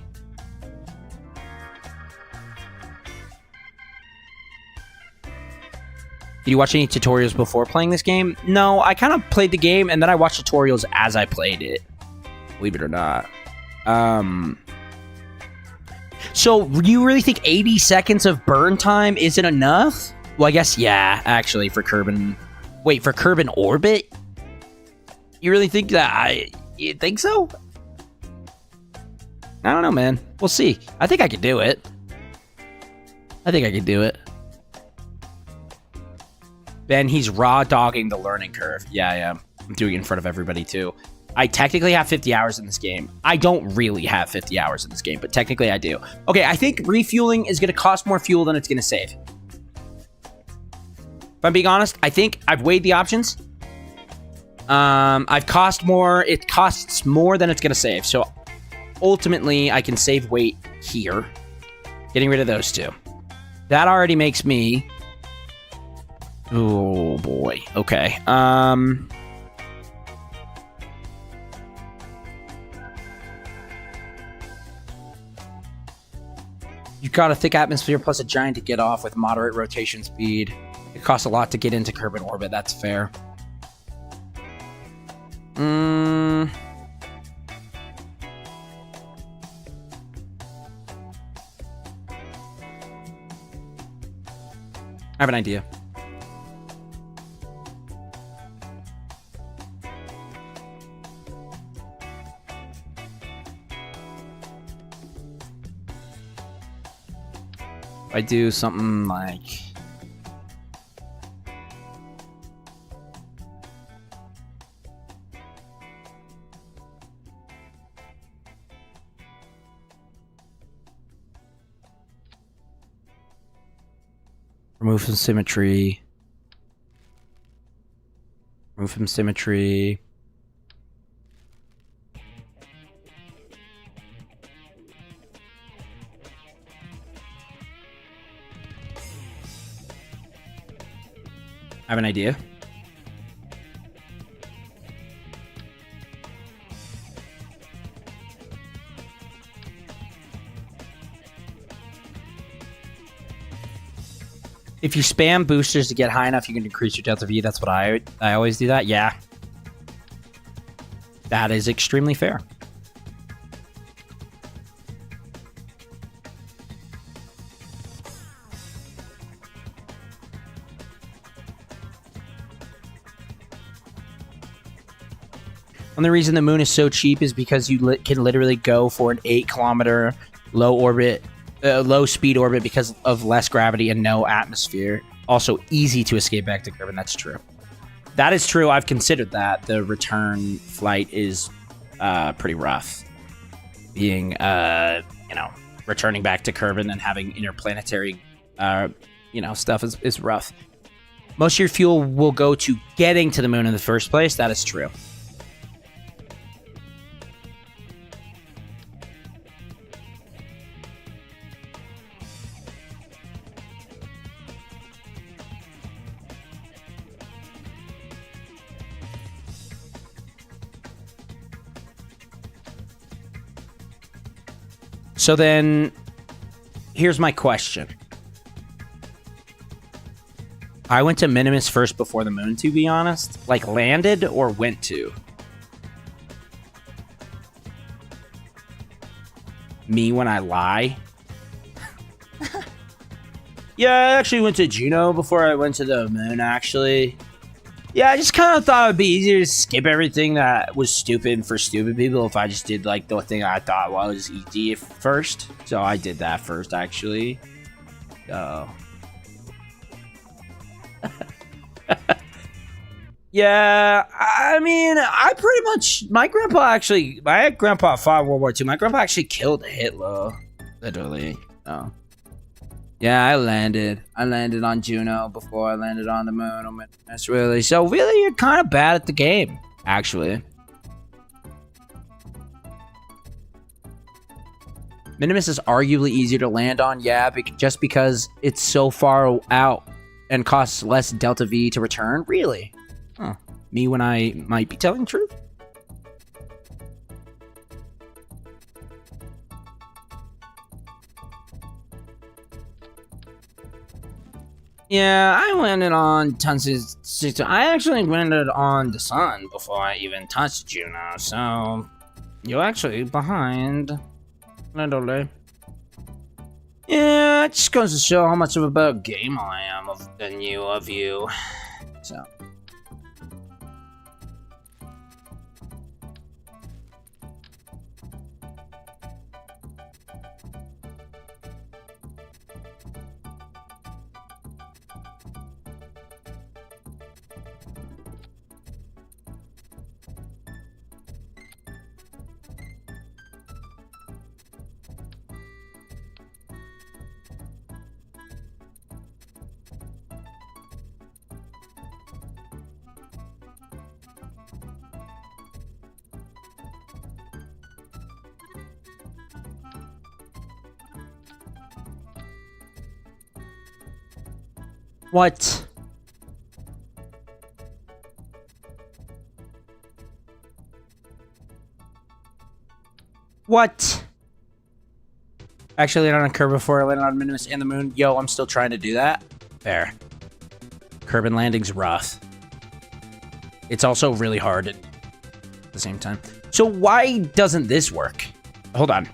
Did you watch any tutorials before playing this game? No, I kind of played the game and then I watched tutorials as I played it. Believe it or not. So, you really think 80 seconds of burn time isn't enough? Well, I guess, yeah, actually, for Kerbin... Wait, for Kerbin Orbit? You really think that? You think so? I don't know, man. We'll see. I think I could do it. I think I could do it. Ben, he's raw dogging the learning curve. Yeah, I am. I'm doing it in front of everybody, too. I technically have 50 hours in this game. I don't really have 50 hours in this game, but technically I do. Okay, I think refueling is going to cost more fuel than it's going to save. If I'm being honest, I think I've weighed the options. I've cost more. It costs more than it's going to save. So ultimately, I can save weight here. Getting rid of those two. That already makes me... Oh, boy. Okay. You've got a thick atmosphere plus a giant to get off with moderate rotation speed. It costs a lot to get into Kerbin orbit. That's fair. I have an idea. I do something like remove some symmetry. Remove some symmetry. I have an idea. If you spam boosters to get high enough, you can increase your delta V. That's what I always do that. Yeah. That is extremely fair. And the reason the moon is so cheap is because you can literally go for an 8-kilometer low speed orbit because of less gravity and no atmosphere. Also easy to escape back to Kerbin. That's true. That is true. I've considered that. The return flight is pretty rough. Being, returning back to Kerbin and having interplanetary, stuff is rough. Most of your fuel will go to getting to the moon in the first place. That is true. So then, here's my question. I went to Minimus first before the moon, to be honest. Like, landed or went to? Me when I lie? Yeah, I actually went to Juno before I went to the moon, actually. Yeah, I just kind of thought it would be easier to skip everything that was stupid for stupid people if I just did, like, the thing I thought was easy first. So I did that first, actually. Yeah, I mean, I pretty much... My grandpa fought World War II. My grandpa actually killed Hitler. Literally. Oh. Yeah, I landed on Juno before I landed on the moon. That's really... So really, you're kind of bad at the game, actually. Minimus is arguably easier to land on, yeah, just because it's so far out and costs less delta V to return. Really? Huh. Me when I might be telling the truth? Yeah, I landed on Tunsis. I actually landed on the sun before I even touched Juno, so you're actually behind. Literally. Yeah, it just goes to show how much of a better gamer I am than you. So. What? What? Actually, land on a curve before I land on Minimus and the moon. Yo, I'm still trying to do that. Fair. Curb and landing's rough. It's also really hard at the same time. So why doesn't this work? Hold on.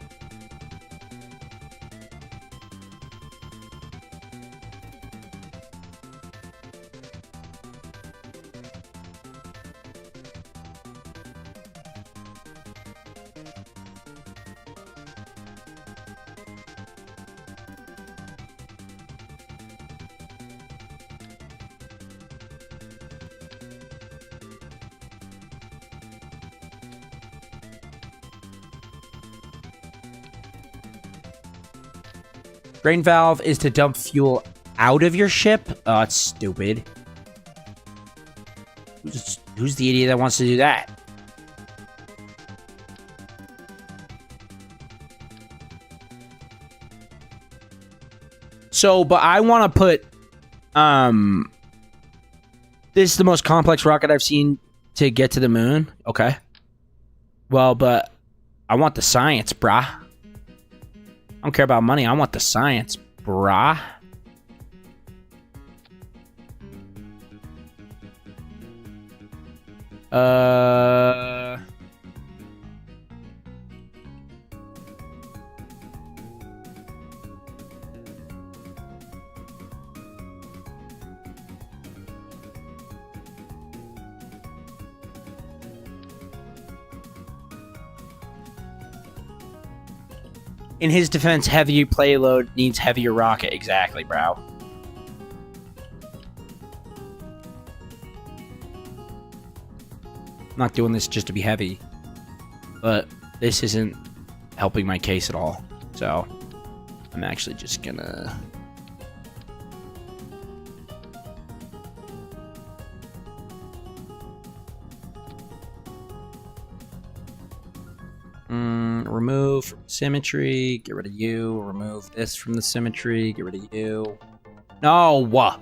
Drain valve is to dump fuel out of your ship? Oh, it's stupid. Who's the idiot that wants to do that? So, but I want to put, this is the most complex rocket I've seen to get to the moon. Okay. Well, but I want the science, brah. I don't care about money. I want the science, brah. In his defense, heavy payload needs heavier rocket. Exactly, bro. I'm not doing this just to be heavy. But this isn't helping my case at all. So, I'm actually just gonna... remove from symmetry, get rid of you, remove this from the symmetry, get rid of you. No!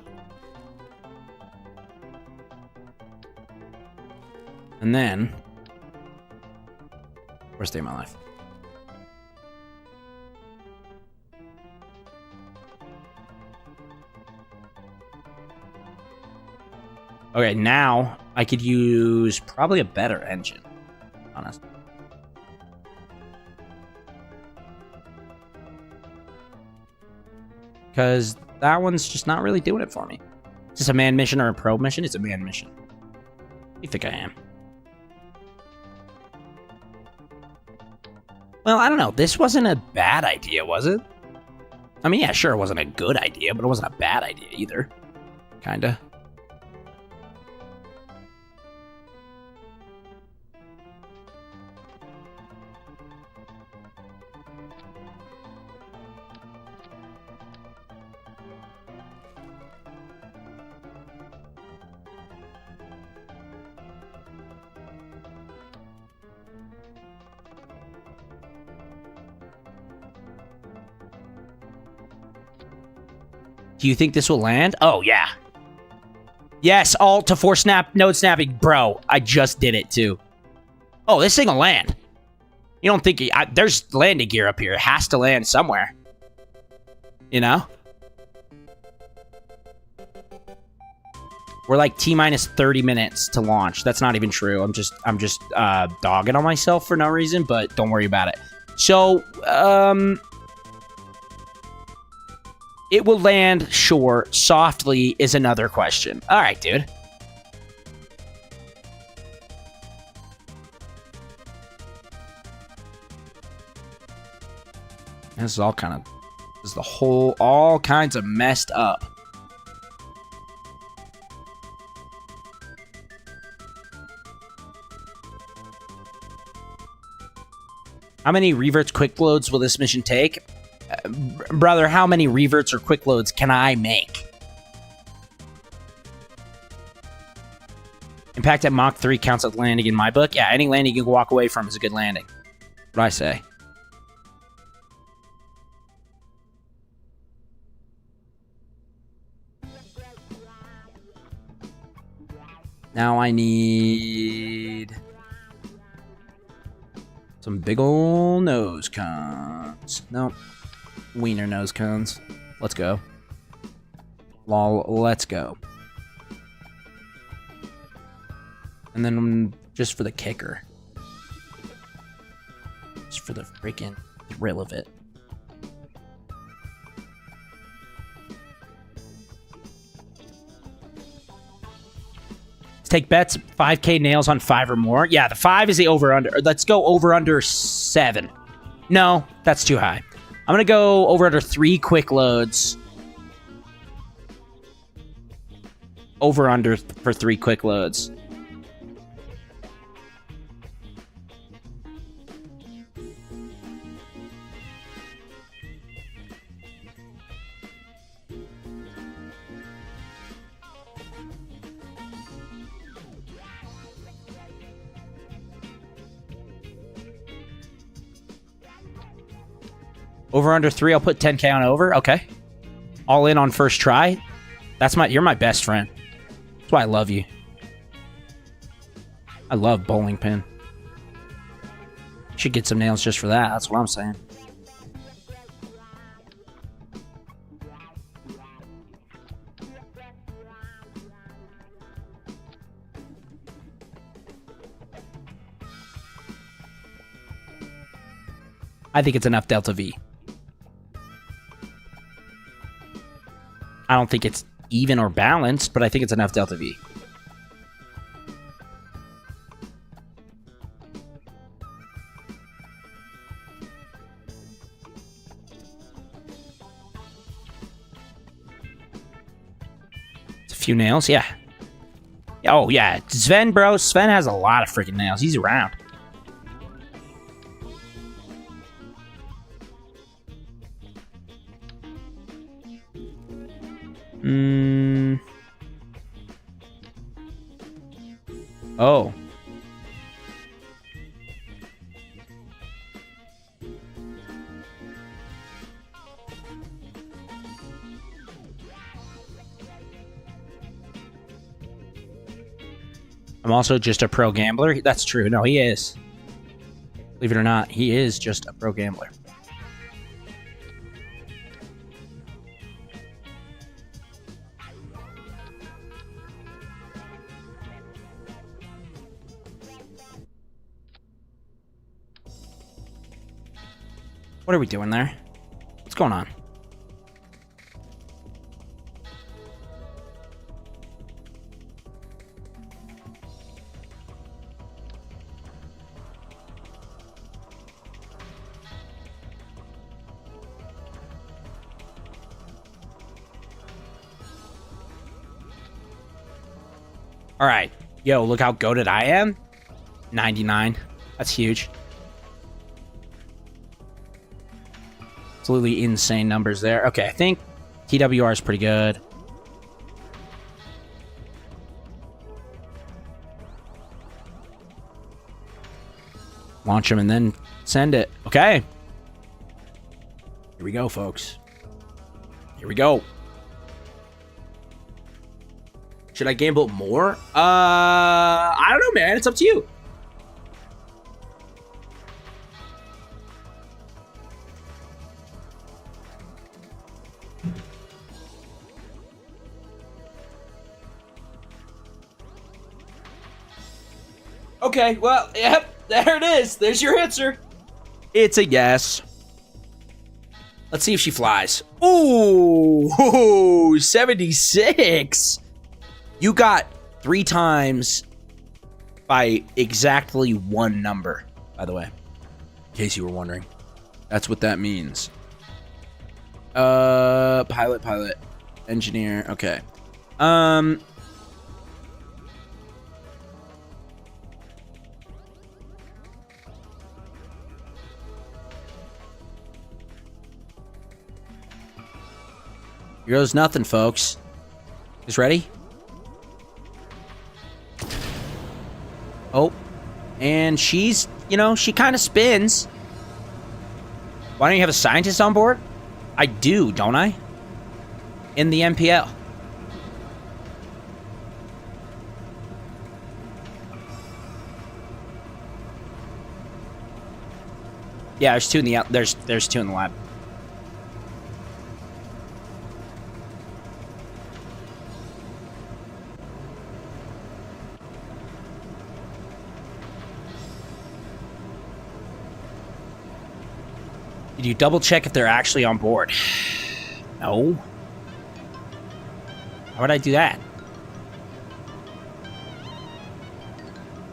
And then, worst day of my life. Okay, now I could use probably a better engine, honestly. Because that one's just not really doing it for me. Is this a manned mission or a probe mission? It's a manned mission. What do you think I am? Well, I don't know. This wasn't a bad idea, was it? I mean, yeah, sure, it wasn't a good idea, but it wasn't a bad idea either. Kinda. Do you think this will land? Oh, yeah. Yes, alt to force snap, node snapping. Bro, I just did it, too. Oh, this thing will land. You don't think... there's landing gear up here. It has to land somewhere. You know? We're like T-minus 30 minutes to launch. That's not even true. I'm just dogging on myself for no reason, but don't worry about it. So, it will land, sure. Softly is another question. All right, dude. This is all kind of... This is the whole... All kinds of messed up. How many reverts quick loads will this mission take? Brother, how many reverts or quick loads can I make? Impact at Mach 3 counts as landing in my book. Yeah, any landing you can walk away from is a good landing. What I say? Now I need... some big ol' nose cones. Nope. wiener nose cones. Let's go. Lol, let's go. And then just for the kicker. Just for the freaking thrill of it. Let's take bets. 5K nails on 5 or more. Yeah, the 5 is the over-under. Let's go over-under 7. No, that's too high. I'm going to go over-under 3 quick loads. Over-under for 3 quick loads. Over under 3, I'll put 10K on over. Okay. All in on first try. You're my best friend. That's why I love you. I love bowling pin. Should get some nails just for that. That's what I'm saying. I think it's enough Delta V. I don't think it's even or balanced, but I think it's enough Delta V. It's a few nails, yeah. Oh, yeah. Sven, bro. Sven has a lot of freaking nails. He's around. Oh. I'm also just a pro gambler. That's true. No, he is. Believe it or not, he is just a pro gambler. What are we doing there? What's going on? All right. Yo, look how goated I am. 99. That's huge. Absolutely insane numbers there. Okay, I think TWR is pretty good. Launch them and then send it. Okay. Here we go, folks. Here we go. Should I gamble more? I don't know, man. It's up to you. Okay, well, yep, there it is. There's your answer. It's a yes. Let's see if she flies. Ooh, 76. You got 3 times by exactly 1 number, by the way. In case you were wondering. That's what that means. Pilot. Engineer, okay. Here goes nothing, folks. Is ready? Oh. And she's, she kind of spins. Why don't you have a scientist on board? I do, don't I? In the MPL. Yeah, there's 2 in the there's 2 in the lab. Did you double check if they're actually on board? No. How would I do that?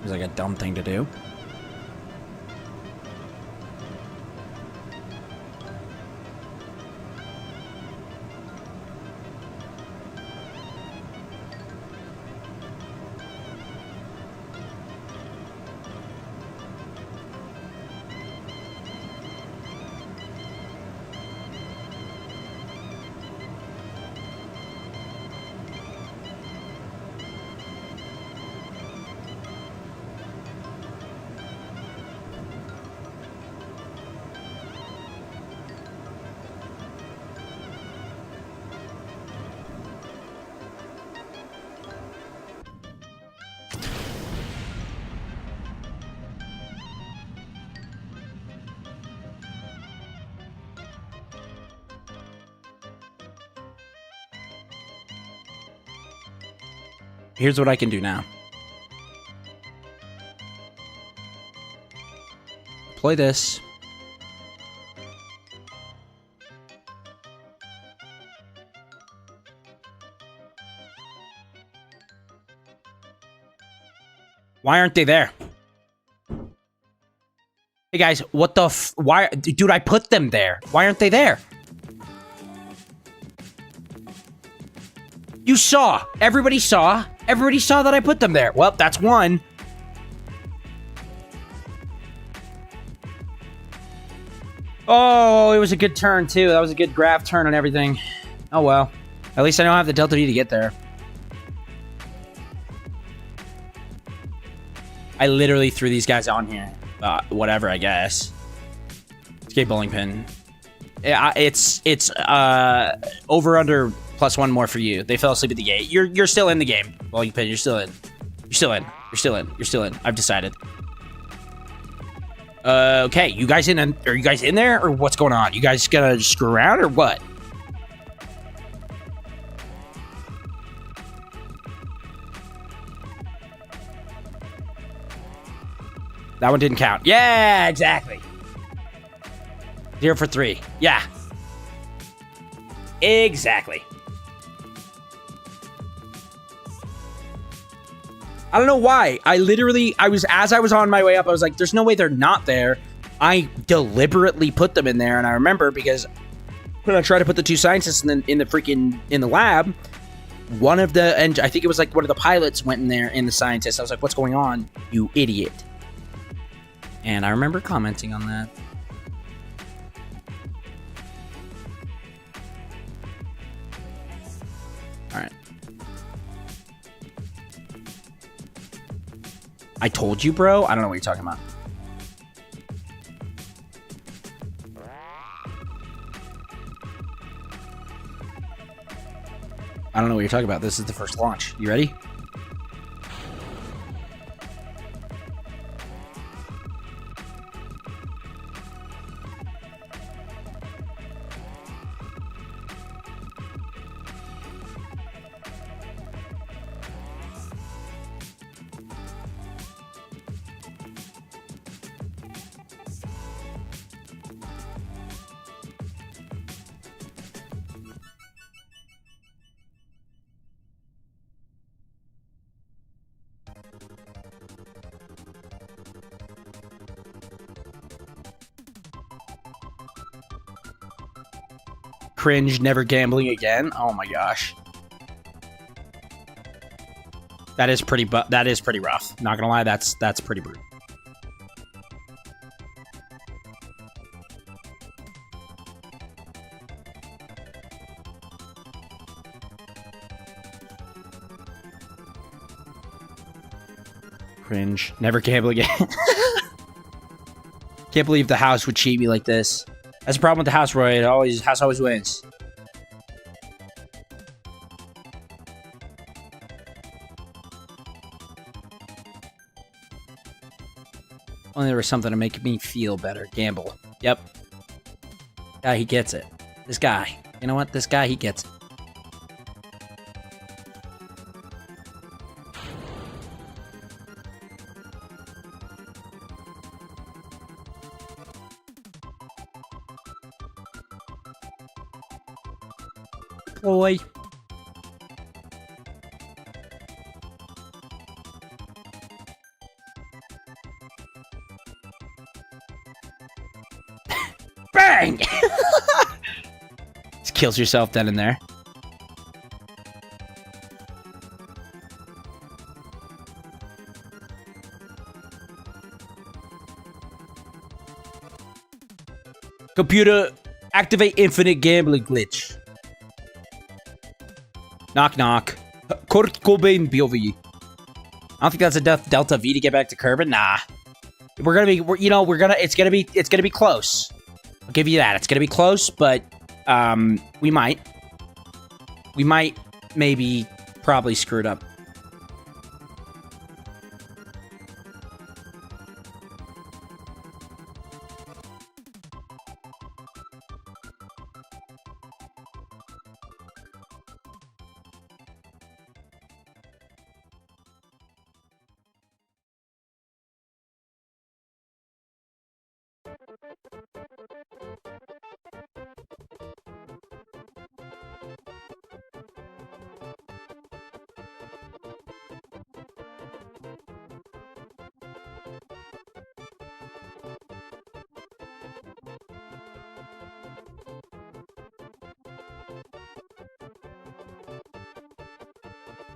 Seems like a dumb thing to do. Here's what I can do now. Deploy this. Why aren't they there? Hey guys, what the why, dude, I put them there. Why aren't they there? You saw. Everybody saw. Everybody saw that I put them there. Well, that's one. Oh, it was a good turn, too. That was a good graph turn and everything. Oh, well. At least I don't have the Delta V to get there. I literally threw these guys on here. Whatever, I guess. Escape bowling pin. Yeah, it's over under +1 more for you. They fell asleep at the gate. You're still in the game. Bowling pin, you're still in. You're still in. You're still in. You're still in. I've decided. Okay, you guys in? Are you guys in there, or what's going on? You guys gonna screw around, or what? That one didn't count. Yeah, exactly. 0 for 3. Yeah. Exactly. I don't know why. As I was on my way up, I was like, there's no way they're not there. I deliberately put them in there, and I remember because when I tried to put the two scientists in the lab, and I think it was like one of the pilots went in there in the scientist. I was like, what's going on, you idiot? And I remember commenting on that. All right. I told you, bro. I don't know what you're talking about. I don't know what you're talking about. This is the first launch. You ready? Cringe, never gambling again. Oh my gosh. That is pretty rough. Not gonna lie, that's pretty brutal. Cringe, never gamble again. Can't believe the house would cheat me like this. That's the problem with the house, Roy. House always wins. Only there was something to make me feel better. Gamble. Yep. Yeah, he gets it. This guy. You know what? This guy, he gets it. Boy. Bang! Just kills yourself then and there. Computer, activate infinite gambling glitch. Knock knock. Kurt Cobain POV. I don't think that's a Delta V to get back to Kerbin. Nah. It's gonna be close. I'll give you that. It's gonna be close, but we might maybe probably screw it up.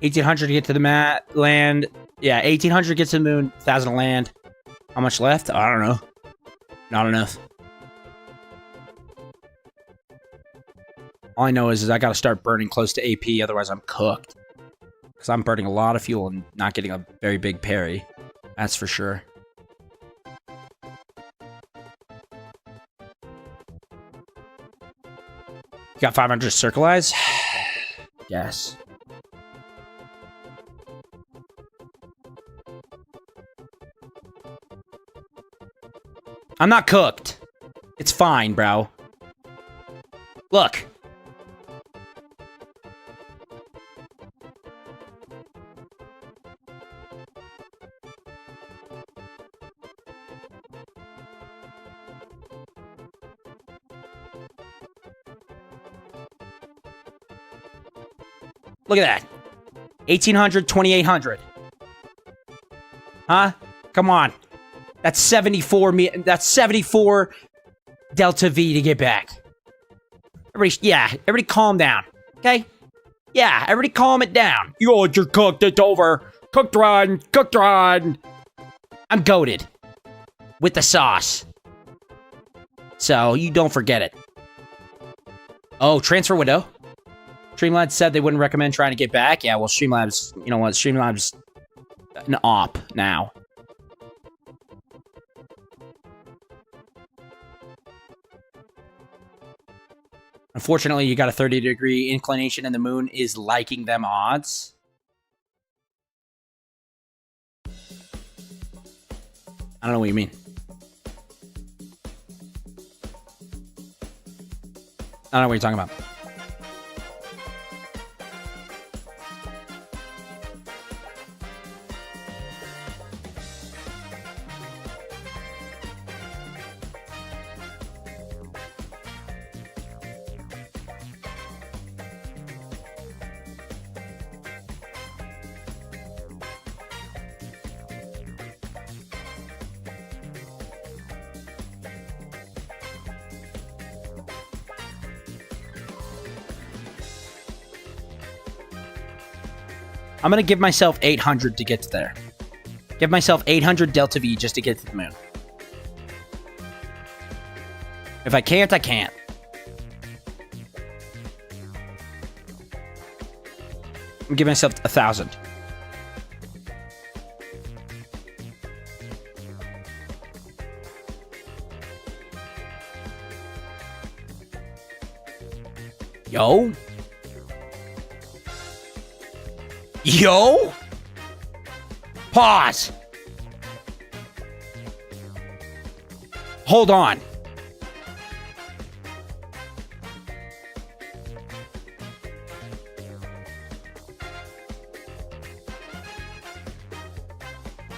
$1,800 to get to the land. Yeah, 1,800 gets to the moon. 1,000 to land. How much left? I don't know. Not enough. All I know is I got to start burning close to AP, otherwise I'm cooked. Because I'm burning a lot of fuel and not getting a very big parry. That's for sure. You got 500 circle eyes? Yes. I'm not cooked. It's fine, bro. Look. Look at that. 1,800, 2,800. Huh? Come on. That's 74 Delta V to get back. Everybody calm down. Okay? Yeah, everybody calm it down. You're cooked, it's over. Cooked run. I'm goated. With the sauce. So, you don't forget it. Oh, transfer window. Streamlabs said they wouldn't recommend trying to get back. Yeah, well, Streamlabs, you know what? Streamlabs an op now. Unfortunately, you got a 30-degree inclination and the moon is liking them odds. I don't know what you mean. I don't know what you're talking about. I'm going to give myself 800 to get to there. Give myself 800 Delta V just to get to the moon. If I can't, I can't. I'm going to give myself 1,000. Yo. Yo! Pause. Hold on.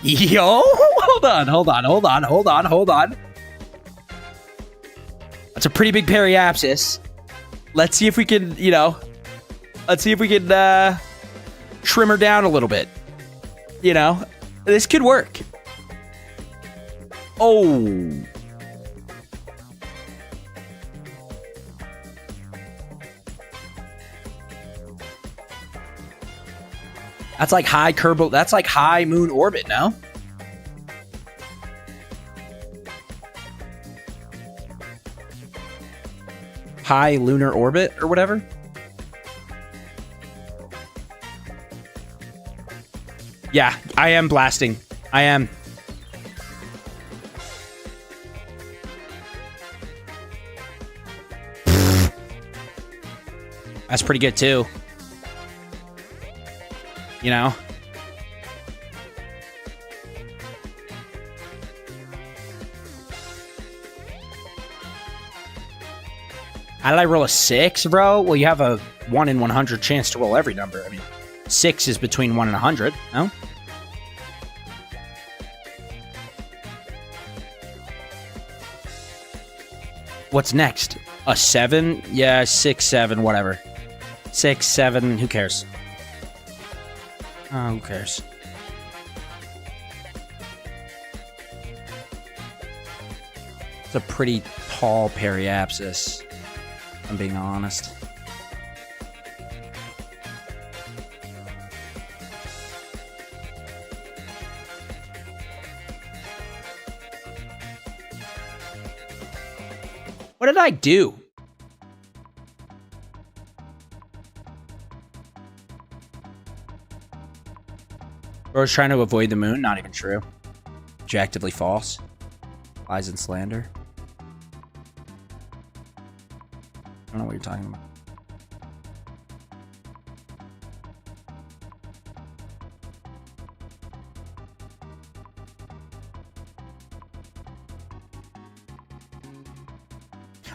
Yo! Hold on. That's a pretty big periapsis. Let's see if we can, Let's see if we can trim her down a little bit. You know, this could work. Oh. That's like high Kerbal. That's like high moon orbit, no? High lunar orbit or whatever. Yeah, I am blasting. I am. That's pretty good too. You know? How did I roll a 6, bro? Well, you have a 1 in 100 chance to roll every number. I mean, 6 is between 1 and 100, no? What's next? A 7? Yeah, 6, 7, whatever. 6, 7, who cares? Oh, who cares? It's a pretty tall periapsis, if I'm being honest. What did I do? Or was trying to avoid the moon? Not even true. Objectively false. Lies and slander. I don't know what you're talking about.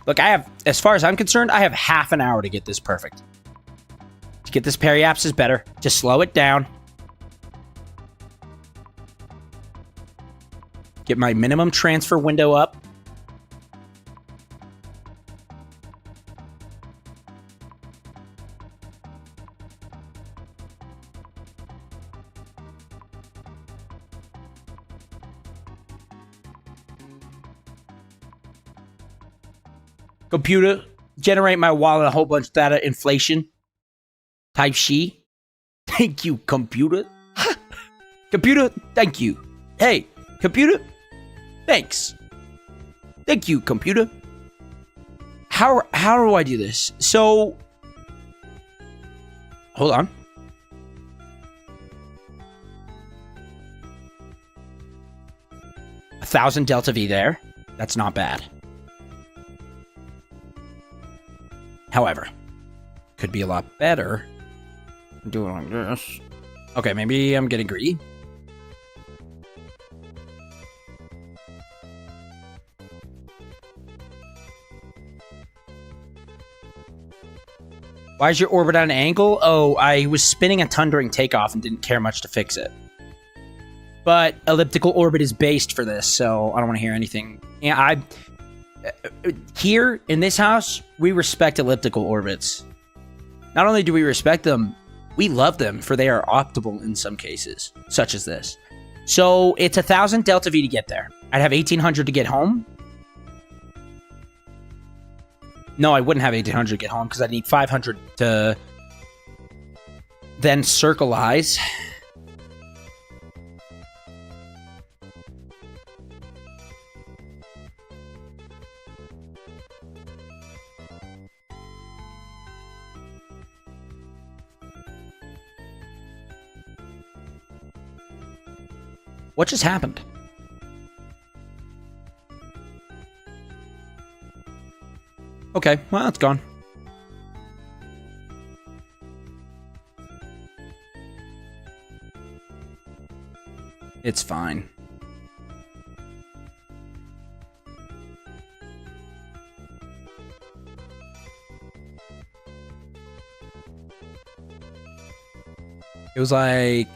Look, I have, as far as I'm concerned, I have half an hour to get this perfect. To get this periapsis better. To slow it down. Get my minimum transfer window up. Computer, generate my wallet a whole bunch of data inflation. Type she. Thank you, computer. Computer, thank you. Hey, computer, thanks. Thank you, computer. How do I do this? So, hold on. A 1,000 delta V there. That's not bad. However, could be a lot better. Do it like this. Okay, maybe I'm getting greedy. Why is your orbit at an angle? Oh, I was spinning a ton during takeoff and didn't care much to fix it. But elliptical orbit is based for this, so I don't want to hear anything. Yeah, here in this house, we respect elliptical orbits. Not only do we respect them, we love them, for they are optimal in some cases, such as this. So it's 1,000 delta V to get there. I'd have 1,800 to get home. No, I wouldn't have 1,800 to get home because I'd need 500 to then circleize. What just happened? Okay, well, it's gone. It's fine. It was like...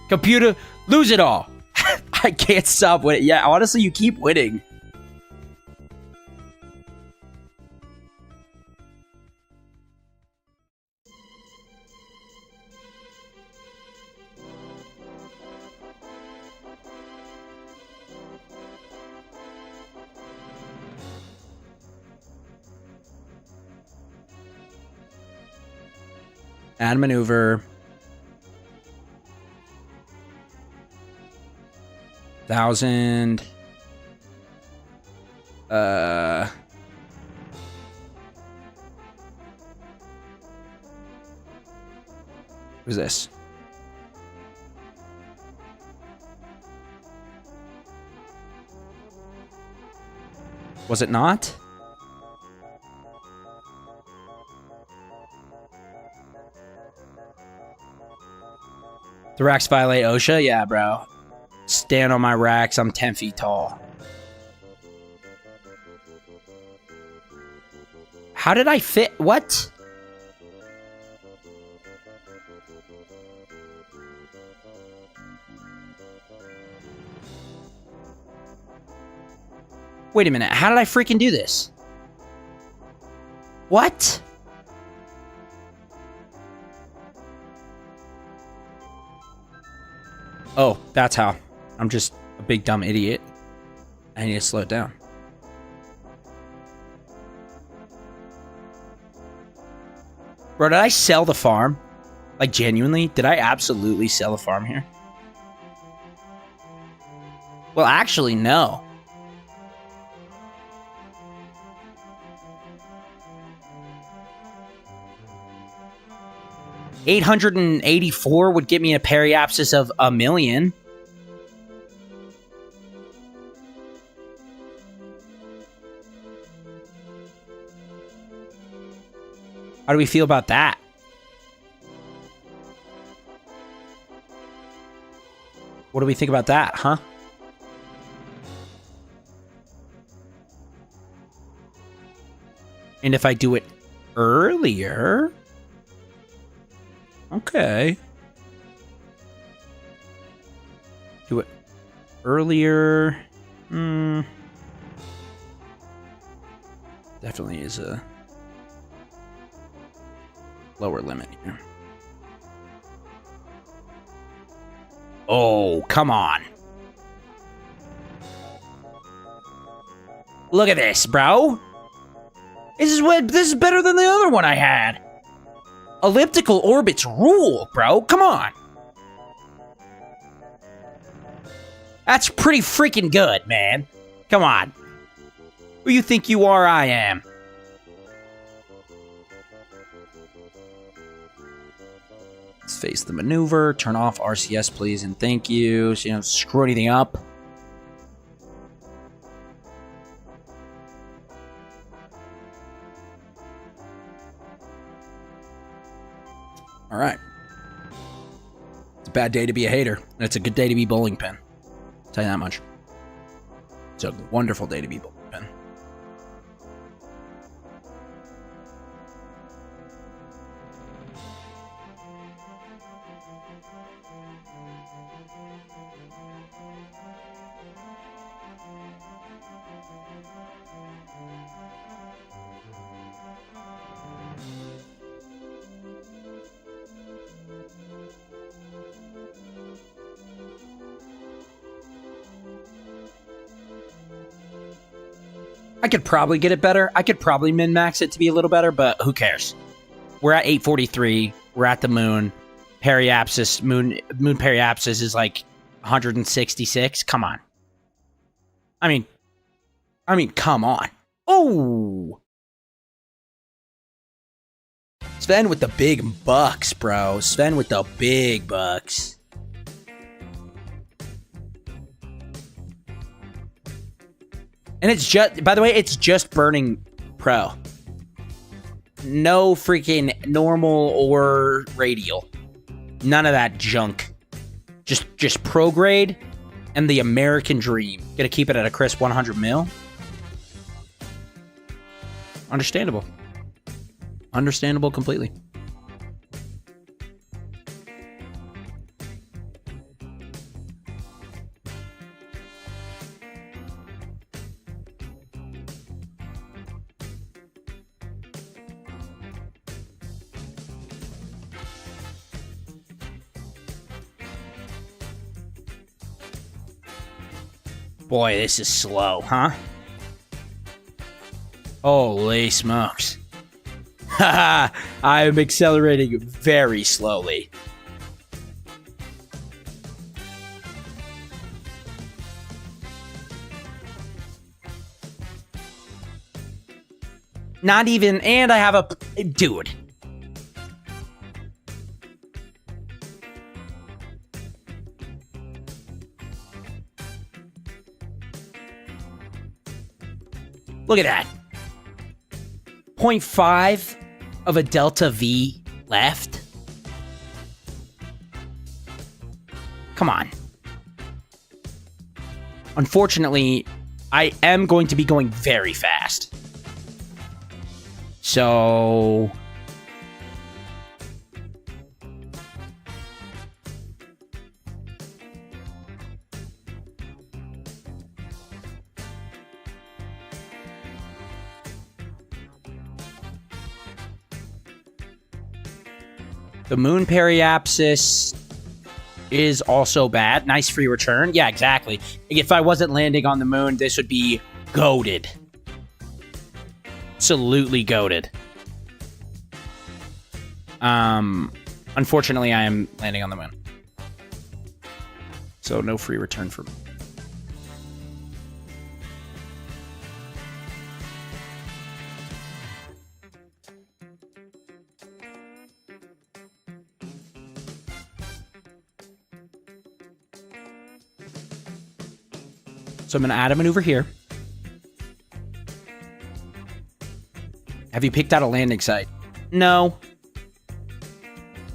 Computer, lose it all. I can't stop winning. Yeah, honestly, you keep winning. Add maneuver. 1,000. Who's this? Was it not? The racks violate OSHA? Yeah, bro. Stand on my racks. I'm 10 feet tall. How did I fit? What? Wait a minute. How did I freaking do this? What? Oh, that's how. I'm just a big dumb idiot. I need to slow it down. Bro, did I sell the farm? Like, genuinely? Did I absolutely sell the farm here? Well, actually, no. $884 would get me a periapsis of 1,000,000. How do we feel about that? What do we think about that, huh? And if I do it earlier... Okay. Do it earlier. Definitely is a lower limit here. Oh, come on. Look at this, bro. This is better than the other one I had. Elliptical orbits rule, bro. Come on. That's pretty freaking good, man. Come on. Who you think you are, I am. Let's face the maneuver. Turn off RCS, please, and thank you. So you don't screw anything up. All right. It's a bad day to be a hater, and it's a good day to be bowling pin. I'll tell you that much. It's a wonderful day to be bowling pin. I could probably get it better. I could probably min-max it to be a little better, but who cares? We're at 843. We're at the moon. Periapsis, moon periapsis is like 166. Come on. I mean, come on. Oh! Sven with the big bucks, bro. Sven with the big bucks. And it's just, by the way, it's just Burning Pro. No freaking normal or radial. None of that junk. Just pro grade and the American dream. Gonna keep it at a crisp 100 mil. Understandable. Understandable completely. Boy, this is slow, huh? Holy smokes. I'm accelerating very slowly. Not even, and I have a... Dude. Look at that. 0.5 of a delta V left. Come on. Unfortunately, I am going to be going very fast. So... The moon periapsis is also bad. Nice free return. Yeah, exactly. If I wasn't landing on the moon, this would be goated. Absolutely goated. Unfortunately, I am landing on the moon. So no free return for me. So I'm going to add a maneuver here. Have you picked out a landing site? No.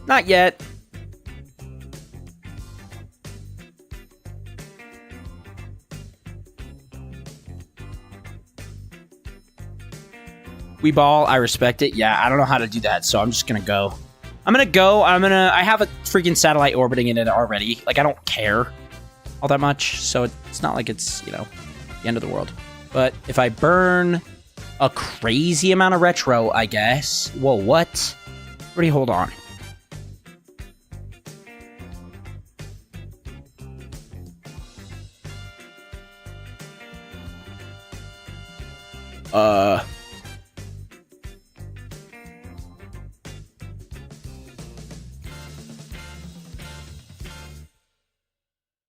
Not yet. We ball. I respect it. Yeah, I don't know how to do that, so I'm just going to go. I have a freaking satellite orbiting in it already. Like, I don't care all that much, so it's not like it's, you know, the end of the world. But if I burn a crazy amount of retro, I guess. Whoa, what? Everybody hold on.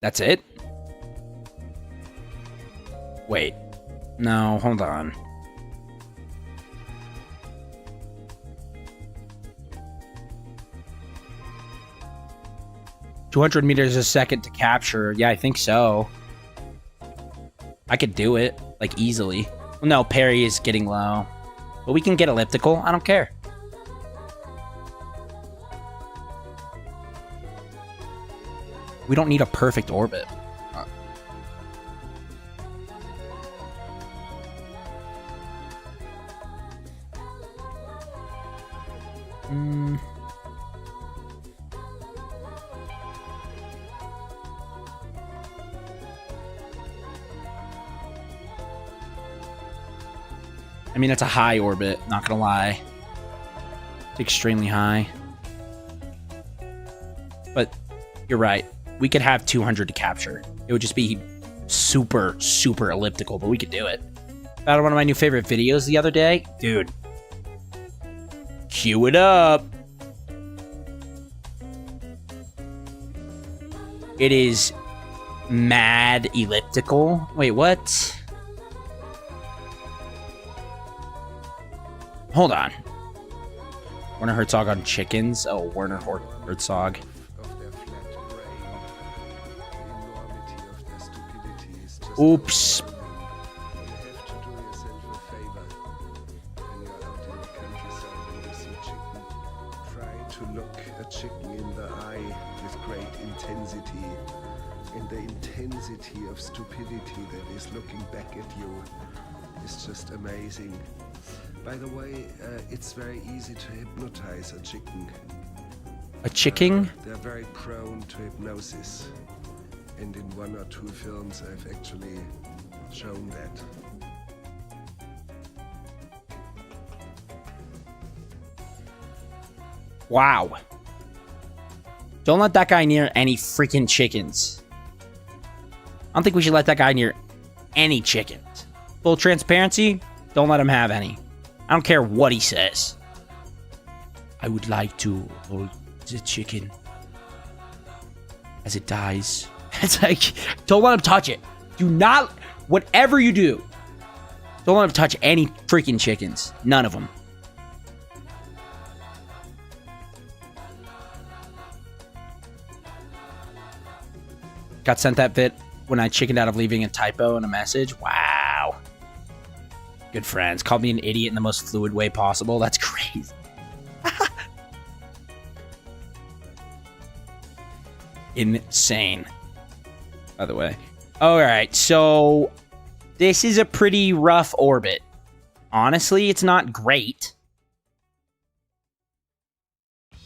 That's it? Wait. No, hold on. $200 meters a second to capture. Yeah, I think so. I could do it, like, easily. Well, no, parry is getting low. But we can get elliptical. I don't care. We don't need a perfect orbit. I mean, it's a high orbit, not gonna lie. It's extremely high. But you're right. We could have 200 to capture. It would just be super, super elliptical, but we could do it. Found one of my new favorite videos the other day. Dude. Cue it up. It is mad elliptical. Wait, what? Hold on. Werner Herzog on chickens. Oh, Werner Herzog. Oops. To look a chicken in the eye with great intensity, and the intensity of stupidity that is looking back at you is just amazing. By the way, it's very easy to hypnotize a chicken. A chicken? They're very prone to hypnosis. And in 1 or 2 films, I've actually shown that. Wow. Don't let that guy near any freaking chickens. I don't think we should let that guy near any chickens. Full transparency, don't let him have any. I don't care what he says. I would like to hold the chicken as it dies. It's like, don't let him touch it. Do not, whatever you do, don't let him touch any freaking chickens. None of them. Got sent that bit when I chickened out of leaving a typo in a message. Wow. Good friends. Called me an idiot in the most fluid way possible. That's crazy. Insane. By the way. Alright, so this is a pretty rough orbit. Honestly, it's not great. I'm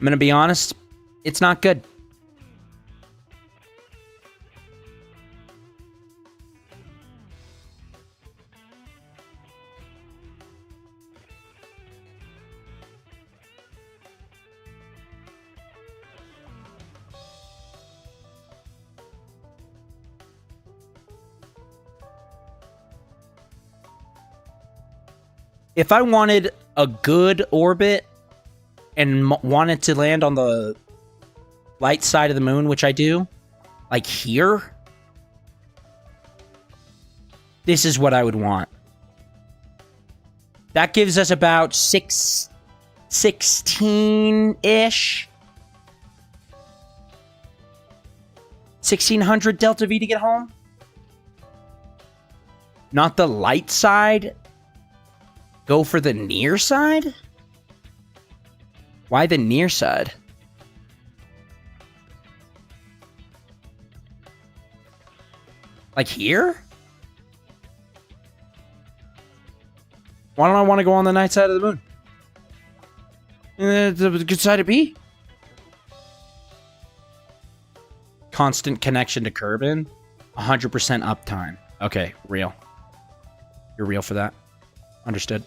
gonna be honest, it's not good. If I wanted a good orbit and wanted to land on the light side of the moon, which I do, like here, this is what I would want. That gives us about 16-ish. 1600 Delta V to get home. Not the light side. Go for the near side? Why the near side? Like here? Why don't I want to go on the night side of the moon? The good side to be. Constant connection to Kerbin. 100% uptime. Okay, real. You're real for that. Understood.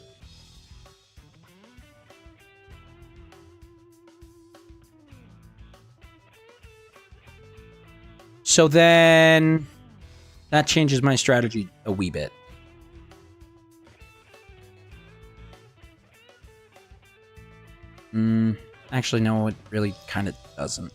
So then that changes my strategy a wee bit. Actually, no, it really kind of doesn't.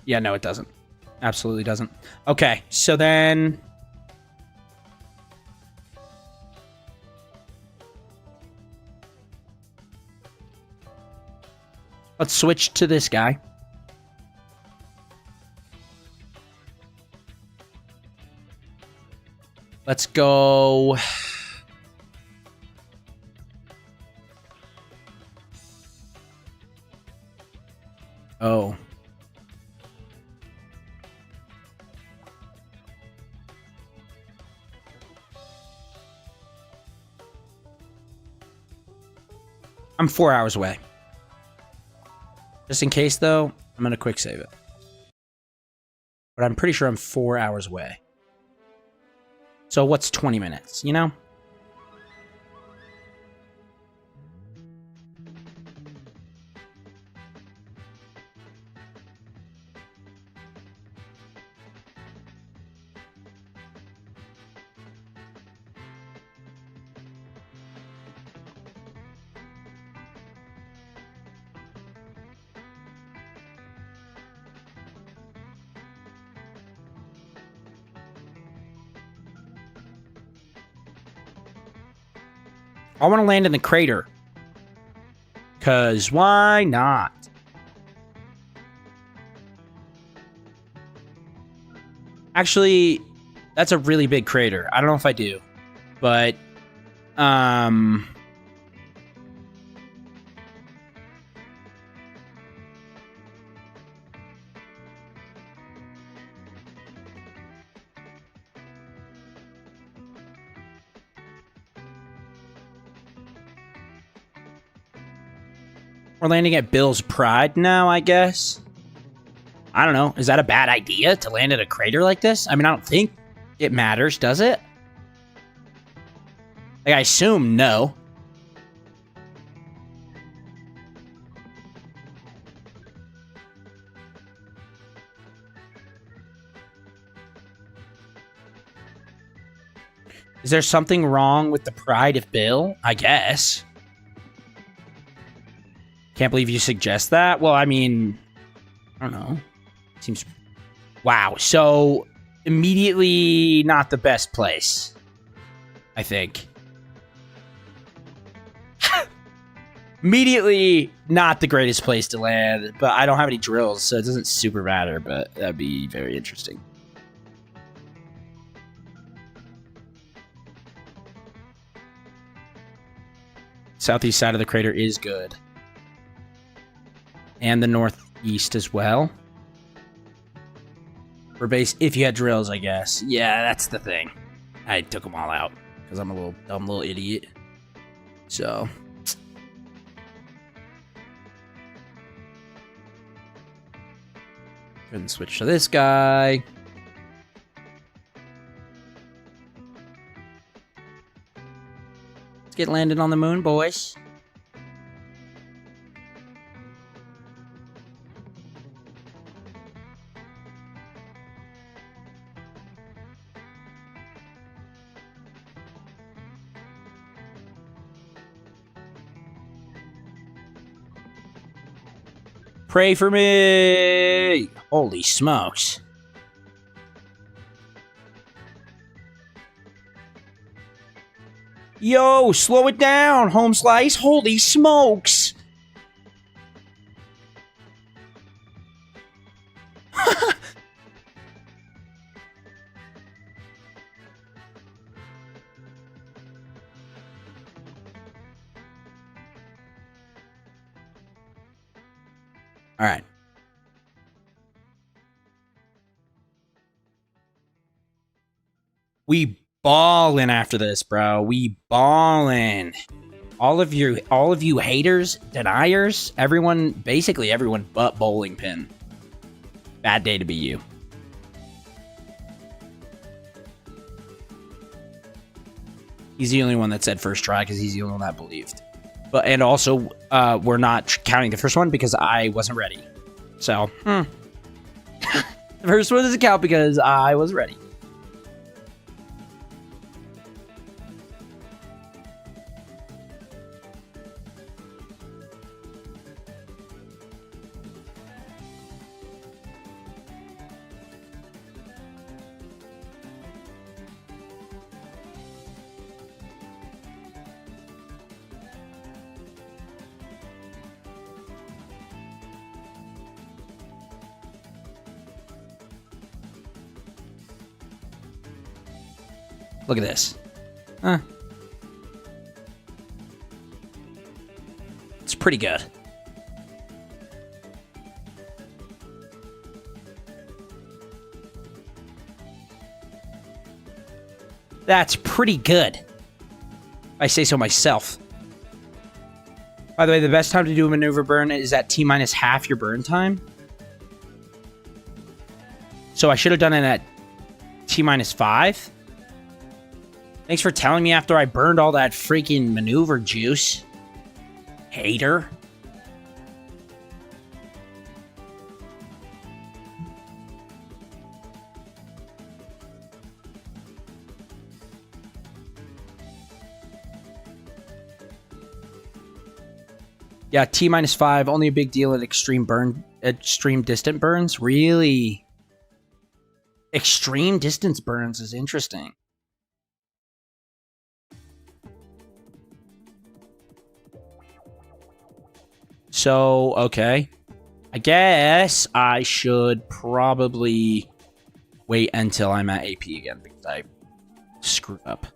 Yeah, no, it doesn't. Absolutely doesn't. Okay, so then... let's switch to this guy. Let's go... oh. I'm 4 hours away. Just in case, though, I'm going to quick save it. But I'm pretty sure I'm 4 hours away. So what's 20 minutes, you know? I want to land in the crater. Because why not? Actually, that's a really big crater. I don't know if I do. But, we're landing at Bill's Pride now, I guess. I don't know. Is that a bad idea to land at a crater like this? I mean, I don't think it matters, does it? Like, I assume no. Is there something wrong with the pride of Bill? I guess. Can't believe you suggest that. Well, I mean, I don't know. Seems... Wow. So, immediately not the best place, I think. Immediately not the greatest place to land, but I don't have any drills, so it doesn't super matter, but that'd be very interesting. Southeast side of the crater is good. And the northeast as well. For base, if you had drills, I guess. Yeah, that's the thing. I took them all out because I'm a little dumb little idiot. So. Then switch to this guy. Let's get landed on the moon, boys. Pray for me! Holy smokes. Yo, slow it down, home slice. Holy smokes. All right. We ballin' after this, bro. We ballin'. All of you haters, deniers, everyone, basically everyone but Bowling Pin. Bad day to be you. He's the only one that said first try because he's the only one that believed. But and also, we're not counting the first one because I wasn't ready. So, the first one doesn't count because I was ready. Look at this. Huh. It's pretty good. That's pretty good. If I say so myself. By the way, the best time to do a maneuver burn is at T minus half your burn time. So I should have done it at T minus 5. Thanks for telling me after I burned all that freaking maneuver juice. Hater. Yeah, T minus 5, only a big deal at extreme distant burns. Really? Extreme distance burns is interesting. So, okay. I guess I should probably wait until I'm at AP again because I screwed up.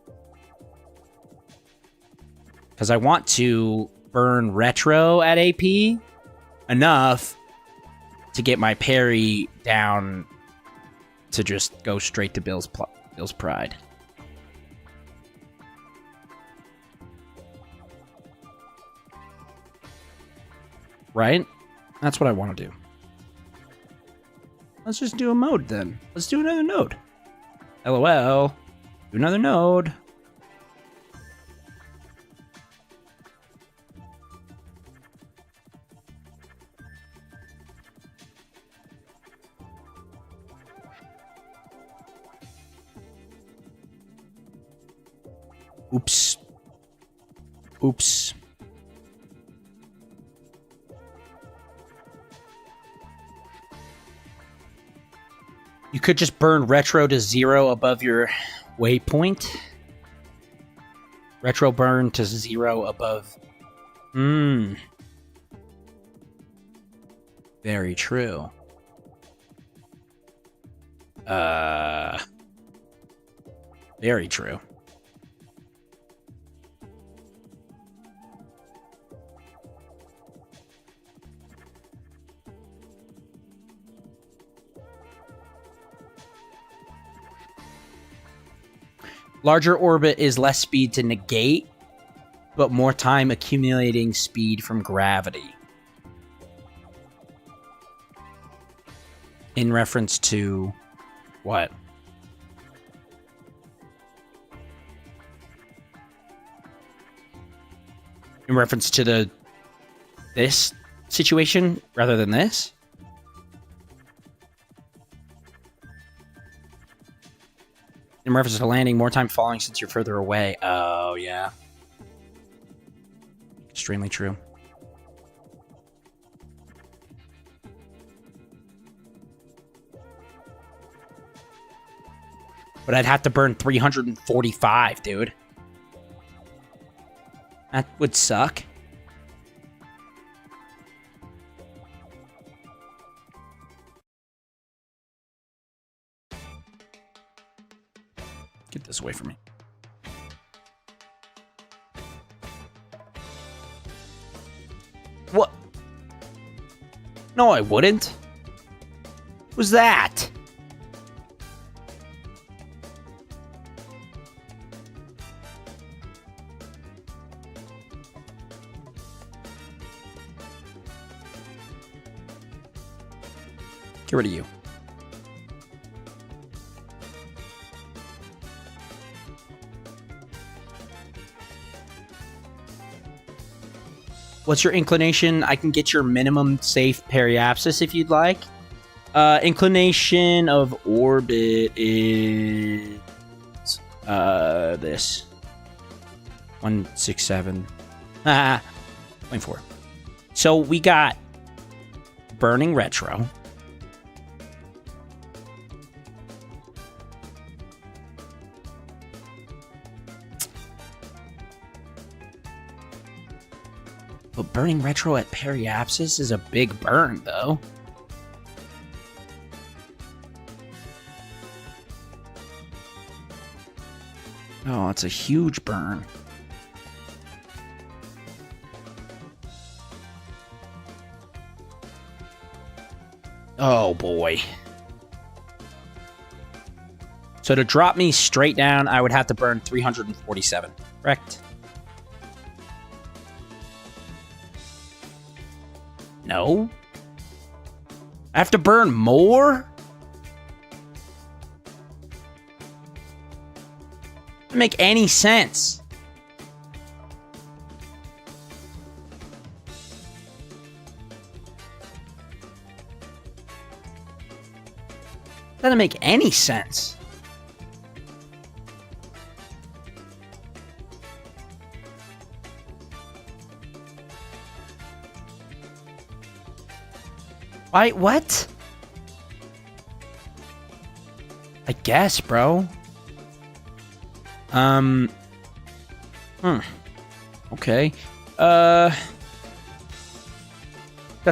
Because I want to burn retro at AP enough to get my parry down to just go straight to Bill's pride. Right? That's what I want to do. Let's just do a mode then. Let's do another node. LOL. Do another node. Oops. Oops. You could just burn retro to 0 above your waypoint. Retro burn to 0 above. Very true. Very true. Larger orbit is less speed to negate, but more time accumulating speed from gravity. In reference to what? In reference to this situation rather than this? In reference to landing, more time falling since you're further away. Oh, yeah. Extremely true. But I'd have to burn 345, dude. That would suck. Get this away from me. What? No, I wouldn't. Who's that? Get rid of you. What's your inclination? I can get your minimum safe periapsis if you'd like. Inclination of orbit is this 167. 0.4. So we got burning retro. But burning retro at periapsis is a big burn, though. Oh, it's a huge burn. Oh, boy. So to drop me straight down, I would have to burn 347, correct? No. I have to burn more? Doesn't make any sense. Doesn't make any sense. Why? What? I guess, bro. Okay. That's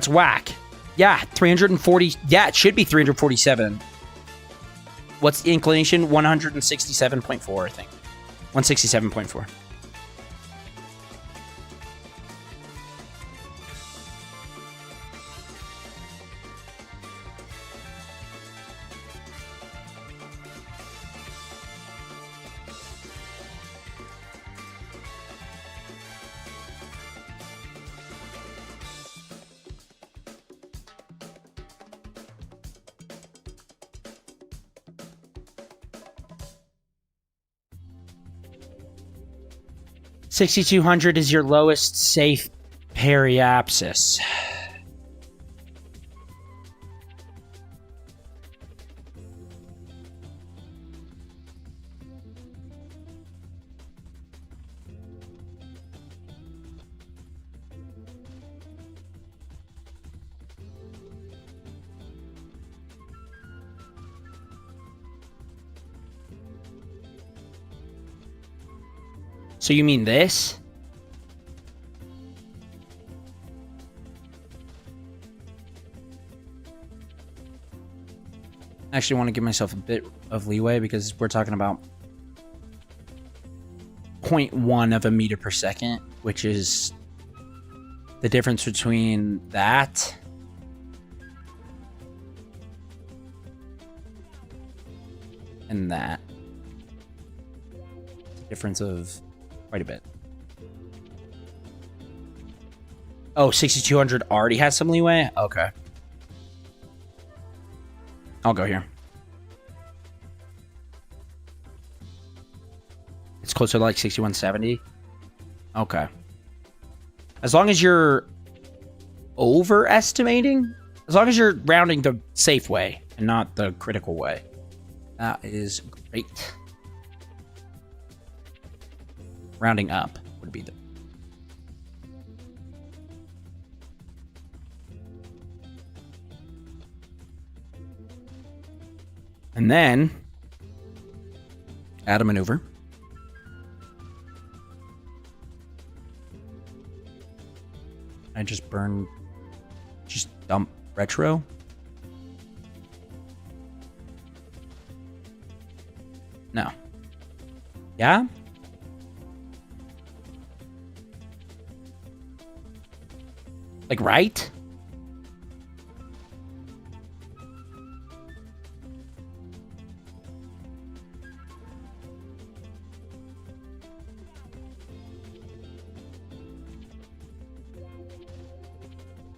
whack. Yeah, 340. Yeah, it should be 347. What's the inclination? 167.4, I think. 167.4. 6,200 is your lowest safe periapsis. So you mean this? I actually want to give myself a bit of leeway because we're talking about 0.1 of a meter per second, which is the difference between that and that. It's a difference of quite a bit. Oh, 6,200 already has some leeway? Okay. I'll go here. It's closer to like 6,170. Okay. As long as you're overestimating, as long as you're rounding the safe way and not the critical way, that is great. Rounding up would be the... And then add a maneuver. I just dump retro. No. Yeah? Like, right?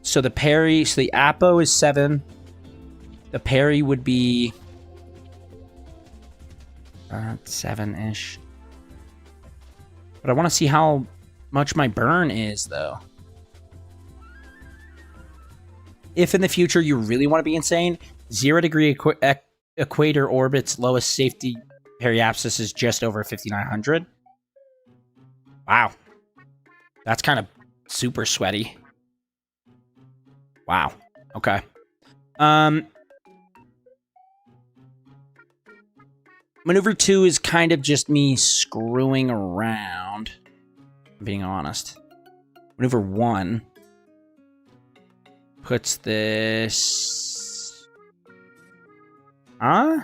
So the parry, so the Apo is 7. The parry would be 7-ish. But I want to see how much my burn is, though. If in the future you really want to be insane, 0 degree equator orbit's lowest safety periapsis is just over 5,900. Wow. That's kind of super sweaty. Wow. Okay. Maneuver 2 is kind of just me screwing around, I'm being honest. Maneuver 1 puts this... Huh?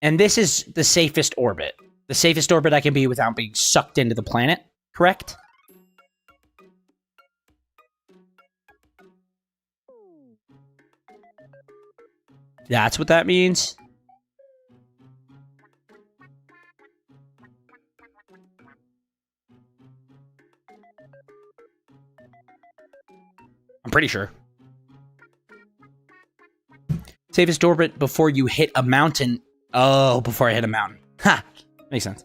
And this is the safest orbit. The safest orbit I can be without being sucked into the planet, correct? That's what that means? I'm pretty sure. Safest orbit before you hit a mountain. Oh, before I hit a mountain. Ha! Makes sense.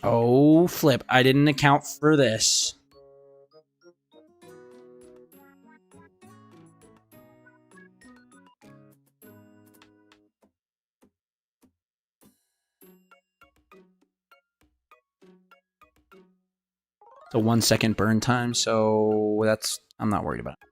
Oh, flip. I didn't account for this. So 1 second burn time, so that's... I'm not worried about it.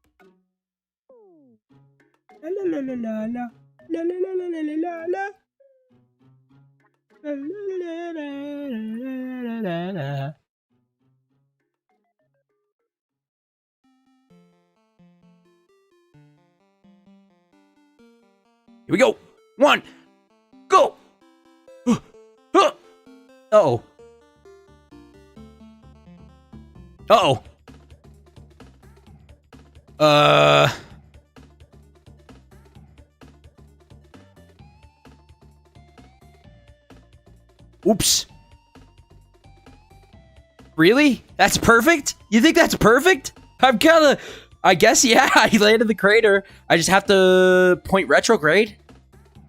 Here we go. 1, go. Uh-oh. Uh-oh. Oops. Really? That's perfect? You think that's perfect? I'm kinda... I guess, yeah, I landed the crater. I just have to point retrograde.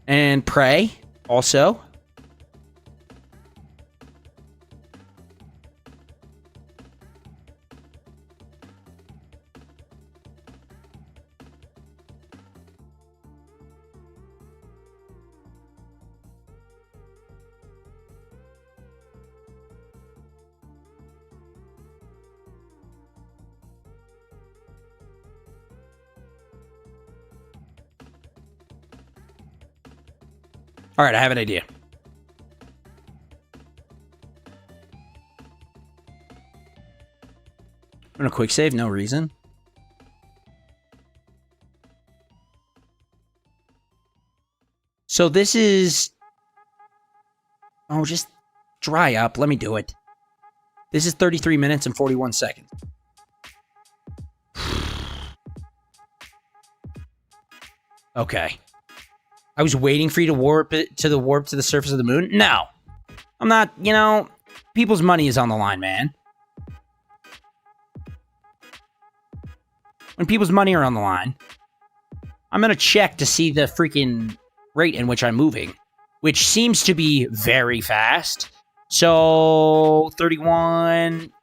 And pray, also. All right, I have an idea. I'm gonna quick save, no reason. So this is... Oh, just dry up. Let me do it. This is 33 minutes and 41 seconds. Okay. I was waiting for you to warp it to the surface of the moon. No. I'm not, you know, people's money is on the line, man. When people's money are on the line, I'm going to check to see the freaking rate in which I'm moving, which seems to be very fast. So 31,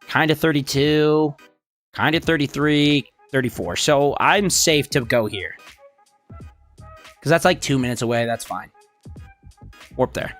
kind of 32, kind of 33, 34. So I'm safe to go here. Because that's like 2 minutes away. That's fine. Warp there.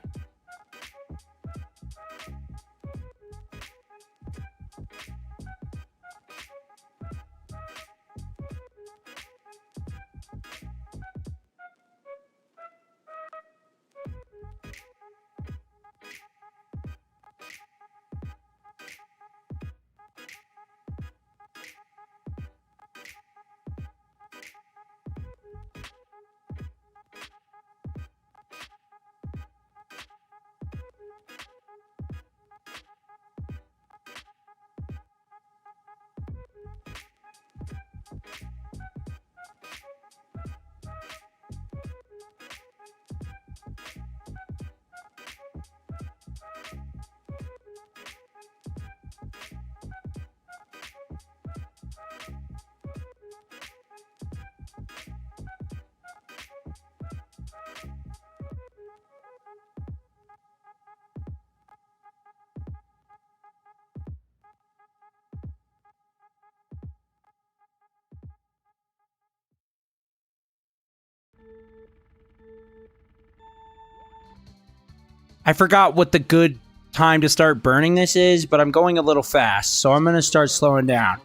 I forgot what the good time to start burning this is, but I'm going a little fast, so I'm going to start slowing down.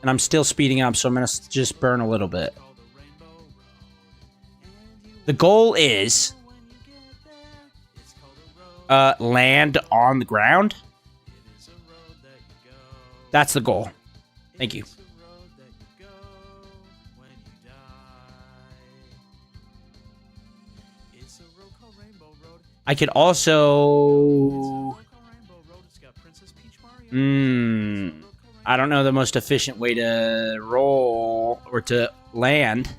And I'm still speeding up, so I'm going to just burn a little bit. The goal is land on the ground. That's the goal. Thank you. I could also... I don't know the most efficient way to roll or to land.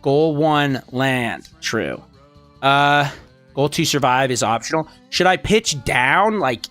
Goal 1, land. True. Goal 2, survive is optional. Should I pitch down? Like,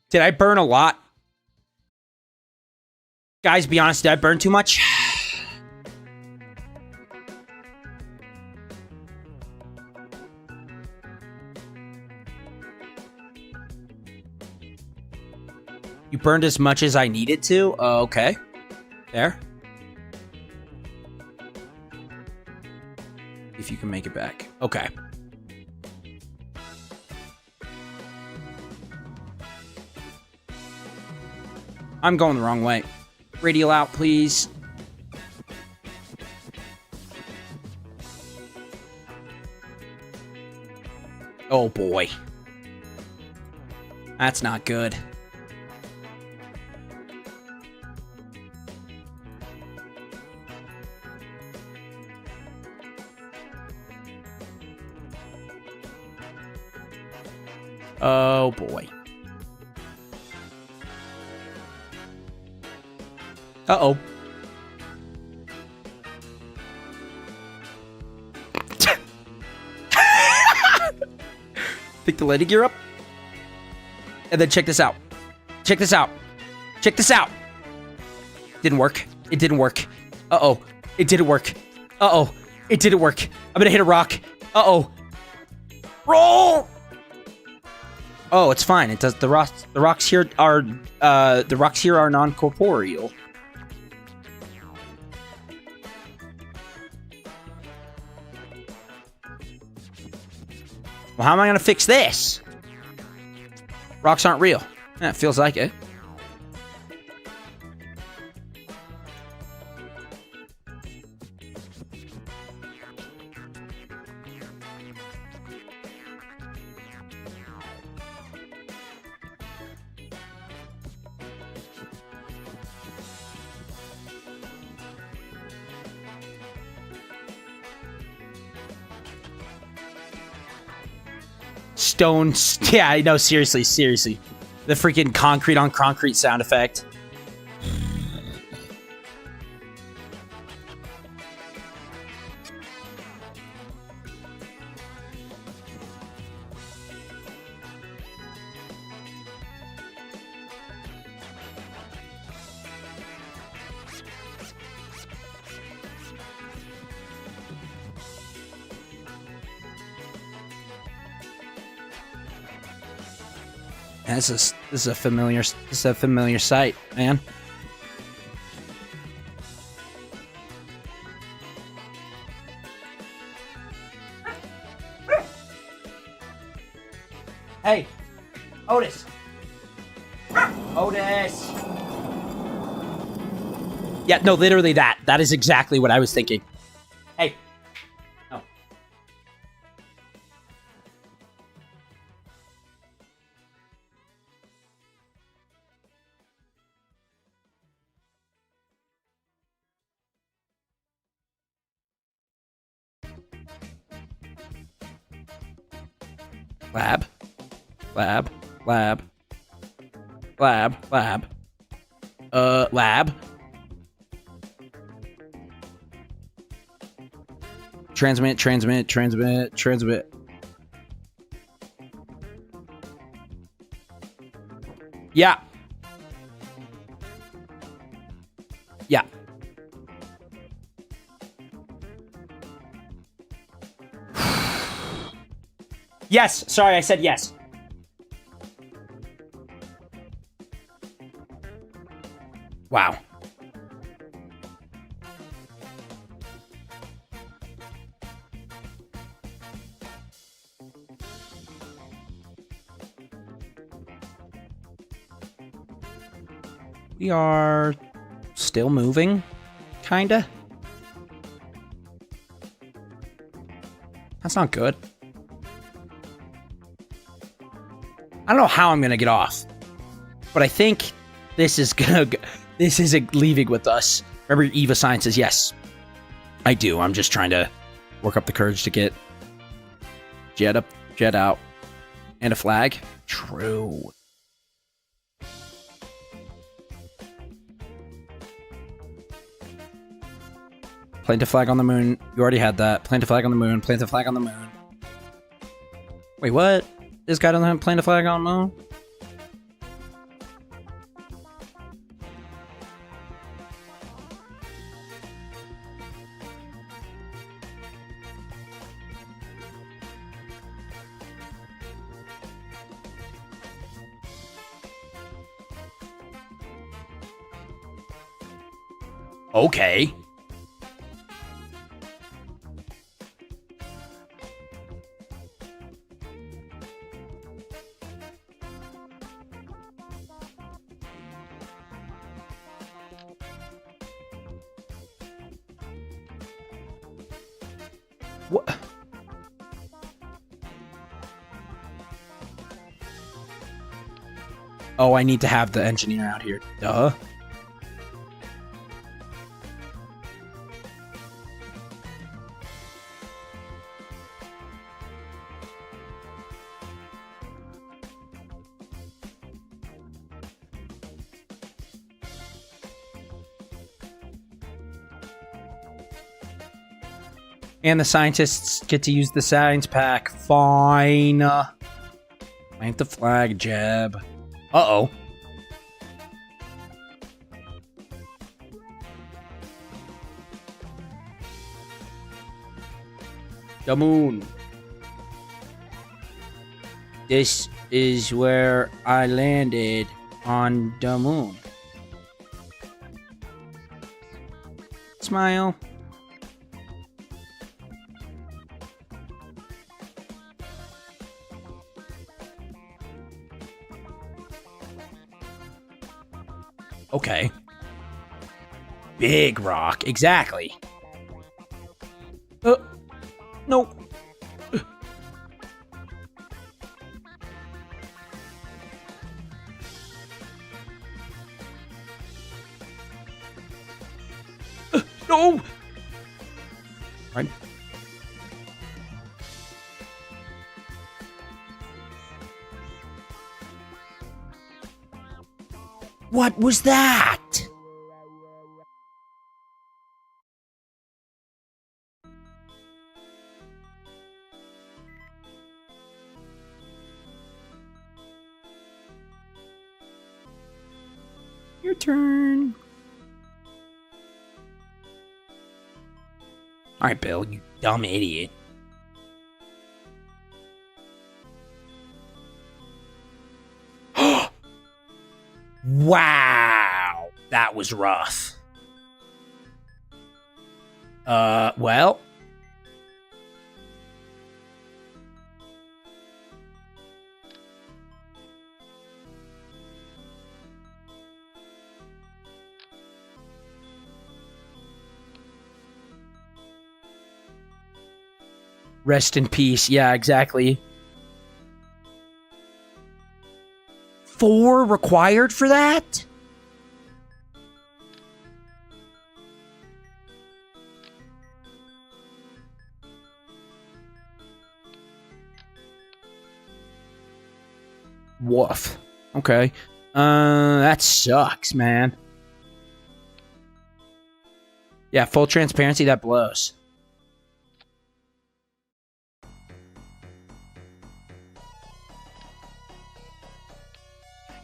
did I burn a lot? Guys, be honest, did I burn too much? You burned as much as I needed to? Okay. There. If you can make it back. Okay. I'm going the wrong way. Radial out, please. Oh boy. That's not good. Oh boy. Uh-oh. Pick the landing gear up. And then check this out. Check this out. Check this out. Didn't work. It didn't work. Uh-oh. It didn't work. Uh-oh. It didn't work. I'm gonna hit a rock. Uh-oh. Roll! Oh, it's fine. It does. The rocks here are non-corporeal. Well, how am I gonna fix this? Rocks aren't real. Yeah, it feels like it. Stone. Yeah, I know. Seriously. The freaking concrete on concrete sound effect. This is a familiar sight, man. Hey, Otis. Otis. Yeah, no, literally that. That is exactly what I was thinking. Hey. No. Lab. Lab. Transmit. Yeah. Yes. Sorry, I said yes. Wow. We are still moving, kinda. That's not good. I don't know how I'm gonna get off, but I think this is leaving with us. Remember, Eva Sign says yes. I do. I'm just trying to work up the courage to get jet up, jet out, and a flag. True. Plant a flag on the moon. You already had that. Plant a flag on the moon. Plant a flag on the moon. Wait, what? This guy doesn't have plant a flag on the moon? Okay. What? Oh, I need to have the engineer out here. Duh. And the scientists get to use the science pack. Fine. Plant the flag, Jeb. Uh-oh. The moon. This is where I landed on the moon. Smile. Okay. Big rock. Exactly. No. No. Right. What was that? Your turn. All right, Bill, you dumb idiot. Wow, that was rough. Well. Rest in peace. Yeah, exactly. 4 required for that? Woof. Okay. That sucks, man. Yeah, full transparency, that blows.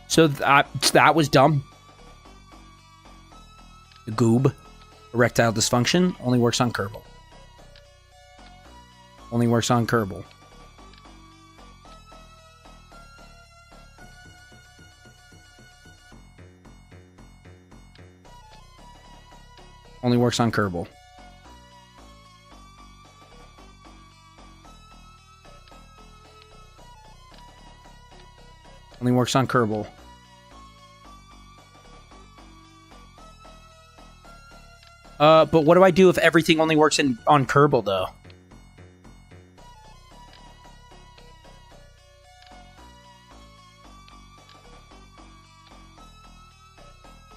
So that was dumb. The goob. Erectile dysfunction only works on Kerbal. Only works on Kerbal. Only works on Kerbal. Only works on Kerbal. But what do I do if everything only works on Kerbal, though?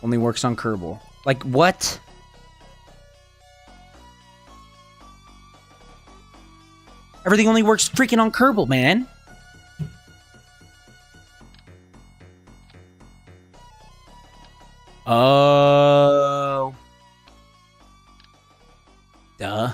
Only works on Kerbal. Like, what? Everything only works freaking on Kerbal, man. Oh. Duh.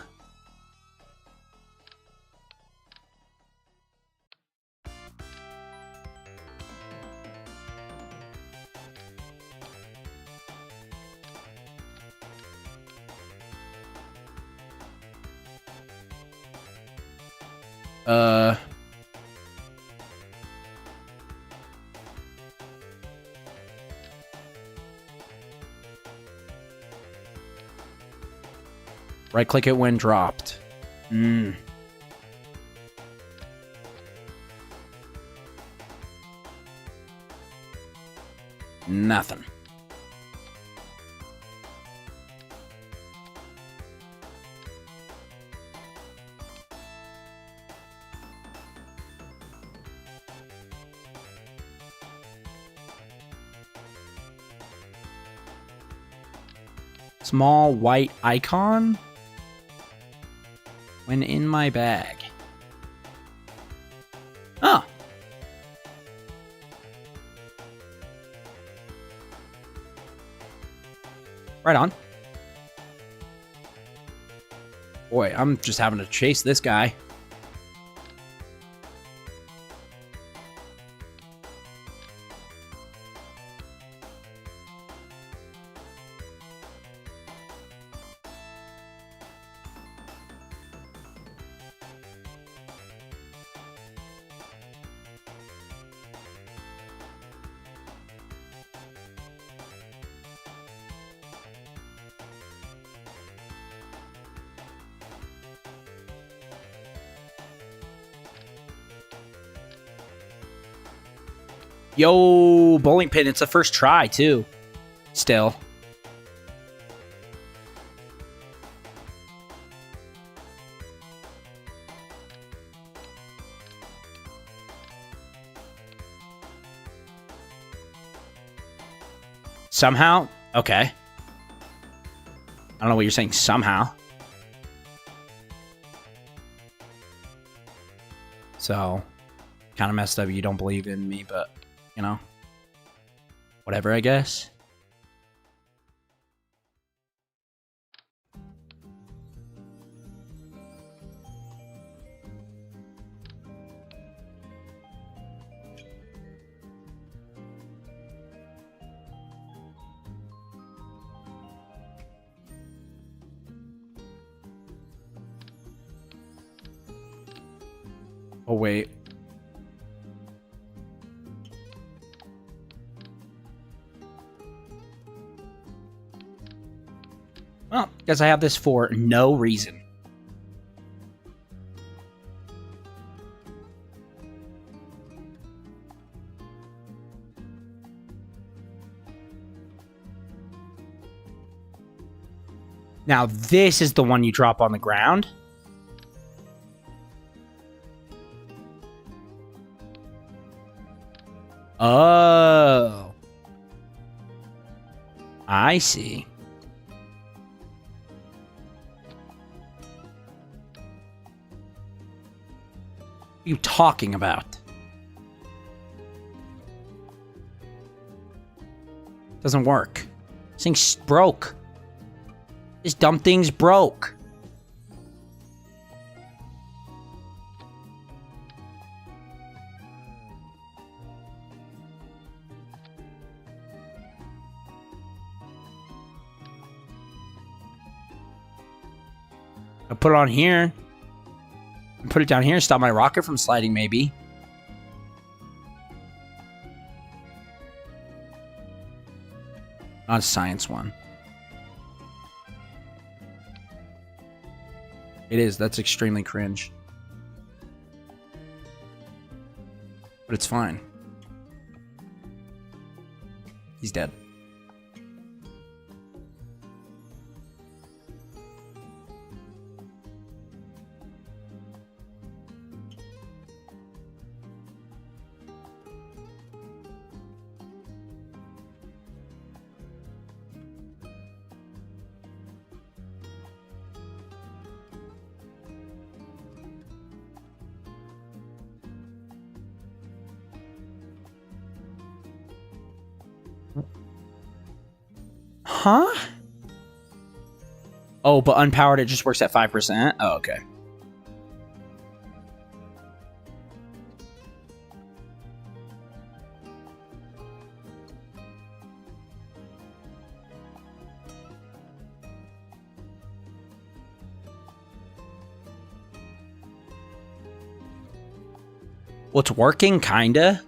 Right-click it when dropped. Nothing. Small white icon. When in my bag. Oh. Right on. Boy, I'm just having to chase this guy. Yo, bowling pin. It's the first try, too. Still. Somehow? Okay. I don't know what you're saying, somehow. So, kind of messed up. You don't believe in me, but... You know, whatever, I guess. Oh, wait. Well, guess I have this for no reason. Now, this is the one you drop on the ground. Oh. I see. What are you talking about? Doesn't work. This thing's broke. This dumb thing's broke. I'll put it on here. Put it down here and stop my rocket from sliding, maybe. Not a science one. It is. That's extremely cringe. But it's fine. He's dead. Huh? Oh, but unpowered, it just works at 5%? Oh, okay. Well, it's working, kinda.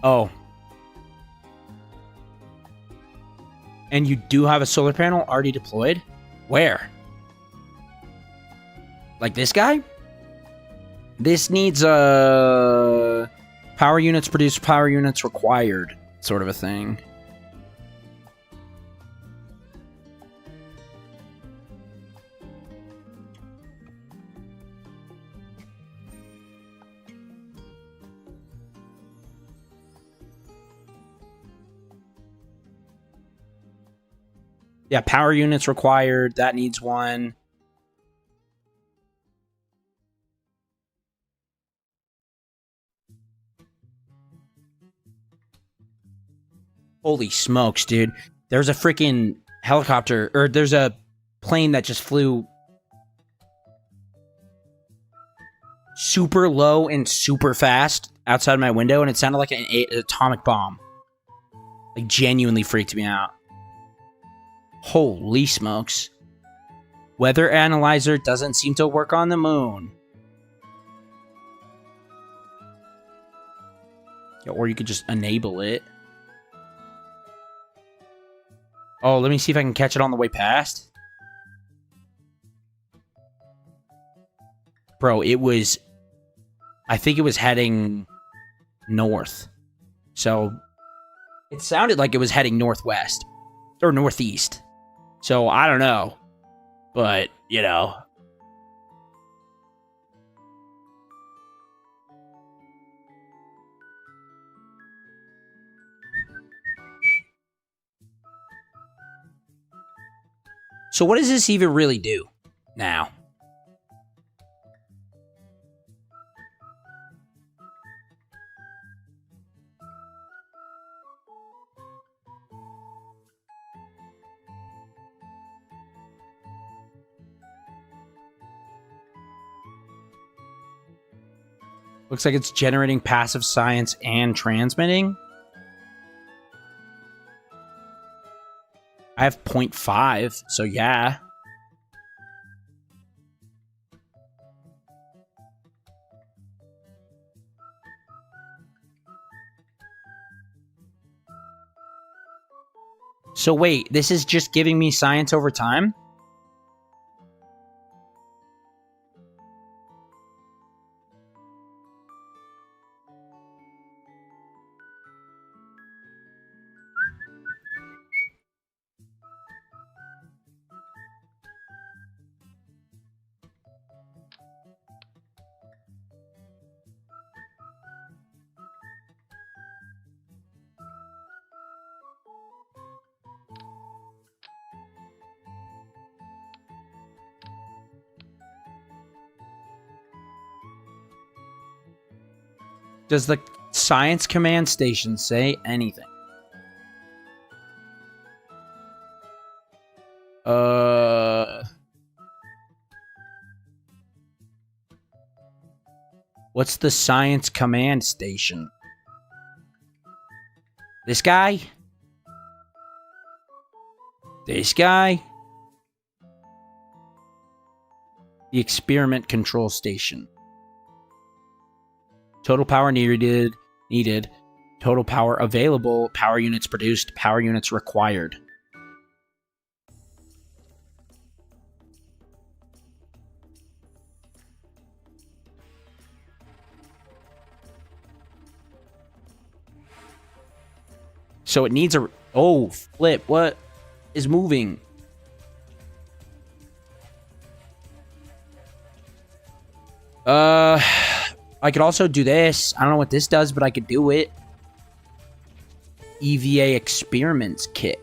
Oh. And you do have a solar panel already deployed? Where? Like this guy? This needs power units produced, power units required, sort of a thing. Yeah, power units required. That needs one. Holy smokes, dude. There's a freaking helicopter, or there's a plane that just flew super low and super fast outside my window, and it sounded like an atomic bomb. Like, genuinely freaked me out. Holy smokes. Weather analyzer doesn't seem to work on the moon. Yeah, or you could just enable it. Oh, let me see if I can catch it on the way past. Bro, it was... I think it was heading north. So, it sounded like it was heading northwest. Or northeast. So, I don't know. But, you know... So what does this even really do now? Looks like it's generating passive science and transmitting. I have 0.5, so yeah. So wait, this is just giving me science over time? Does the science command station say anything? What's the science command station? This guy? This guy? The experiment control station. Total power needed. Total power available. Power units produced. Power units required. So it needs a... Oh, flip. What is moving? I could also do this. I don't know what this does, but I could do it. EVA experiments kit.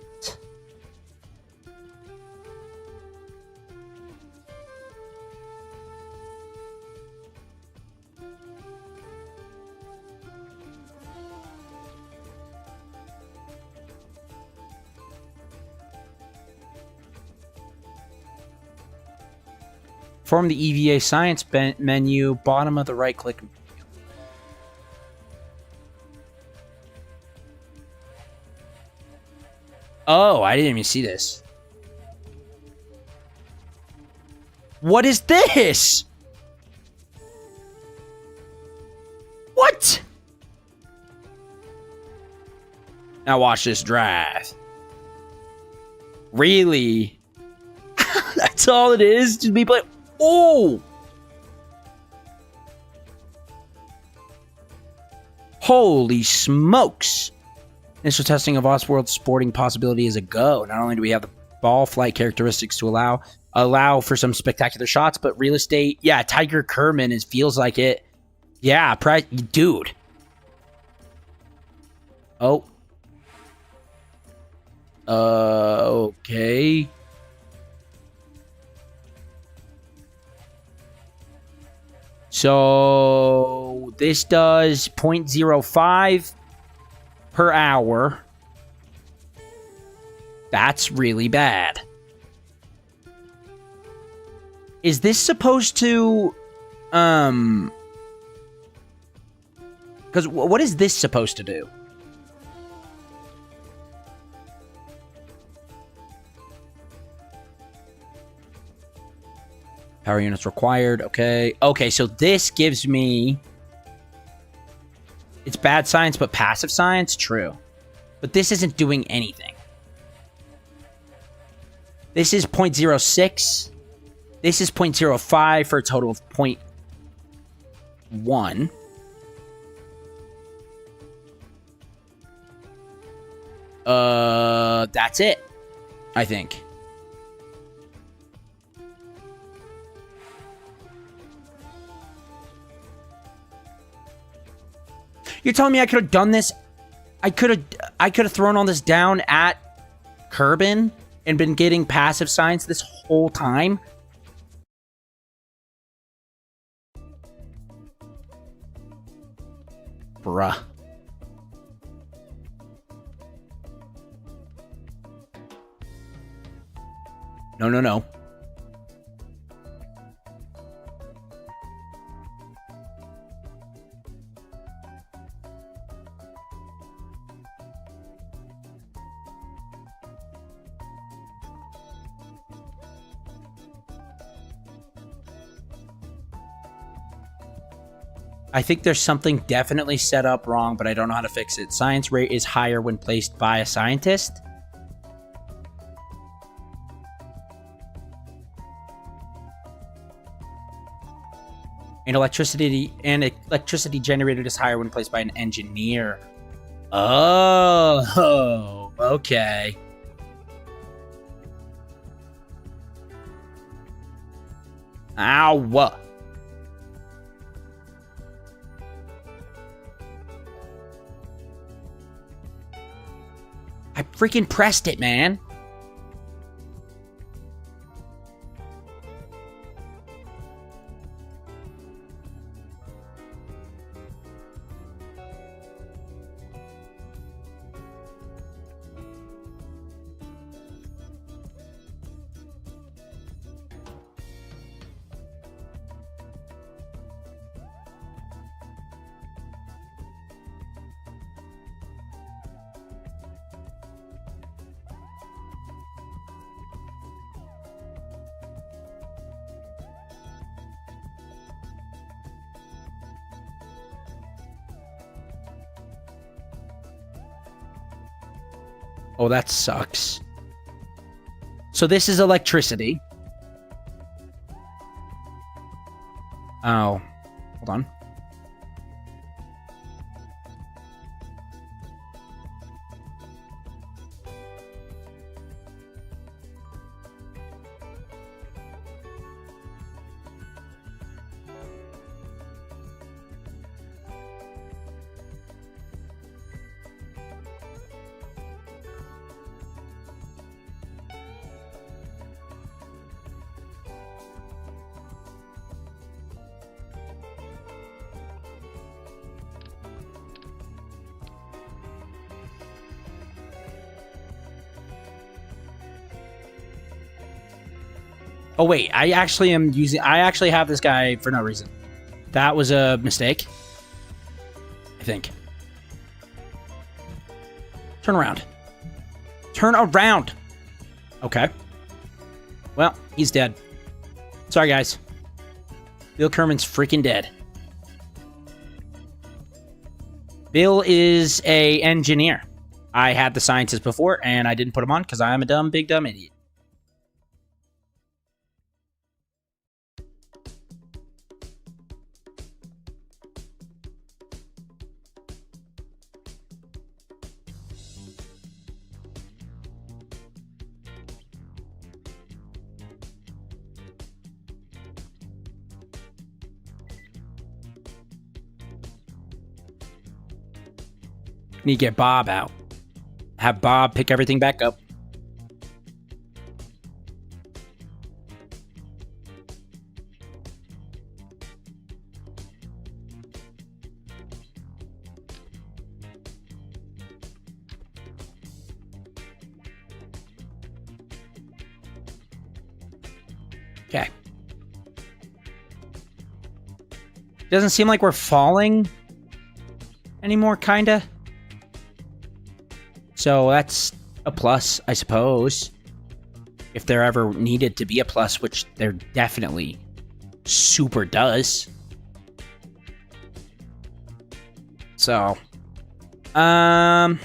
From the EVA science menu, bottom of the right click. Oh, I didn't even see this. What is this? What? Now watch this drive. Really? That's all it is? Just me play. Oh! Holy smokes! Initial testing of Offworld's sporting possibility is a go. Not only do we have the ball flight characteristics to allow for some spectacular shots, but real estate, yeah, Tiger Kerman feels like it. Yeah, dude. Oh. Okay. So this does 0.05 per hour. That's really bad. Is this supposed to, because what is this supposed to do? Power units required. Okay. Okay, so this gives me... It's bad science, but passive science? True. But this isn't doing anything. This is 0.06. This is 0.05 for a total of 0.1. That's it, I think. You're telling me I could have done this? I could have thrown all this down at Kerbin and been getting passive science this whole time? Bruh. No, no, no. I think there's something definitely set up wrong, but I don't know how to fix it. Science rate is higher when placed by a scientist. And electricity generated is higher when placed by an engineer. Oh, okay. Ow. I freaking pressed it, man. Oh, that sucks. So this is electricity. Oh. Hold on. Oh, wait. I actually have this guy for no reason. That was a mistake. I think. Turn around. Turn around! Okay. Well, he's dead. Sorry, guys. Bill Kerman's freaking dead. Bill is a engineer. I had the scientist before, and I didn't put him on because I am a big dumb idiot. Need to get Bob out. Have Bob pick everything back up. Okay. Doesn't seem like we're falling anymore, kinda. So that's a plus, I suppose. If there ever needed to be a plus, which there definitely super does. So, bruh.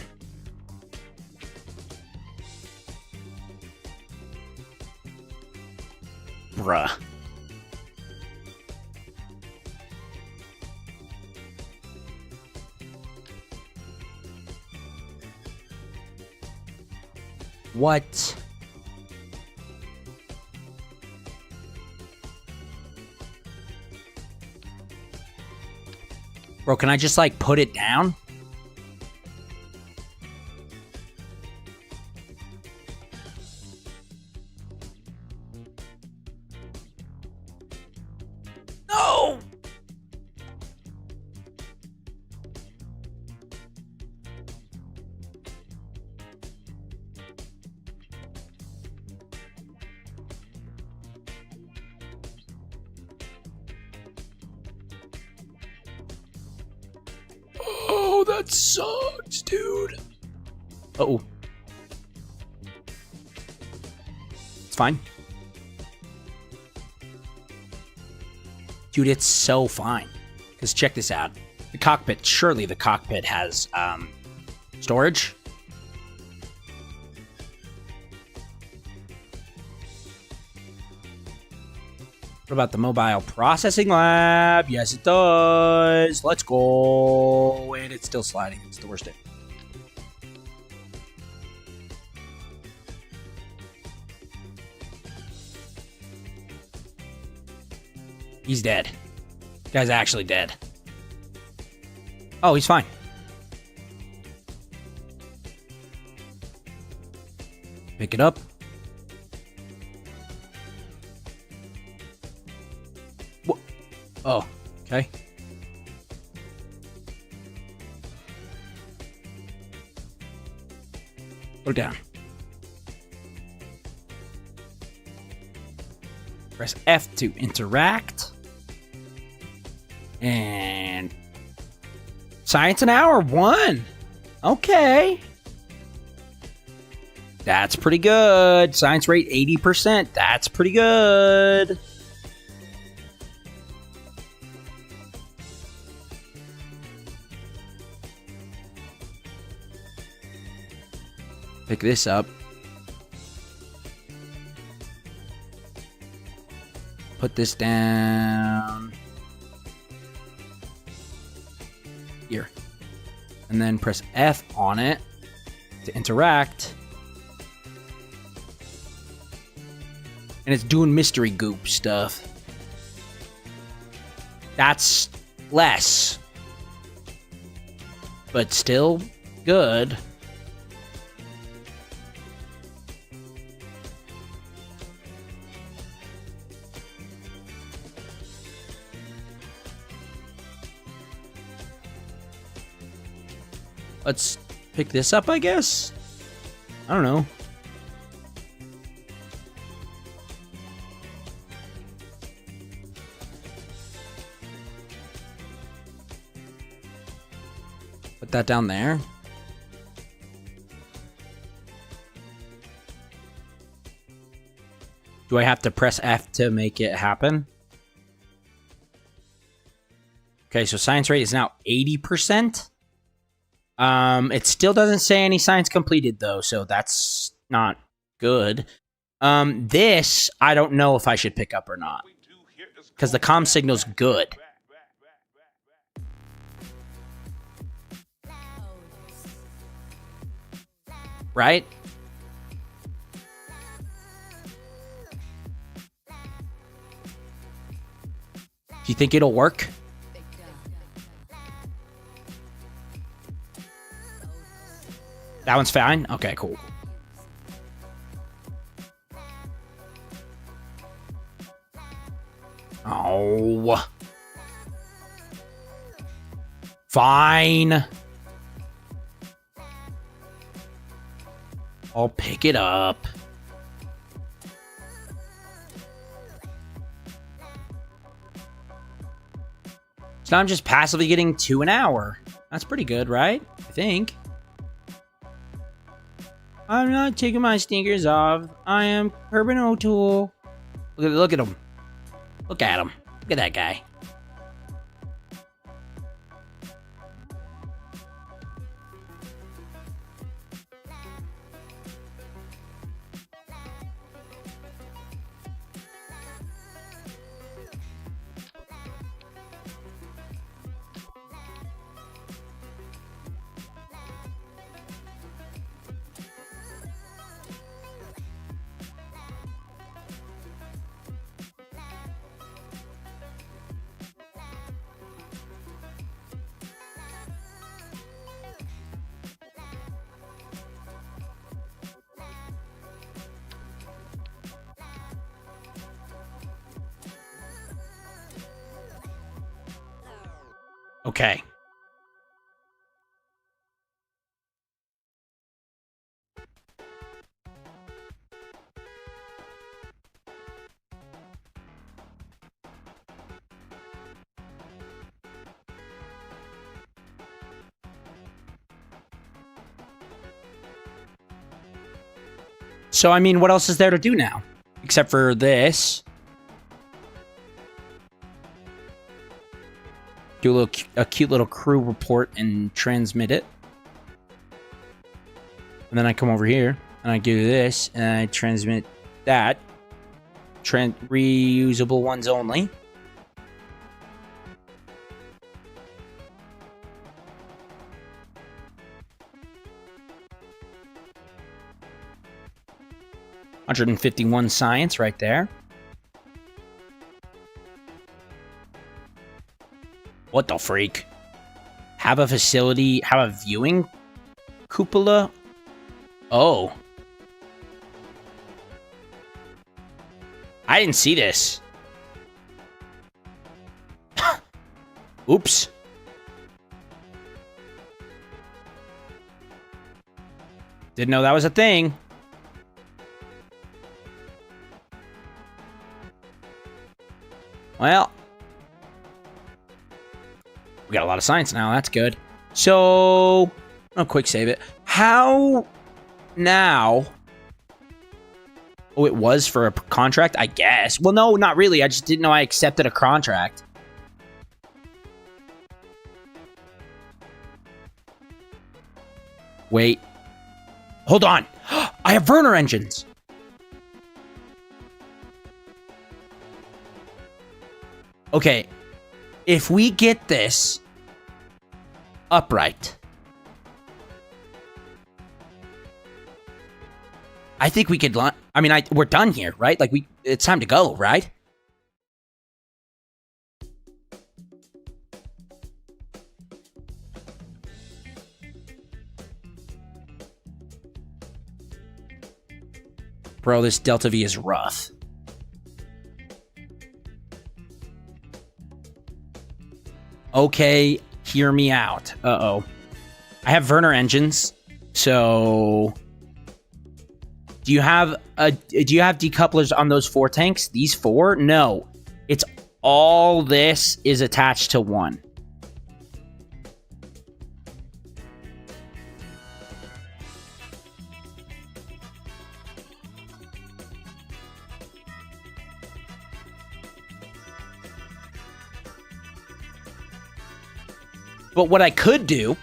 What? Bro, can I just, like, put it down? No! Oh, that sucks, dude. Uh-oh. It's fine. Dude, it's so fine. Because check this out. The cockpit, surely the cockpit has, storage? What about the mobile processing lab? Yes, it does. Let's go. And it's still sliding. It's the worst day. He's dead. Guy's actually dead. Oh, he's fine. Pick it up. What? Oh, okay. Put it down. Press F to interact. And science an hour 1. Okay. That's pretty good. Science rate 80%. That's pretty good. Pick this up. Put this down. Here. And then press F on it to interact. And it's doing mystery goop stuff. That's less. But still good. Let's pick this up, I guess? I don't know. Put that down there. Do I have to press F to make it happen? Okay, so science rate is now 80%. It still doesn't say any science completed though, so that's not good. This, I don't know if I should pick up or not. Because the comm signal's good. Right? Do you think it'll work? That one's fine? Okay, cool. Oh. Fine. I'll pick it up. So now I'm just passively getting 2 an hour. That's pretty good, right? I think. I'm not taking my sneakers off. I am Urban O'Toole. Look at him. Look at him. Look at that guy. Okay. So, I mean, what else is there to do now? Except for this. Do a cute little crew report and transmit it. And then I come over here and I do this and I transmit that. Reusable ones only. $151 science right there. What the freak? Have a facility, have a viewing cupola? Oh. I didn't see this. Oops. Didn't know that was a thing. Well, we got a lot of science now. That's good. So, I'll quick save it. How now? Oh, it was for a contract, I guess. Well, no, not really. I just didn't know I accepted a contract. Wait. Hold on. I have Werner engines. Okay, if we get this upright, I think we could. I mean, we're done here, right? Like it's time to go, right? Bro, this Delta V is rough. Okay, hear me out. Uh-oh. I have Werner engines, so do you have decouplers on those 4 tanks? These 4? No. It's all this is attached to one. But what I could do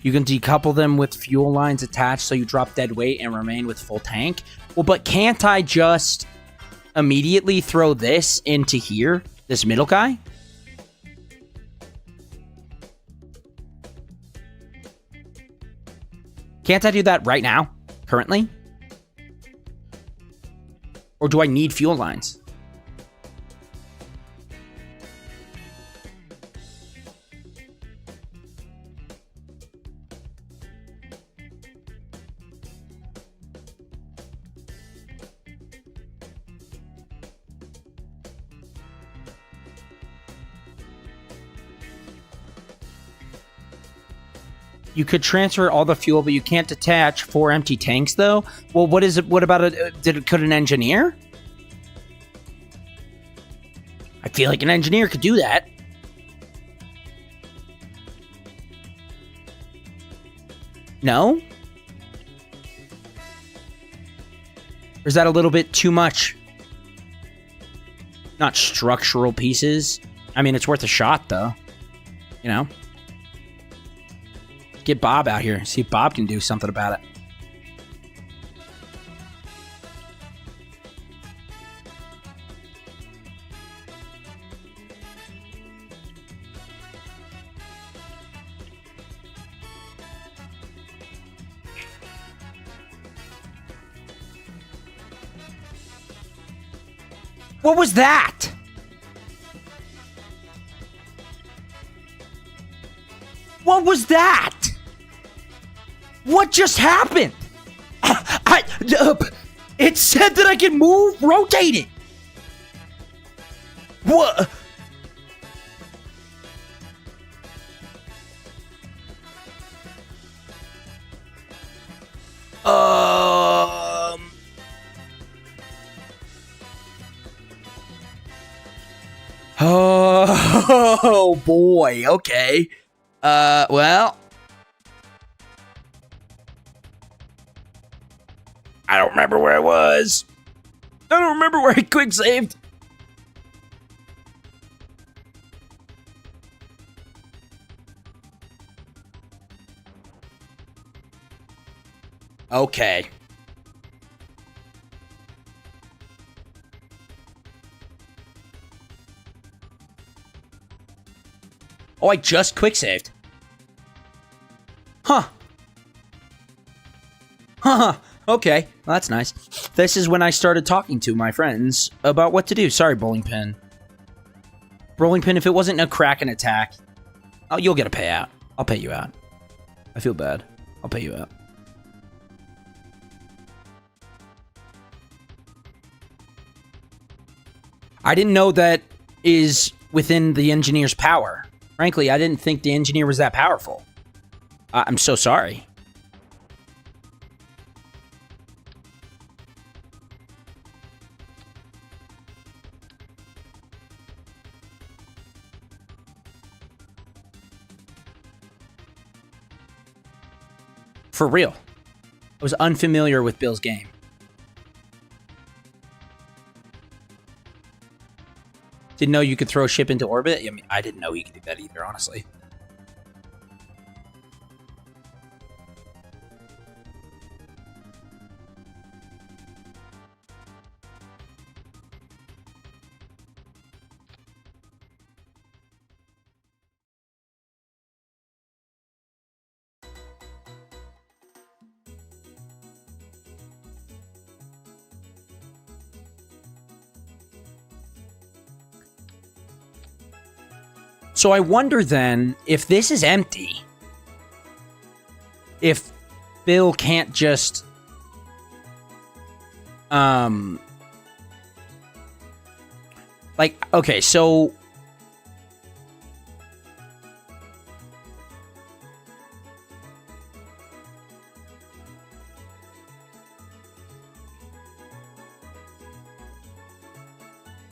you can decouple them with fuel lines attached so you drop dead weight and remain with full tank. Well, but can't I just immediately throw this into here? This middle guy? Can't I do that right now? Currently? Or do I need fuel lines? You could transfer all the fuel, but you can't detach 4 empty tanks, though? Well, what is it? What about it? Could an engineer? I feel like an engineer could do that. No? Or is that a little bit too much? Not structural pieces. I mean, it's worth a shot, though. You know? Get Bob out here. See if Bob can do something about it. What was that? What was that? What just happened? It said that I can move, rotate it. What? Oh boy. Okay. Well. I don't remember where I was. I don't remember where I quick saved. Okay. Oh, I just quick saved. Huh. Okay, well, that's nice. This is when I started talking to my friends about what to do. Sorry, Bowling Pin. Bowling Pin, if it wasn't a Kraken attack, oh, you'll get a payout. I'll pay you out. I feel bad. I'll pay you out. I didn't know that is within the engineer's power. Frankly, I didn't think the engineer was that powerful. I'm so sorry. For real. I was unfamiliar with Bill's game. Didn't know you could throw a ship into orbit? I mean, I didn't know you could do that either, honestly. So I wonder then, if this is empty, if Bill can't just... Like, okay, so...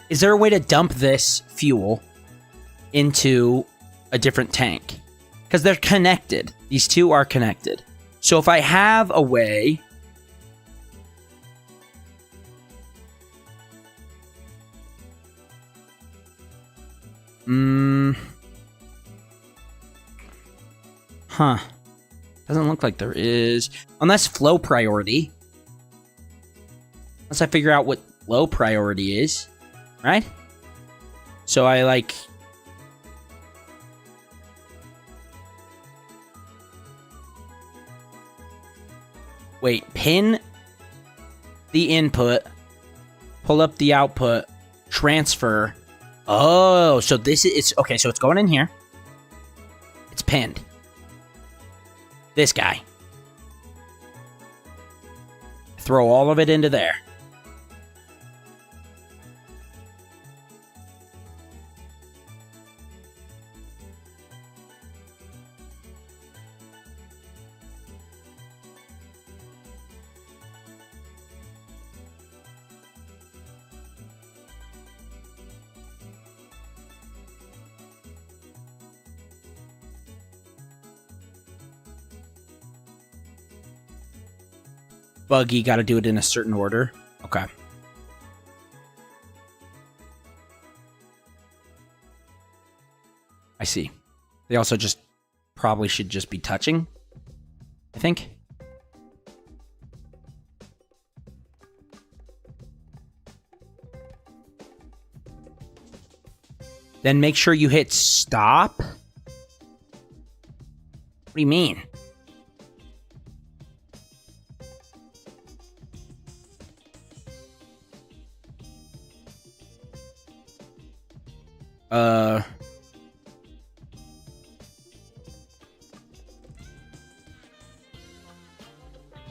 Is there a way to dump this fuel into a different tank? Because they're connected. These two are connected. So if I have a way... Huh. Doesn't look like there is. Unless flow priority. Unless I figure out what low priority is. Right? So I like... Wait, pin the input, pull up the output, transfer. Oh, so this is... It's, okay, so it's going in here. It's pinned. This guy. Throw all of it into there. buggy, got to do it in a certain order. Okay. I see. They also just probably should just be touching, I think. Then make sure you hit stop. What do you mean?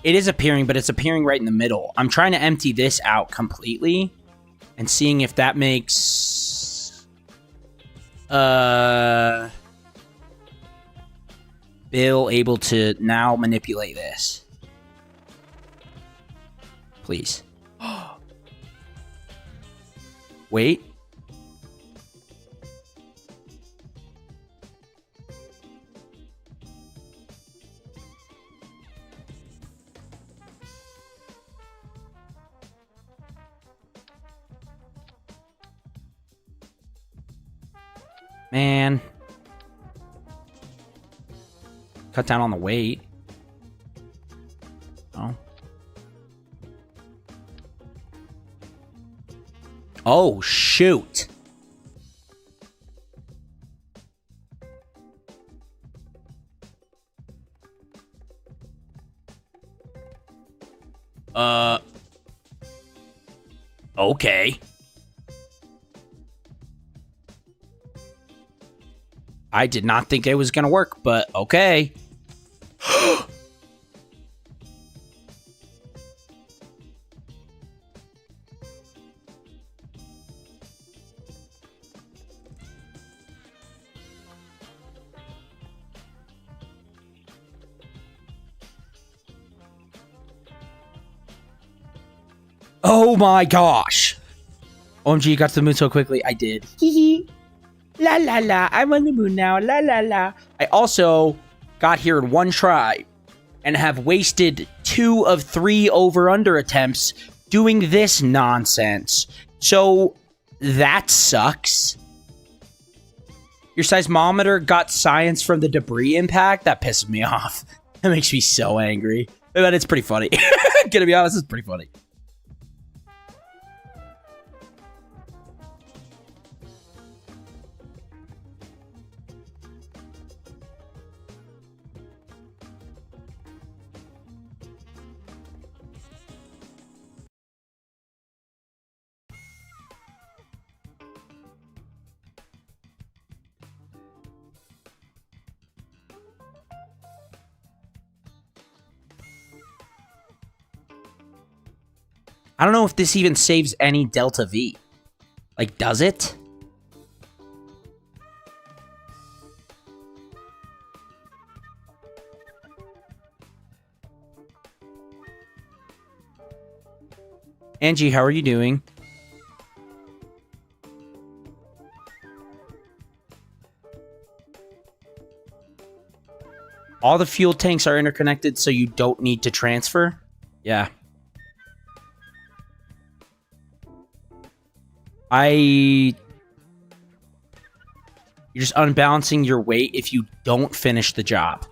It is appearing, but it's appearing right in the middle. I'm trying to empty this out completely and seeing if that makes Bill able to now manipulate this. Please. Wait. Man. Cut down on the weight. Oh. Oh, shoot. Okay. I did not think it was going to work, but okay. Oh my gosh. OMG, you got to the moon so quickly. I did. Hee La la la, I'm on the moon now. La la la. I also got here in one try and have wasted 2 of 3 over-under attempts doing this nonsense. So that sucks. Your seismometer got science from the debris impact? That pisses me off. That makes me so angry. But it's pretty funny. Gonna be honest, it's pretty funny. I don't know if this even saves any delta V. Like, does it? Angie, how are you doing? All the fuel tanks are interconnected, so you don't need to transfer? Yeah. You're just unbalancing your weight if you don't finish the job.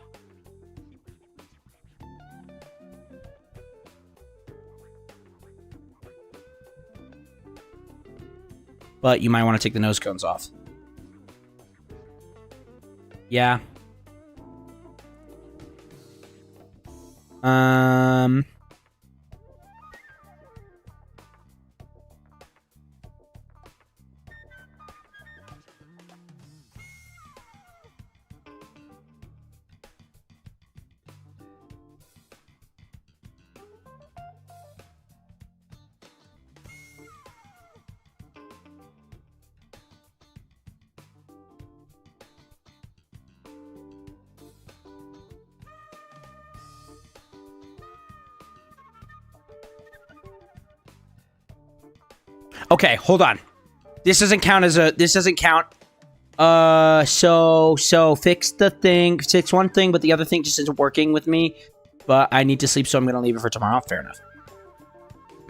But you might want to take the nose cones off. Yeah. Okay, hold on. This doesn't count as a... This doesn't count. So fix the thing. Fix one thing, but the other thing just isn't working with me. but I need to sleep, so I'm going to leave it for tomorrow. Fair enough.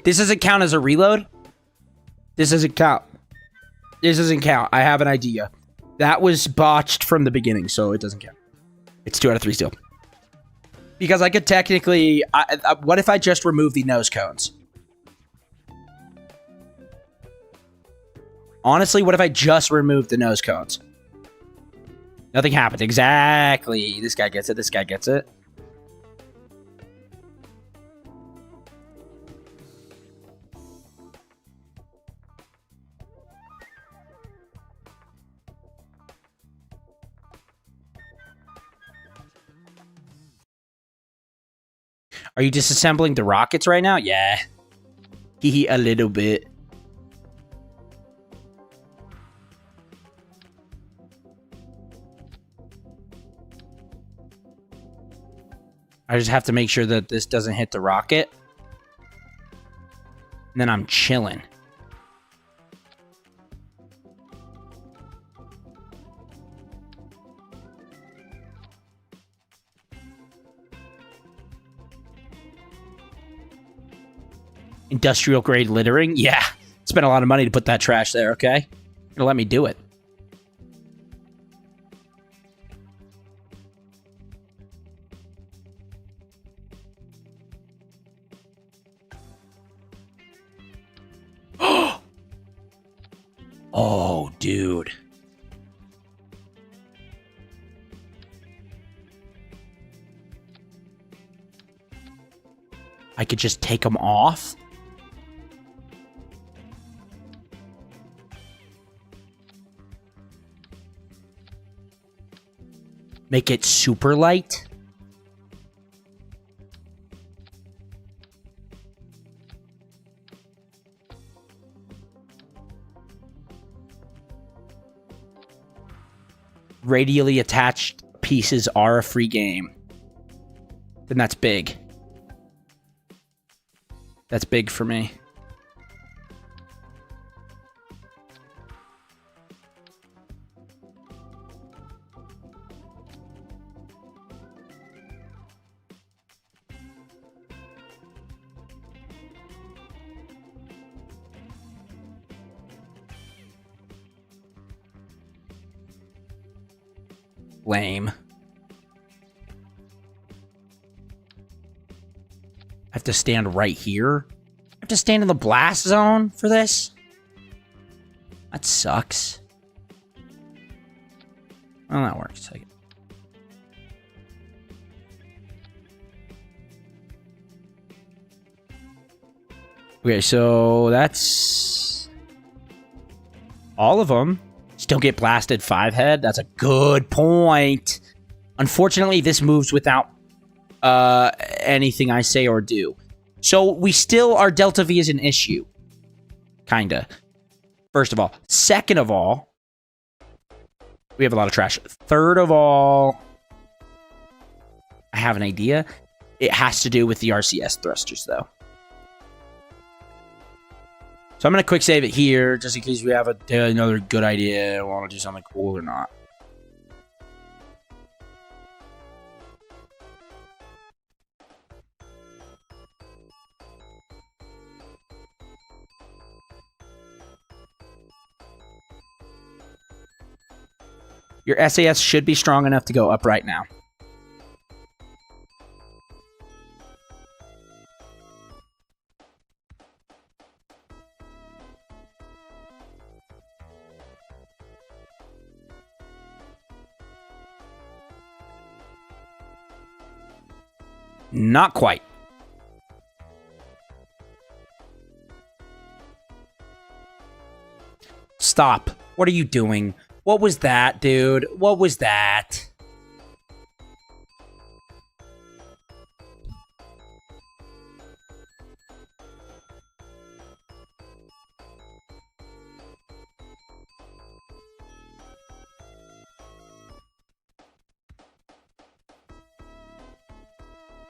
This doesn't count as a reload. This doesn't count. This doesn't count. I have an idea. That was botched from the beginning, so it doesn't count. It's 2 out of 3 still. Because I could technically... what if I just remove the nose cones? Honestly, what if I just removed the nose cones? Nothing happened. Exactly. This guy gets it. This guy gets it. Are you disassembling the rockets right now? Yeah. Hee a little bit. I just have to make sure that this doesn't hit the rocket. And then I'm chilling. Industrial grade littering? Yeah. Spent a lot of money to put that trash there, okay? Gonna let me do it. Oh, dude. I could just take them off? Make it super light? Radially attached pieces are a free game. Then that's big. That's big for me. Lame. I have to stand right here? I have to stand in the blast zone for this? That sucks. Well, that works. Okay, so that's all of them. Still get blasted 5-head. That's a good point. Unfortunately, this moves without anything I say or do. So we still, our Delta V is an issue. Kinda. First of all. Second of all, we have a lot of trash. Third of all, I have an idea. It has to do with the RCS thrusters, though. So I'm going to quick save it here, just in case we have another good idea. I want to do something cool or not. Your SAS should be strong enough to go up right now. Not quite. Stop. What are you doing? What was that, dude? What was that?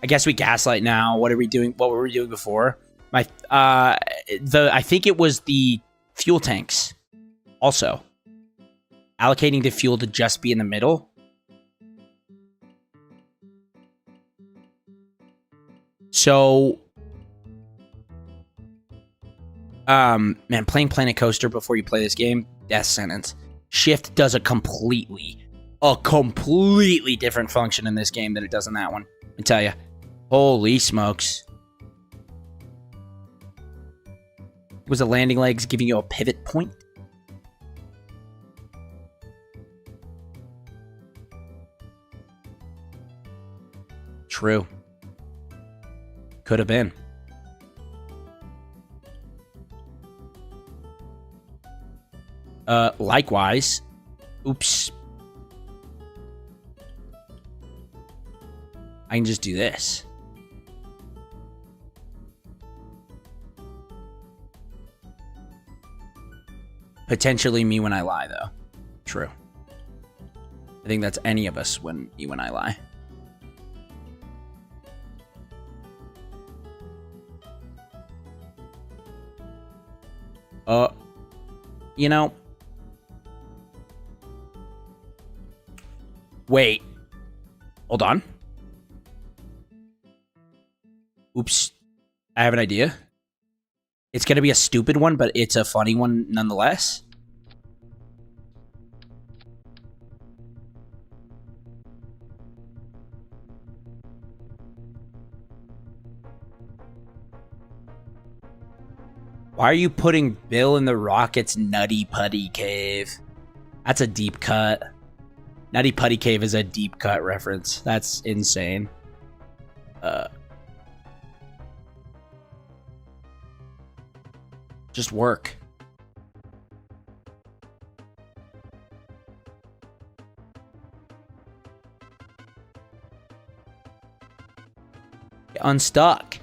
I guess we gaslight now. What are we doing? What were we doing before? I think it was the fuel tanks. Also, allocating the fuel to just be in the middle. So, man, playing Planet Coaster before you play this game, death sentence. Shift does a completely different function in this game than it does in that one. Let me tell you. Holy smokes. Was the landing legs giving you a pivot point? True. Could have been. Likewise. Oops. I can just do this. Potentially me when I lie, though. True. I think that's any of us when me when I lie. You know. Wait. Hold on. Oops. I have an idea. It's going to be a stupid one, but it's a funny one nonetheless. Why are you putting Bill in the Rocket's Nutty Putty Cave? That's a deep cut. Nutty Putty Cave is a deep cut reference. That's insane. Just work. Get unstuck.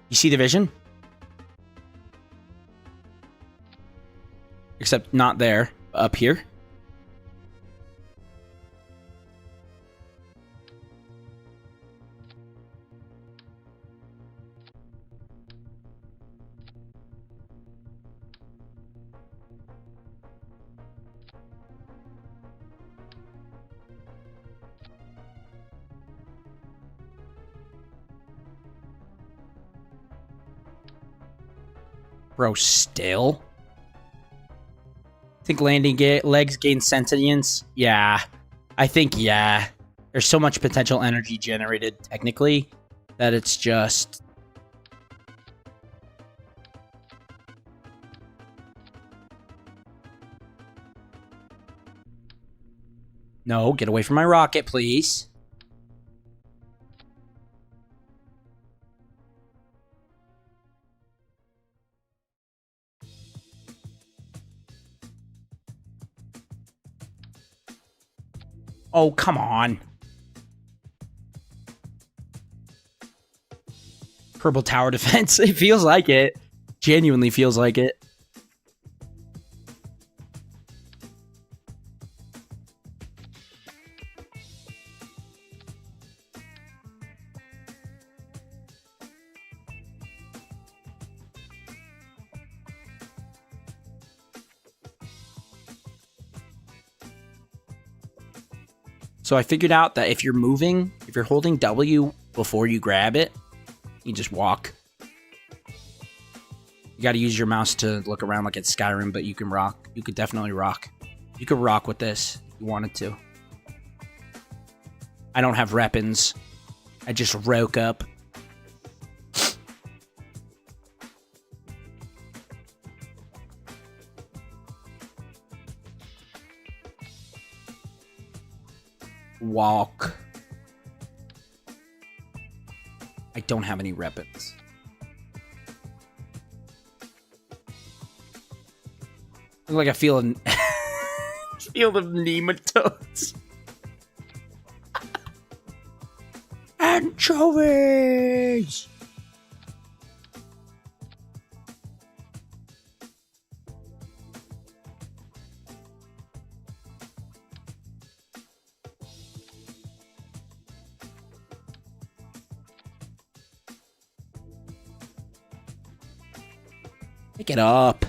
You see the vision? Except not there, up here. Bro, still? Think landing legs gain sentience? Yeah. I think, yeah. There's so much potential energy generated, technically, that it's just... No, get away from my rocket, please. Oh, come on. Purple tower defense. It feels like it. Genuinely feels like it. So I figured out that if you're moving, if you're holding W before you grab it, you just walk. You got to use your mouse to look around like it's Skyrim, but you can rock. You could definitely rock. You could rock with this if you wanted to. I don't have weapons. I just woke up. Walk. I don't have any weapons. Look like I feel an Field of nematodes. Anchovies. Pick it up.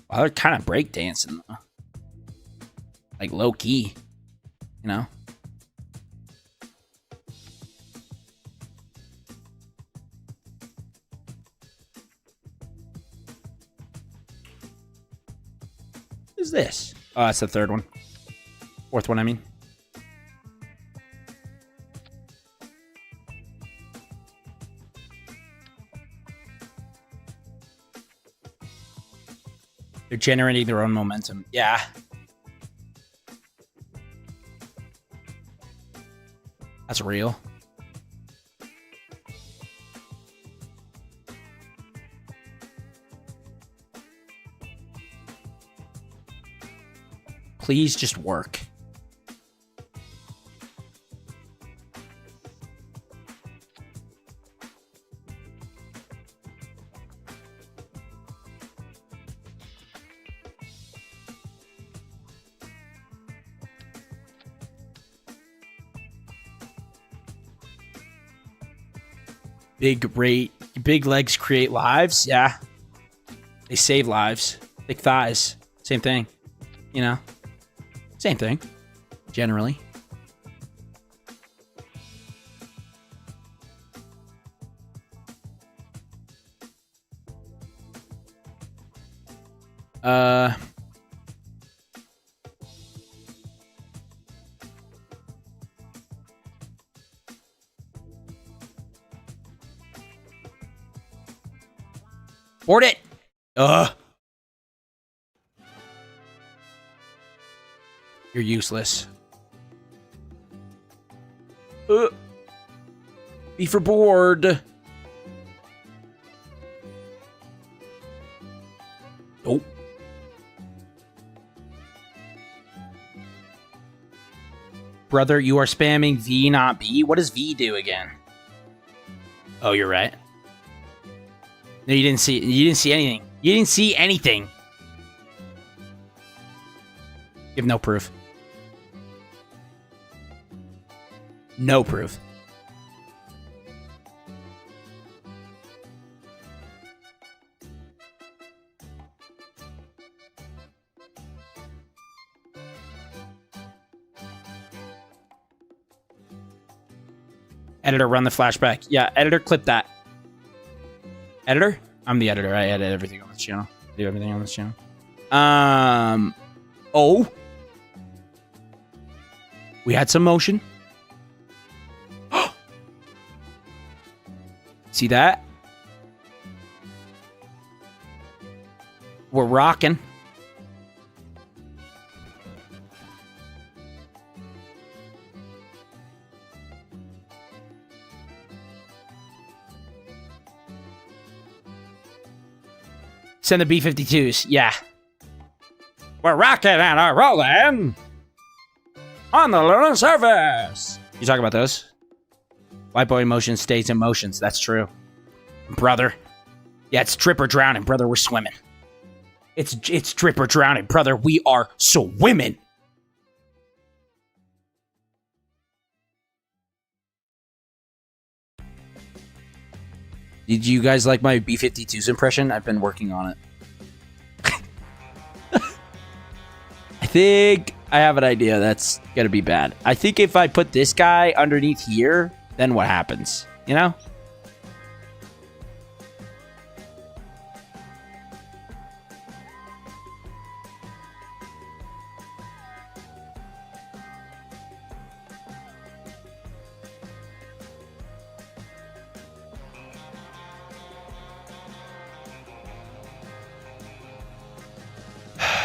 Wow, they're kind of breakdancing, though. Like low key, you know? What is this? Oh, that's the third one. Fourth one, I mean. They're generating their own momentum. Yeah. That's real. Please just work. Big legs create lives. Yeah. They save lives. Big thighs. Same thing. You know? Same thing. Generally. Board it. You're useless. B for board. Nope. Brother, you are spamming V, not B. What does V do again? Oh, you're right. No, you didn't see anything. You didn't see anything. You have no proof. No proof. Editor, run the flashback. Yeah, editor, clip that. Editor? I'm the editor. I edit everything on this channel. I do everything on this channel. Oh. We had some motion. See that? We're rocking. Send the B-52s. Yeah. We're rocking and are rolling on the lunar surface. You talk about those? White boy motion stays in motions. That's true. Brother. Yeah, it's drip or drowning. Brother, we're swimming. It's drip or drowning. Brother, we are swimming. Did you guys like my B-52's impression? I've been working on it. I think I have an idea that's gonna be bad. I think if I put this guy underneath here, then what happens? You know?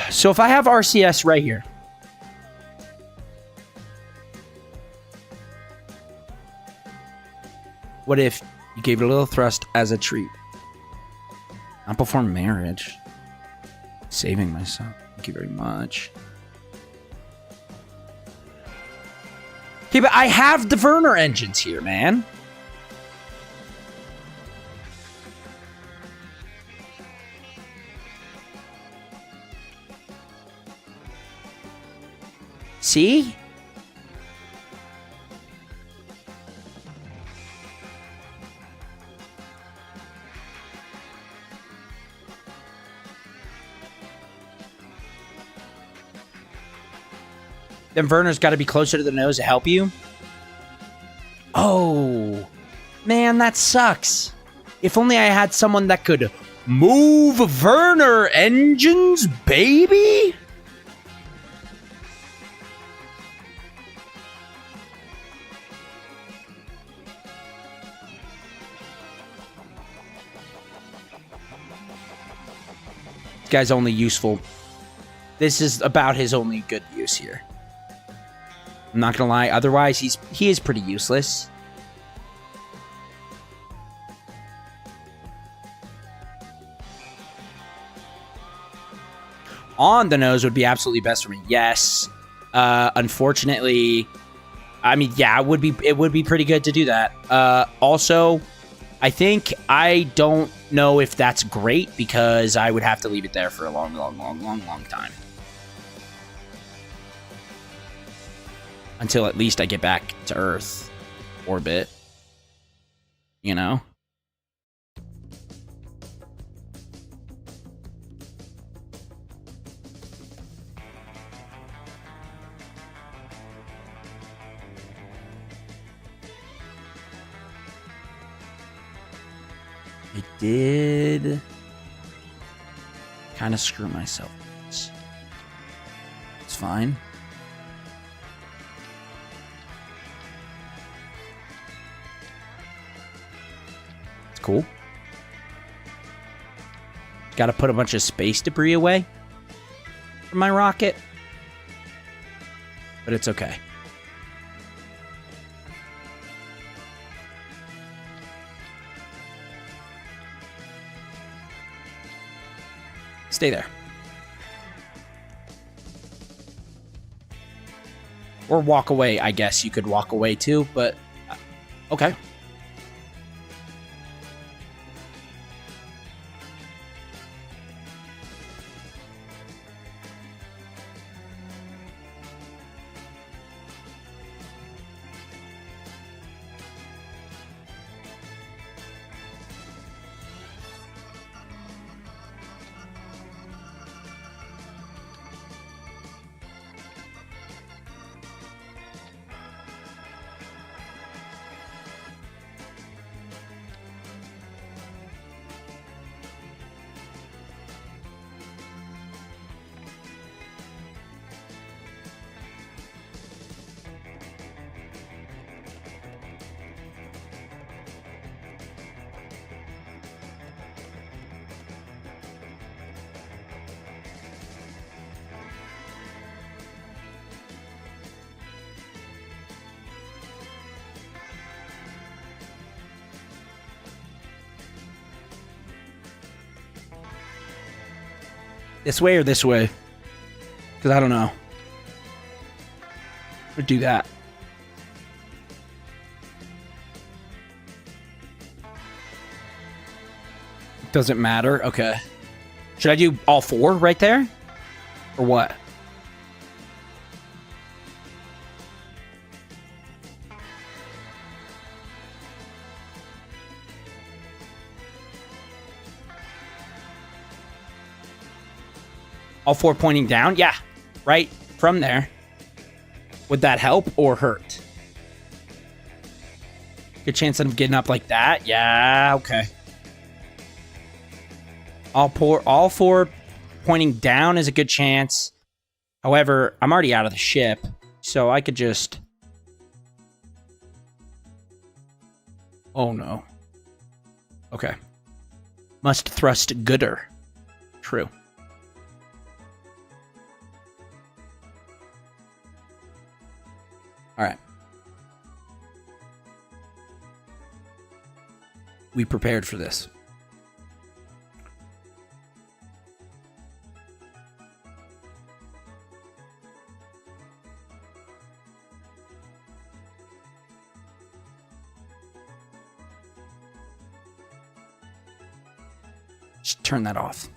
So if I have RCS right here, what if you gave it a little thrust as a treat? Not before marriage. Saving myself. Thank you very much. Okay, but I have the Werner engines here, man. See? Then Werner's got to be closer to the nose to help you. Oh, man, that sucks. If only I had someone that could move Werner engines, baby. This guy's only useful. This is about his only good use here. I'm not gonna lie. Otherwise, he is pretty useless. On the nose would be absolutely best for me. Yes. Unfortunately, I mean, yeah, it would be pretty good to do that. Also, I think I don't know if that's great because I would have to leave it there for a long time. Until at least I get back to Earth orbit. You know? I did kind of screw myself. It's fine. Cool. Got to put a bunch of space debris away from my rocket. But it's okay. Stay there. Or walk away, I guess you could walk away too, but okay. This way or this way? Because I don't know. Or do that. Doesn't matter. Okay. Should I do all four right there? Or what? All four pointing down? Yeah. Right from there. Would that help or hurt? Good chance of getting up like that? Yeah, okay. All four pointing down is a good chance. However, I'm already out of the ship, so I could just... Oh no. Okay. Must thrust gooder. True. Alright. We prepared for this. Just turn that off.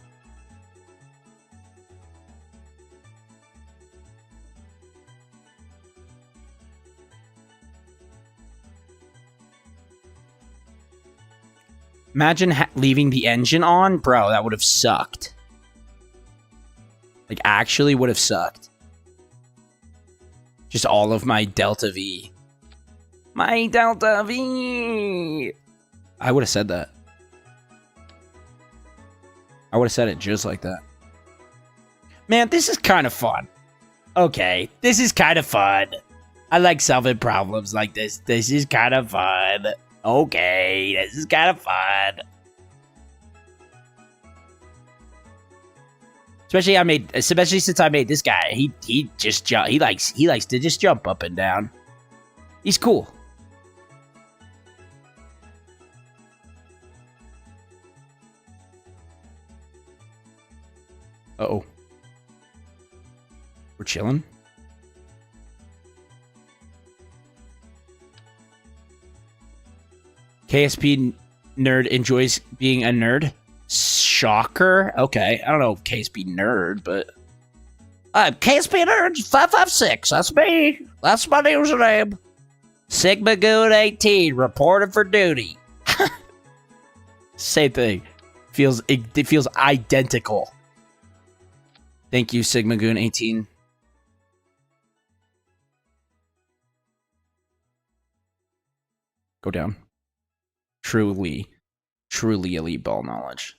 Imagine leaving the engine on. Bro, that would have sucked. Like, actually would have sucked. Just all of my Delta V. My Delta V! I would have said that. I would have said it just like that. Man, this is kind of fun. Okay, this is kind of fun. I like solving problems like this. This is kind of fun. Okay, this is kind of fun. Especially since I made this guy. He likes to just jump up and down. He's cool. Uh-oh. We're chilling. KSP nerd enjoys being a nerd. Shocker. Okay. I don't know if KSP nerd, but KSP nerd 556. That's me. That's my username. Sigma Goon 18 reported for duty. Same thing. It feels identical. Thank you, Sigma Goon 18. Go down. Truly elite ball knowledge.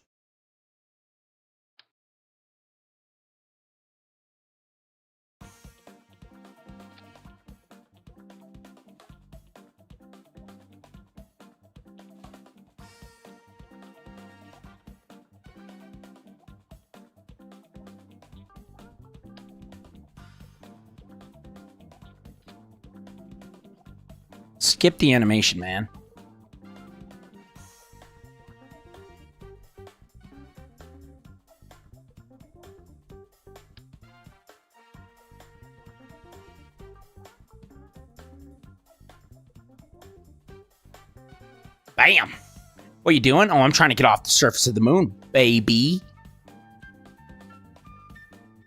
Skip the animation, man. Bam! What are you doing? Oh, I'm trying to get off the surface of the moon, baby.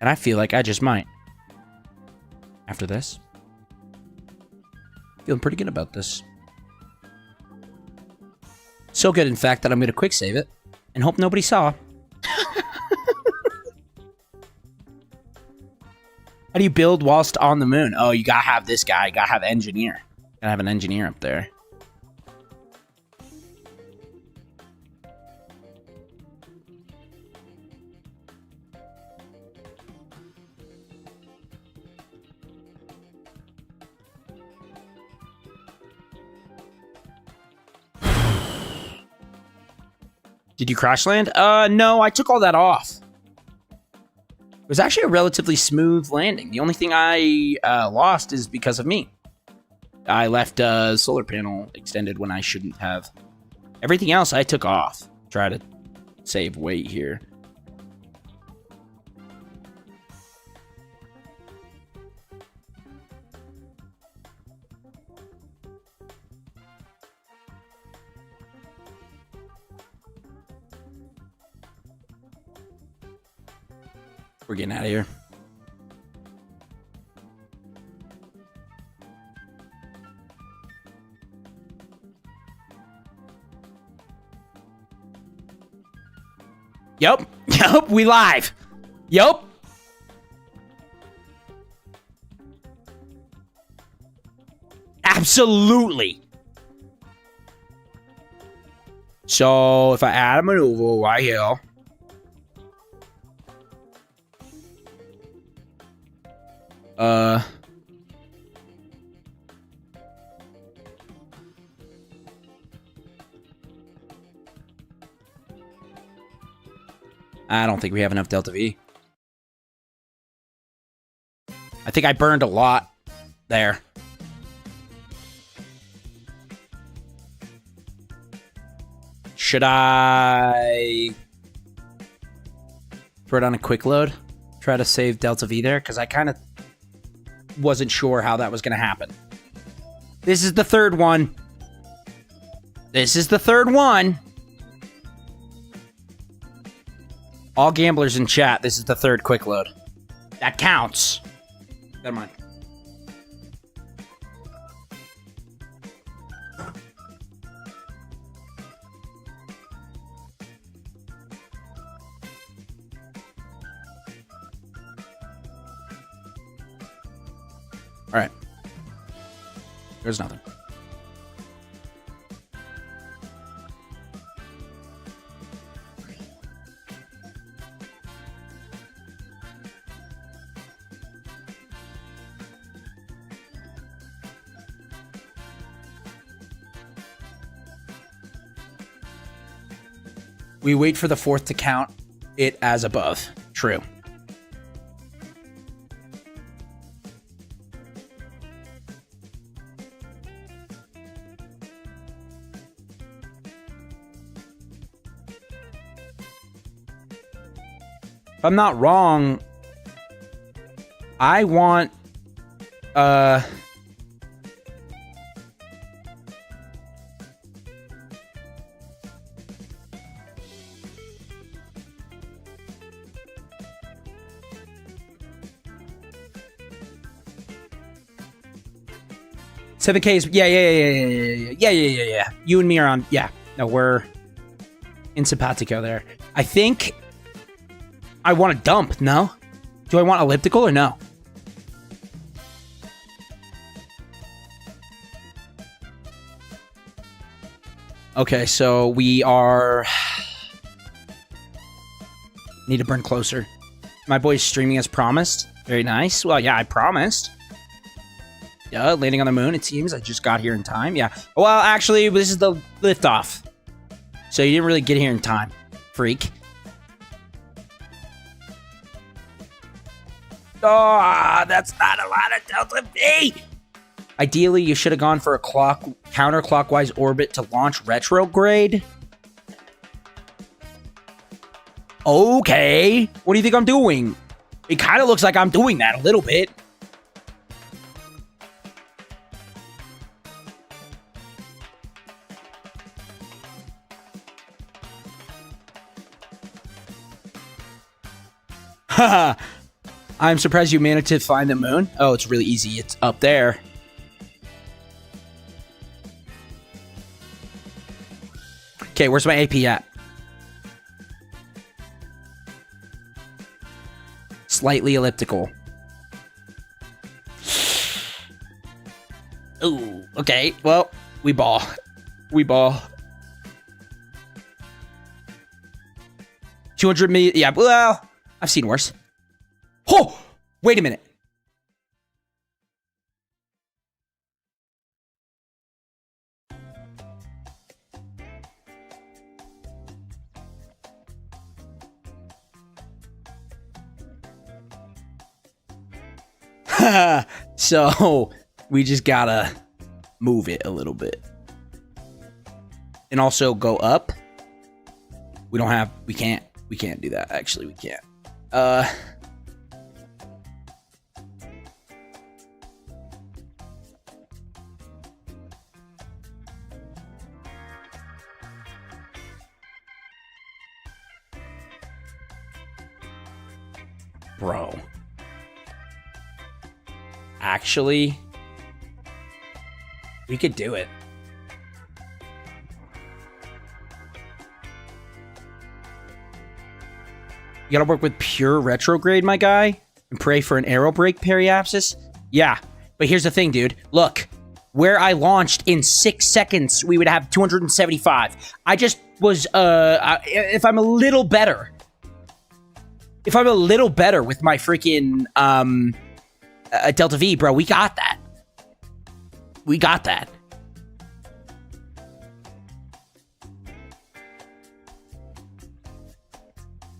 And I feel like I just might. After this. Feeling pretty good about this. So good, in fact, that I'm going to quick save it and hope nobody saw. How do you build whilst on the moon? Oh, you gotta have this guy. You gotta have engineer. Gotta have an engineer up there. Did you crash land? No, I took all that off. It was actually a relatively smooth landing. The only thing I lost is because of me. I left a solar panel extended when I shouldn't have. Everything else I took off. Try to save weight here. We're getting out of here. Yup. Yup, we live. Yup. Absolutely. So if I add a maneuver right here. I don't think we have enough Delta V. I think I burned a lot there. Should I throw it on a quick load? Try to save Delta V there? Because I kind of wasn't sure how that was going to happen. This is the third one. This is the third one. All gamblers in chat, this is the third quick load. That counts. Never mind. All right. There's nothing. We wait for the fourth to count it as above. True. If I'm not wrong, I want $7K. Yeah. You and me are on. Yeah. No, we're in simpatico there. I think I want a dump. No? Do I want elliptical or no? Okay, so we are... Need to burn closer. My boy's streaming as promised. Very nice. Well, yeah, I promised. Yeah, landing on the moon, it seems. I just got here in time. Yeah. Well, actually, this is the liftoff. So you didn't really get here in time, freak. Oh, that's not a lot of Delta V. Ideally, you should have gone for a counterclockwise orbit to launch retrograde. Okay. What do you think I'm doing? It kind of looks like I'm doing that a little bit. Haha. I'm surprised you managed to find the moon. Oh, it's really easy. It's up there. Okay, where's my AP at? Slightly elliptical. Ooh, okay. Well, we ball. We ball. 200 million. Yeah, well, I've seen worse. Oh, wait a minute. So we just gotta move it a little bit. And also go up. We can't do that. Actually, we can't. Bro. Actually, we could do it. You gotta work with pure retrograde, my guy, and pray for an aero brake periapsis. Yeah, but here's the thing, dude. Look, where I launched in 6 seconds, we would have 275. I just was, if I'm a little better with my freaking, Delta V, bro, we got that. We got that.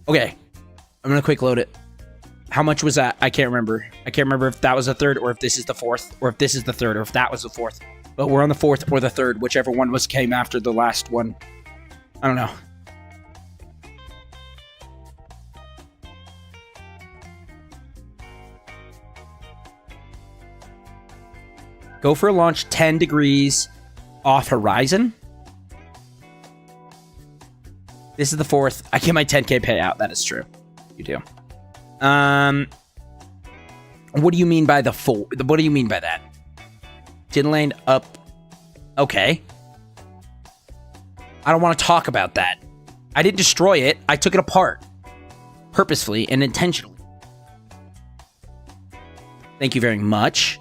Okay. I'm gonna quick load it. How much was that? I can't remember. I can't remember if that was the third or if this is the fourth or if this is the third or if that was the fourth. But we're on the fourth or the third, whichever one came after the last one. I don't know. Go for a launch 10 degrees off horizon. This is the 4th. I get my 10K payout. That is true. You do. What do you mean by the 4? What do you mean by that? Tin lane up. Okay. I don't want to talk about that. I didn't destroy it. I took it apart. Purposefully and intentionally. Thank you very much.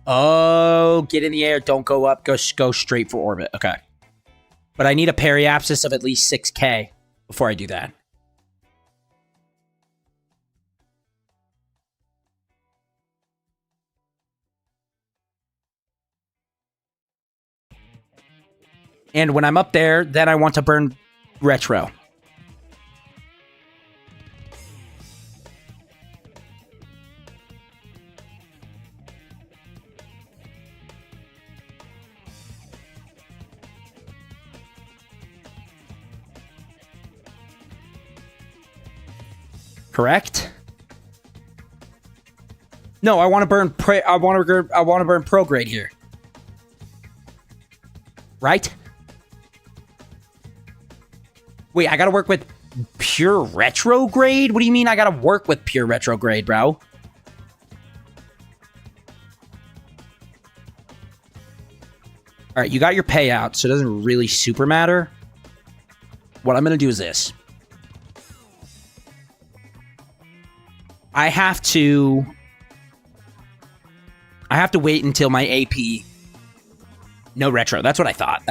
Oh, get in the air. Don't go up. Go straight for orbit. Okay. But I need a periapsis of at least 6K before I do that. And when I'm up there, then I want to burn retro. Correct? No, I want to burn I want to burn pro grade here. Right? Wait, I got to work with pure retrograde? What do you mean I got to work with pure retrograde, bro? All right, you got your payout, so it doesn't really super matter. What I'm going to do is this. I have to wait until my AP. No retro. That's what I thought.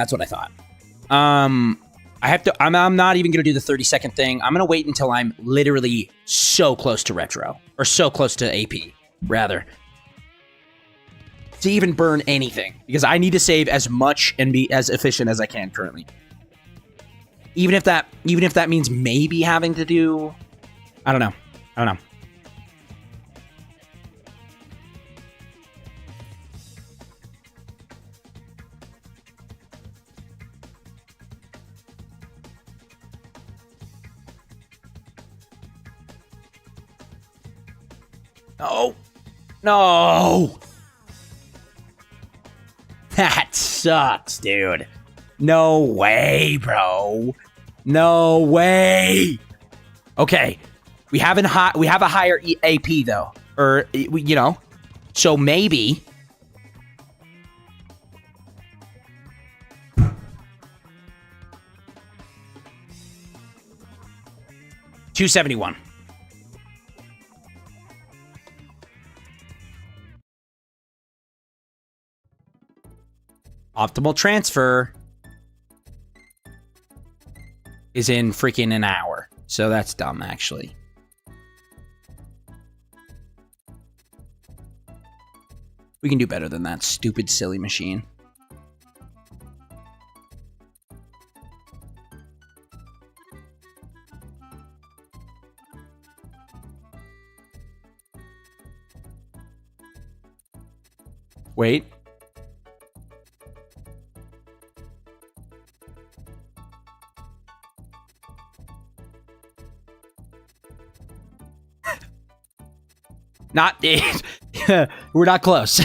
I'm not even going to do the 30-second thing. I'm going to wait until I'm literally so close to retro. Or so close to AP, rather. To even burn anything. Because I need to save as much and be as efficient as I can currently. Even if that means maybe having to do... I don't know. No! That sucks, dude. No way, bro. No way. Okay. We have a higher AP, though. Or, you know. So maybe... $271. Optimal transfer is in freaking an hour. So that's dumb, actually. We can do better than that stupid, silly machine. Wait. Not it. We're not close.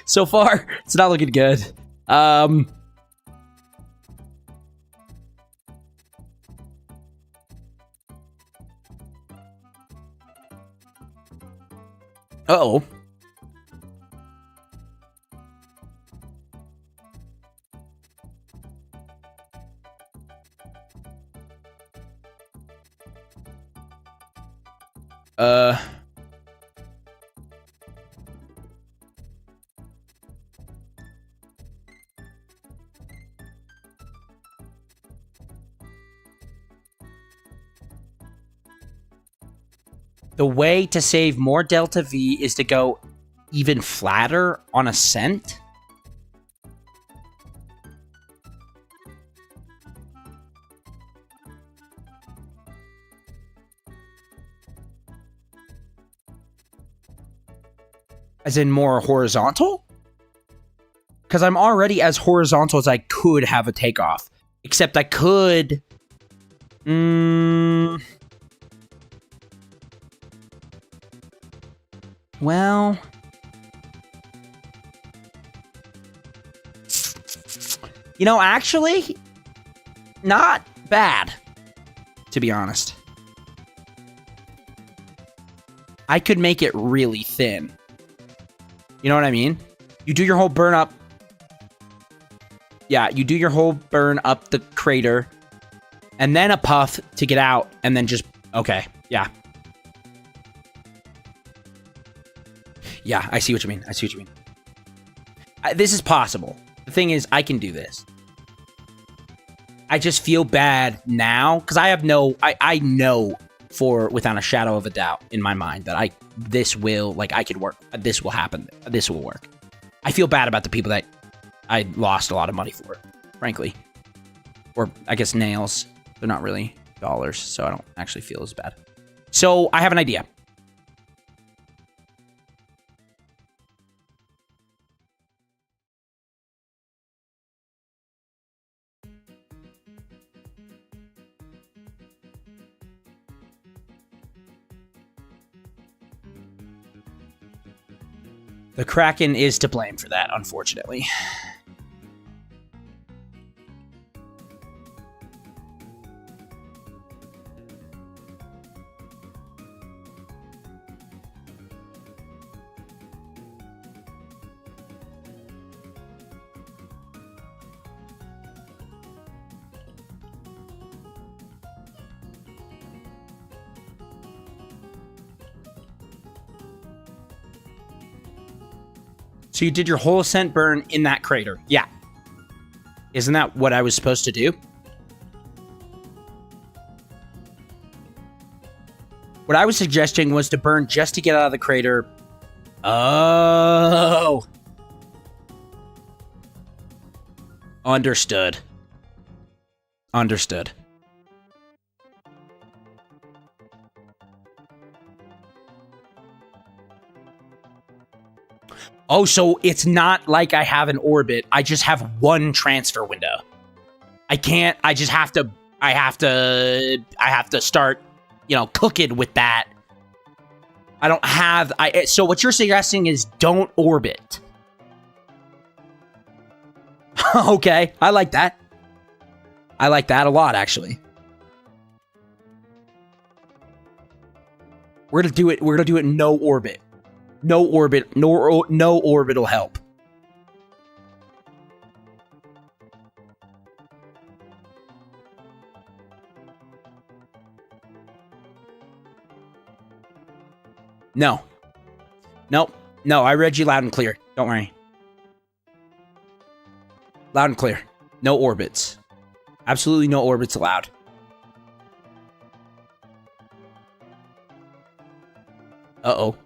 So far, it's not looking good. Uh-oh. The way to save more delta V is to go even flatter on ascent. As in more horizontal? Because I'm already as horizontal as I could have a takeoff. Except I could... Well... You know, actually, not bad, to be honest. I could make it really thin. You know what I mean? You do your whole burn up. Yeah, you do your whole burn up the crater, and then a puff to get out, and then just... Okay, yeah. Yeah, I see what you mean. I see what you mean. This is possible. The thing is, I can do this. I just feel bad now, because I have no... I know for without a shadow of a doubt in my mind that this will... Like, I could work. This will happen. This will work. I feel bad about the people that I lost a lot of money for, frankly. Or, I guess, nails. They're not really dollars, so I don't actually feel as bad. So, I have an idea. The Kraken is to blame for that, unfortunately. So you did your whole ascent burn in that crater. Yeah. Isn't that what I was supposed to do? What I was suggesting was to burn just to get out of the crater. Oh. Understood. Understood. Oh, so it's not like I have an orbit. I just have one transfer window. I can't, I just have to, I have to start, you know, cooking with that. I don't have, so what you're suggesting is don't orbit. Okay, I like that. I like that a lot, actually. We're gonna do it no orbit. No orbit, no orbital help. No. Nope. No, I read you loud and clear. Don't worry. Loud and clear. No orbits. Absolutely no orbits allowed. Uh-oh.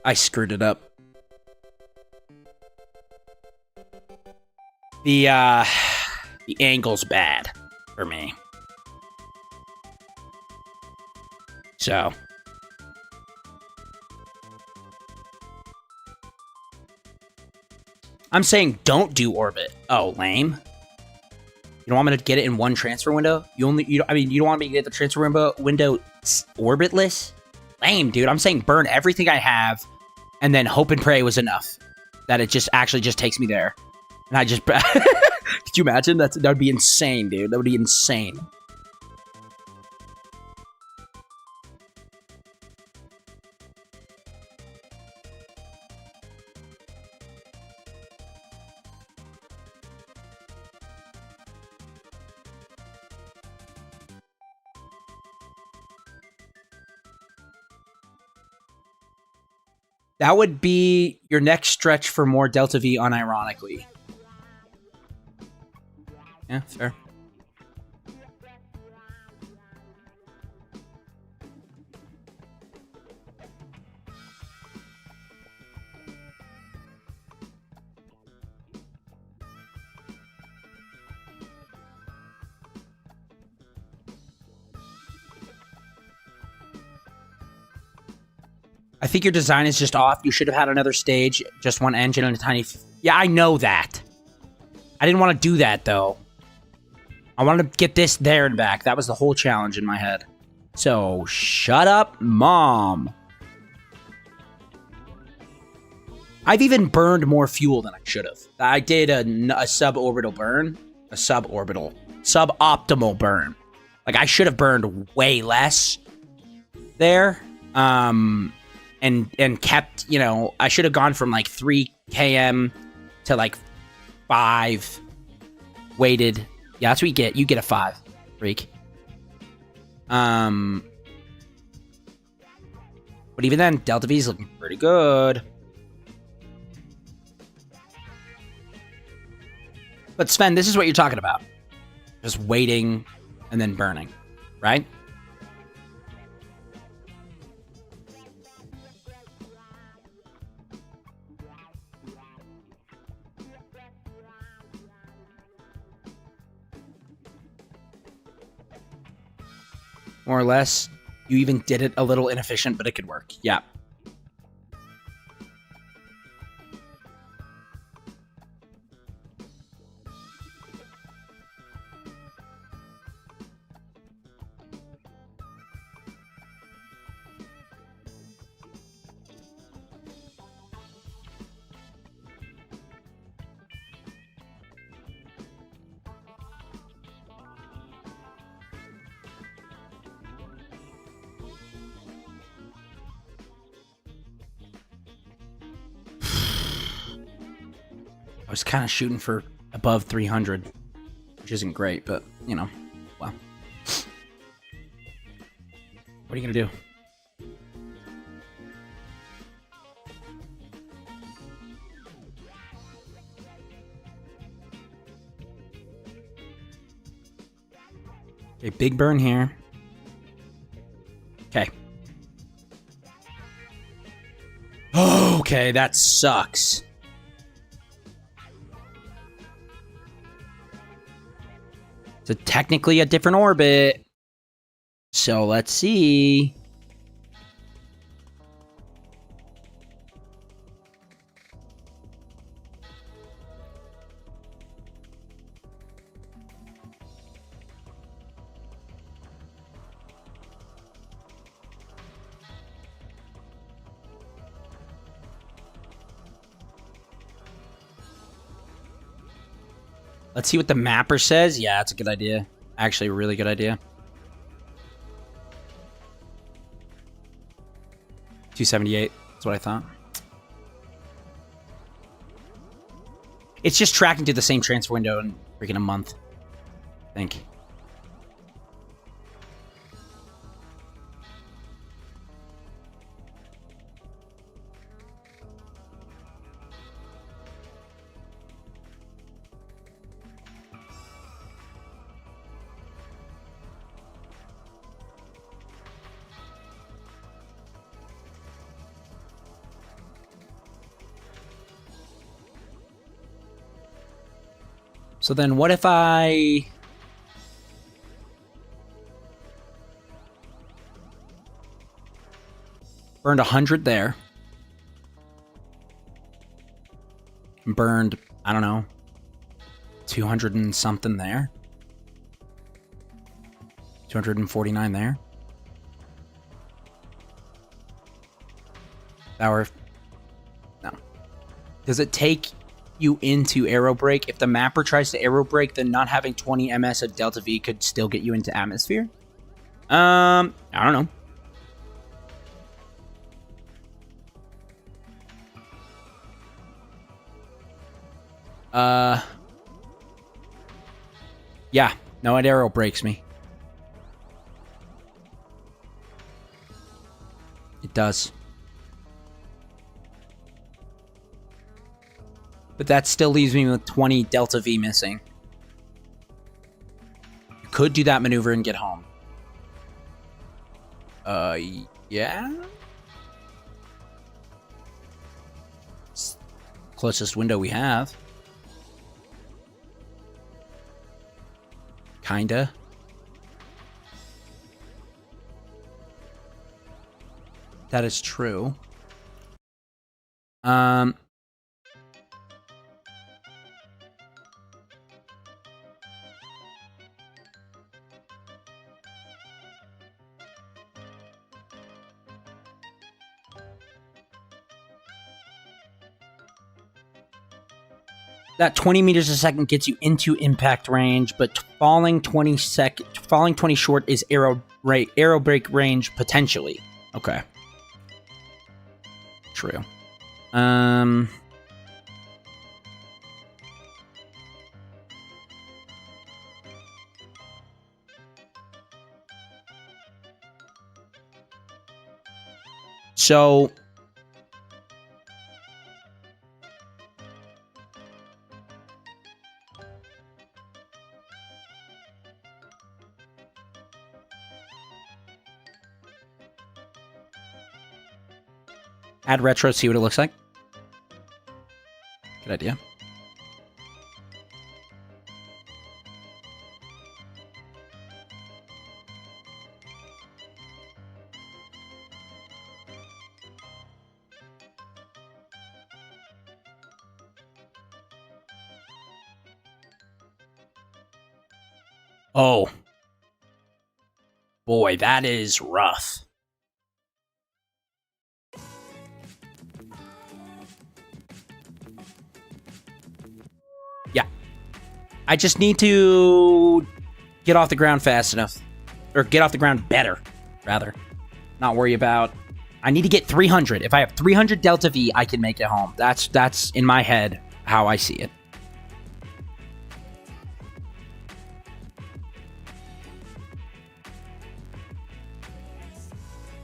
I screwed it up. The angle's bad for me. So. I'm saying don't do orbit. Oh, lame. You don't want me to get it in one transfer window? You don't want me to get the transfer window orbitless? Lame, dude. I'm saying burn everything I have, and then hope and pray was enough. That it just actually just takes me there. And I just... Could you imagine? That would be insane, dude. That would be insane. That would be your next stretch for more Delta V unironically. Yeah, fair. I think your design is just off. You should have had another stage, just one engine and a tiny... Yeah, I know that. I didn't want to do that, though. I wanted to get this there and back. That was the whole challenge in my head. So, shut up, Mom. I've even burned more fuel than I should have. I did a suborbital burn. A suboptimal burn. Like, I should have burned way less there. And kept, you know, I should have gone from like 3 km to like 5. Waited. Yeah, that's what you get. You get a 5, freak. But even then, Delta V's looking pretty good. But Sven, this is what you're talking about. Just waiting and then burning, right? More or less. You even did it a little inefficient, but it could work. Yeah. I was kind of shooting for above 300, which isn't great, but, you know, well. What are you going to do? Okay, big burn here. Okay. Oh, okay, that sucks. So technically a different orbit. So let's see. Let's see what the mapper says. Yeah, that's a good idea. Actually, a really good idea. 278. That's what I thought. It's just tracking to the same transfer window in freaking a month, I think. So then what if I... burned 100 there. Burned, I don't know, 200 and something there. 249 there. Hour. No. Does it take you into aero brake? If the mapper tries to aero brake, then not having 20 ms of Delta V could still get you into atmosphere? I don't know. Yeah, no, it aero brakes me. It does. But that still leaves me with 20 Delta V missing. You could do that maneuver and get home. Yeah? It's the closest window we have. Kinda. That is true. Um. That 20 meters a second gets you into impact range, but falling 20 short is arrow break range potentially. Okay. True. So add retro, see what it looks like. Good idea. Oh. Boy, that is rough. Yeah. I just need to get off the ground fast enough. Or get off the ground better, rather. Not worry about... I need to get 300. If I have 300 Delta V, I can make it home. That's in my head how I see it.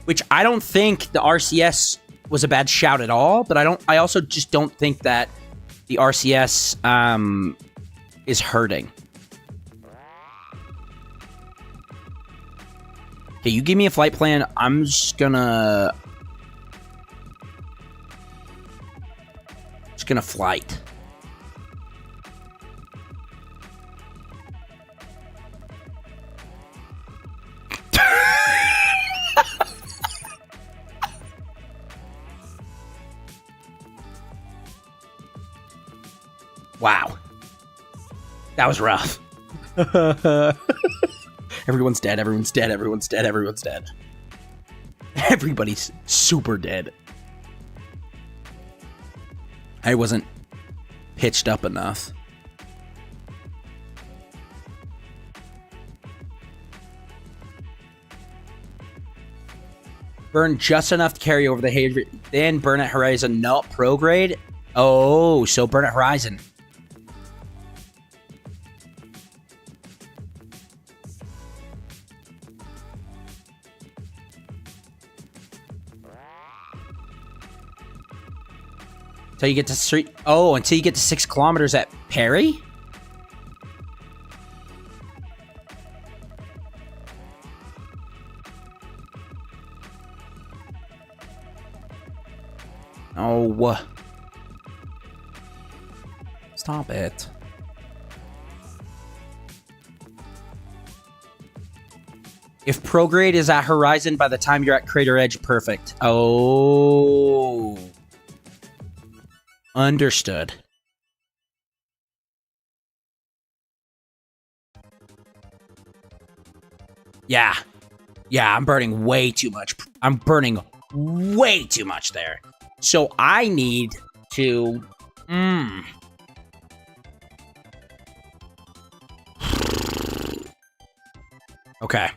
Which I don't think the RCS was a bad shout at all, but I also just don't think that the RCS is hurting. Okay, you give me a flight plan. I'm just gonna flight. Wow. That was rough. Everyone's dead, everyone's dead, everyone's dead, everyone's dead. Everybody's super dead. I wasn't pitched up enough. Burn just enough to carry over the Hadrian, then burn at Horizon. No, prograde? Oh, so burn at Horizon. Until you get to street. Oh, until you get to 6 kilometers at Perry? Oh. Stop it. If prograde is at Horizon by the time you're at Crater Edge, perfect. Oh. Understood. Yeah. Yeah, I'm burning way too much. I'm burning way too much there. So I need to... Okay.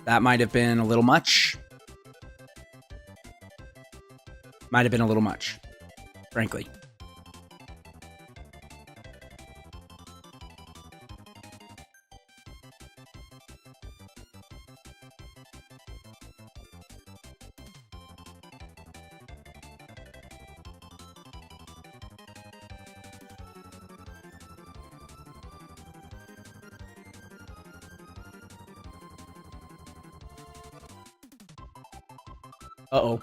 That might have been a little much. Might have been a little much, frankly. Uh-oh.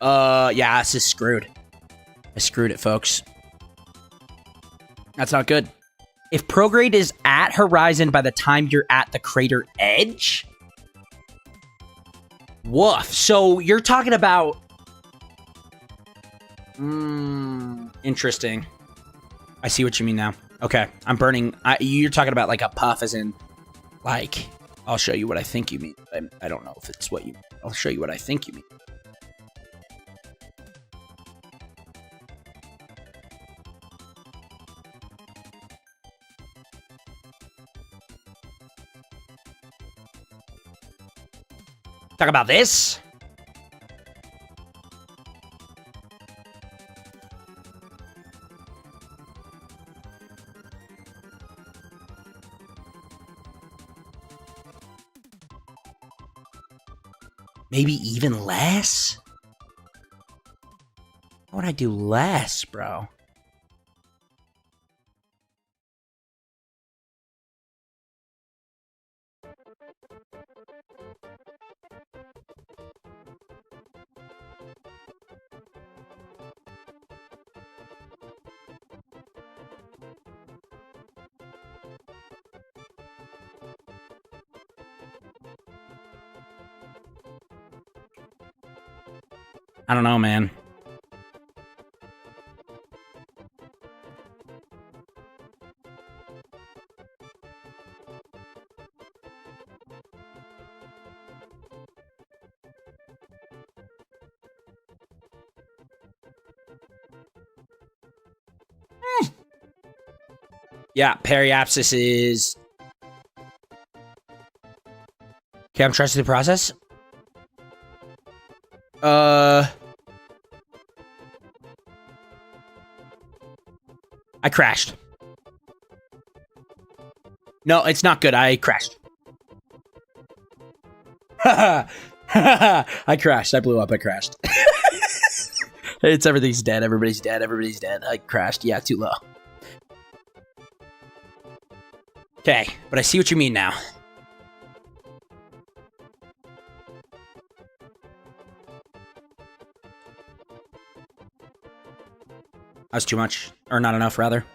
Yeah, this is screwed. I screwed it, folks. That's not good. If prograde is at horizon by the time you're at the crater edge? Woof. So you're talking about... interesting. I see what you mean now. Okay, I'm burning... you're talking about like a puff as in... Like, I'll show you what I think you mean. I don't know if it's what you mean. I'll show you what I think you mean. Talk about this. Maybe even less? How would I do less, bro? I don't know, man. Yeah, periapsis is... Okay, I'm trusting the process. I crashed. No, it's not good. I crashed. I crashed. I blew up. I crashed. It's everything's dead. Everybody's dead. Everybody's dead. I crashed. Yeah, too low. Okay, but I see what you mean now. That's too much. Or not enough, rather.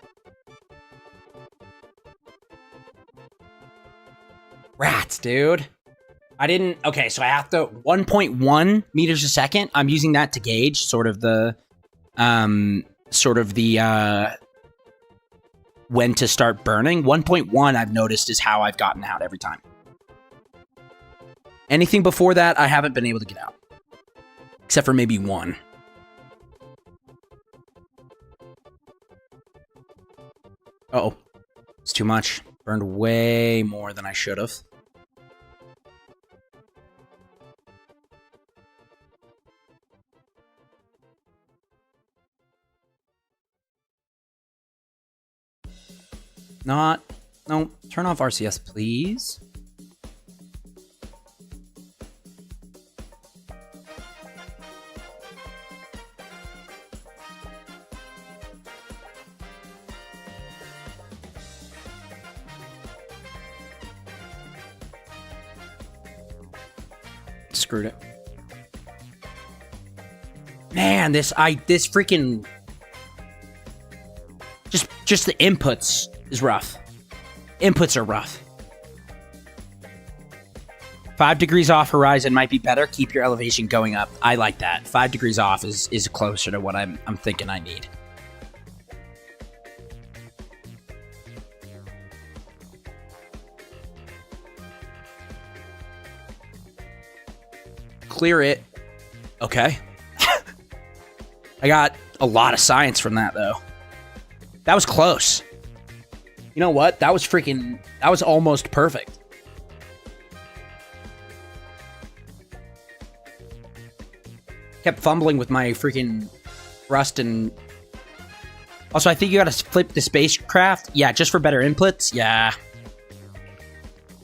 Rats, dude. I didn't... Okay, so I have to... 1.1 meters a second. I'm using that to gauge sort of the... when to start burning. 1.1, I've noticed, is how I've gotten out every time. Anything before that, I haven't been able to get out. Except for maybe 1. Uh-oh. It's too much. Burned way more than I should have. No, turn off RCS, please. Screwed it. Man, this freaking just the inputs is rough. Inputs are rough. 5 degrees off horizon might be better. Keep your elevation going up. I like that. 5 degrees off is closer to what I'm thinking I need. Clear it. Okay. I got a lot of science from that, though. That was close. You know what? That was almost perfect. Kept fumbling with my freaking thrust and... Also, I think you gotta flip the spacecraft. Yeah, just for better inputs. Yeah.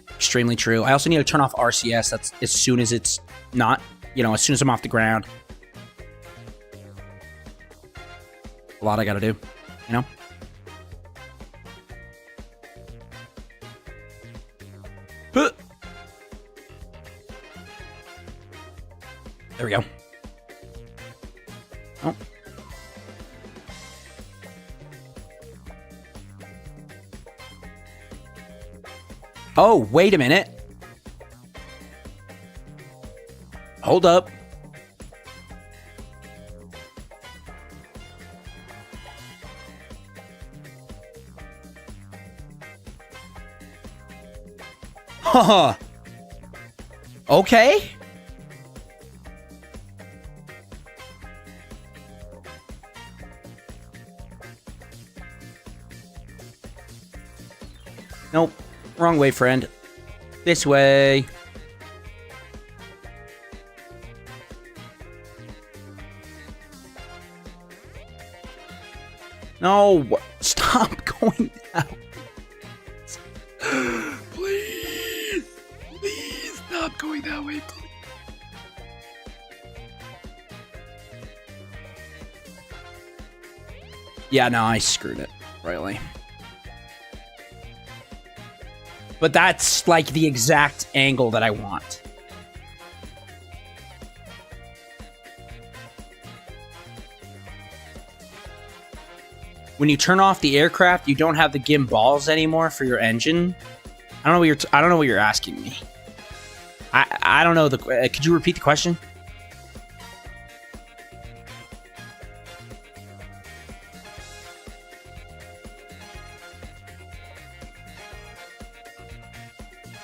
Extremely true. I also need to turn off RCS. That's as soon as it's not, as soon as I'm off the ground. A lot I gotta do, There we go. Oh. Oh, wait a minute. Hold up. Huh. Okay. Nope. Wrong way, friend. This way. No. Stop going down. Please. Please stop going that way, please. Yeah, no, I screwed it. Royally. But that's like the exact angle that I want. When you turn off the aircraft, you don't have the gimbals anymore for your engine. I don't know what you're asking me. I don't know could you repeat the question?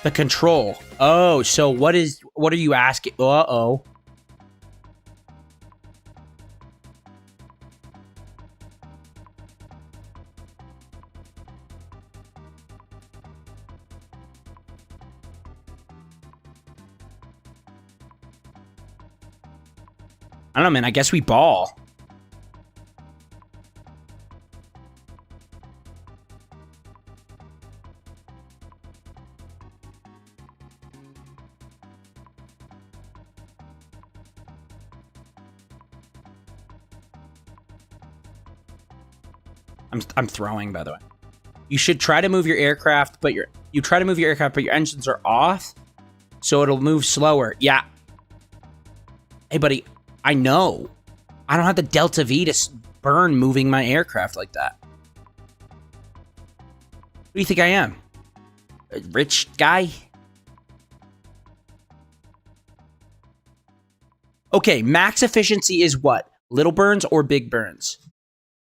The control. Oh, so what are you asking? Uh-oh. I don't know, man. I guess we ball. I'm throwing, by the way. You should try to move your aircraft, but your engines are off, so it'll move slower. Yeah. Hey, buddy, I know. I don't have the Delta V to burn moving my aircraft like that. Who do you think I am? A rich guy? Okay, max efficiency is what? Little burns or big burns?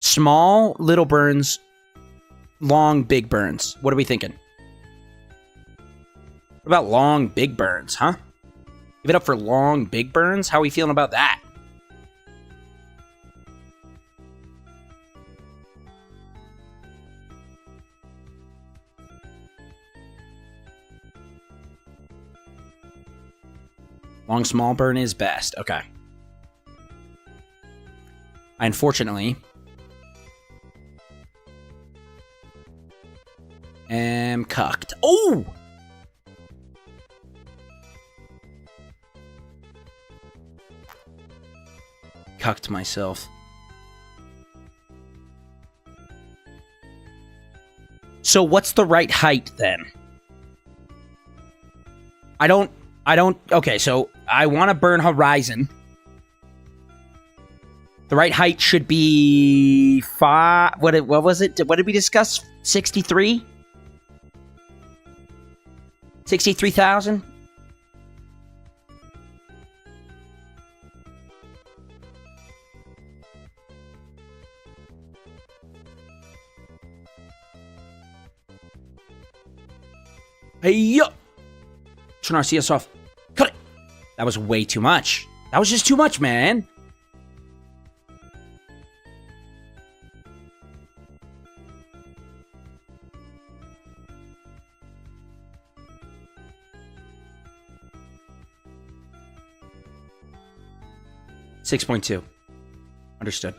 Small, little burns, long, big burns. What are we thinking? What about long, big burns, huh? Give it up for long, big burns? How are we feeling about that? Long, small burn is best. Okay. I unfortunately am cucked. Oh! Cucked myself. So what's the right height then? Okay, so I want to burn horizon. The right height should be what was it? What did we discuss? 63? 63,000? Hey, yo! Turn our CS off. Cut it! That was way too much. That was just too much, man. $6.2. Understood.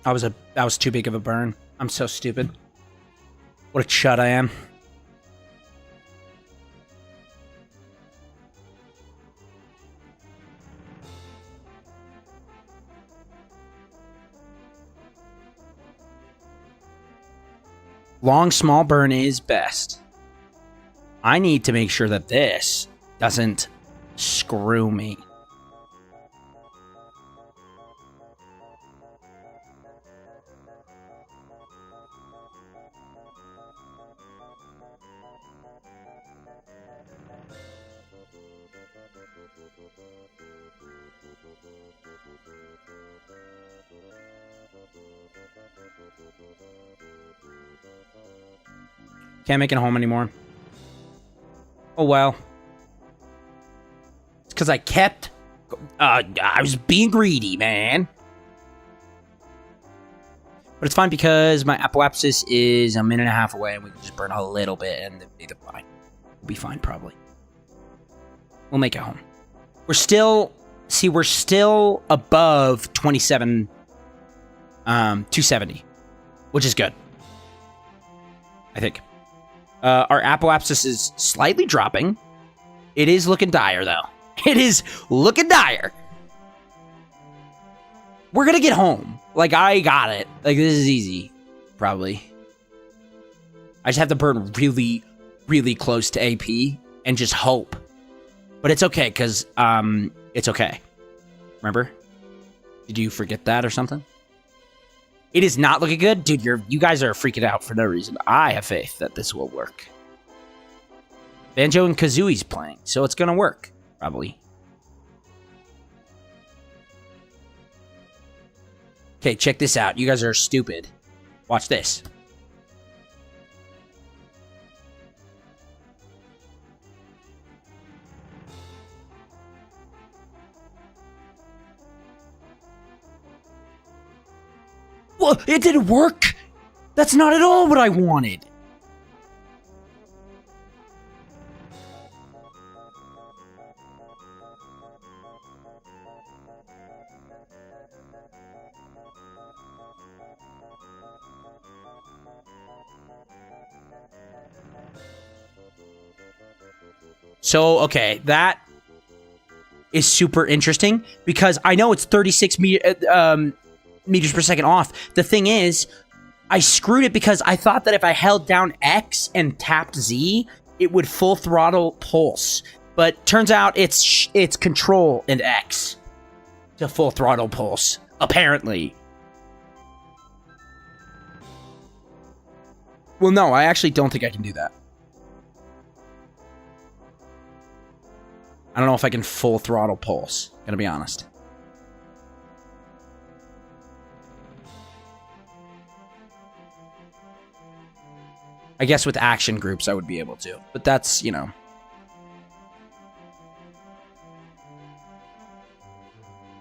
That was too big of a burn. I'm so stupid. What a chud I am. Long, small burn is best. I need to make sure that this doesn't screw me. Can't make it home anymore. Oh well. It's because I kept... I was being greedy, man. But it's fine because my apoapsis is 1.5 minutes away and we can just burn a little bit and it'll be fine. We'll be fine, probably. We'll make it home. We're still... See, we're still above 27... 270. Which is good. I think. Our apoapsis is slightly dropping. It is looking dire, though. It is looking dire. We're gonna get home. Like, I got it. Like, this is easy. Probably. I just have to burn really, really close to AP and just hope. But it's okay, because, it's okay. Remember? Did you forget that or something? It is not looking good. Dude, you guys are freaking out for no reason. I have faith that this will work. Banjo and Kazooie's playing, so it's gonna work. Probably. Okay, check this out. You guys are stupid. Watch this. Well, it didn't work. That's not at all what I wanted. So, okay, that is super interesting because I know it's 36 meters per second off. The thing is, I screwed it because I thought that if I held down X and tapped Z, it would full throttle pulse. But turns out it's Control and X to full throttle pulse, apparently. Well, no, I actually don't think I can do that. I don't know if I can full throttle pulse, gonna be honest. I guess with action groups I would be able to, but that's, you know.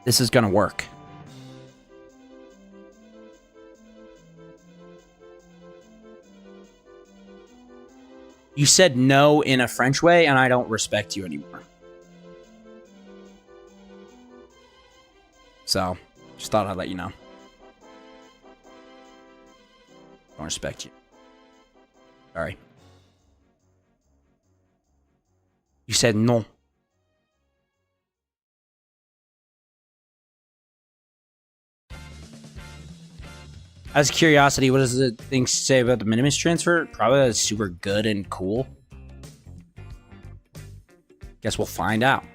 This is gonna work. You said no in a French way, and I don't respect you anymore. So, just thought I'd let you know. Don't respect you. Sorry. You said no. As a curiosity, what does the thing say about the Minimus transfer? Probably that's super good and cool. Guess we'll find out.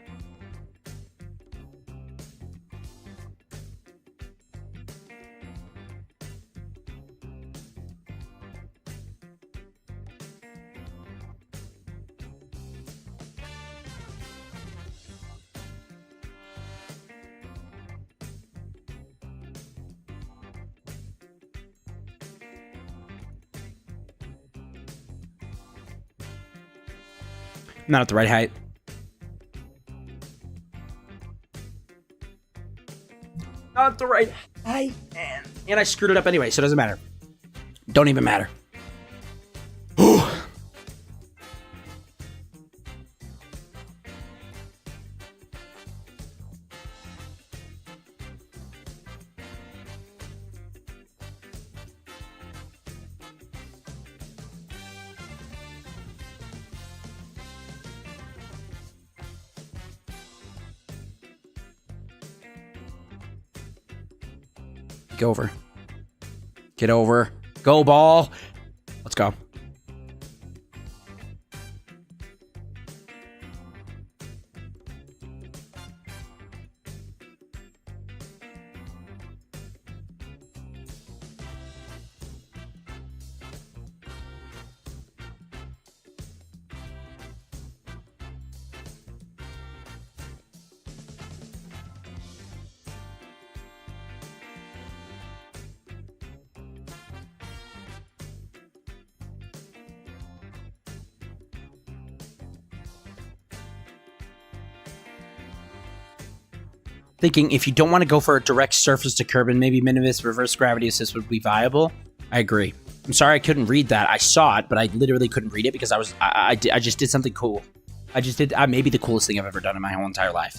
Not at the right height. Not at the right height, man. And I screwed it up anyway, so it doesn't matter. Don't even matter. Go over. Get over. Go, ball. Let's go. Thinking if you don't want to go for a direct surface to curb and maybe minimus reverse gravity assist would be viable. I agree. I'm sorry I couldn't read that. I saw it, but I literally couldn't read it because I just did something cool. I just did maybe the coolest thing I've ever done in my whole entire life.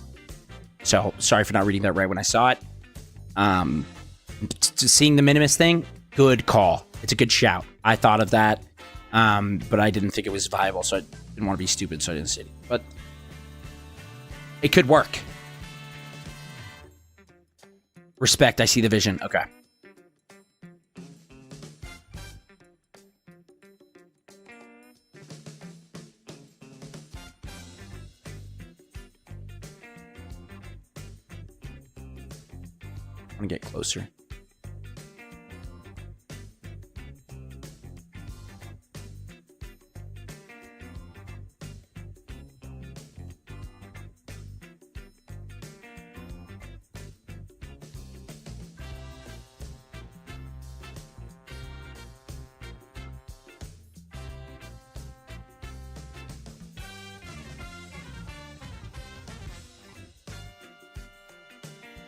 So sorry for not reading that right when I saw it. Seeing the minimus thing, good call. It's a good shout. I thought of that, but I didn't think it was viable, so I didn't want to be stupid, so I didn't say it. But it could work. Respect, I see the vision. Okay. I'm gonna get closer.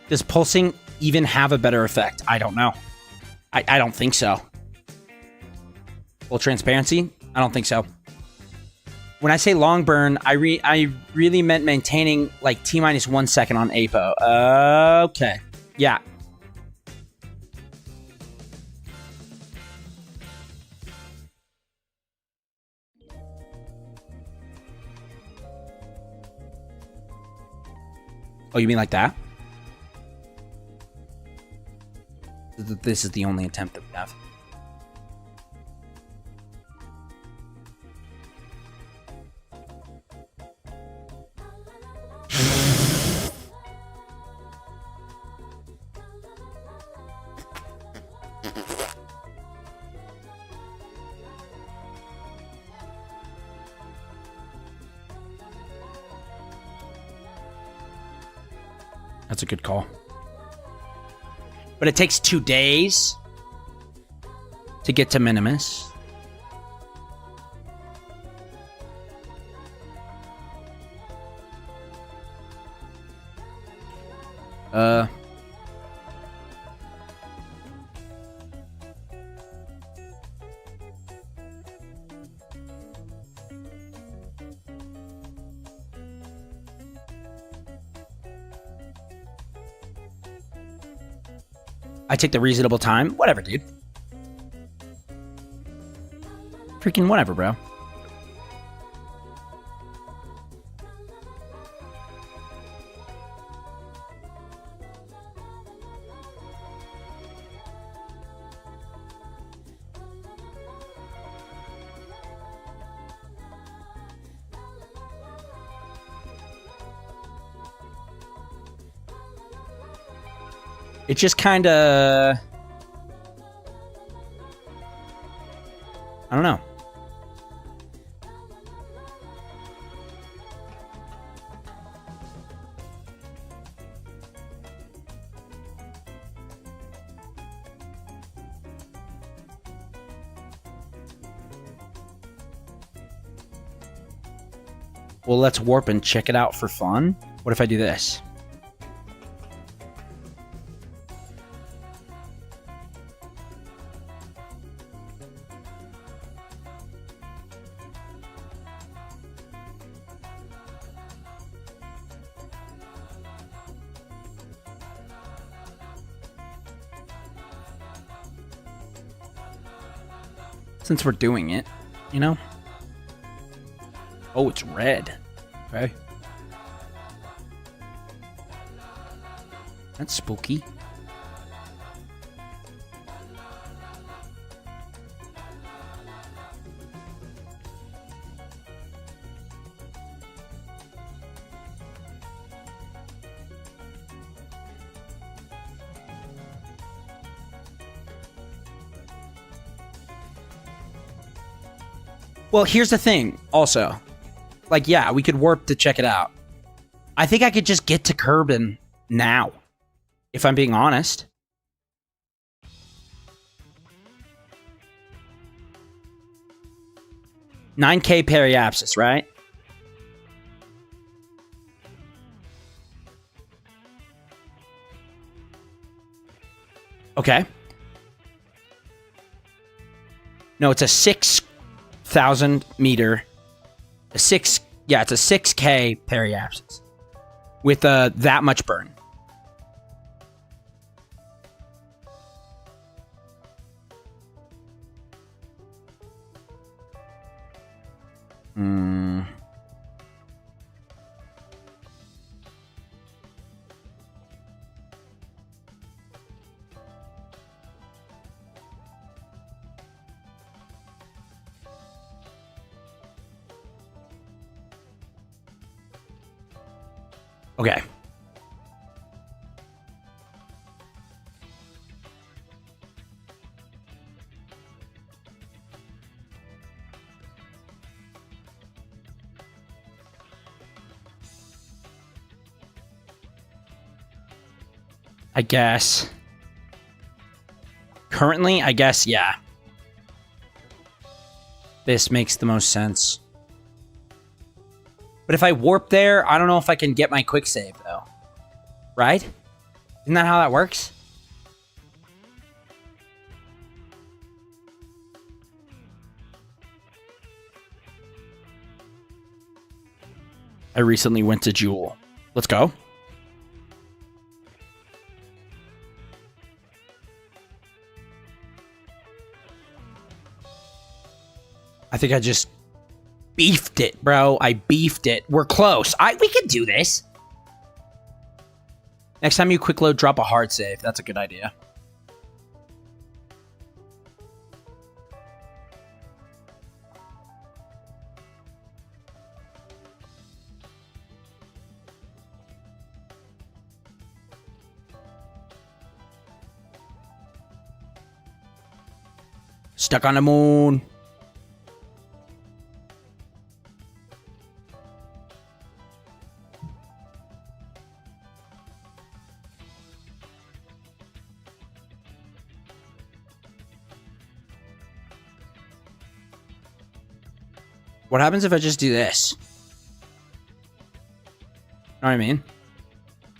Does pulsing even have a better effect? I don't know. I don't think so. Full transparency? I don't think so. When I say long burn, I really meant maintaining like T-minus 1 second on APO. Okay. Yeah. Oh, you mean like that? This is the only attempt that we have. That's a good call. But it takes 2 days to get to minimus. I take the reasonable time. Whatever, dude. Freaking whatever, bro. It just kind of... I don't know. Well, let's warp and check it out for fun. What if I do this? Since we're doing it, you know? Oh, it's red. Okay. That's spooky. Well, here's the thing, also. Like, yeah, we could warp to check it out. I think I could just get to Kerbin now, if I'm being honest. $9K periapsis, right? Okay. No, it's a 6,000 meter. It's a 6K periapsis with that much burn. Okay. I guess. Currently, I guess, yeah. This makes the most sense. But if I warp there, I don't know if I can get my quick save, though. Right? Isn't that how that works? I recently went to Jewel. Let's go. I think I just beefed it, bro. I beefed it. We're close. We can do this. Next time you quick load, drop a hard save. That's a good idea. Stuck on the moon. What happens if I just do this? Know what I mean?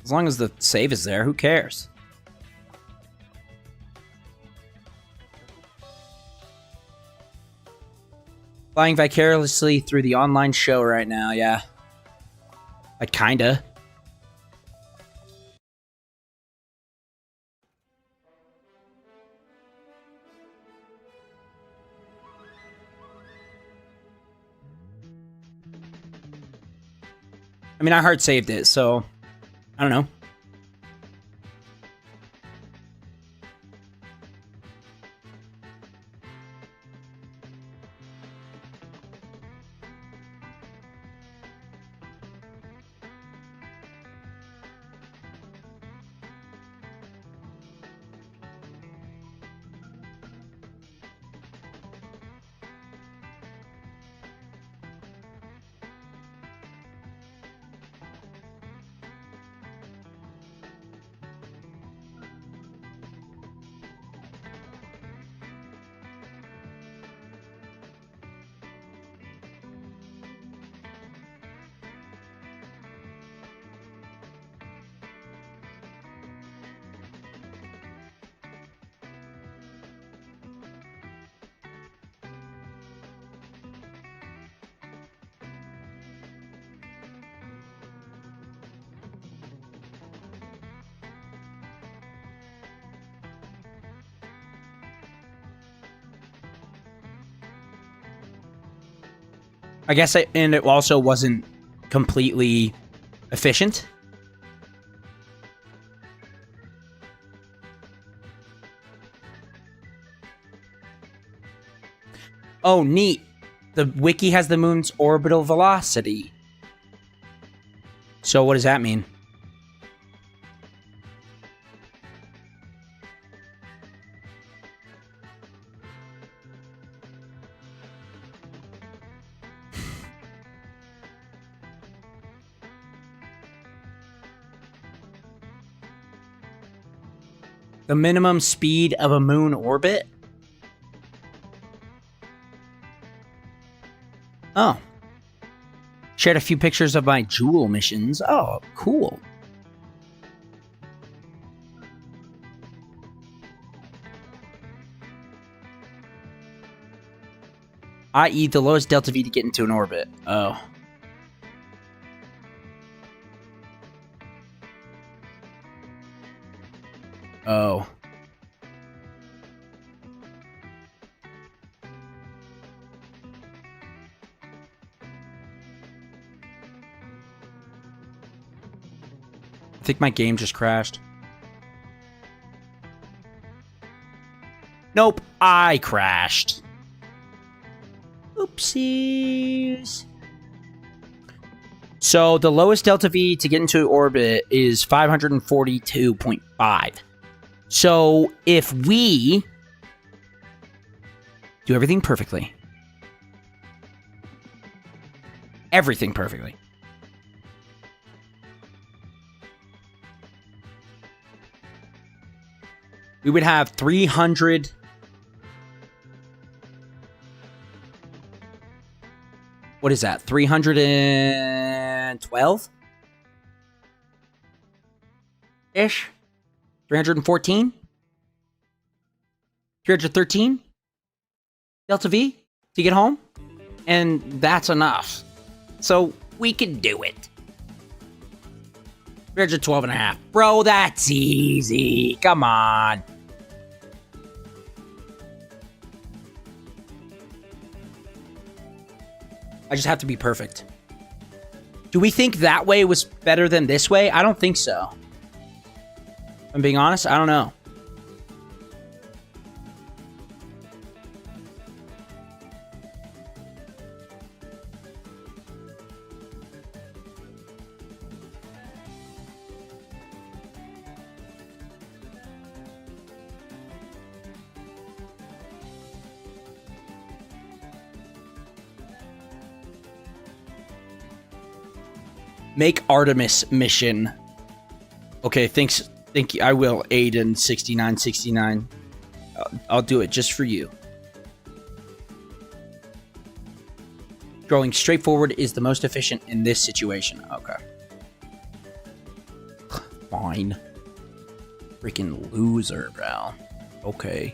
As long as the save is there, who cares? Flying vicariously through the online show right now, yeah. Like, kinda. I mean, I hard saved it, so I don't know. I guess and it also wasn't completely efficient. Oh, neat. The wiki has the moon's orbital velocity. So what does that mean? The minimum speed of a moon orbit? Oh. Shared a few pictures of my Jewel missions. Oh, cool. I.e. the lowest delta V to get into an orbit. Oh. Oh. I think my game just crashed. Nope, I crashed. Oopsies. So the lowest delta V to get into orbit is 542.5. So if we do everything perfectly, we would have 300. What is that? 312 ish? 314? 313? Delta V to get home? And that's enough. So we can do it. 312 and a half. Bro, that's easy. Come on. I just have to be perfect. Do we think that way was better than this way? I don't think so. If I'm being honest, I don't know. Make Artemis mission. Okay, thanks. Thank you. I will. Aiden 6969. I'll do it just for you. Going straight forward is the most efficient in this situation. Okay. Fine. Freaking loser, bro. Okay.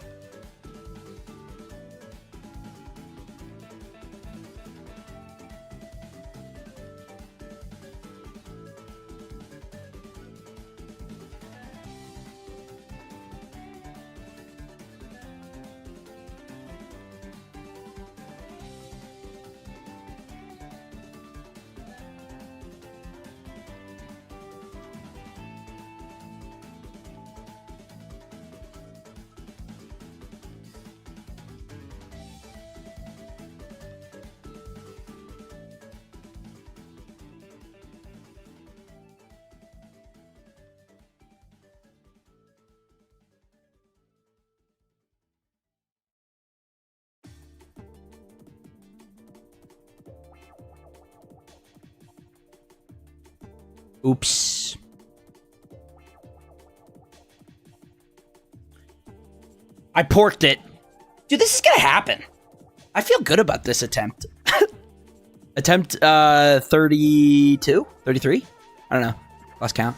Oops. I porked it. Dude, this is gonna happen. I feel good about this attempt. Attempt 32? 33? I don't know. Lost count.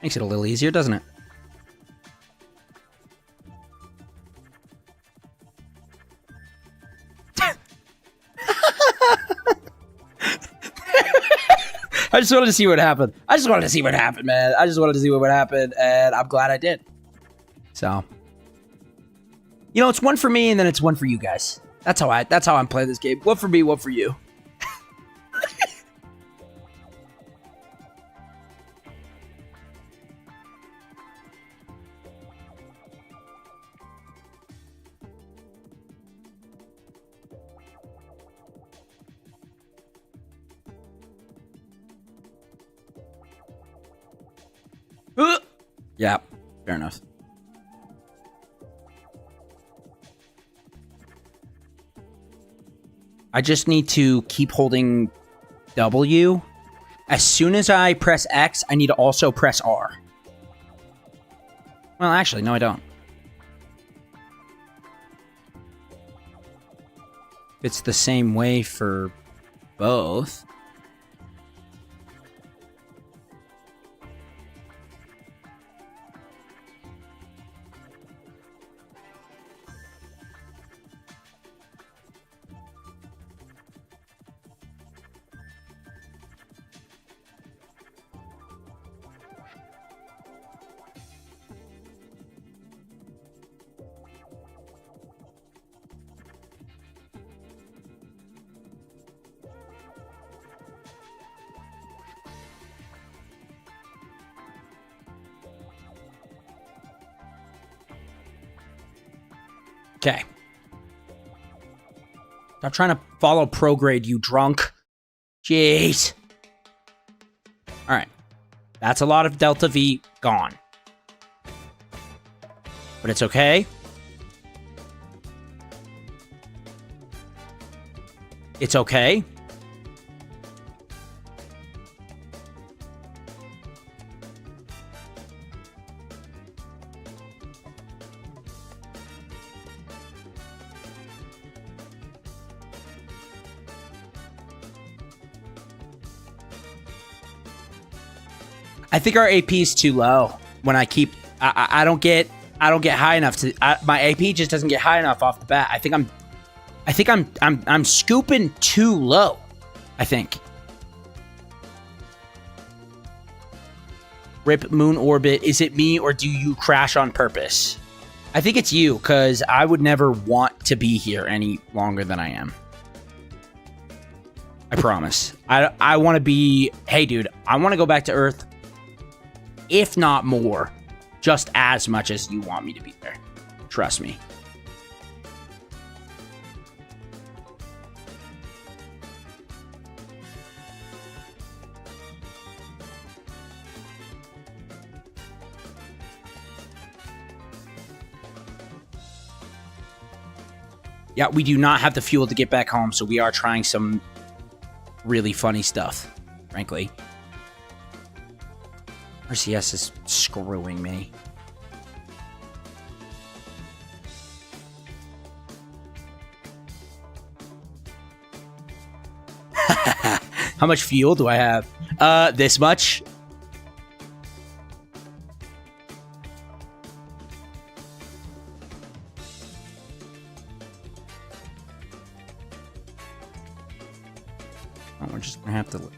Makes it a little easier, doesn't it? I just wanted to see what happened. I just wanted to see what happened, man. I just wanted to see what would happen, and I'm glad I did. So, you know, it's one for me, and then it's one for you guys. That's how I'm playing this game. One for me, one for you. Yeah, fair enough. I just need to keep holding W. As soon as I press X, I need to also press R. Well, actually, no, I don't. It's the same way for both. Okay. Stop trying to follow prograde, you drunk. Jeez. Alright. That's a lot of Delta V gone. But it's okay. It's okay. I think our AP is too low. When I keep, I don't get high enough to. My AP just doesn't get high enough off the bat. I think I'm scooping too low. I think. Rip moon orbit. Is it me or do you crash on purpose? I think it's you, because I would never want to be here any longer than I am. I promise. I want to be. Hey, dude. I want to go back to Earth. If not more, just as much as you want me to be there. Trust me. Yeah, we do not have the fuel to get back home, so we are trying some really funny stuff, frankly. RCS is screwing me. How much fuel do I have? This much? Oh, we're just gonna have to...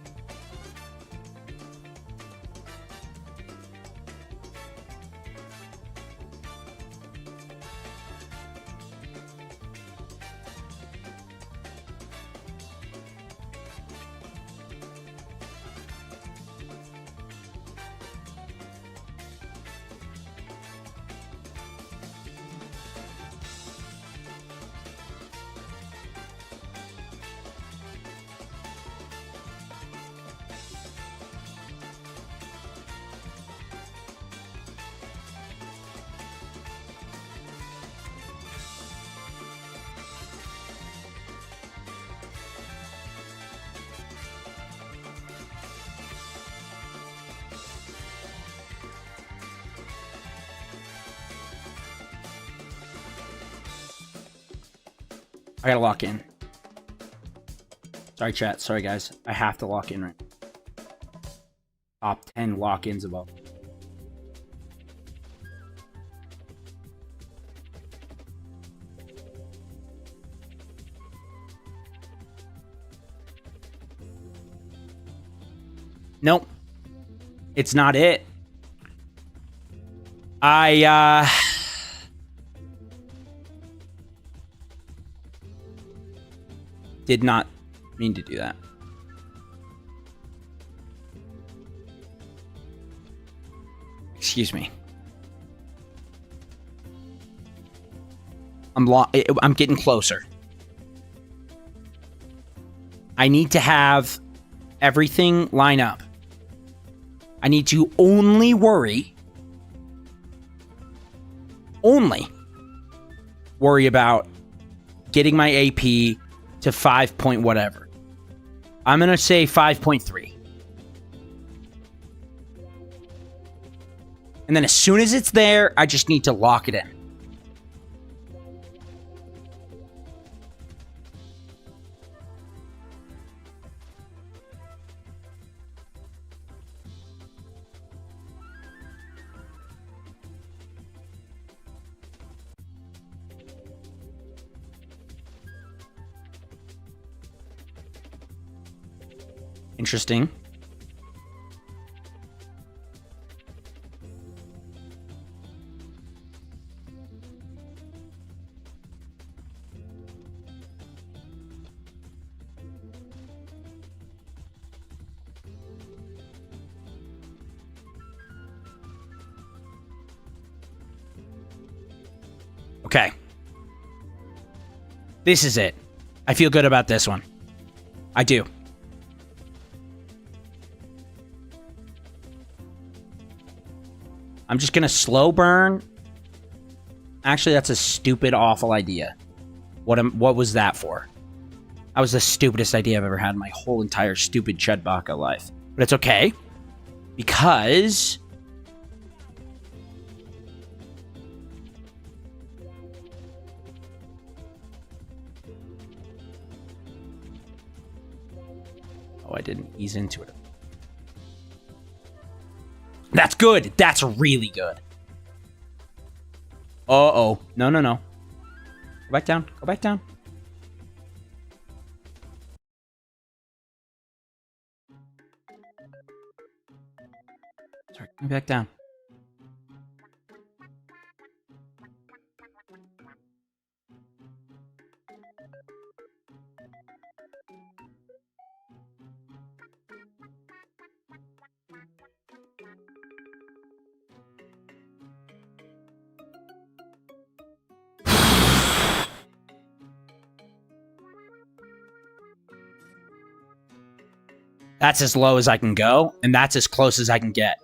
I gotta lock in. Sorry, chat. Sorry, guys. I have to lock in right now. Top 10 lock-ins above. Nope. It's not it. Did not mean to do that. Excuse me. I'm getting closer. I need to have everything line up. I need to only worry only worry about getting my AP to 5 point whatever. I'm going to say 5.3. And then as soon as it's there, I just need to lock it in. Interesting. Okay. This is it. I feel good about this one. I do. I'm just going to slow burn. Actually, that's a stupid, awful idea. What was that for? That was the stupidest idea I've ever had in my whole entire stupid Chudbaka life. But it's okay. Because... oh, I didn't ease into it. That's good. That's really good. Uh-oh. No, no, no. Go back down. Go back down. Sorry, go back down. That's as low as I can go, and that's as close as I can get.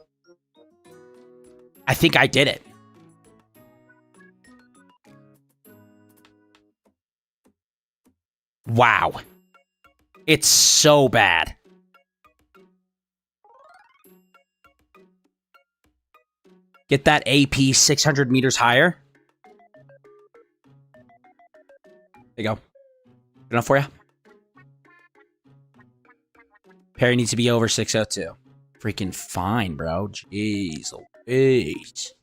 I think I did it. Wow. It's so bad. Get that AP 600 meters higher. There you go. Good enough for you? Parry needs to be over 602. Freaking fine, bro. Jeez Louise.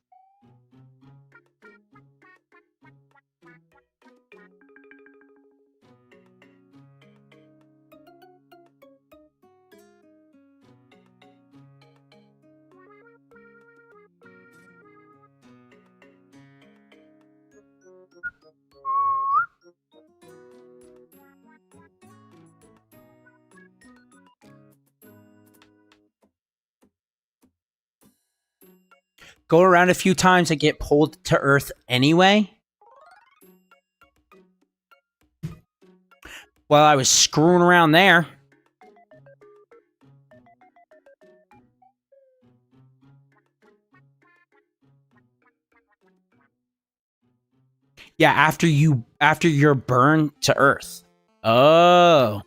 Go around a few times and get pulled to Earth anyway. Well, I was screwing around there. Yeah, after you're burned to Earth. Oh.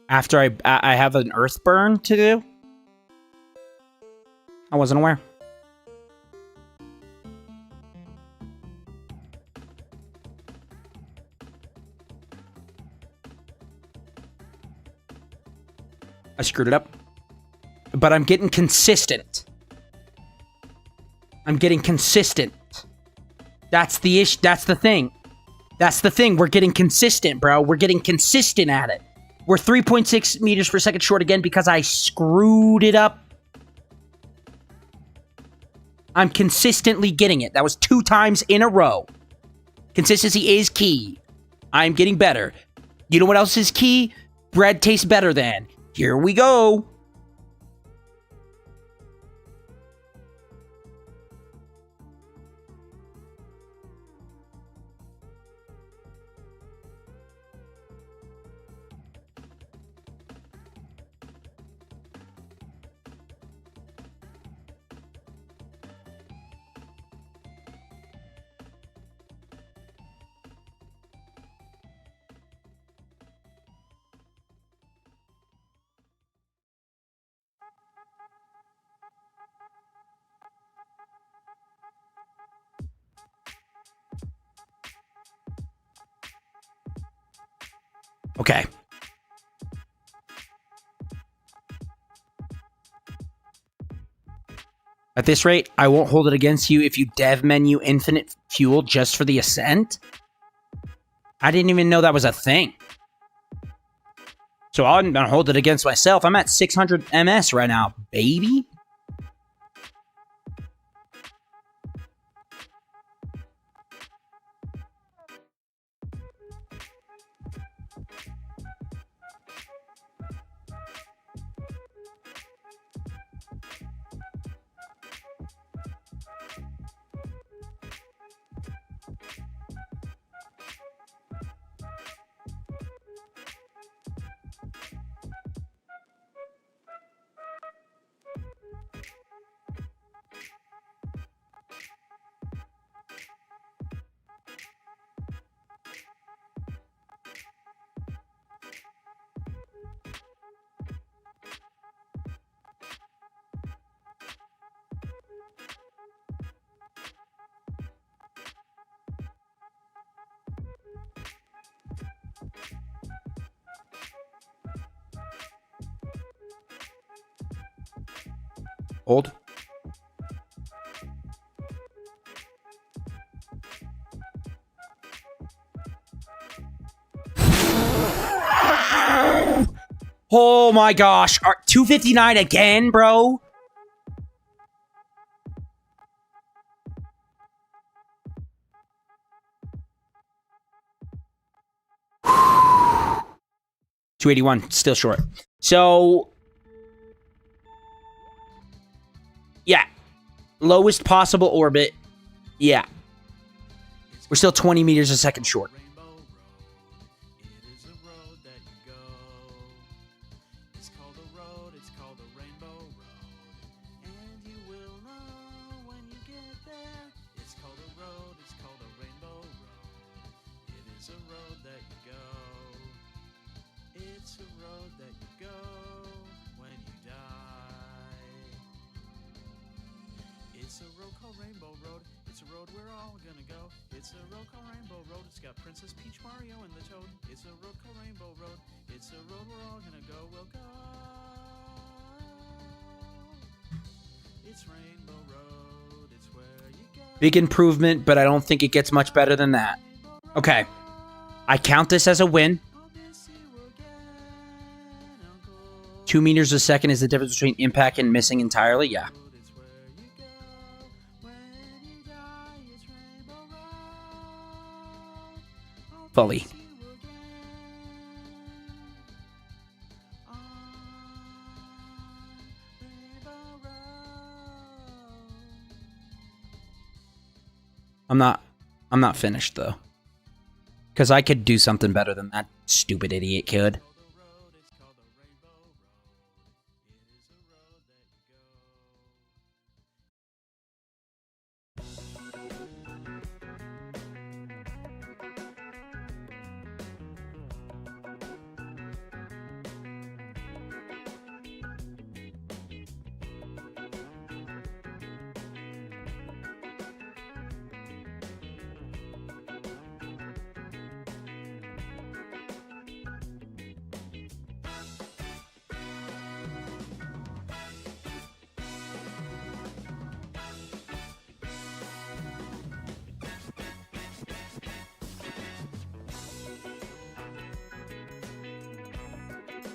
After I have an Earth burn to do? I wasn't aware. I screwed it up. But I'm getting consistent. I'm getting consistent. That's the issue. That's the thing. That's the thing. We're getting consistent, bro. We're getting consistent at it. We're 3.6 meters per second short again because I screwed it up. I'm consistently getting it. That was 2 times in a row. Consistency is key. I'm getting better. You know what else is key? Bread tastes better than. Here we go. Okay. At this rate, I won't hold it against you if you dev menu infinite fuel just for the ascent. I didn't even know that was a thing. So I'm gonna hold it against myself. I'm at 600 MS right now, baby. Hold. Oh my gosh. 259 again, bro? $281, still short. So, yeah. Lowest possible orbit. Yeah. We're still 20 meters a second short. Rainbow Road. It is a road that you go. It's called a road, it's called a rainbow road. And you will know when you get there. It's called a road, it's called a rainbow road. It is a road that you go. It's a road that you go when you die. It's a road called Rainbow Road. It's a road we're all gonna go. It's a road called Rainbow Road. It's got Princess Peach, Mario, and the Toad. It's a road called Rainbow Road. It's a road we're all gonna go. We'll go. It's Rainbow Road. It's where you go. Big improvement, but I don't think it gets much better than that. Okay. I count this as a win. I'll miss you again, Uncle. 2 meters a second is the difference between impact and missing entirely. Yeah. It's where you go when you die. It's Rainbow Road. I'll Fully. miss you again on Rainbow Road. I'm not finished though. Cause I could do something better than that stupid idiot kid. It's called a rainbow road. It is a road that you go.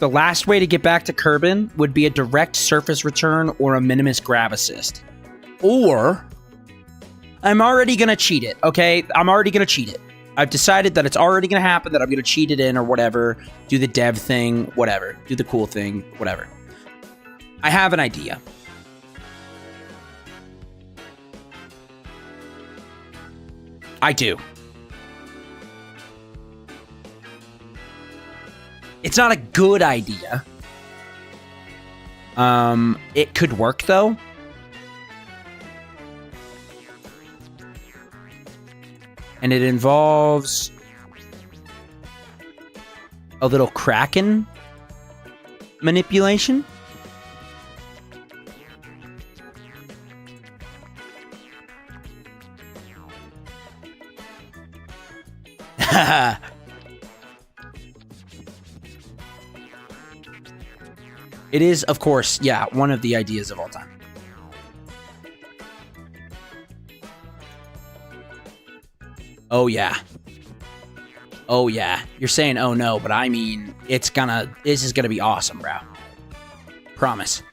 The last way to get back to Kerbin would be a direct surface return or a minimus grab assist. Or, I'm already going to cheat it, okay? I'm already going to cheat it. I've decided that it's already going to happen, that I'm going to cheat it in or whatever. Do the dev thing, whatever. Do the cool thing, whatever. I have an idea. I do. It's not a good idea. It could work though. And it involves a little Kraken manipulation. It is, of course, yeah, one of the ideas of all time. Oh, yeah. Oh, yeah. You're saying, oh, no, but I mean, this is gonna be awesome, bro. Promise.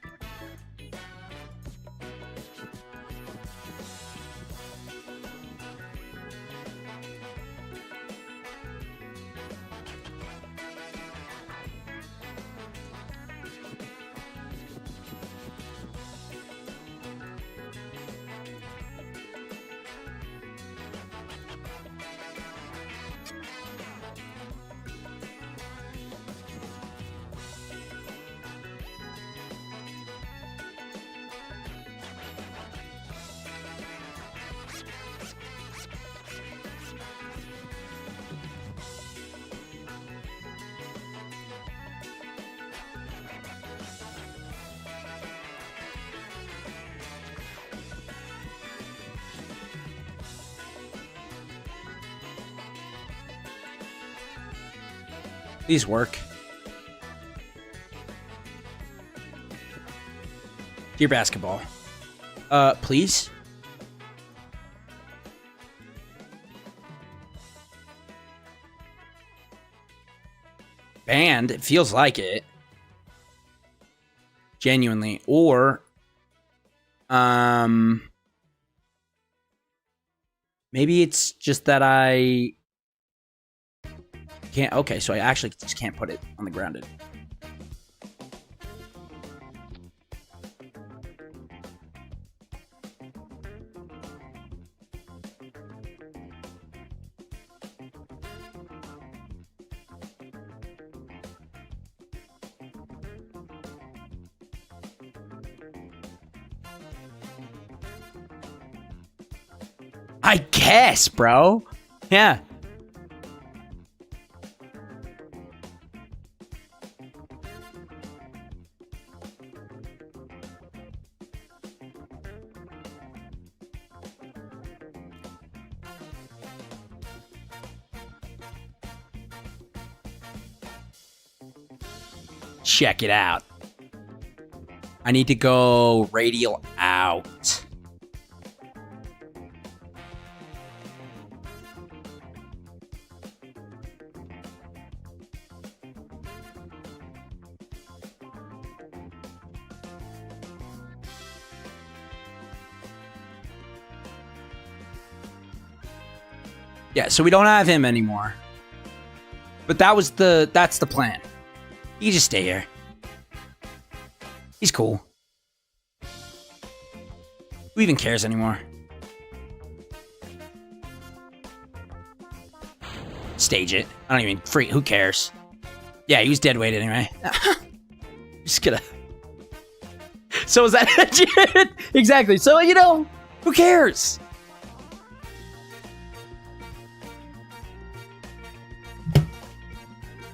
Please work. Dear basketball. Please? Banned? It feels like it. Genuinely. Or, maybe it's just that I can't. Okay, so I actually just can't put it on the grounded. I guess, bro. Yeah. Check it out. I need to go radial out. Yeah, so we don't have him anymore. But that's the plan. He can just stay here. He's cool. Who even cares anymore? Stage it. I don't even freak. Who cares? Yeah, he was dead weight anyway. Just gonna. So is that legit? Exactly. So, you know, who cares?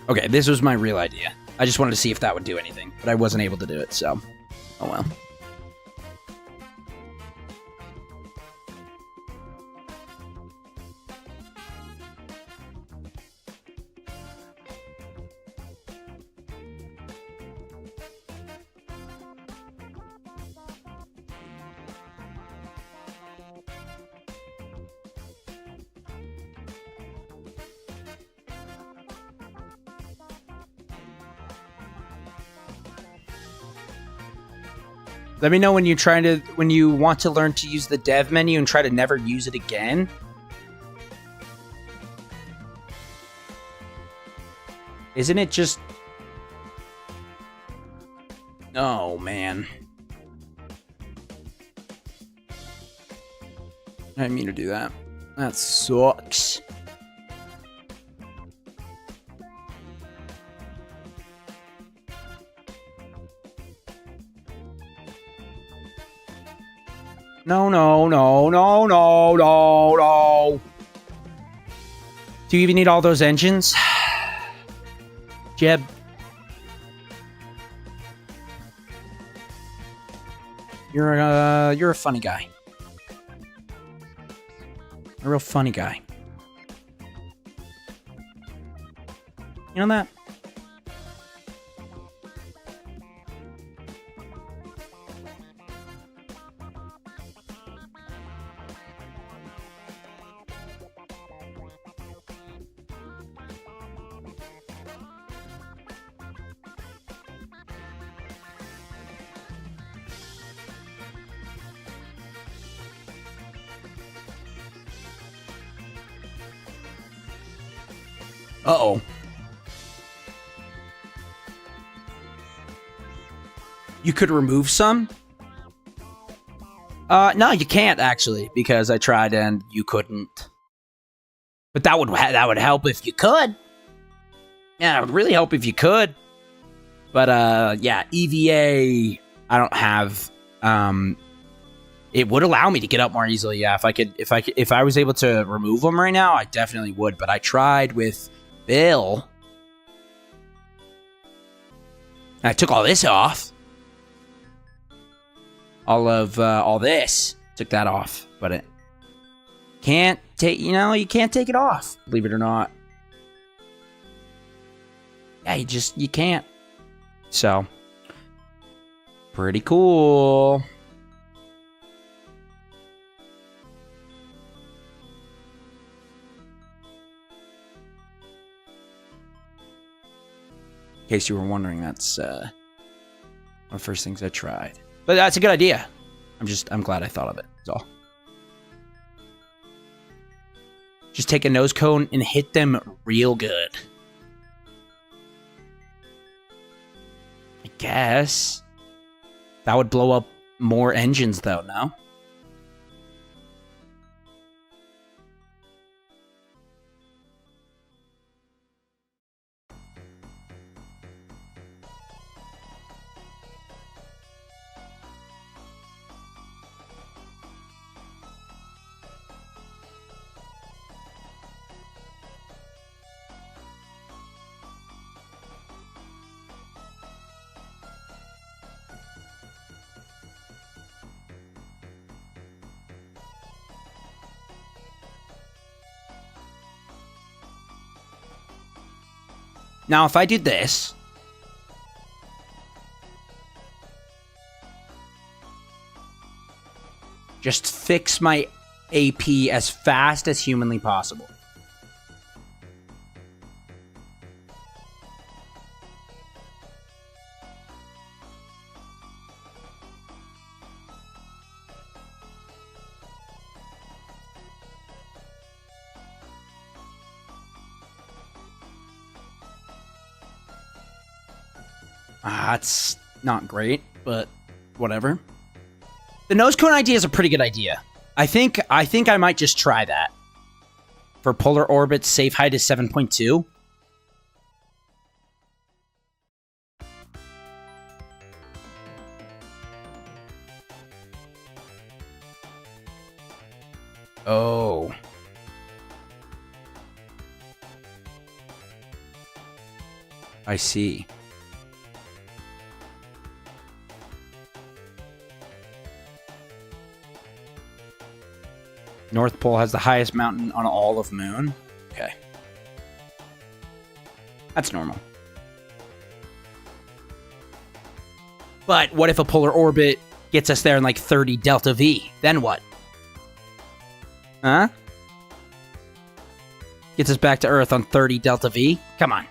Okay, this was my real idea. I just wanted to see if that would do anything, but I wasn't able to do it, so oh well. Let me know when you want to learn to use the dev menu and try to never use it again. Isn't it just... Oh, man. I didn't mean to do that. That sucks. No, no, no, no, no, no, no. Do you even need all those engines? Jeb. You're a funny guy. A real funny guy. You know that? Uh-oh. You could remove some? No, you can't actually, because I tried and you couldn't. But that would help if you could. Yeah, it would really help if you could. But yeah, EVA, I don't have. It would allow me to get up more easily. Yeah, if I was able to remove them right now, I definitely would. But I tried with Bill. I took all this off. All this took that off, but it can't take. You can't take it off. Believe it or not. Yeah, you can't. So, pretty cool. In case you were wondering, that's one of the first things I tried. But that's a good idea. I'm glad I thought of it. That's all. Just take a nose cone and hit them real good. I guess. That would blow up more engines, though, no? Now, if I did this, just fix my AP as fast as humanly possible. That's not great, but whatever. The nose cone idea is a pretty good idea. I think I might just try that. For polar orbits, safe height is 7.2. Oh. I see. North Pole has the highest mountain on all of Moon. Okay. That's normal. But what if a polar orbit gets us there in like 30 delta V? Then what? Huh? Gets us back to Earth on 30 delta V? Come on.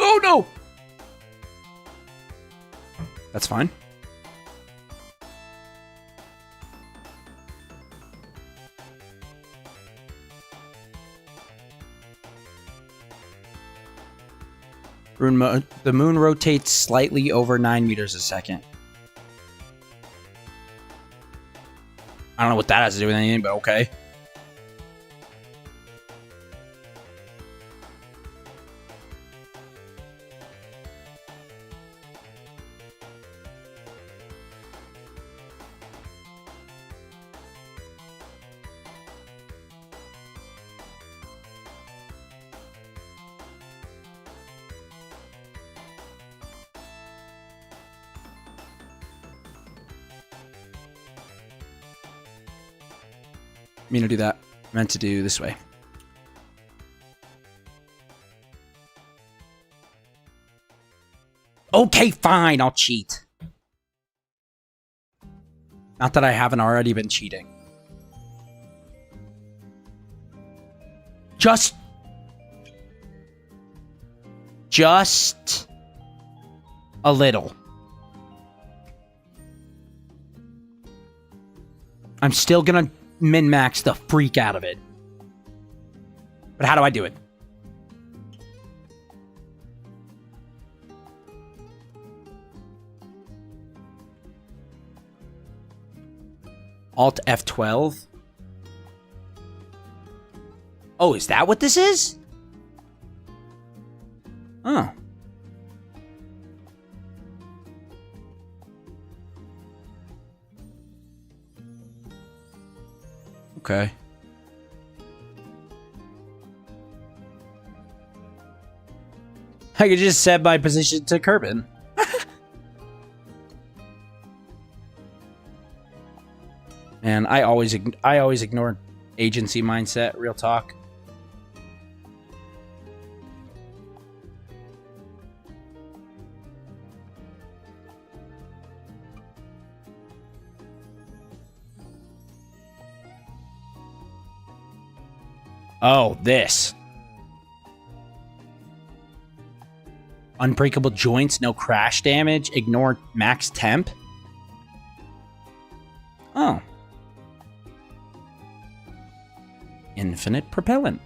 Oh no! That's fine. The moon rotates slightly over 9 meters a second. I don't know what that has to do with anything, but okay. mean to do that. I meant to do this way. Okay, fine, I'll cheat. Not that I haven't already been cheating. Just a little. I'm still gonna min-max the freak out of it. But how do I do it? Alt F12? Oh, is that what this is? Oh. Okay. I could just set my position to Kerbin. And I always ignore agency mindset, real talk. Oh, this. Unbreakable joints, no crash damage, ignore max temp. Oh. Infinite propellant.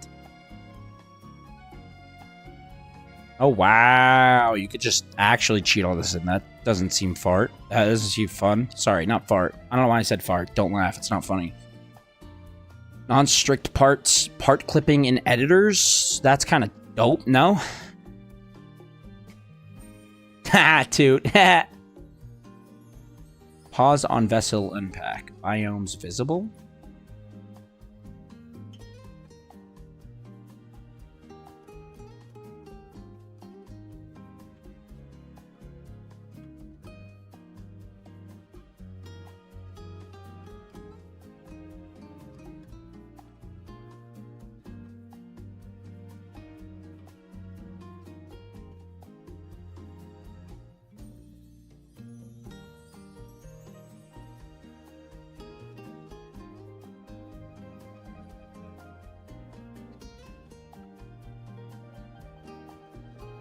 Oh, wow. You could just actually cheat all this in. That doesn't seem fart. That doesn't seem fun. Sorry, not fart. I don't know why I said fart. Don't laugh. It's not funny. Non-strict parts, part clipping in editors. That's kind of dope, no? Ha, toot. Pause on vessel unpack. Biomes visible?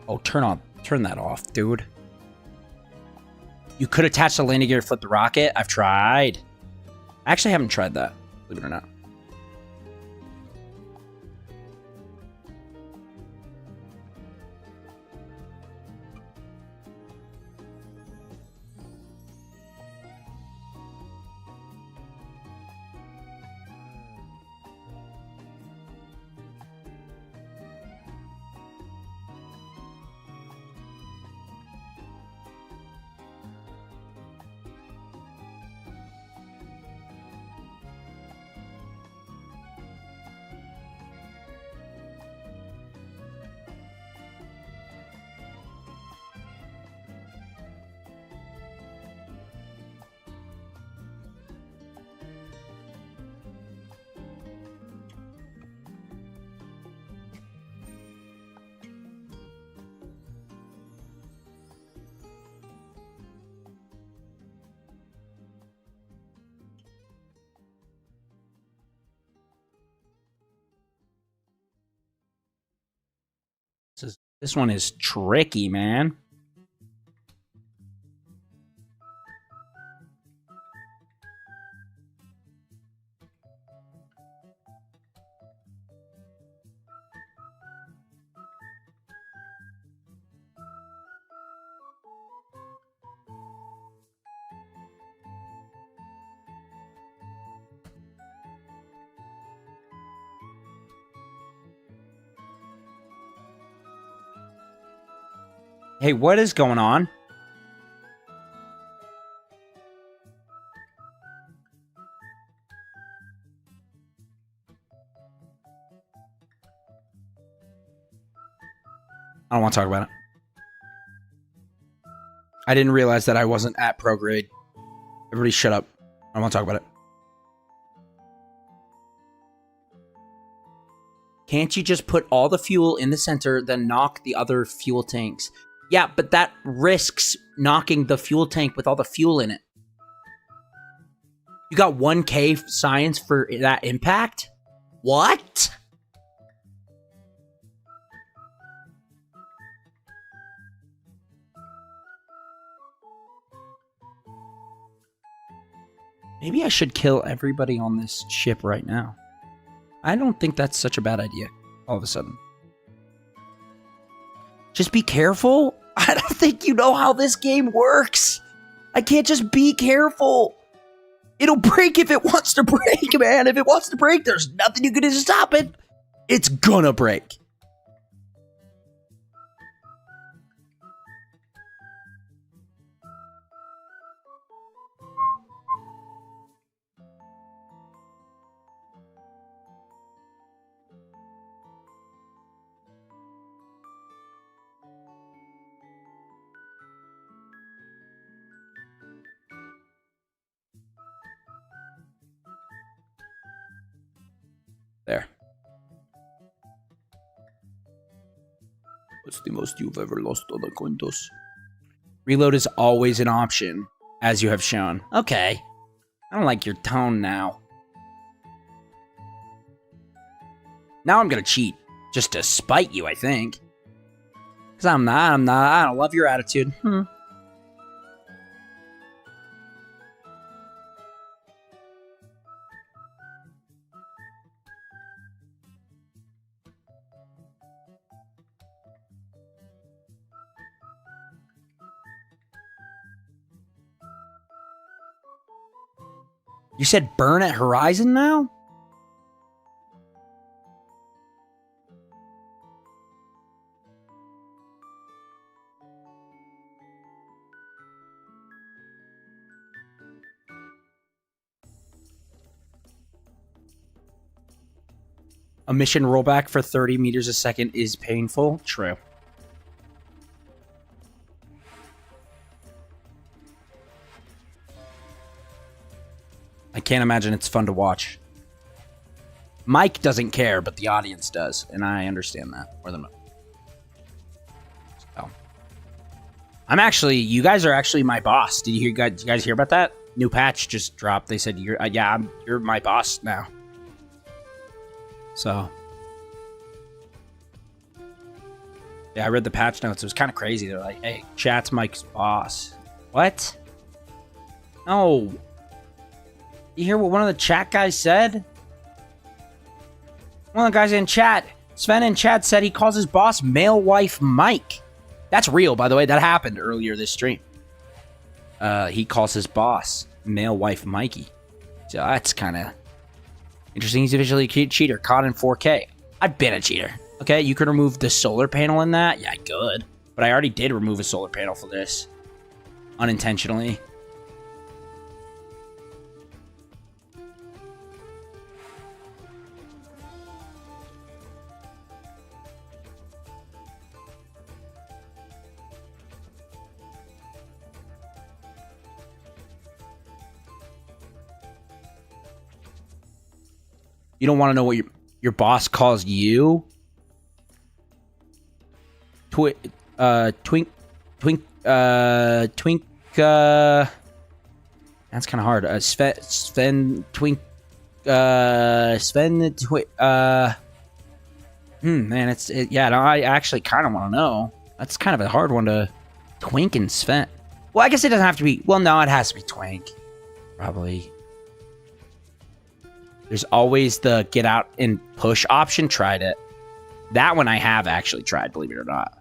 Oh, turn that off, dude. You could attach the landing gear to flip the rocket. I've tried. I actually haven't tried that, believe it or not. This one is tricky, man. Hey, what is going on? I don't want to talk about it. I didn't realize that I wasn't at pro grade. Everybody shut up. I don't want to talk about it. Can't you just put all the fuel in the center, then knock the other fuel tanks? Yeah, but that risks knocking the fuel tank with all the fuel in it. You got 1K science for that impact? What? Maybe I should kill everybody on this ship right now. I don't think that's such a bad idea, all of a sudden. Just be careful? I don't think you know how this game works. I can't just be careful. It'll break if it wants to break, man. If it wants to break, there's nothing you can do to stop it. It's gonna break. There. What's the most you've ever lost on the coin toss? Reload is always an option, as you have shown. Okay. I don't like your tone now. Now I'm gonna cheat. Just to spite you, I think. Because I'm not. I don't love your attitude. You said burn at Horizon now? A mission rollback for 30 meters a second is painful. True. I can't imagine it's fun to watch. Mike doesn't care, but the audience does, and I understand that more than most. So, I'm actually, you guys are actually my boss. Did you guys hear about that? New patch just dropped. They said you're my boss now. So, yeah, I read the patch notes. It was kind of crazy. They're like, "Hey, chat's Mike's boss." What? No. You hear what one of the chat guys said? One of the guys in chat, Sven in chat, said he calls his boss male wife Mike. That's real, by the way. That happened earlier this stream. He calls his boss male wife Mikey. So that's kind of interesting. He's officially a cheater, caught in 4K. I've been a cheater. Okay, you could remove the solar panel in that. Yeah, I could. But I already did remove a solar panel for this. Unintentionally. You don't want to know what your boss calls you? Twink, that's kind of hard. Sven, man, I actually kind of want to know. That's kind of a hard one to Twink and Sven. Well, I guess it doesn't have to be, well, no, it has to be Twink. Probably. There's always the get out and push option. Tried it. That one I have actually tried, believe it or not.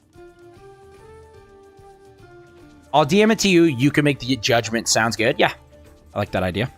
I'll DM it to you. You can make the judgment. Sounds good. Yeah. I like that idea.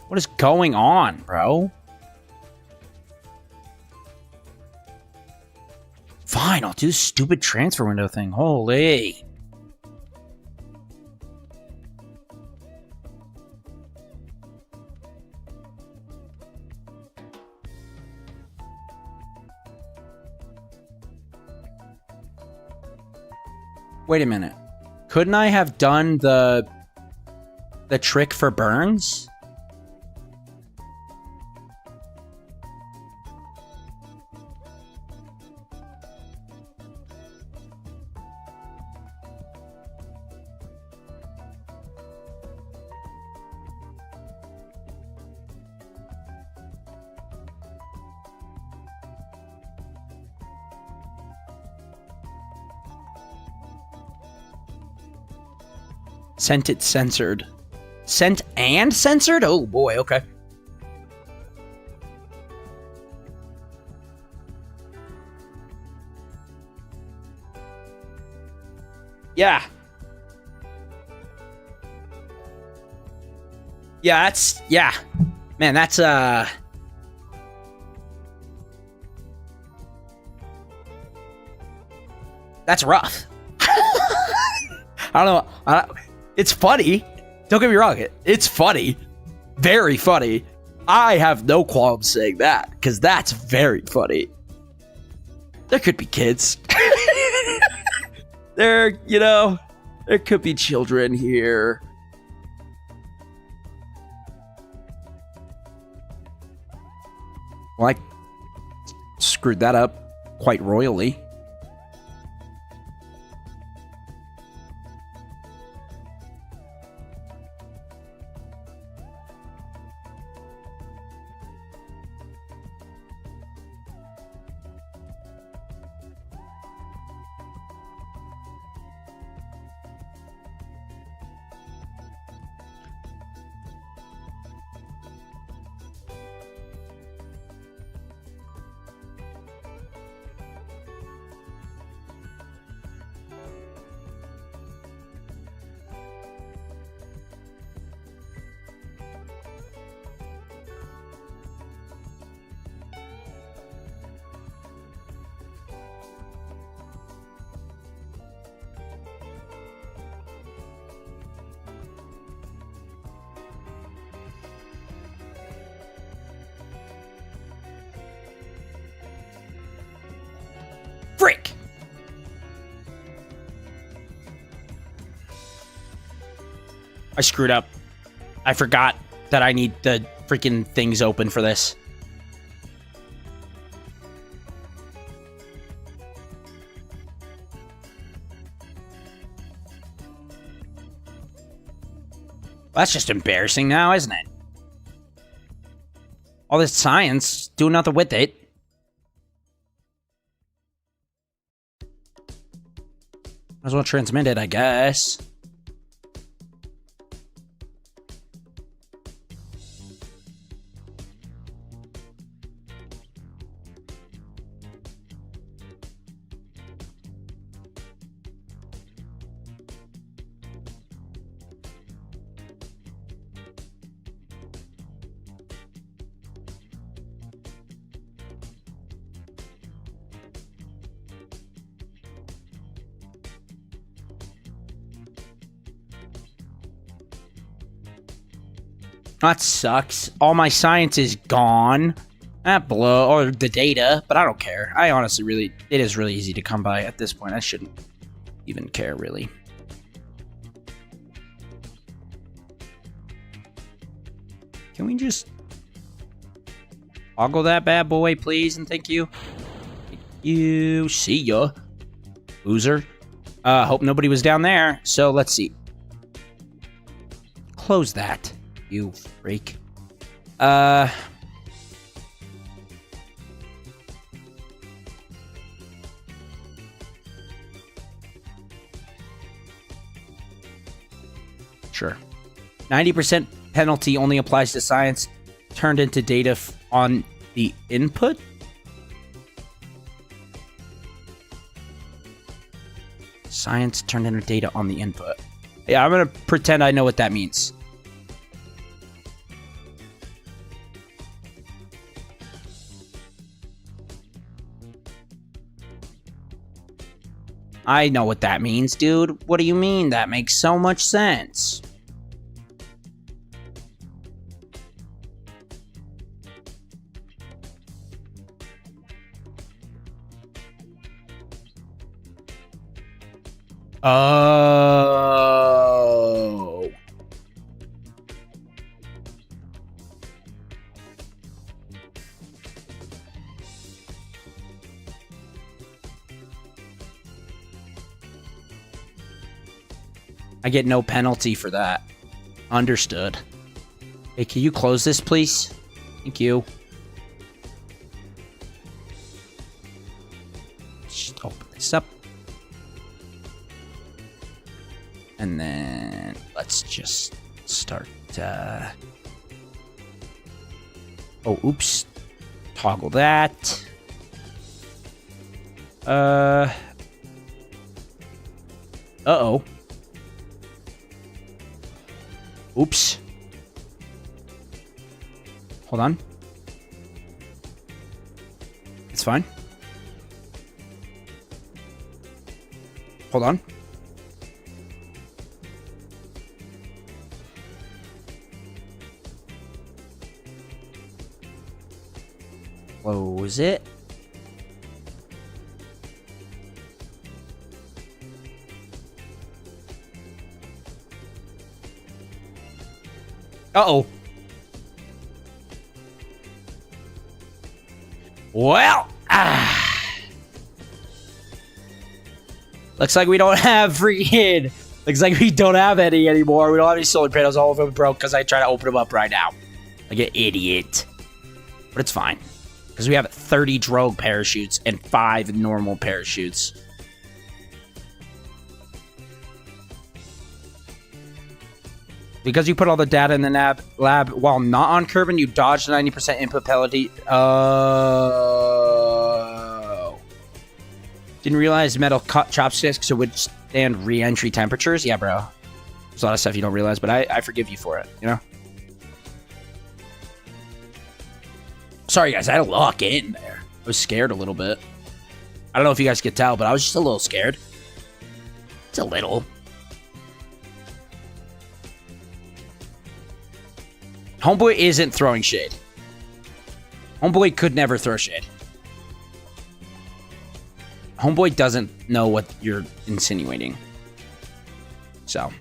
What is going on, bro? Fine, I'll do this stupid transfer window thing. Holy. Wait a minute. Couldn't I have done the trick for Burns? Sent it censored. Sent and censored? Oh boy, okay. Yeah. Yeah, that's... Yeah. Man, that's, that's rough. I don't know. It's funny. Don't get me wrong. It's funny. Very funny. I have no qualms saying that, because that's very funny. There could be kids. There could be children here. Well, I screwed that up quite royally. Frick! I screwed up. I forgot that I need the freaking things open for this. Well, that's just embarrassing now, isn't it? All this science, doing nothing with it. Might as well transmit it, I guess. That sucks. All my science is gone. That blow, or the data, but I don't care. I honestly it is really easy to come by at this point. I shouldn't even care, really. Can we just toggle that bad boy, please, and thank you? Thank you. See ya, loser. Hope nobody was down there. So let's see. Close that. You freak. Sure. 90% penalty only applies to science turned into data on the input? Science turned into data on the input. Yeah, I'm gonna pretend I know what that means. I know what that means, dude. What do you mean? That makes so much sense. Oh. I get no penalty for that. Understood. Hey, can you close this, please? Thank you. Just open this up. And then let's just start. Oh, oops. Toggle that. Uh-oh. Oops. Hold on. It's fine. Hold on. Close it. Uh-oh. Well, looks like we don't have freaking. Looks like we don't have any anymore. We don't have any solar panels. All of them broke because I try to open them up right now. Like an idiot. But it's fine. Because we have 30 drogue parachutes and 5 normal parachutes. Because you put all the data in the lab while not on Kerbin, you dodged 90% input penalty. Oh. Didn't realize metal chopsticks would stand re-entry temperatures. Yeah, bro. There's a lot of stuff you don't realize, but I forgive you for it, you know? Sorry, guys. I had to lock in there. I was scared a little bit. I don't know if you guys could tell, but I was just a little scared. It's a little. Homeboy isn't throwing shade. Homeboy could never throw shade. Homeboy doesn't know what you're insinuating. So.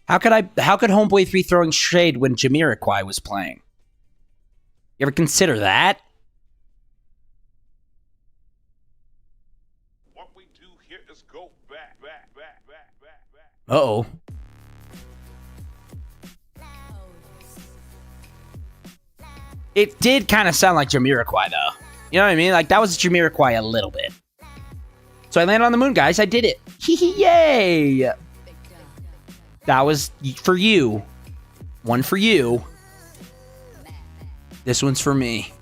How could Homeboy 3 throwing shade when Jamiroquai was playing? You ever consider that? What we do here is go back. Uh-oh. It did kind of sound like Jamiroquai, though. You know what I mean? Like, that was Jamiroquai a little bit. So I landed on the moon, guys. I did it. Yay! That was for you. One for you. This one's for me.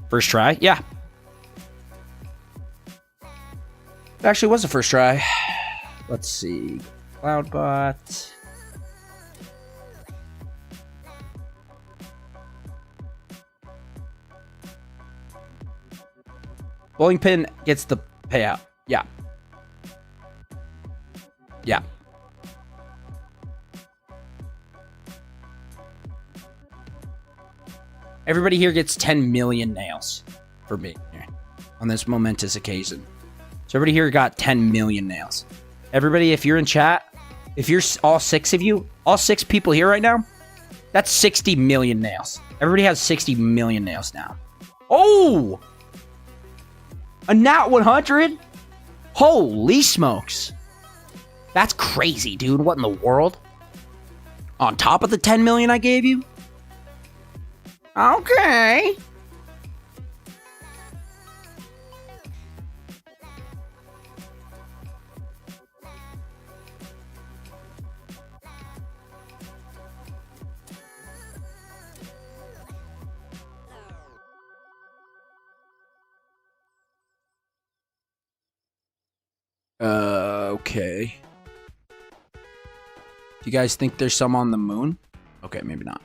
First try? Yeah. It actually was the first try. Let's see. Cloudbot. Bowling pin gets the payout. Yeah. Yeah. Everybody here gets 10 million nails for me on this momentous occasion. So everybody here got 10 million nails. Everybody, if you're in chat, if you're all 6 of you, all 6 people here right now, that's 60 million nails. Everybody has 60 million nails now. Oh! A nat 100? Holy smokes. That's crazy, dude. What in the world? On top of the 10 million I gave you? Okay. Okay. Do you guys think there's some on the moon? Okay, maybe not.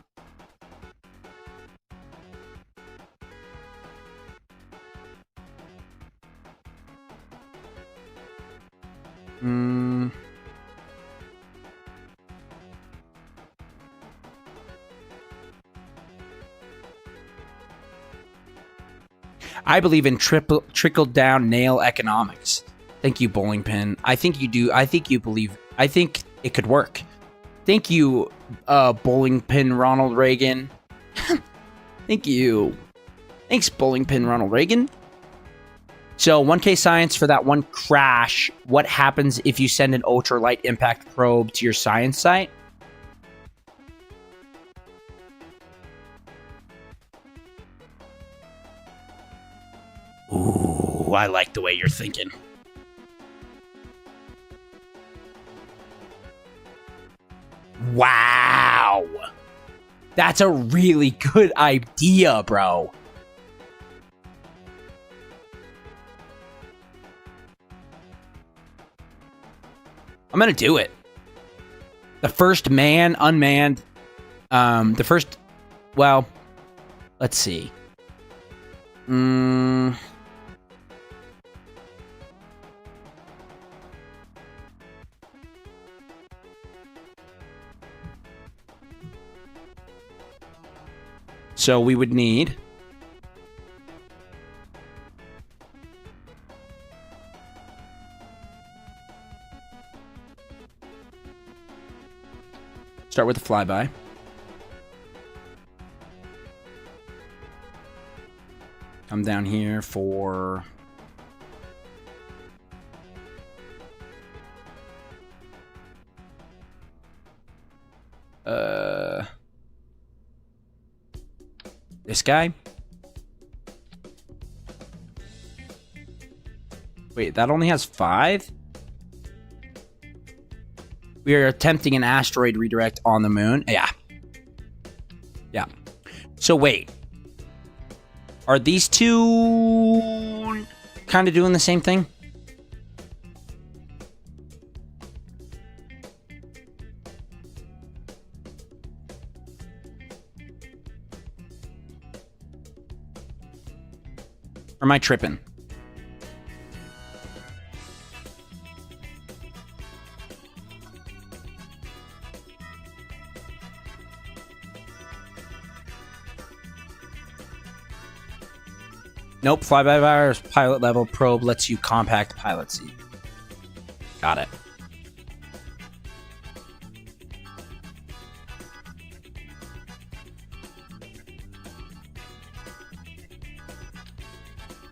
I believe in trickle-down nail economics. Thank you, Bowling Pin. I think you do. I think you believe. I think it could work. Thank you, Bowling Pin Ronald Reagan. Thank you. Thanks, Bowling Pin Ronald Reagan. So, 1K science for that one crash. What happens if you send an ultralight impact probe to your science site? Ooh, I like the way you're thinking. Wow. That's a really good idea, bro. I'm gonna do it. The first unmanned, well, let's see. So we would need start with the flyby. Come down here for this guy. Wait, that only has 5? We are attempting an asteroid redirect on the moon. Yeah. Yeah. So wait. Are these two kind of doing the same thing? Or am I tripping? Nope, fly-by-wire pilot level probe lets you compact pilot seat. Got it.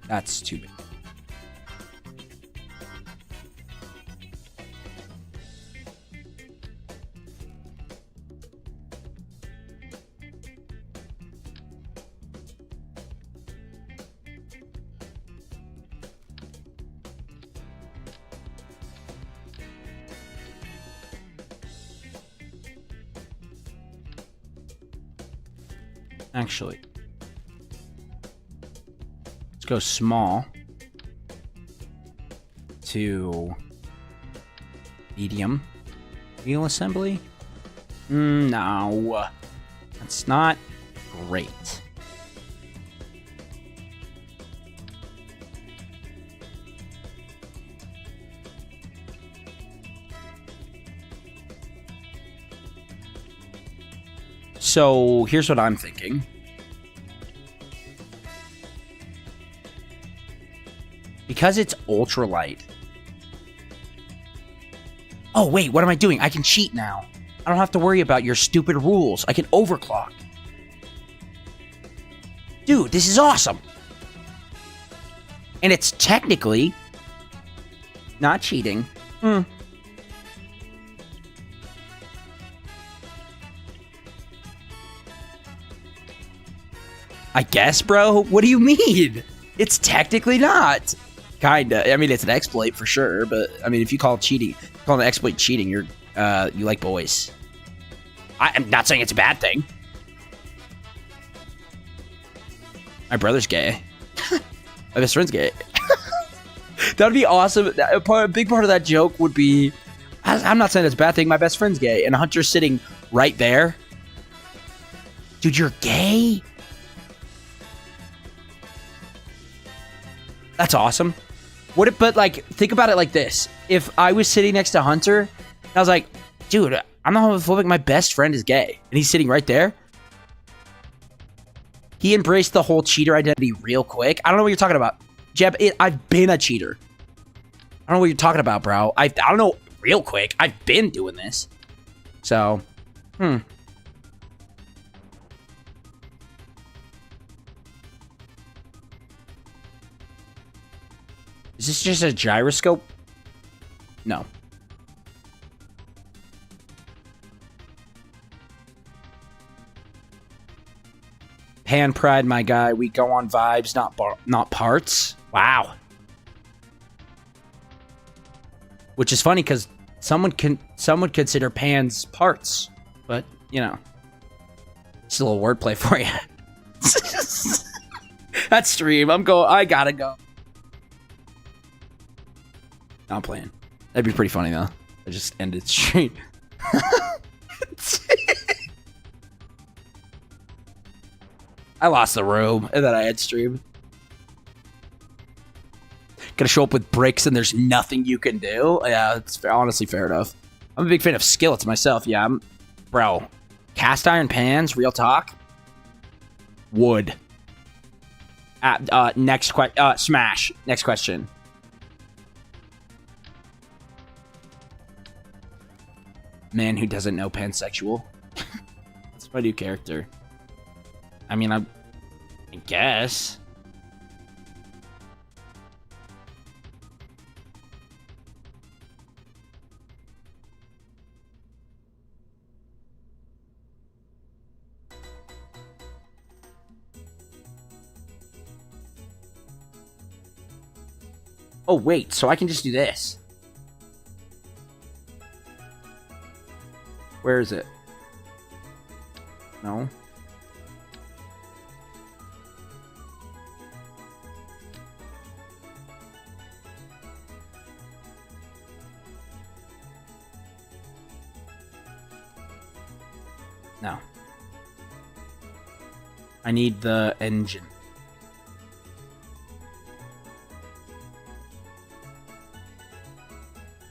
That's too big. Actually, let's go small to medium wheel assembly. No, that's not great. So here's what I'm thinking. Because it's ultralight. Oh, wait, what am I doing? I can cheat now. I don't have to worry about your stupid rules. I can overclock. Dude, this is awesome. And it's technically not cheating. I guess, bro. What do you mean? It's technically not. Kinda. I mean, it's an exploit for sure, but I mean, if you call it cheating, call an exploit cheating, you like boys. I'm not saying it's a bad thing. My brother's gay. My best friend's gay. That'd be awesome. A big part of that joke would be, I'm not saying it's a bad thing. My best friend's gay, and Hunter's sitting right there. Dude, you're gay? That's awesome. But like, think about it like this. If I was sitting next to Hunter, and I was like, dude, I'm not homophobic. My best friend is gay, and he's sitting right there. He embraced the whole cheater identity real quick. I don't know what you're talking about. Jeb, I've been a cheater. I don't know what you're talking about, bro. I don't know real quick. I've been doing this. So, Is this just a gyroscope? No. Pan pride, my guy. We go on vibes, not parts. Wow. Which is funny because some would consider pans parts, but you know, it's a little wordplay for you. That's stream. I gotta go. I'm playing. That'd be pretty funny though. I just ended stream. I lost the room and then I had stream. Gonna show up with bricks and there's nothing you can do. Yeah, it's honestly fair enough. I'm a big fan of skillets myself. Yeah, bro. Cast iron pans, real talk. Wood. Smash. Next question. Man who doesn't know pansexual. That's my new character. I mean, I guess. Oh, wait, so I can just do this. Where is it? No. No. I need the engine.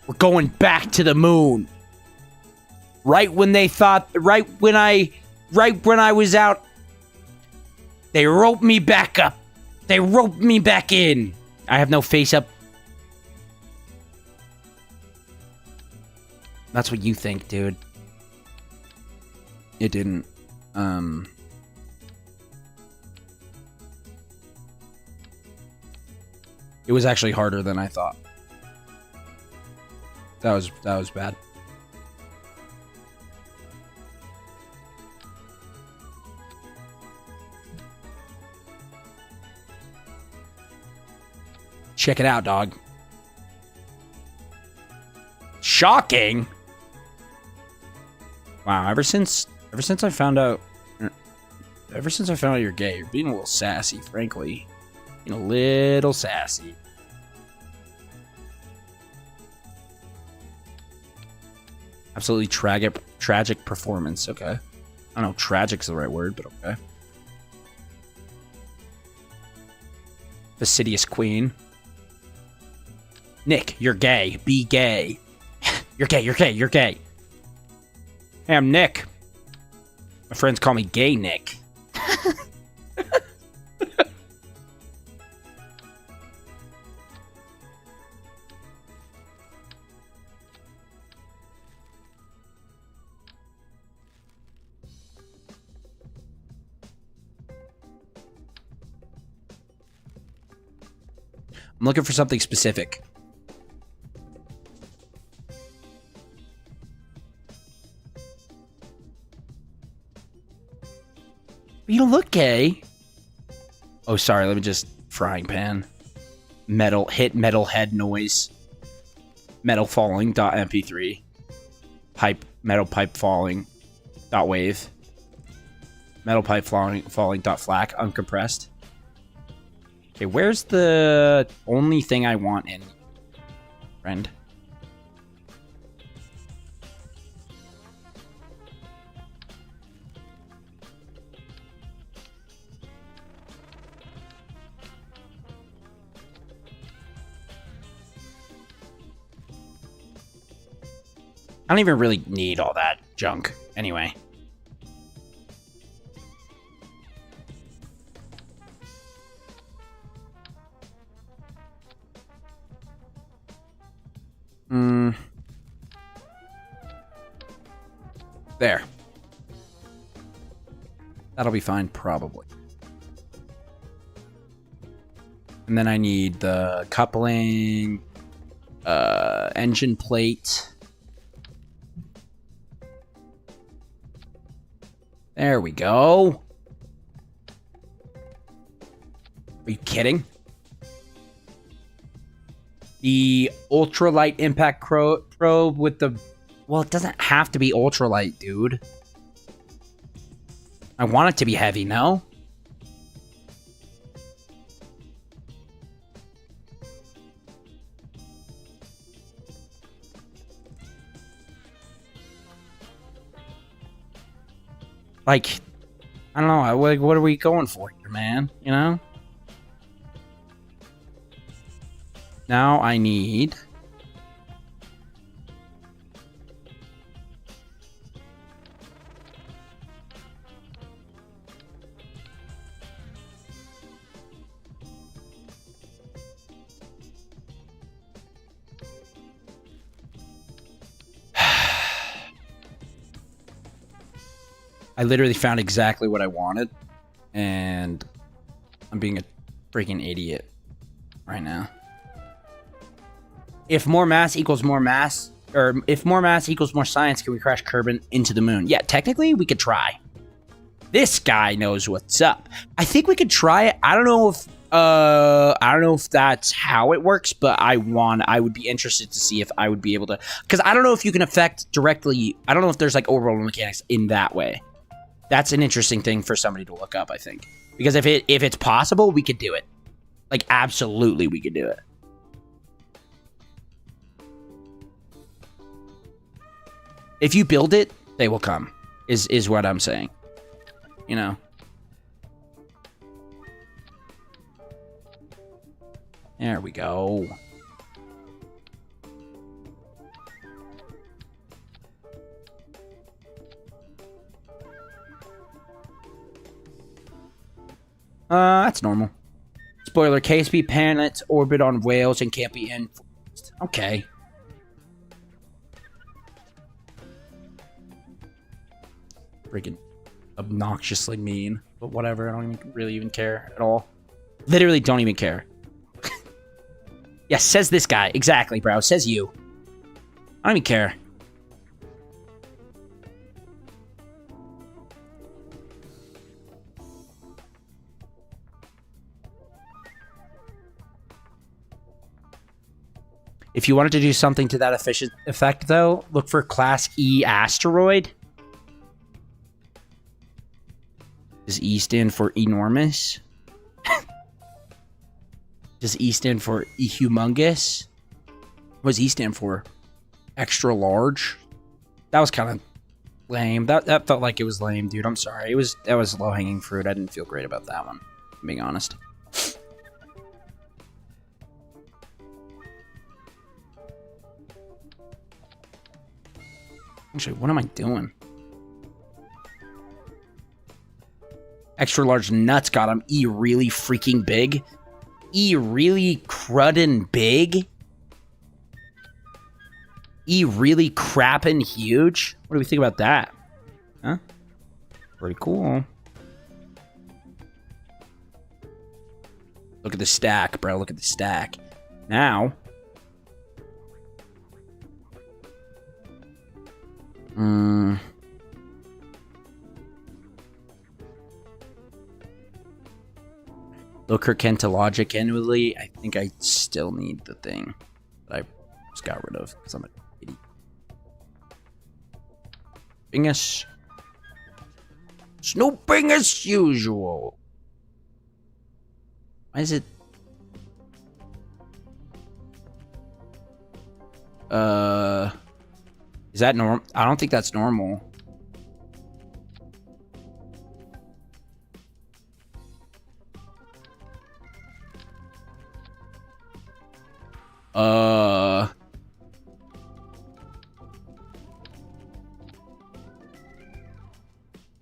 We're going back to the moon. Right when they thought, right when I was out, they roped me back up. They roped me back in. I have no face up. That's what you think, dude. It didn't. It was actually harder than I thought. That was bad. Check it out, dog. Shocking. Wow, ever since I found out you're gay, you're being a little sassy, frankly. Being a little sassy. Absolutely tragic performance. Okay. I don't know if tragic's the right word, but okay. Fastidious queen. Nick, you're gay. Be gay. You're gay, you're gay, you're gay. Hey, I'm Nick. My friends call me Gay Nick. I'm looking for something specific. You don't look gay. Oh, sorry. Let me just frying pan. Metal head noise. Metal falling .mp3. Metal pipe falling .wave. Metal pipe falling .flac uncompressed. Okay, where's the only thing I want in friend. I don't even really need all that junk anyway. There. That'll be fine, probably. And then I need the coupling, engine plate. There we go. Are you kidding? The ultralight impact probe with the... Well, it doesn't have to be ultralight, dude. I want it to be heavy, no? Like, I don't know. What are we going for here, man? You know? Now I need... I literally found exactly what I wanted, and I'm being a freaking idiot right now. If more mass equals more mass, or if more mass equals more science, can we crash Kerbin into the moon? Yeah, technically, we could try. This guy knows what's up. I think we could try it. I don't know if that's how it works, but I would be interested to see if I would be able to, because I don't know if you can affect directly. I don't know if there's like overall mechanics in that way. That's an interesting thing for somebody to look up, I think. Because if it's possible, we could do it. Like, absolutely, we could do it. If you build it, they will come, is what I'm saying. You know? There we go. That's normal. Spoiler, KSP planets orbit on whales and can't be influenced. Okay. Freaking obnoxiously mean. But whatever, I don't even really even care at all. Literally don't even care. Yeah, says this guy. Exactly, bro. Says you. I don't even care. If you wanted to do something to that effect, though, look for Class E asteroid. Does E stand for enormous? Does E stand for humongous? What does E stand for? Extra large? That was kind of lame. That felt like it was lame, dude. I'm sorry. That was low-hanging fruit. I didn't feel great about that one, being honest. Actually, what am I doing? Extra large nuts got him. E really freaking big. E really cruddin' big. E really crappin' huge. What do we think about that? Huh? Pretty cool. Look at the stack, bro. Look at the stack. Now... Look her Kenta logic annually. I think I still need the thing that I just got rid of because I'm an idiot. Bingus. Snooping as usual. Why is it? Is that normal? I don't think that's normal.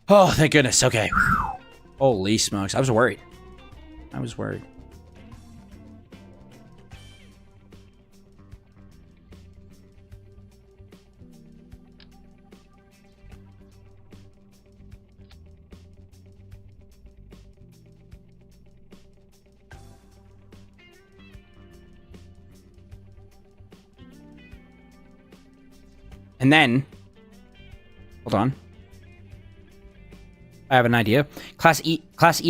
Oh, thank goodness. Okay. Whew. Holy smokes. I was worried. And then, hold on. I have an idea. Class E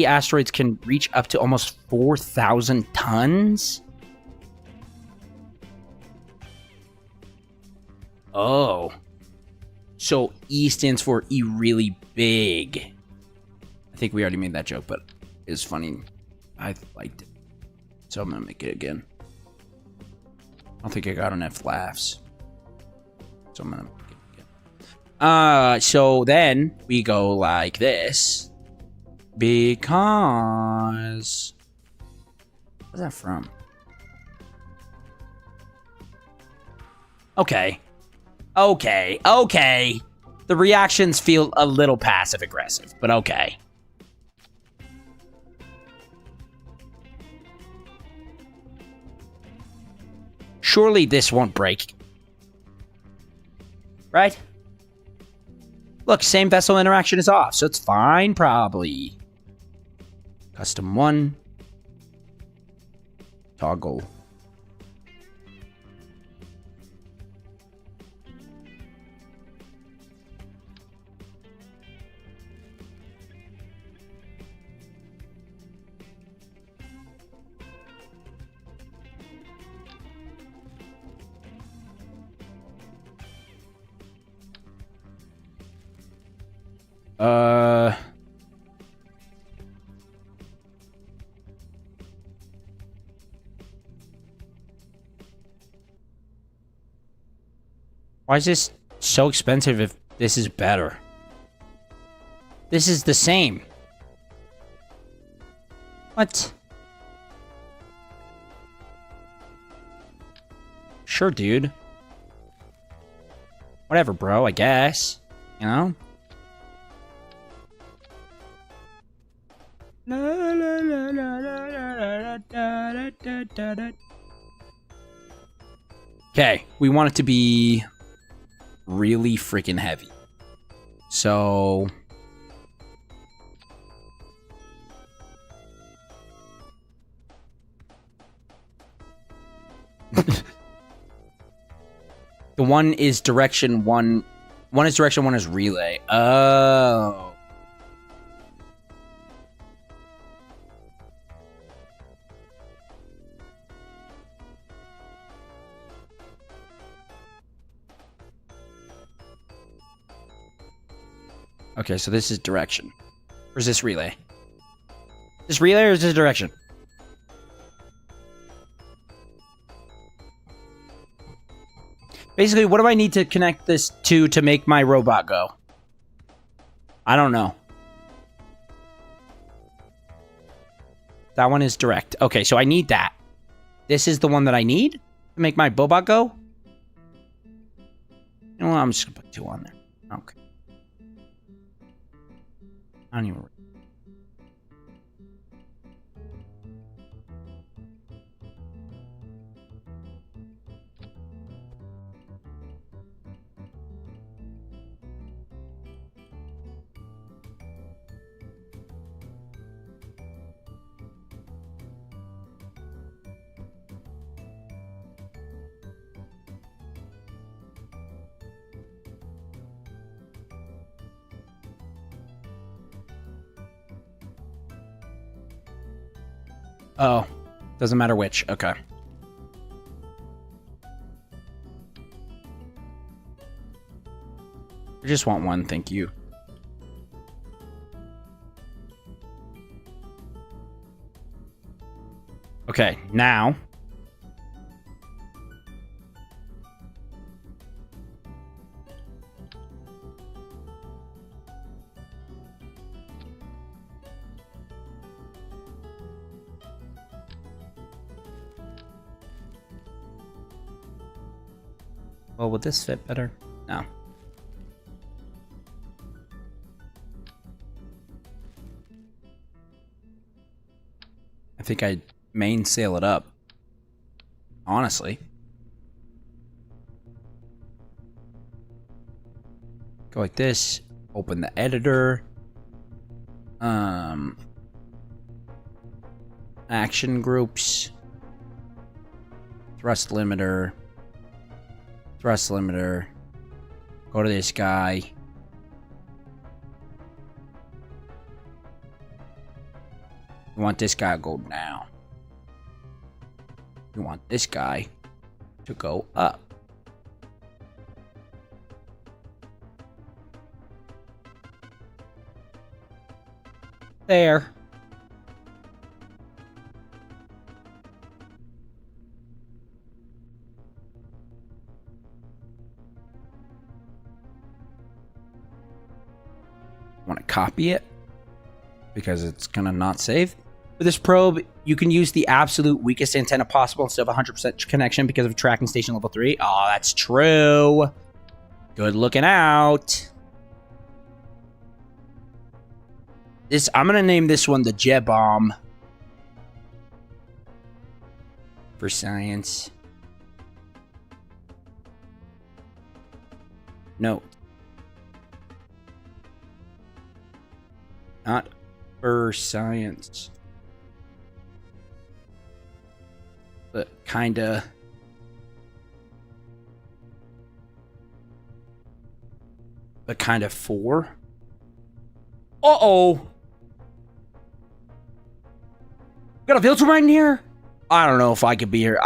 asteroids can reach up to almost 4,000 tons. Oh. So E stands for E really big. I think we already made that joke, but it's funny. I liked it. So I'm going to make it again. I don't think I got enough laughs. So I'm going to make it again. So then we go like this. Because... where's that from? Okay. The reactions feel a little passive-aggressive, but okay. Surely this won't break. Right? Look, same vessel interaction is off, so it's fine, probably. Custom 1. Toggle. Why is this so expensive if this is better? This is the same. What? Sure, dude. Whatever, bro, I guess. You know? Okay, we want it to be really freaking heavy. So... the one is direction one. One is direction, one is relay. Oh. Okay, so this is direction. Or is this relay? This relay or is this direction? Basically, what do I need to connect this to make my robot go? I don't know. That one is direct. Okay, so I need that. This is the one that I need to make my Bobot go? You know what? I'm just going to put 2 on there. Okay. I don't even... Oh, doesn't matter which. Okay. I just want one, thank you. Okay, now. Well, would this fit better? No. I think I'd mainsail it up. Honestly. Go like this. Open the editor. Action groups. Thrust limiter. Thrust limiter. Go to this guy. You want this guy to go down. You want this guy to go up. There. Want to copy it because it's gonna not save. With this probe, you can use the absolute weakest antenna possible instead of 100% connection because of tracking station level 3. Oh, that's true. Good looking out. I'm gonna name this one the Jet Bomb for science. No. Not for science. But kinda. But kind of for. Uh-oh. Got a filter right in here? I don't know if I could be here.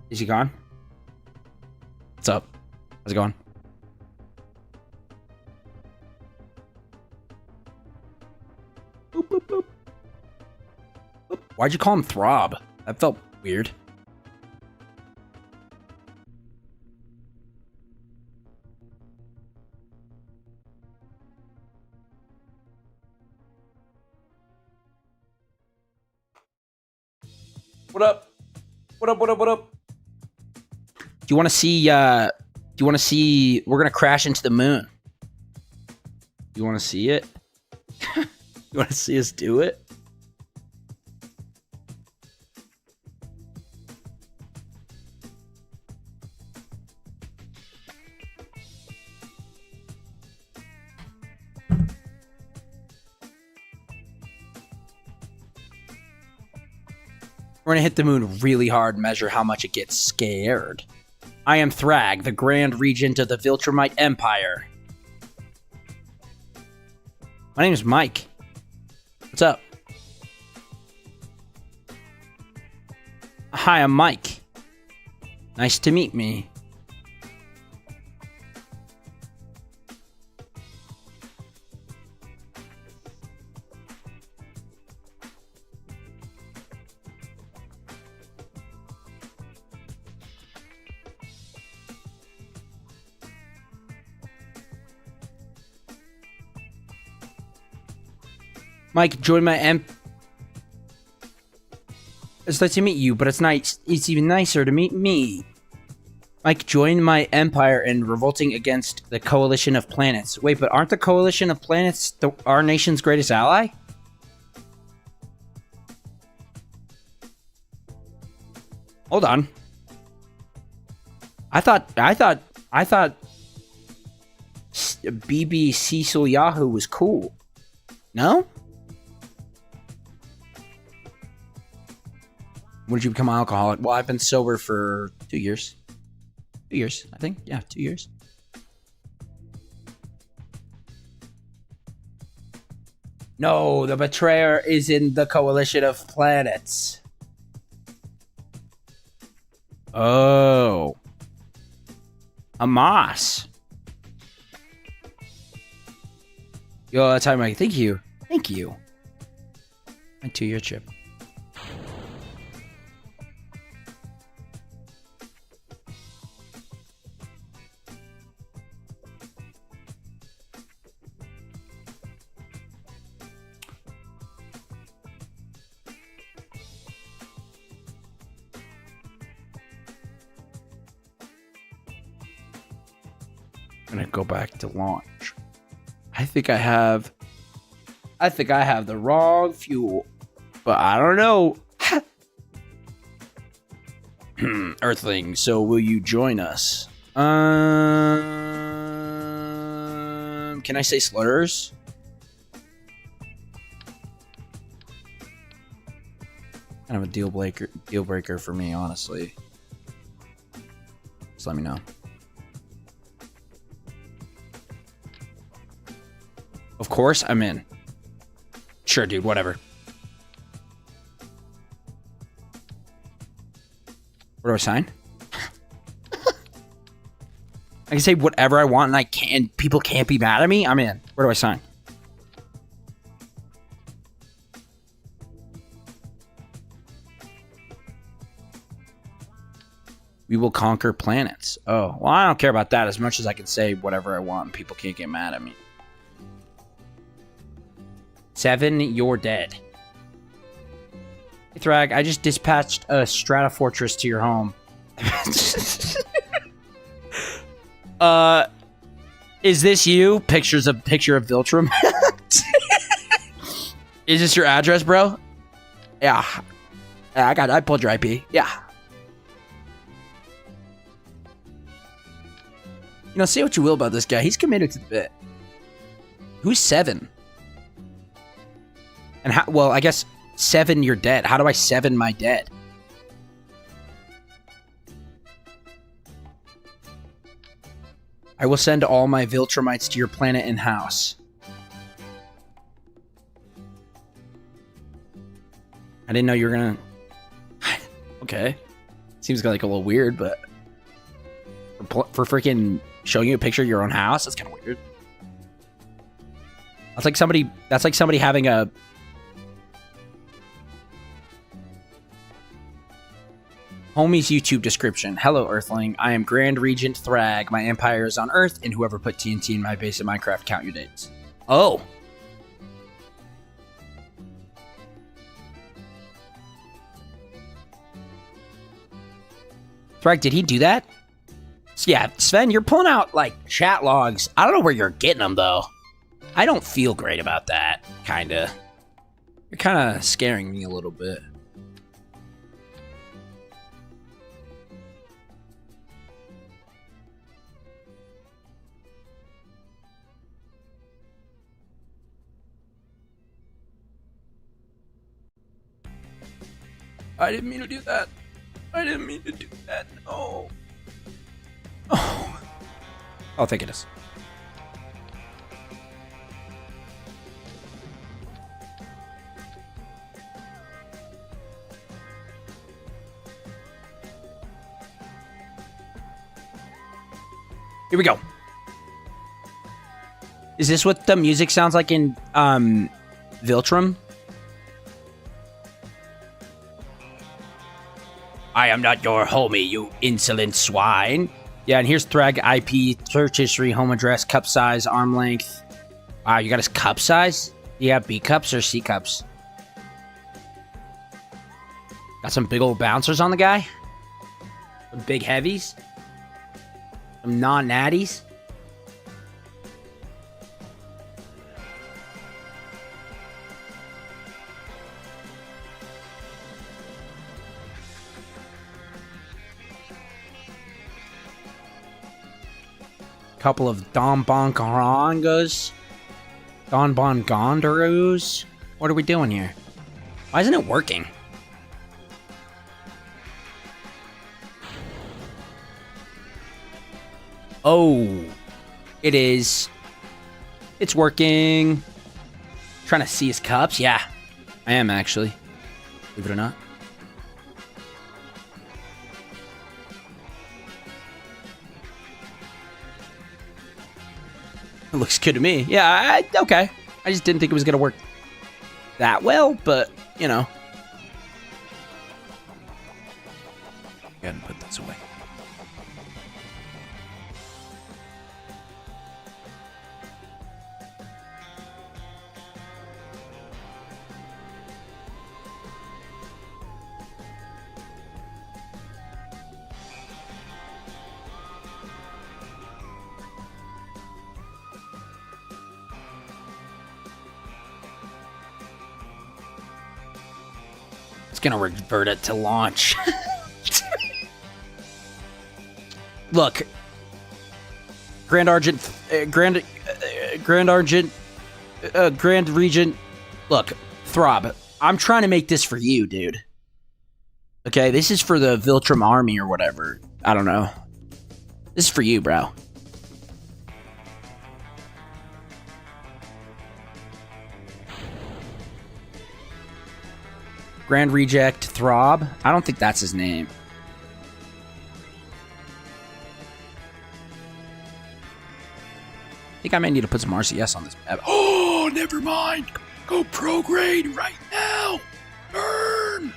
Is he gone? What's up? How's it going? Boop, boop, boop. Boop. Why'd you call him Throb? That felt weird. What up? What up, what up, what up? Do you want to see, we're going to crash into the moon. You want to see it? You want to see us do it? We're going to hit the moon really hard and measure how much it gets scared. I am Thrag, the Grand Regent of the Viltrumite Empire. My name is Mike. What's up? Hi, I'm Mike. Nice to meet me. Mike, join my It's nice to meet you, but it's nice. It's even nicer to meet me. Mike, join my empire in revolting against the coalition of planets. Wait, but aren't the coalition of planets our nation's greatest ally? Hold on. I thought BB Cecil Yahoo was cool. No? When did you become an alcoholic? Well, I've been sober for 2 years. 2 years, I think. Yeah, 2 years. No, the betrayer is in the coalition of planets. Oh. Hamas. Yo, that's how Mike. Thank you. Thank you. My 2-year trip. I'm gonna go back to launch. I think I have the wrong fuel, but I don't know. Earthling, so will you join us? Can I say slurs? Kind of a deal breaker for me, honestly. Just let me know. Of course, I'm in. Sure, dude, whatever. Where do I sign? I can say whatever I want and I can. People can't be mad at me. I'm in. Where do I sign? We will conquer planets. Oh, well, I don't care about that as much as I can say whatever I want and people can't get mad at me. 7, you're dead. Hey, Thrag, I just dispatched a Strata Fortress to your home. Is this you? Picture of Viltrum. Is this your address, bro? Yeah. I pulled your IP. Yeah. You know, say what you will about this guy. He's committed to the bit. Who's 7? And how, well, I guess 7, you're dead. How do I 7 my dead? I will send all my Viltrumites to your planet and house. I didn't know you were gonna... Okay. Seems like a little weird, but... For freaking showing you a picture of your own house? That's kind of weird. That's like somebody having a... Homie's YouTube description. Hello, Earthling. I am Grand Regent Thrag. My empire is on Earth, and whoever put TNT in my base in Minecraft, count your dates. Oh. Thrag, did he do that? Yeah, Sven, you're pulling out, like, chat logs. I don't know where you're getting them, though. I don't feel great about that, kinda. You're kinda scaring me a little bit. I didn't mean to do that. I didn't mean to do that. No. Oh. I think it is. Here we go. Is this what the music sounds like in Viltrum? I am not your homie, you insolent swine. Yeah, and here's Thrag IP, search history, home address, cup size, arm length. Wow, you got his cup size? You got B cups or C cups? Got some big old bouncers on the guy? Some big heavies? Some non-natties? Couple of Don Bongongas. Don Bongondaroos. What are we doing here? Why isn't it working? Oh, it is. It's working. Trying to see his cups? Yeah, I am actually. Believe it or not. It looks good to me. Yeah, okay. I just didn't think it was going to work that well, but, you know. Go ahead and put this away. gonna revert it to launch. Look, Grand Argent, Grand Regent. Look, Throb, I'm trying to make this for you, dude. Okay, this is for the Viltrum army or whatever. I don't know. This is for you, bro. Grand Reject Throb. I don't think that's his name. I think I may need to put some RCS on this map. Oh, never mind. Go prograde right now. Burn.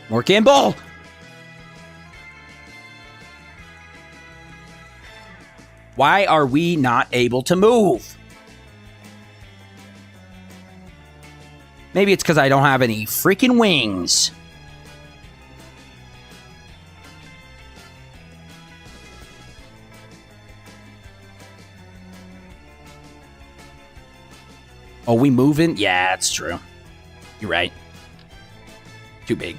More Campbell! Why are we not able to move? Maybe it's because I don't have any freaking wings. Oh, we moving? Yeah, that's true. You're right. Too big.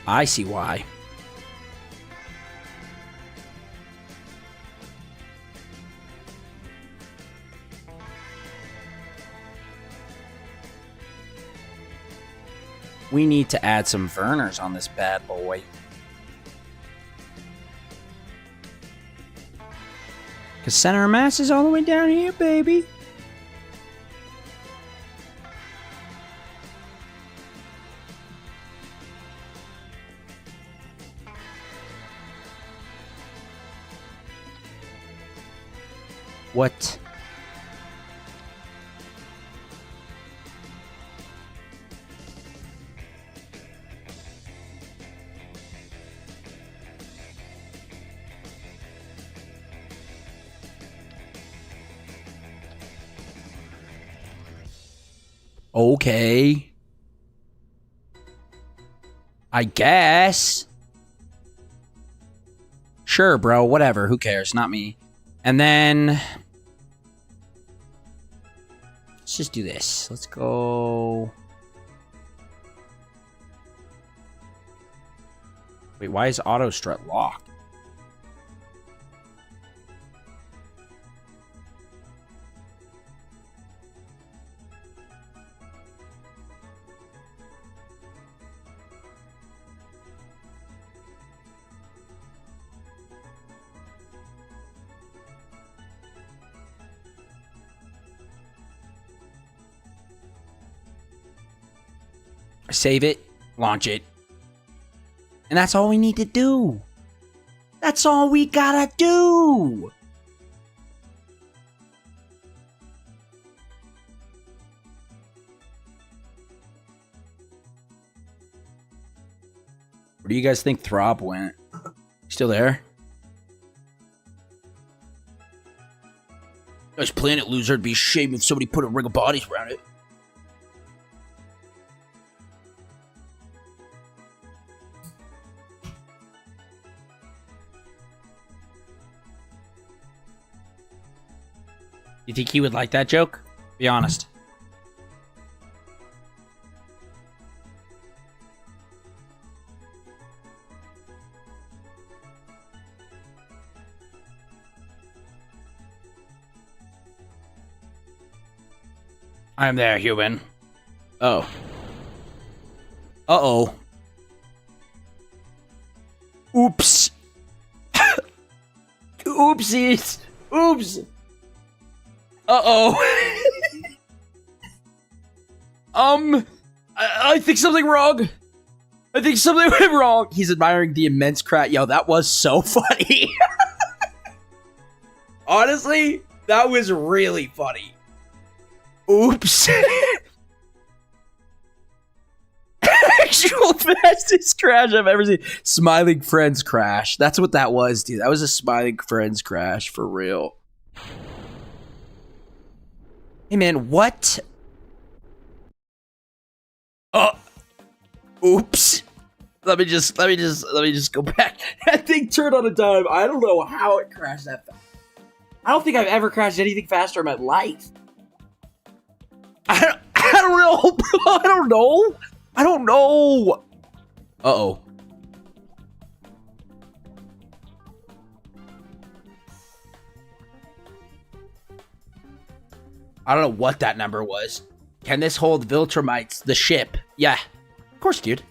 I see why. We need to add some Verners on this bad boy. Because center of mass is all the way down here, baby. What? Okay. I guess. Sure, bro. Whatever. Who cares? Not me. And then... let's just do this. Let's go... wait, why is auto strut locked? Save it, launch it. And that's all we need to do. That's all we gotta do. Where do you guys think Throb went? Still there? Nice planet, loser. It'd be a shame if somebody put a ring of bodies around it. You think he would like that joke? Be honest. I'm there, human. Oh. Uh-oh. Oops. Oopsies. Oops. Uh-oh. I think something wrong. I think something went wrong. He's admiring the immense crash. Yo, that was so funny. Honestly, that was really funny. Oops. Actual fastest crash I've ever seen. Smiling Friends crash. That's what that was, dude. That was a Smiling Friends crash for real. Hey, man, what? Oh, oops. Let me just go back. That thing turned on a dime. I don't know how it crashed that fast. I don't think I've ever crashed anything faster in my life. I don't know. I don't know. Uh-oh. I don't know what that number was. Can this hold Viltrumites, the ship? Yeah. Of course, dude.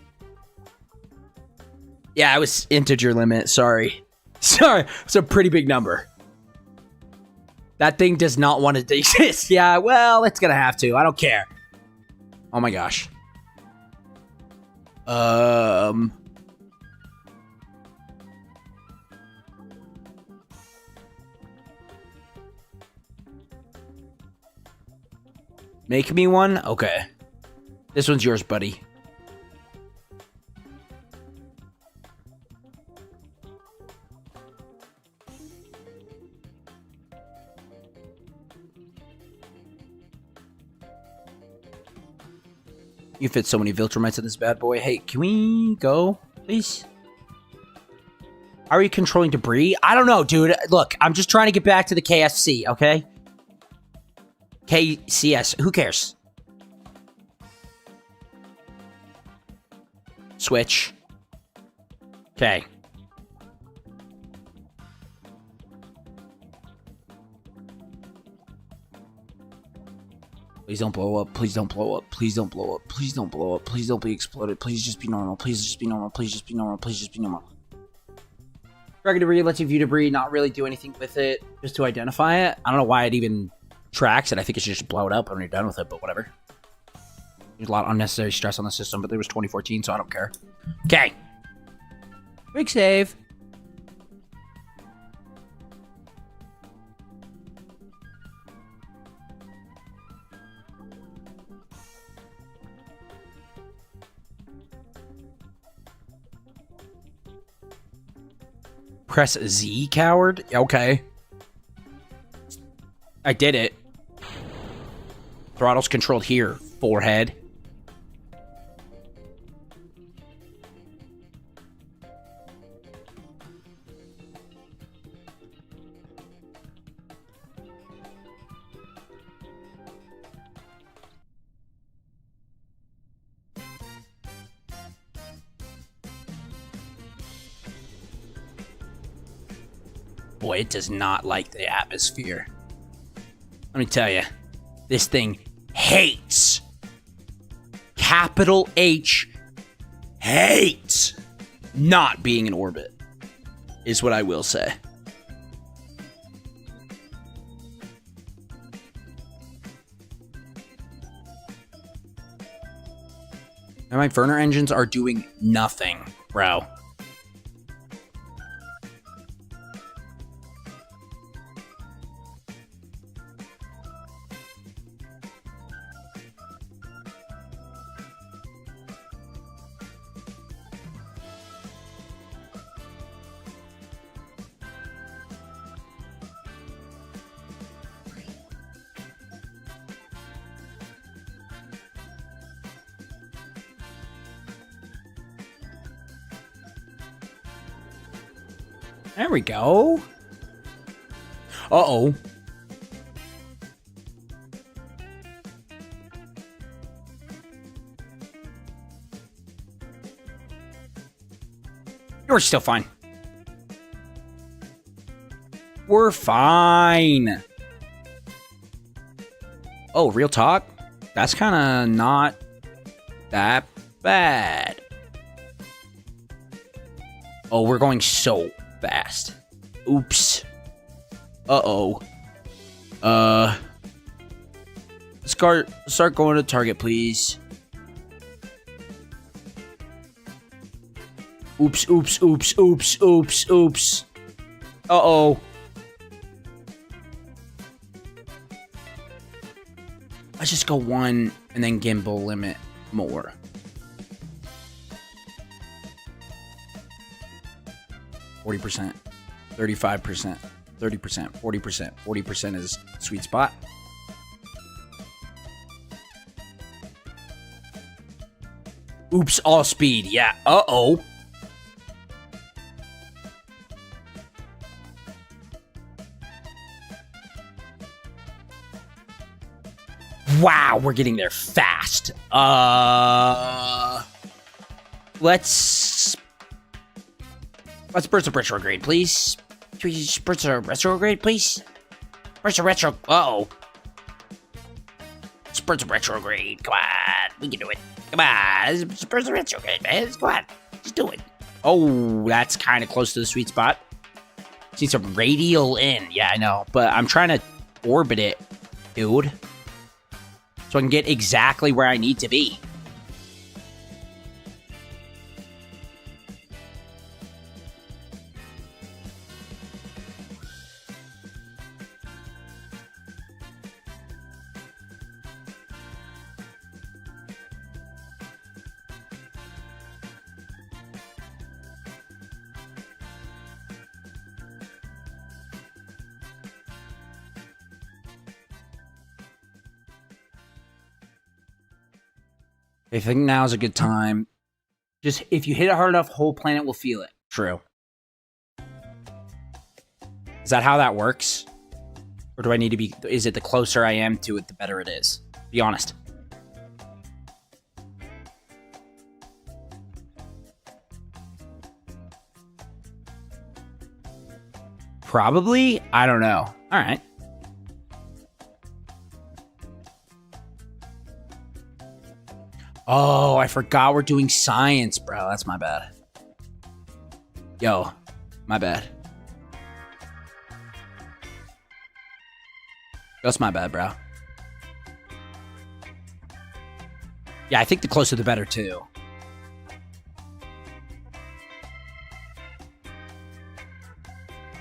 Yeah, I was integer limit. Sorry. It's a pretty big number. That thing does not want to exist. Yeah, well, it's gonna have to. I don't care. Oh my gosh. Make me one? Okay. This one's yours, buddy. You fit so many Viltrumites in this bad boy. Hey, can we go, please? How are you controlling debris? I don't know, dude. Look, I'm just trying to get back to the KSC, okay? KCS. Who cares? Switch. Okay. Please don't blow up. Please don't blow up. Please don't blow up. Please don't blow up. Please don't be exploded. Please just be normal. Please just be normal. Please just be normal. Please just be normal. Tracking debris lets you view debris, not really do anything with it, just to identify it. I don't know why it even tracks it. I think it should just blow it up when you're done with it, but whatever. There's a lot of unnecessary stress on the system, but there was 2014, so I don't care. Okay. Quick save. Press Z, coward? Okay. I did it. Throttle's controlled here, forehead. Boy, it does not like the atmosphere. Let me tell you, this thing hates, capital H, hates not being in orbit, is what I will say. And my burner engines are doing nothing, bro. There we go. Uh-oh. You're still fine. We're fine. Oh, real talk? That's kind of not that bad. Oh, we're going so fast. Oops. Uh-oh. Start going to target, please. Oops, oops, oops, oops, oops, oops. Uh-oh. Let's just go 1 and then gimbal limit more. %, 35%, 30%, 40%. 40% is sweet spot. Oops, all speed. Yeah. Uh-oh. Wow, we're getting there fast. Let's burst a retrograde, please. Can we just burst a retrograde, please? Burst a retro. Uh-oh. Let's burst a retrograde. Come on, we can do it. Come on, let's burst a retrograde, man. Come on, just do it. Oh, that's kind of close to the sweet spot. See some radial in. Yeah, I know, but I'm trying to orbit it, dude, so I can get exactly where I need to be. I think now's a good time. Just, if you hit it hard enough, whole planet will feel it. True. Is that how that works? Or do I need to be... Is it the closer I am to it, the better it is? Be honest. Probably? I don't know. All right. Oh, I forgot we're doing science, bro. That's my bad. Yo, my bad. That's my bad, bro. Yeah, I think the closer the better, too.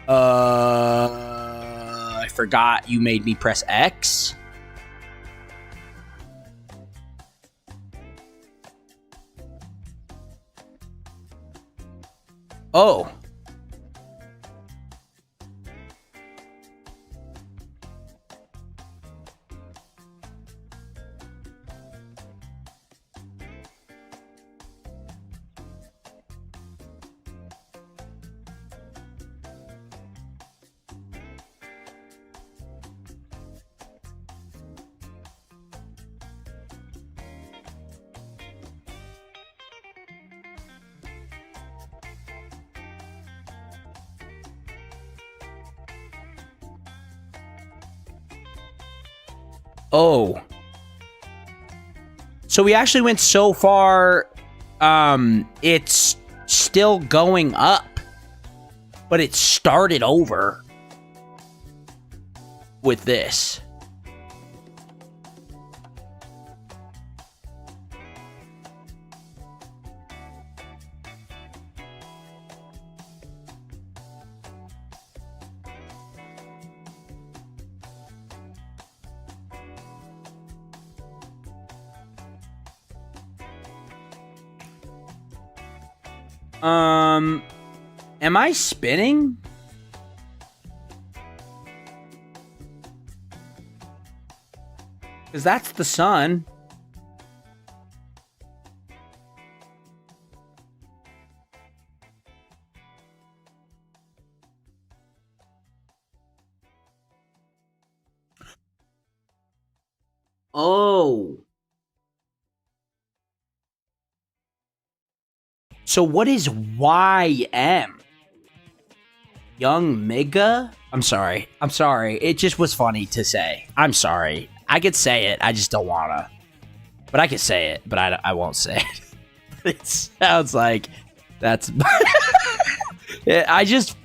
I forgot you made me press X. Oh. Oh. So we actually went so far, it's still going up, but it started over with this. Am I spinning? Because that's the sun. Oh. So what is YM? Young Mega? I'm sorry. It just was funny to say. I'm sorry. I could say it. I just don't wanna. But I could say it, but I won't say it. It sounds like that's... I just...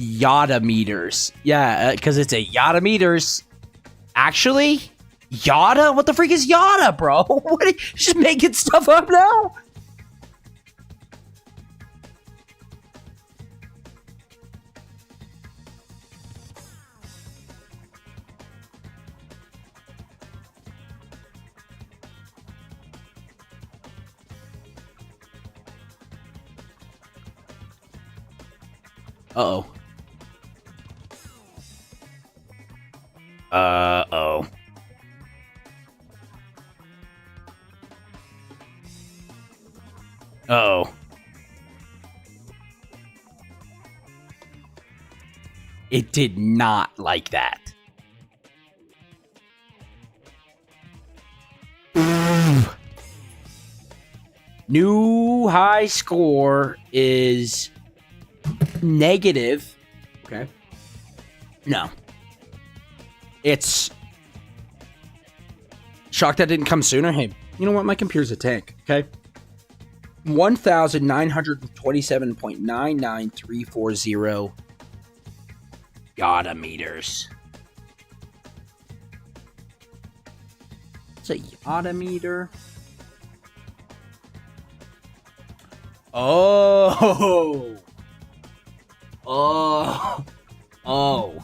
Yada meters. Yeah, because it's a yada meters. Actually, yada? What the freak is yada, bro? What are you just making stuff up now? Uh-oh. Uh-oh. Uh-oh. It did not like that. New high score is negative. Okay. No. It's shocked that didn't come sooner. Hey, you know what? My computer's a tank. Okay. 1,927.99340 yada meters. It's a yada meter. Oh. Oh. Oh.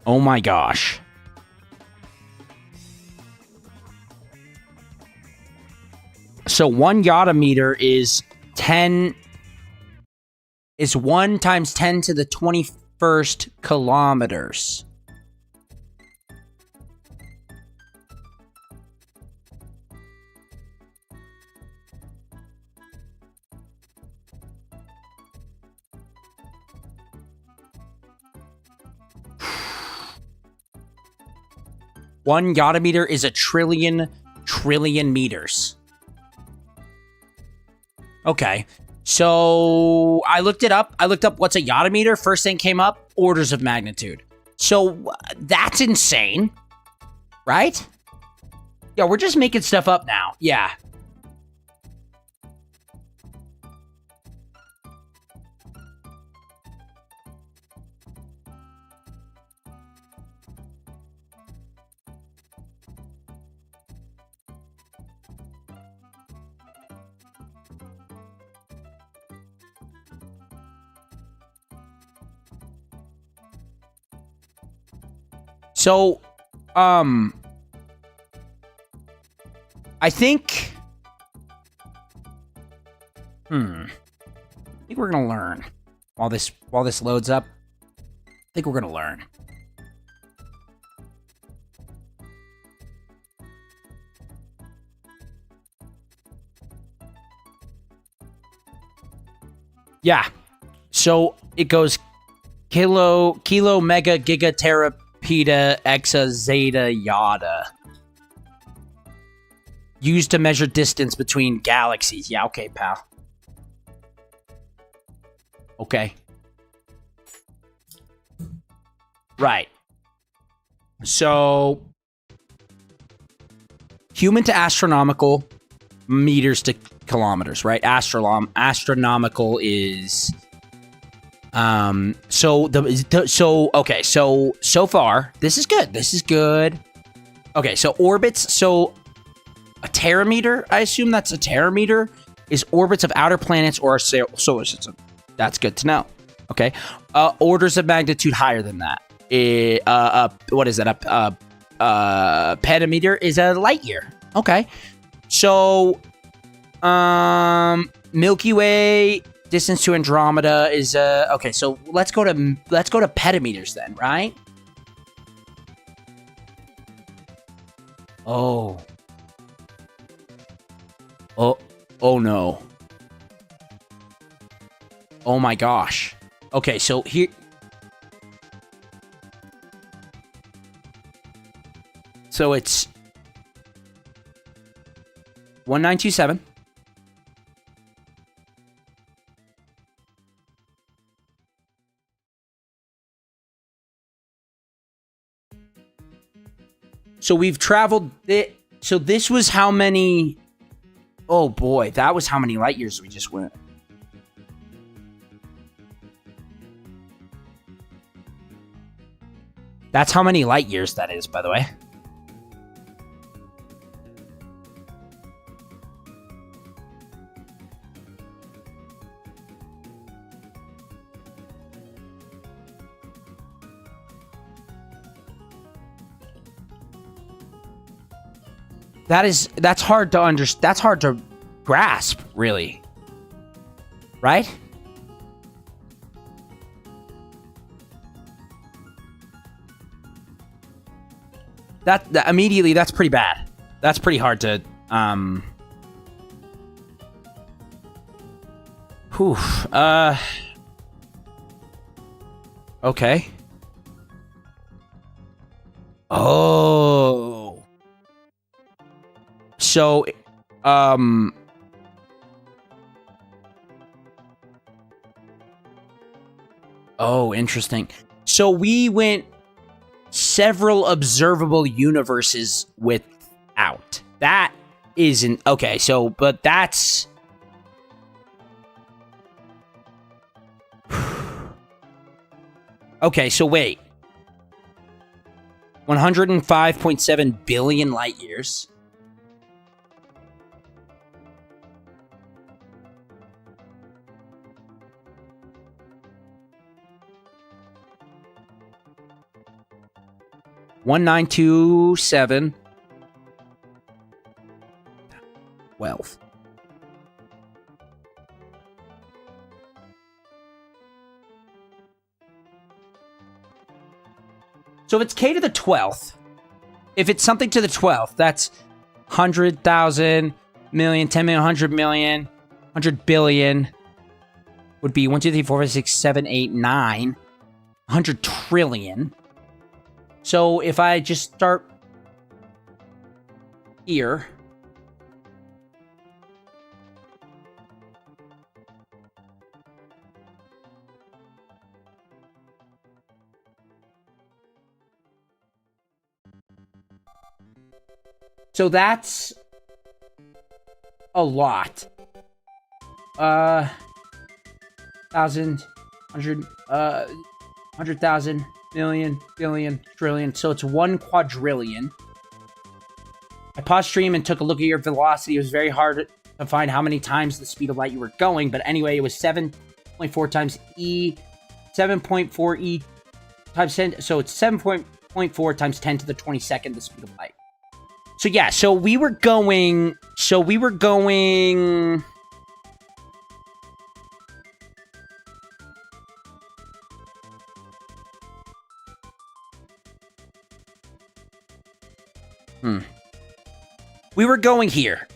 Oh my gosh. So 1 yada meter is 1 times 10 to the 21st kilometers. One yada meter is 1 trillion meters. Okay. So I looked it up. I looked up what's a yada meter. First thing came up, orders of magnitude. So that's insane. Right? Yeah, we're just making stuff up now. Yeah. So, I think, I think we're gonna learn while this loads up. I think we're gonna learn. Yeah. So it goes kilo, mega, giga, tera, peta, exa, zeta, yada. Used to measure distance between galaxies. Yeah, okay, pal. Okay. Right. So, human to astronomical, meters to kilometers, right? Astronomical is so far this is good. This is good. Okay, so orbits, so a terameter, I assume that's a terameter, is orbits of outer planets or our solar system. That's good to know. Okay. Orders of magnitude higher than that. What is that? Pentameter is a light year. Okay. So, Milky Way distance to Andromeda is okay. So let's go to petameters then, right? Oh no. Oh my gosh. Okay, so here. So it's 1927. So we've traveled it. So this was how many... Oh boy, that was how many light years we just went. That's how many light years that is, by the way. That's hard to understand. That's hard to grasp, really. Right? That immediately, that's pretty bad. That's pretty hard to, whew, okay. Oh. So, oh, interesting. So we went several observable universes without. That isn't... Okay, so... But that's... Okay, so wait. 105.7 billion light years. One 1927 12. So if it's k to the 12th, if it's something to the 12th, that's 100,000 million, 10 million, 100 million, 100 billion would be 1, 2, 3, 4, 5, 6, 7, 8, 9, 100 trillion. So if I just start here, so that's a lot. 1,000, 100, 100,000. Million, billion, trillion. So it's 1 quadrillion. I paused stream and took a look at your velocity. It was very hard to find how many times the speed of light you were going. But anyway, it was 7.4 times E. 7.4 E times 10. So it's 7.4 times 10 to the 22nd, the speed of light. So yeah, so we were going... We were going here.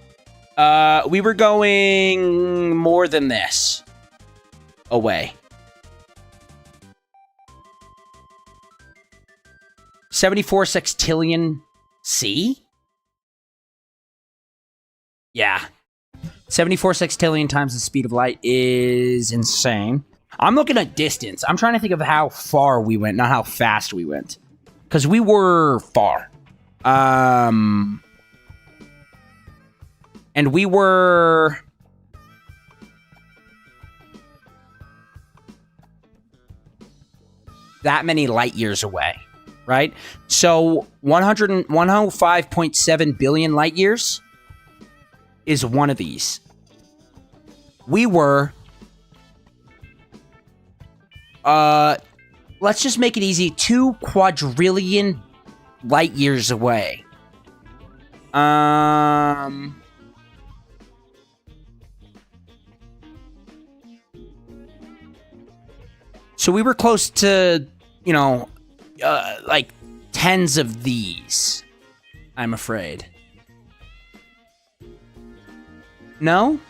We were going more than this. Away. 74 sextillion C? Yeah. 74 sextillion times the speed of light is insane. I'm looking at distance. I'm trying to think of how far we went, not how fast we went. Because we were far. And we were... that many light years away, right? So 105.7 billion light years is one of these. We were... let's just make it easy. 2 quadrillion light years away. So we were close to, you know, like tens of these, I'm afraid. No?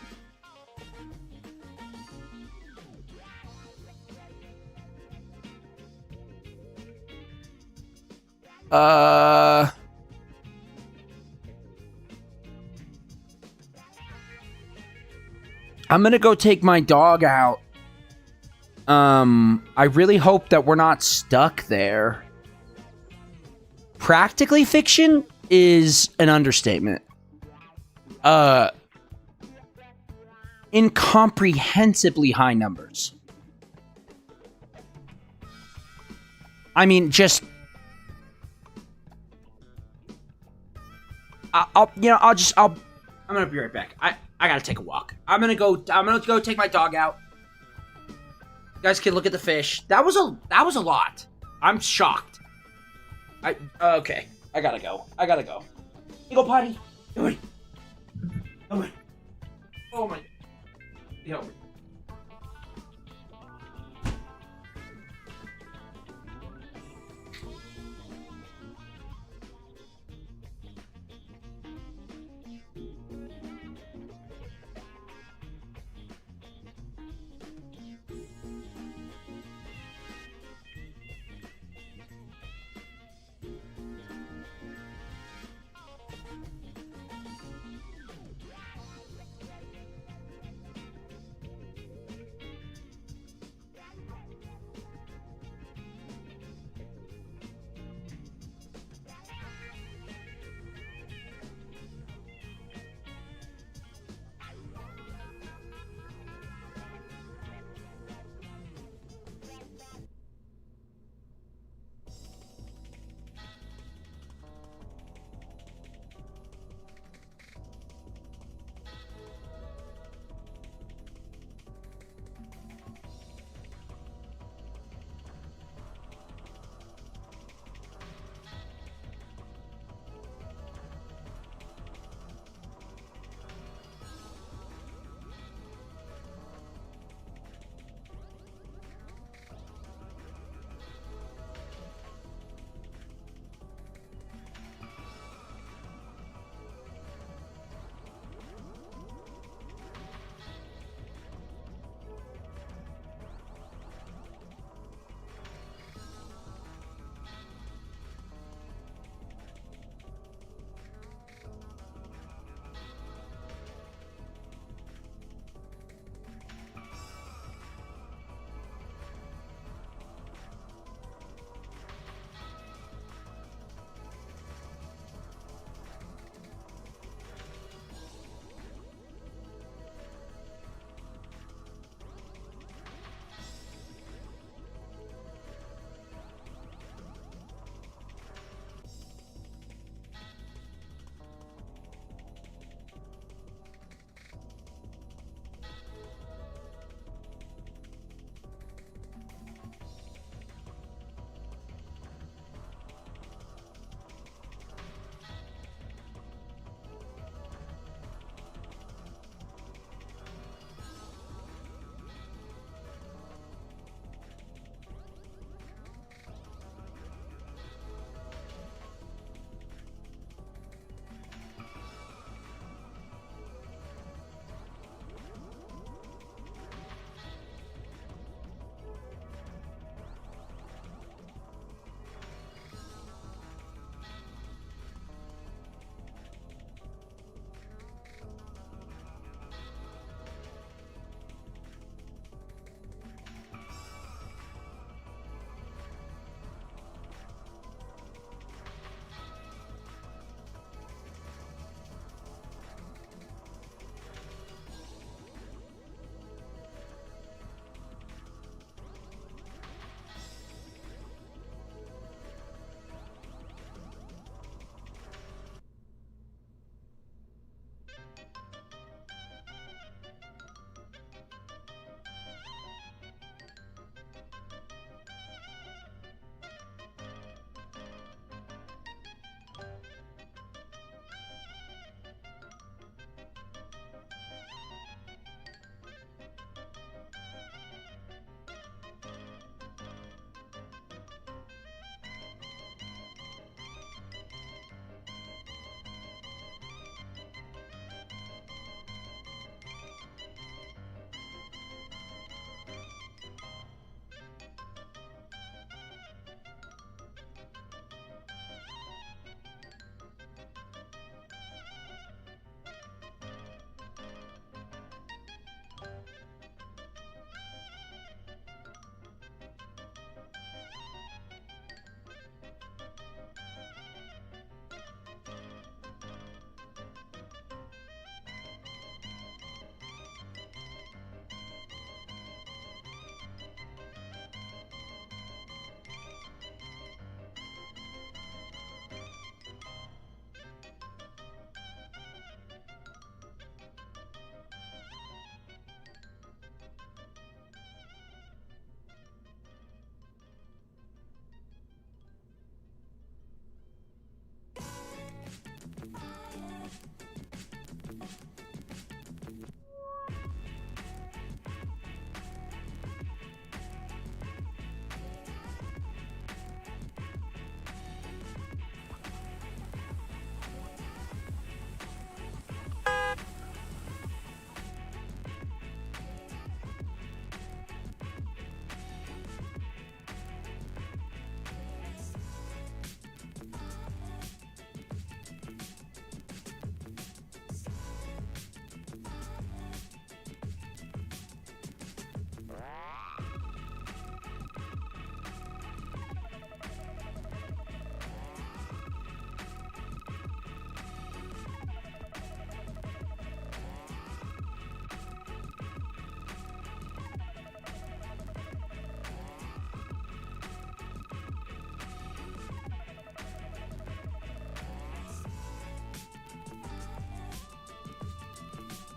I'm gonna go take my dog out. I really hope that we're not stuck there. practically fiction is an understatement. Incomprehensibly high numbers. I mean, just I'm gonna be right back. I gotta take a walk. I'm gonna go take my dog out. You guys can look at the fish. That was a lot. I'm shocked. Okay. I gotta go. You go potty. Come on. Oh my. Yo.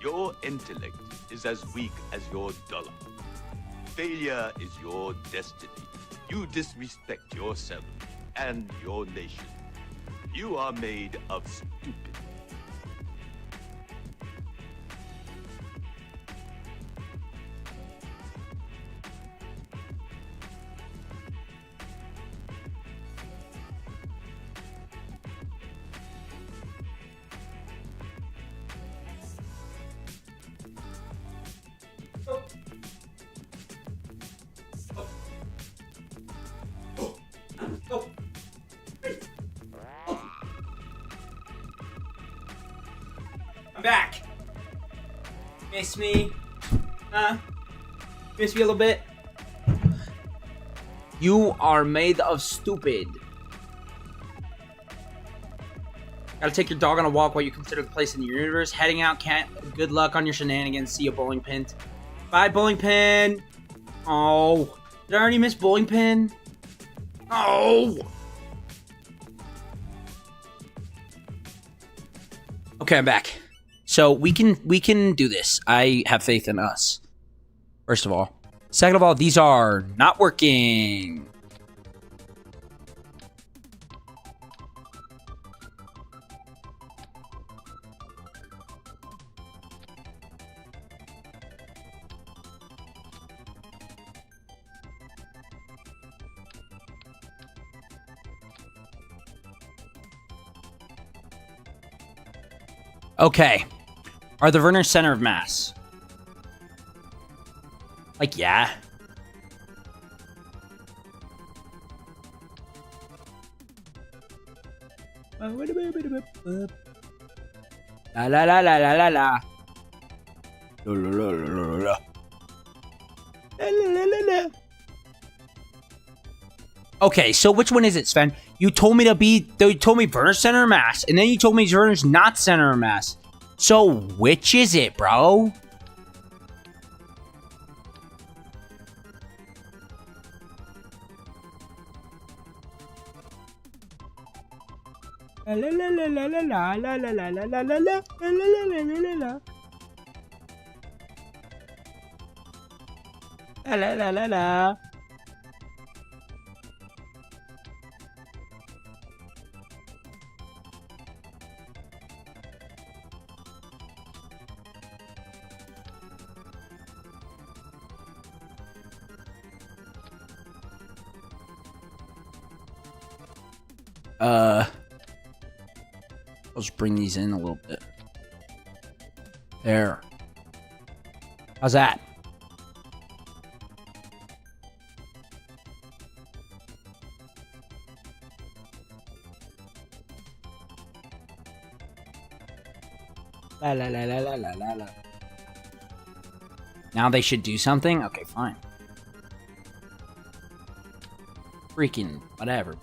Your intellect is as weak as your dollar. Failure is your destiny. You disrespect yourself and your nation. You are made of stupid. I'm back. Miss me? Huh? Miss me a little bit? You are made of stupid. Gotta take your dog on a walk while you consider the place in your universe. Heading out, can't. Good luck on your shenanigans. See you, bowling pin. Bye, bowling pin. Oh. Did I already miss bowling pin? Oh. Okay, I'm back. So we can do this. I have faith in us. First of all. Second of all, these are not working. Okay. Are the Verners center of mass? Like, yeah. La la la la la la la. La la la la la la. La la la la. Okay, so which one is it, Sven? You told me Verners center of mass, and then you told me Verners not center of mass. So which is it, bro? La la la la la la la la la la la la la la la la la la. I'll just bring these in a little bit. There. How's that? La la la la la la la la. Now they should do something? Okay, fine. Freaking whatever.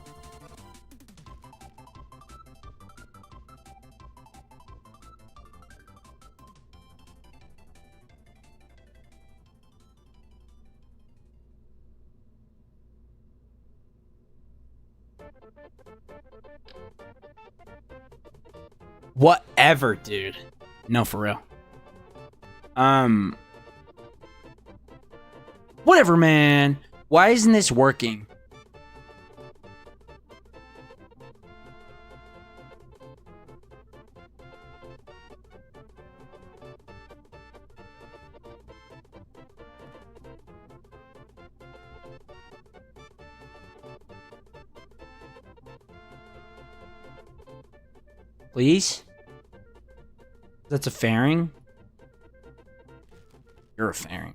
Whatever, dude. No, for real. Whatever, man. Why isn't this working? Please? That's a fairing? You're a fairing.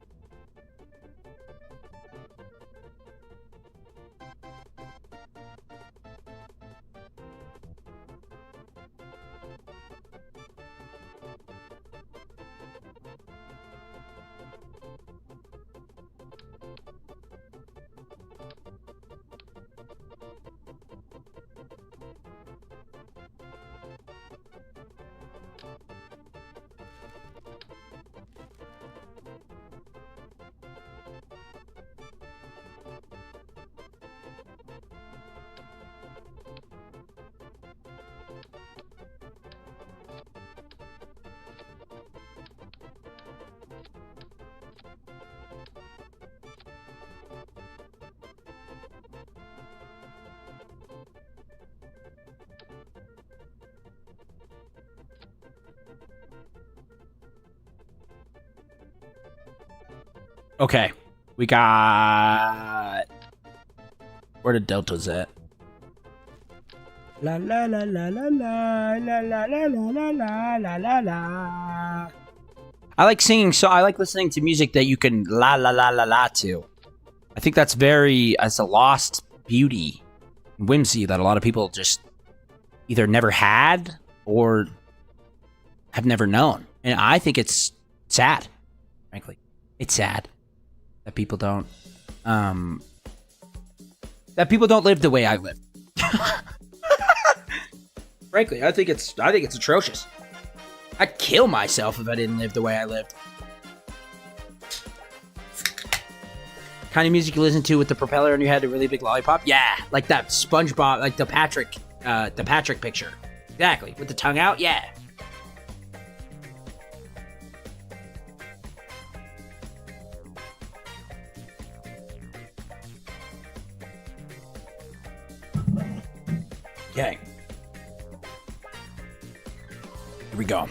Okay. We got... Where the deltas at? La la la la la la la la la la la la la la. I like singing, so I like listening to music that you can la la la la la to. I think that's it's a lost beauty, whimsy that a lot of people just either never had or have never known. And I think it's sad, frankly. It's sad that people don't live the way I live. Frankly, I think it's atrocious. I'd kill myself if I didn't live the way I lived. Kind of music you listen to with the propeller and you had a really big lollipop? Yeah, like that SpongeBob, like the Patrick picture. Exactly, with the tongue out, yeah. Okay. Here we go.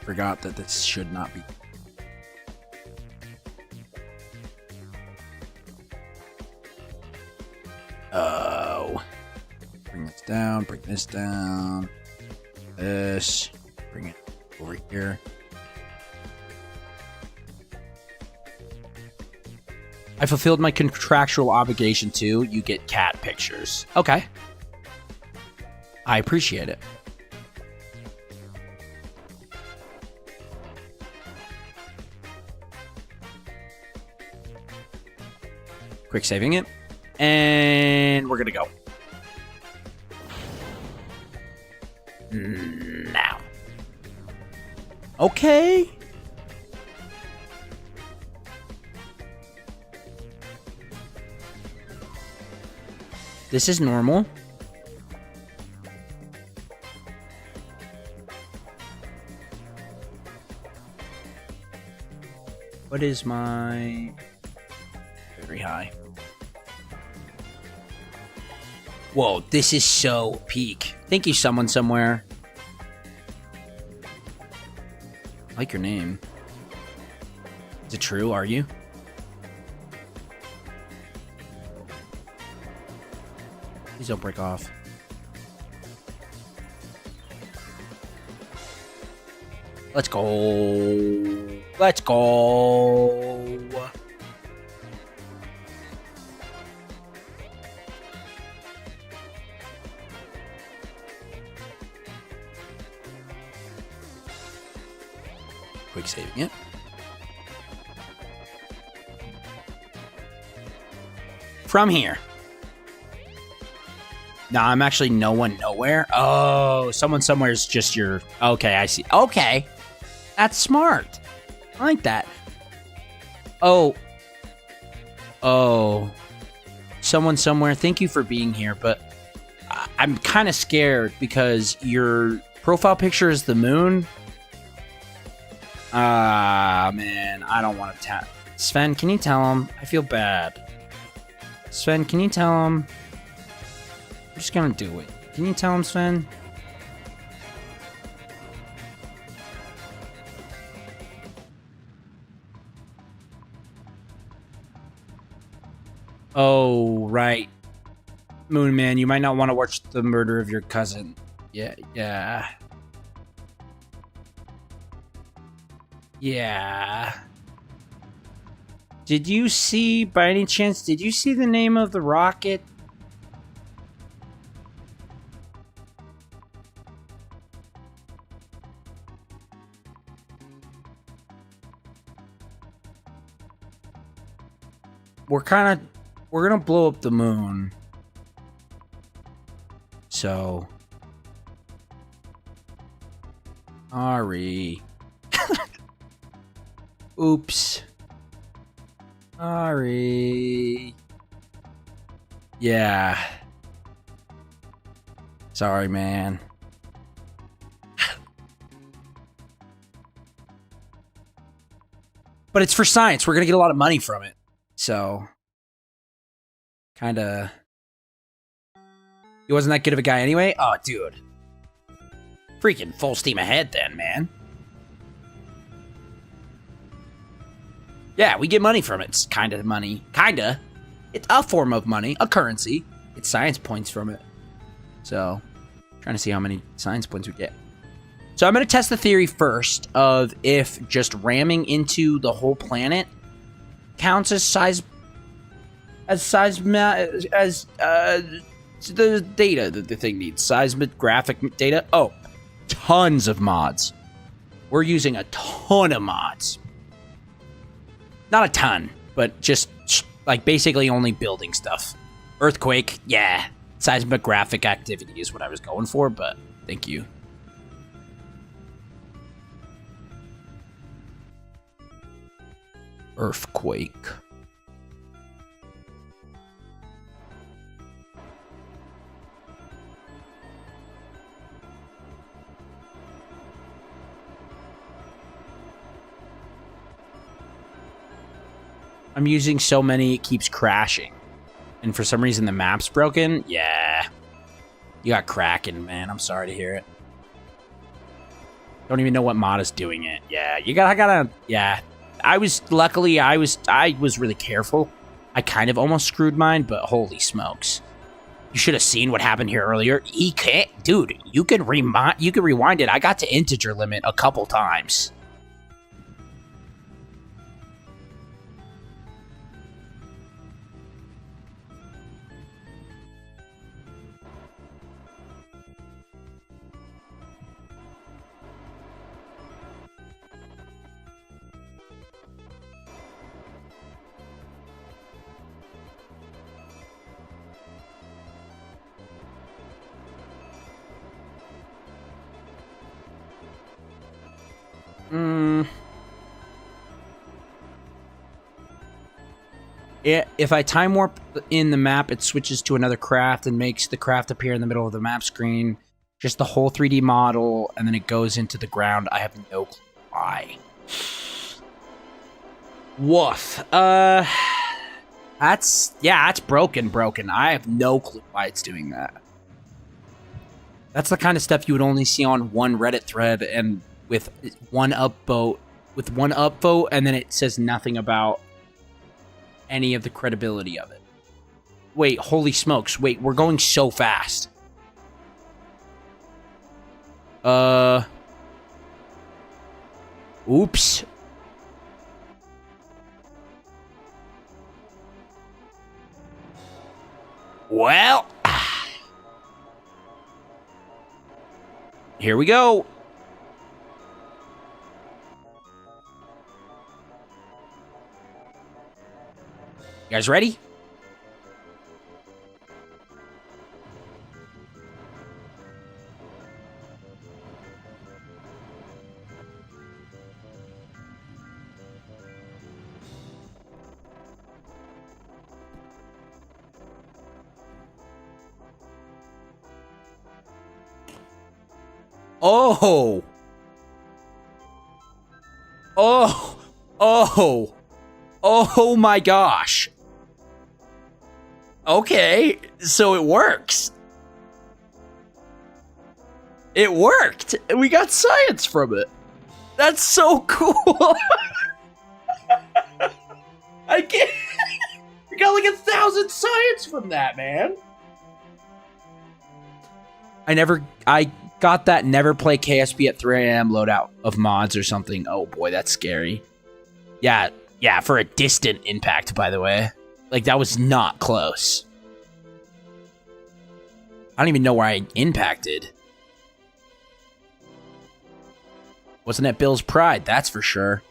Forgot that this should not be. Oh. Bring this down, bring this down. This. Bring it over here. I fulfilled my contractual obligation too. You get cat pictures. Okay. I appreciate it. Quick saving it. And we're going to go. Now. Okay. This is normal. What is my... Very high. Whoa, this is so peak. Thank you, someone somewhere. I like your name. Is it true? Are you? Please don't break off. Let's go. Let's go. Quick saving it. From here. No, I'm actually no one nowhere. Oh, someone somewhere is just your... Okay, I see. Okay. That's smart. I like that. Oh. Oh. Someone somewhere, thank you for being here, but I'm kind of scared because your profile picture is the moon. Ah, man. I don't want to tap. Sven, can you tell him? I feel bad. Sven, can you tell him? I'm just gonna do it. Can you tell him, Sven? Oh, right. Moon Man, you might not want to watch the murder of your cousin. Yeah, yeah. Yeah. Did you see, by any chance, did you see the name of the rocket? We're gonna blow up the moon. So. Sorry. Oops. Sorry. Yeah. Sorry, man. But it's for science. We're gonna get a lot of money from it. So, kind of He wasn't that good of a guy anyway? Oh, dude. Freaking full steam ahead then, man. Yeah, we get money from it. It's kind of money. Kinda. It's a form of money, a currency. It's science points from it. So, trying to see how many science points we get. So I'm going to test the theory first of if just ramming into the whole planet counts as the data that the thing needs. Seismographic data. Oh, tons of mods. We're using a ton of mods. Not a ton, but just like basically only building stuff. Earthquake, yeah. Seismographic activity is what I was going for, but thank you. Earthquake. I'm using so many, it keeps crashing. And for some reason the map's broken? Yeah. You got cracking, man. I'm sorry to hear it. Don't even know what mod is doing it. Yeah, I gotta, yeah. I was really careful. I kind of almost screwed mine, but holy smokes. You should have seen what happened here earlier. He can't, dude, you can rewind it. I got to integer limit a couple times. If I time warp in the map, it switches to another craft and makes the craft appear in the middle of the map screen. Just the whole 3D model, and then it goes into the ground. I have no clue why. Woof. That's broken. I have no clue why it's doing that. That's the kind of stuff you would only see on one Reddit thread and with one upvote, and then it says nothing about any of the credibility of it. Wait, holy smokes. Wait, we're going so fast. Oops. Well. Here we go. You guys ready? Oh. Oh. Oh. Oh my gosh. Okay, so it works. It worked. We got science from it. That's so cool. I can't. We got like 1,000 science from that, man. I got that never play KSP at 3 a.m. loadout of mods or something. Oh boy, that's scary. Yeah, for a distant impact, by the way. Like, that was not close. I don't even know where I impacted. Wasn't at Bill's Pride, that's for sure.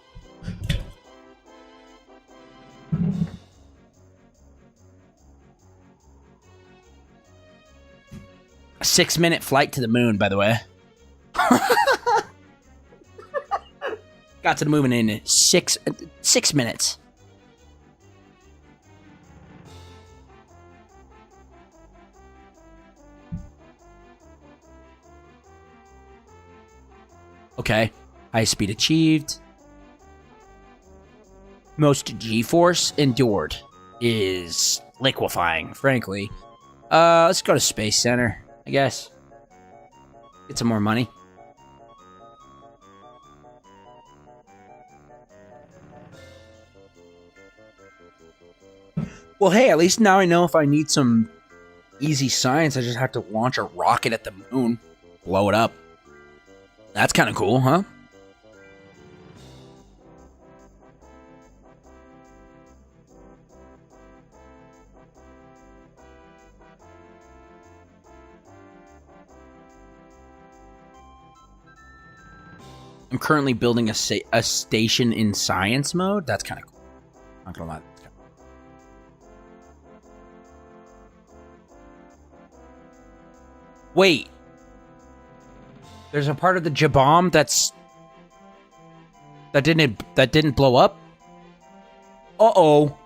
A 6-minute flight to the moon, by the way. Got to the moon in 6 minutes. Okay, high speed achieved. Most G-force endured is liquefying, frankly. Let's go to Space Center, I guess. Get some more money. Well, hey, at least now I know if I need some easy science, I just have to launch a rocket at the moon, blow it up. That's kind of cool, huh? I'm currently building a station in science mode. That's kind of cool. Not gonna lie. Wait. There's a part of the J-bomb that didn't blow up? Uh-oh.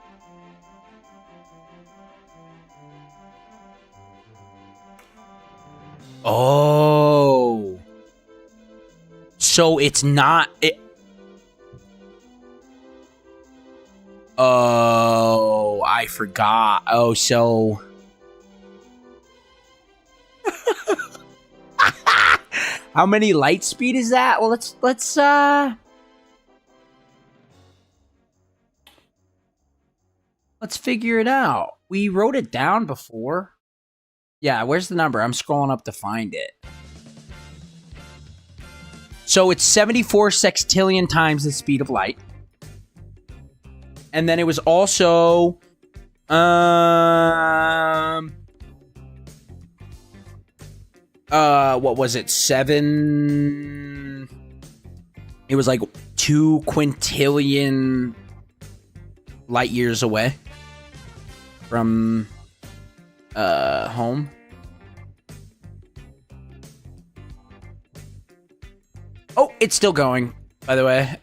Oh. So it's not it. Oh, I forgot. Oh, so how many light speed is that? Well, let's figure it out. We wrote it down before. Yeah, where's the number? I'm scrolling up to find it. So it's 74 sextillion times the speed of light. And then it was also what was it? 7. It was like 2 quintillion light years away from home. Oh, it's still going, by the way.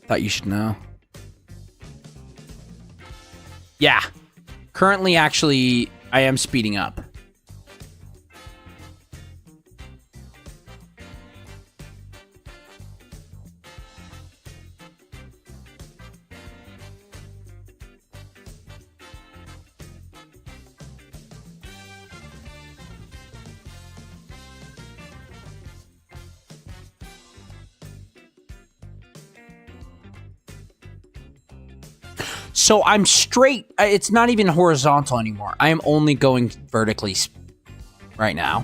Thought you should know. Yeah. Currently, actually, I am speeding up. So I'm straight. It's not even horizontal anymore. I am only going vertically right now.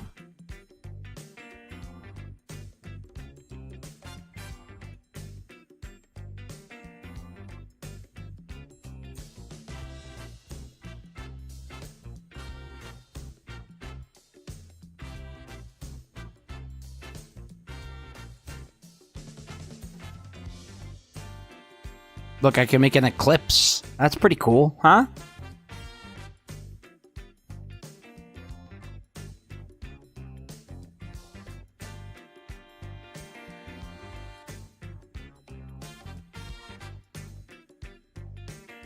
Look, I can make an eclipse. That's pretty cool, huh?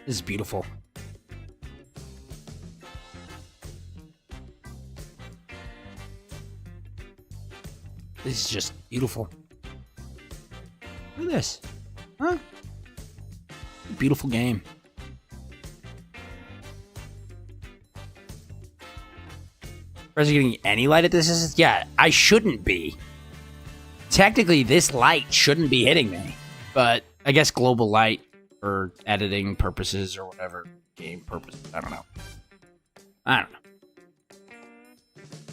This is beautiful. This is just beautiful. Look at this. Huh? Beautiful game. Is he getting any light at this? Yeah, I shouldn't be. Technically, this light shouldn't be hitting me. But I guess global light for editing purposes or whatever. Game purposes. I don't know.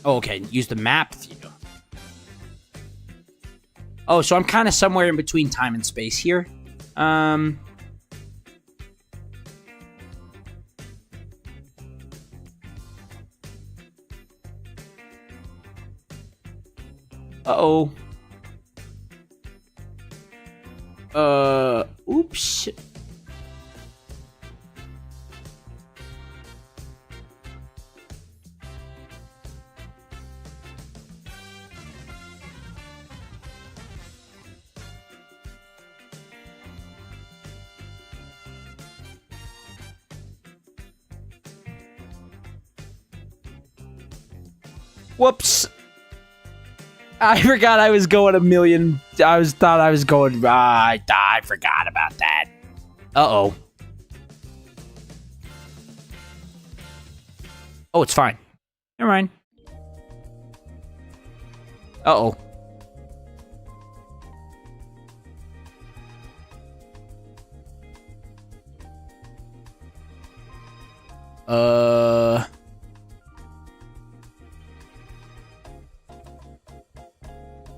Oh, okay. Use the map view. Oh, so I'm kind of somewhere in between time and space here. Uh-oh. Oops. Whoops. I forgot I was going a million. Thought I was going. I forgot about that. Uh-oh. Oh, it's fine. Never mind. Uh-oh.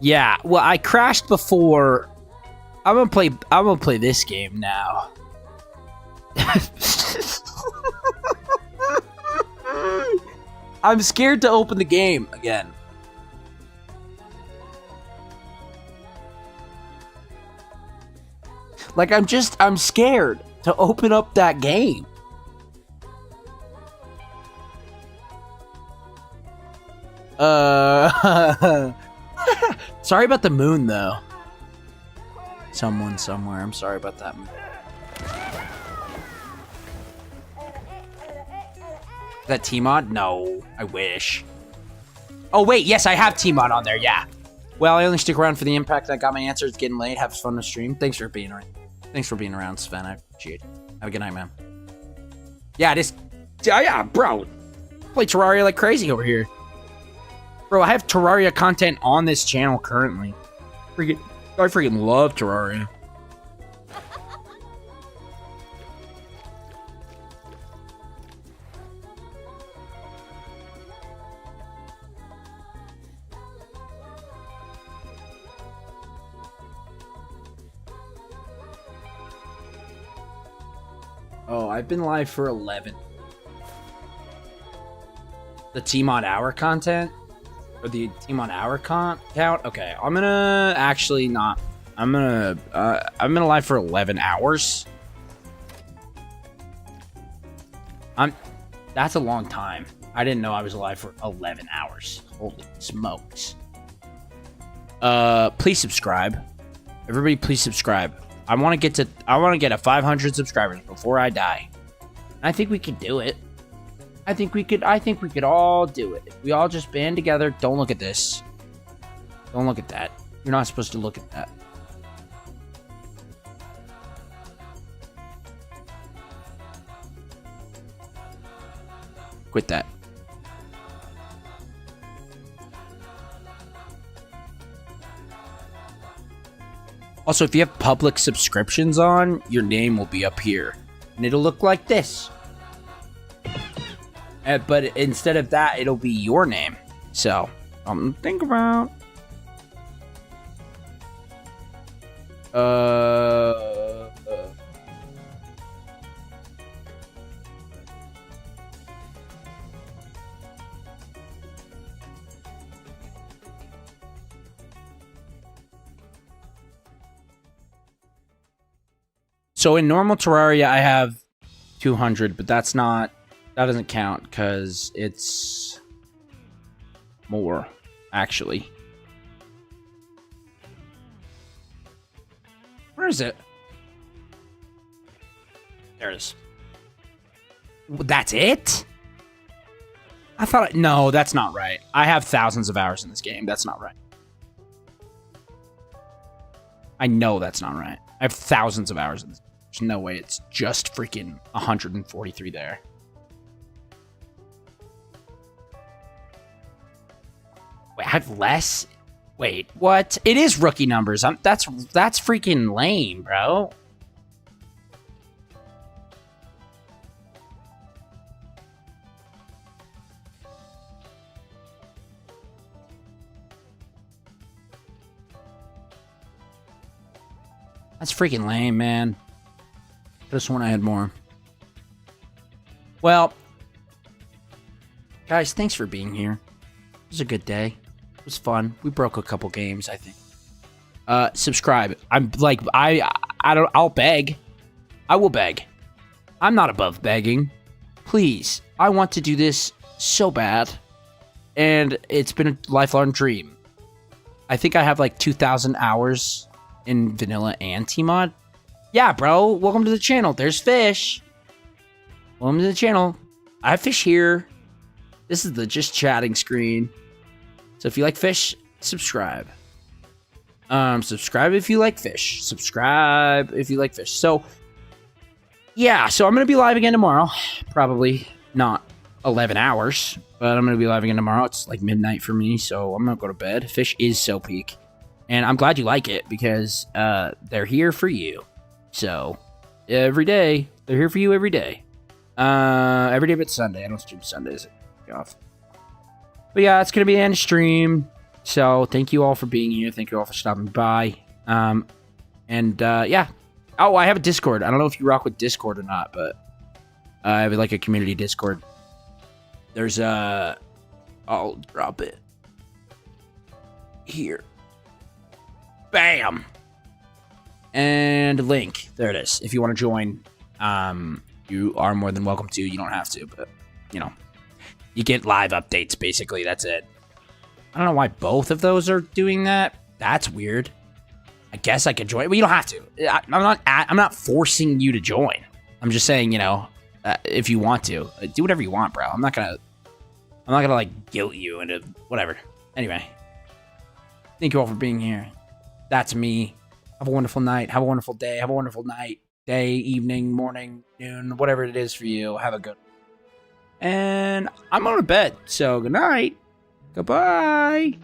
Yeah, well, I crashed before. I'm gonna play this game now. I'm scared to open the game again. Like, I'm scared to open up that game. Sorry about the moon, though. Someone somewhere. I'm sorry about that. Is that T-Mod? No, I wish. Oh, wait, yes, I have T-Mod on there, yeah. Well, I only stick around for the impact. I got my answer. It's getting late. Have fun to stream. Thanks for being around. Thanks for being around, Sven. I appreciate it. Have a good night, man. Yeah, yeah, bro. Play Terraria like crazy over here. Bro, I have Terraria content on this channel currently. I freaking love Terraria. Oh, I've been live for 11. The T-Mod hour content? Or the T-Mod hour count? Okay, I'm gonna actually not. I'm gonna live for 11 hours. That's a long time. I didn't know I was alive for 11 hours. Holy smokes. Please subscribe. Everybody please subscribe. I want to get a 500 subscribers before I die. I think we could do it. I think we could all do it. If we all just band together. Don't look at this. Don't look at that. You're not supposed to look at that. Quit that. Also, if you have public subscriptions on, your name will be up here. And it'll look like this. But instead of that, it'll be your name. So, think about. So in normal Terraria, I have 200, but that doesn't count because it's more, actually. Where is it? There it is. That's it? I thought, no, that's not right. I have thousands of hours in this game. That's not right. I know that's not right. I have thousands of hours in this. There's no way it's just freaking 143 there. Wait, I have less? Wait, what? It is rookie numbers. That's freaking lame, bro. That's freaking lame, man. Could have sworn I had more. Well, guys, thanks for being here. It was a good day. It was fun. We broke a couple games, I think. Subscribe. I'll beg. I will beg. I'm not above begging. Please. I want to do this so bad. And it's been a lifelong dream. I think I have like 2,000 hours in vanilla and T-Mod. Yeah, bro. Welcome to the channel. There's fish. Welcome to the channel. I have fish here. This is the just chatting screen. So if you like fish, subscribe. Subscribe if you like fish. Subscribe if you like fish. So, yeah. So I'm gonna be live again tomorrow. Probably not 11 hours, but I'm gonna be live again tomorrow. It's like midnight for me, so I'm gonna go to bed. Fish is so peak, and I'm glad you like it because they're here for you. So every day they're here for you every day. Every day but Sunday. I don't stream Sundays. Off. But yeah, it's gonna be the end of stream. So thank you all for being here. Thank you all for stopping by. Yeah. Oh, I have a Discord. I don't know if you rock with Discord or not, but I have like a community Discord. There's I'll drop it here. Bam. And link. There it is. If you want to join, you are more than welcome to. You don't have to, but you know, you get live updates. Basically, that's it. I don't know why both of those are doing that. That's weird. I guess I could join, but you don't have to. I'm not forcing you to join. I'm just saying, you know, if you want to, do whatever you want, bro. I'm not gonna like guilt you into whatever. Anyway, thank you all for being here. That's me. Have a wonderful night. Have a wonderful day. Have a wonderful night, day, evening, morning, noon, whatever it is for you. Have a good. And I'm going to bed. So good night. Goodbye.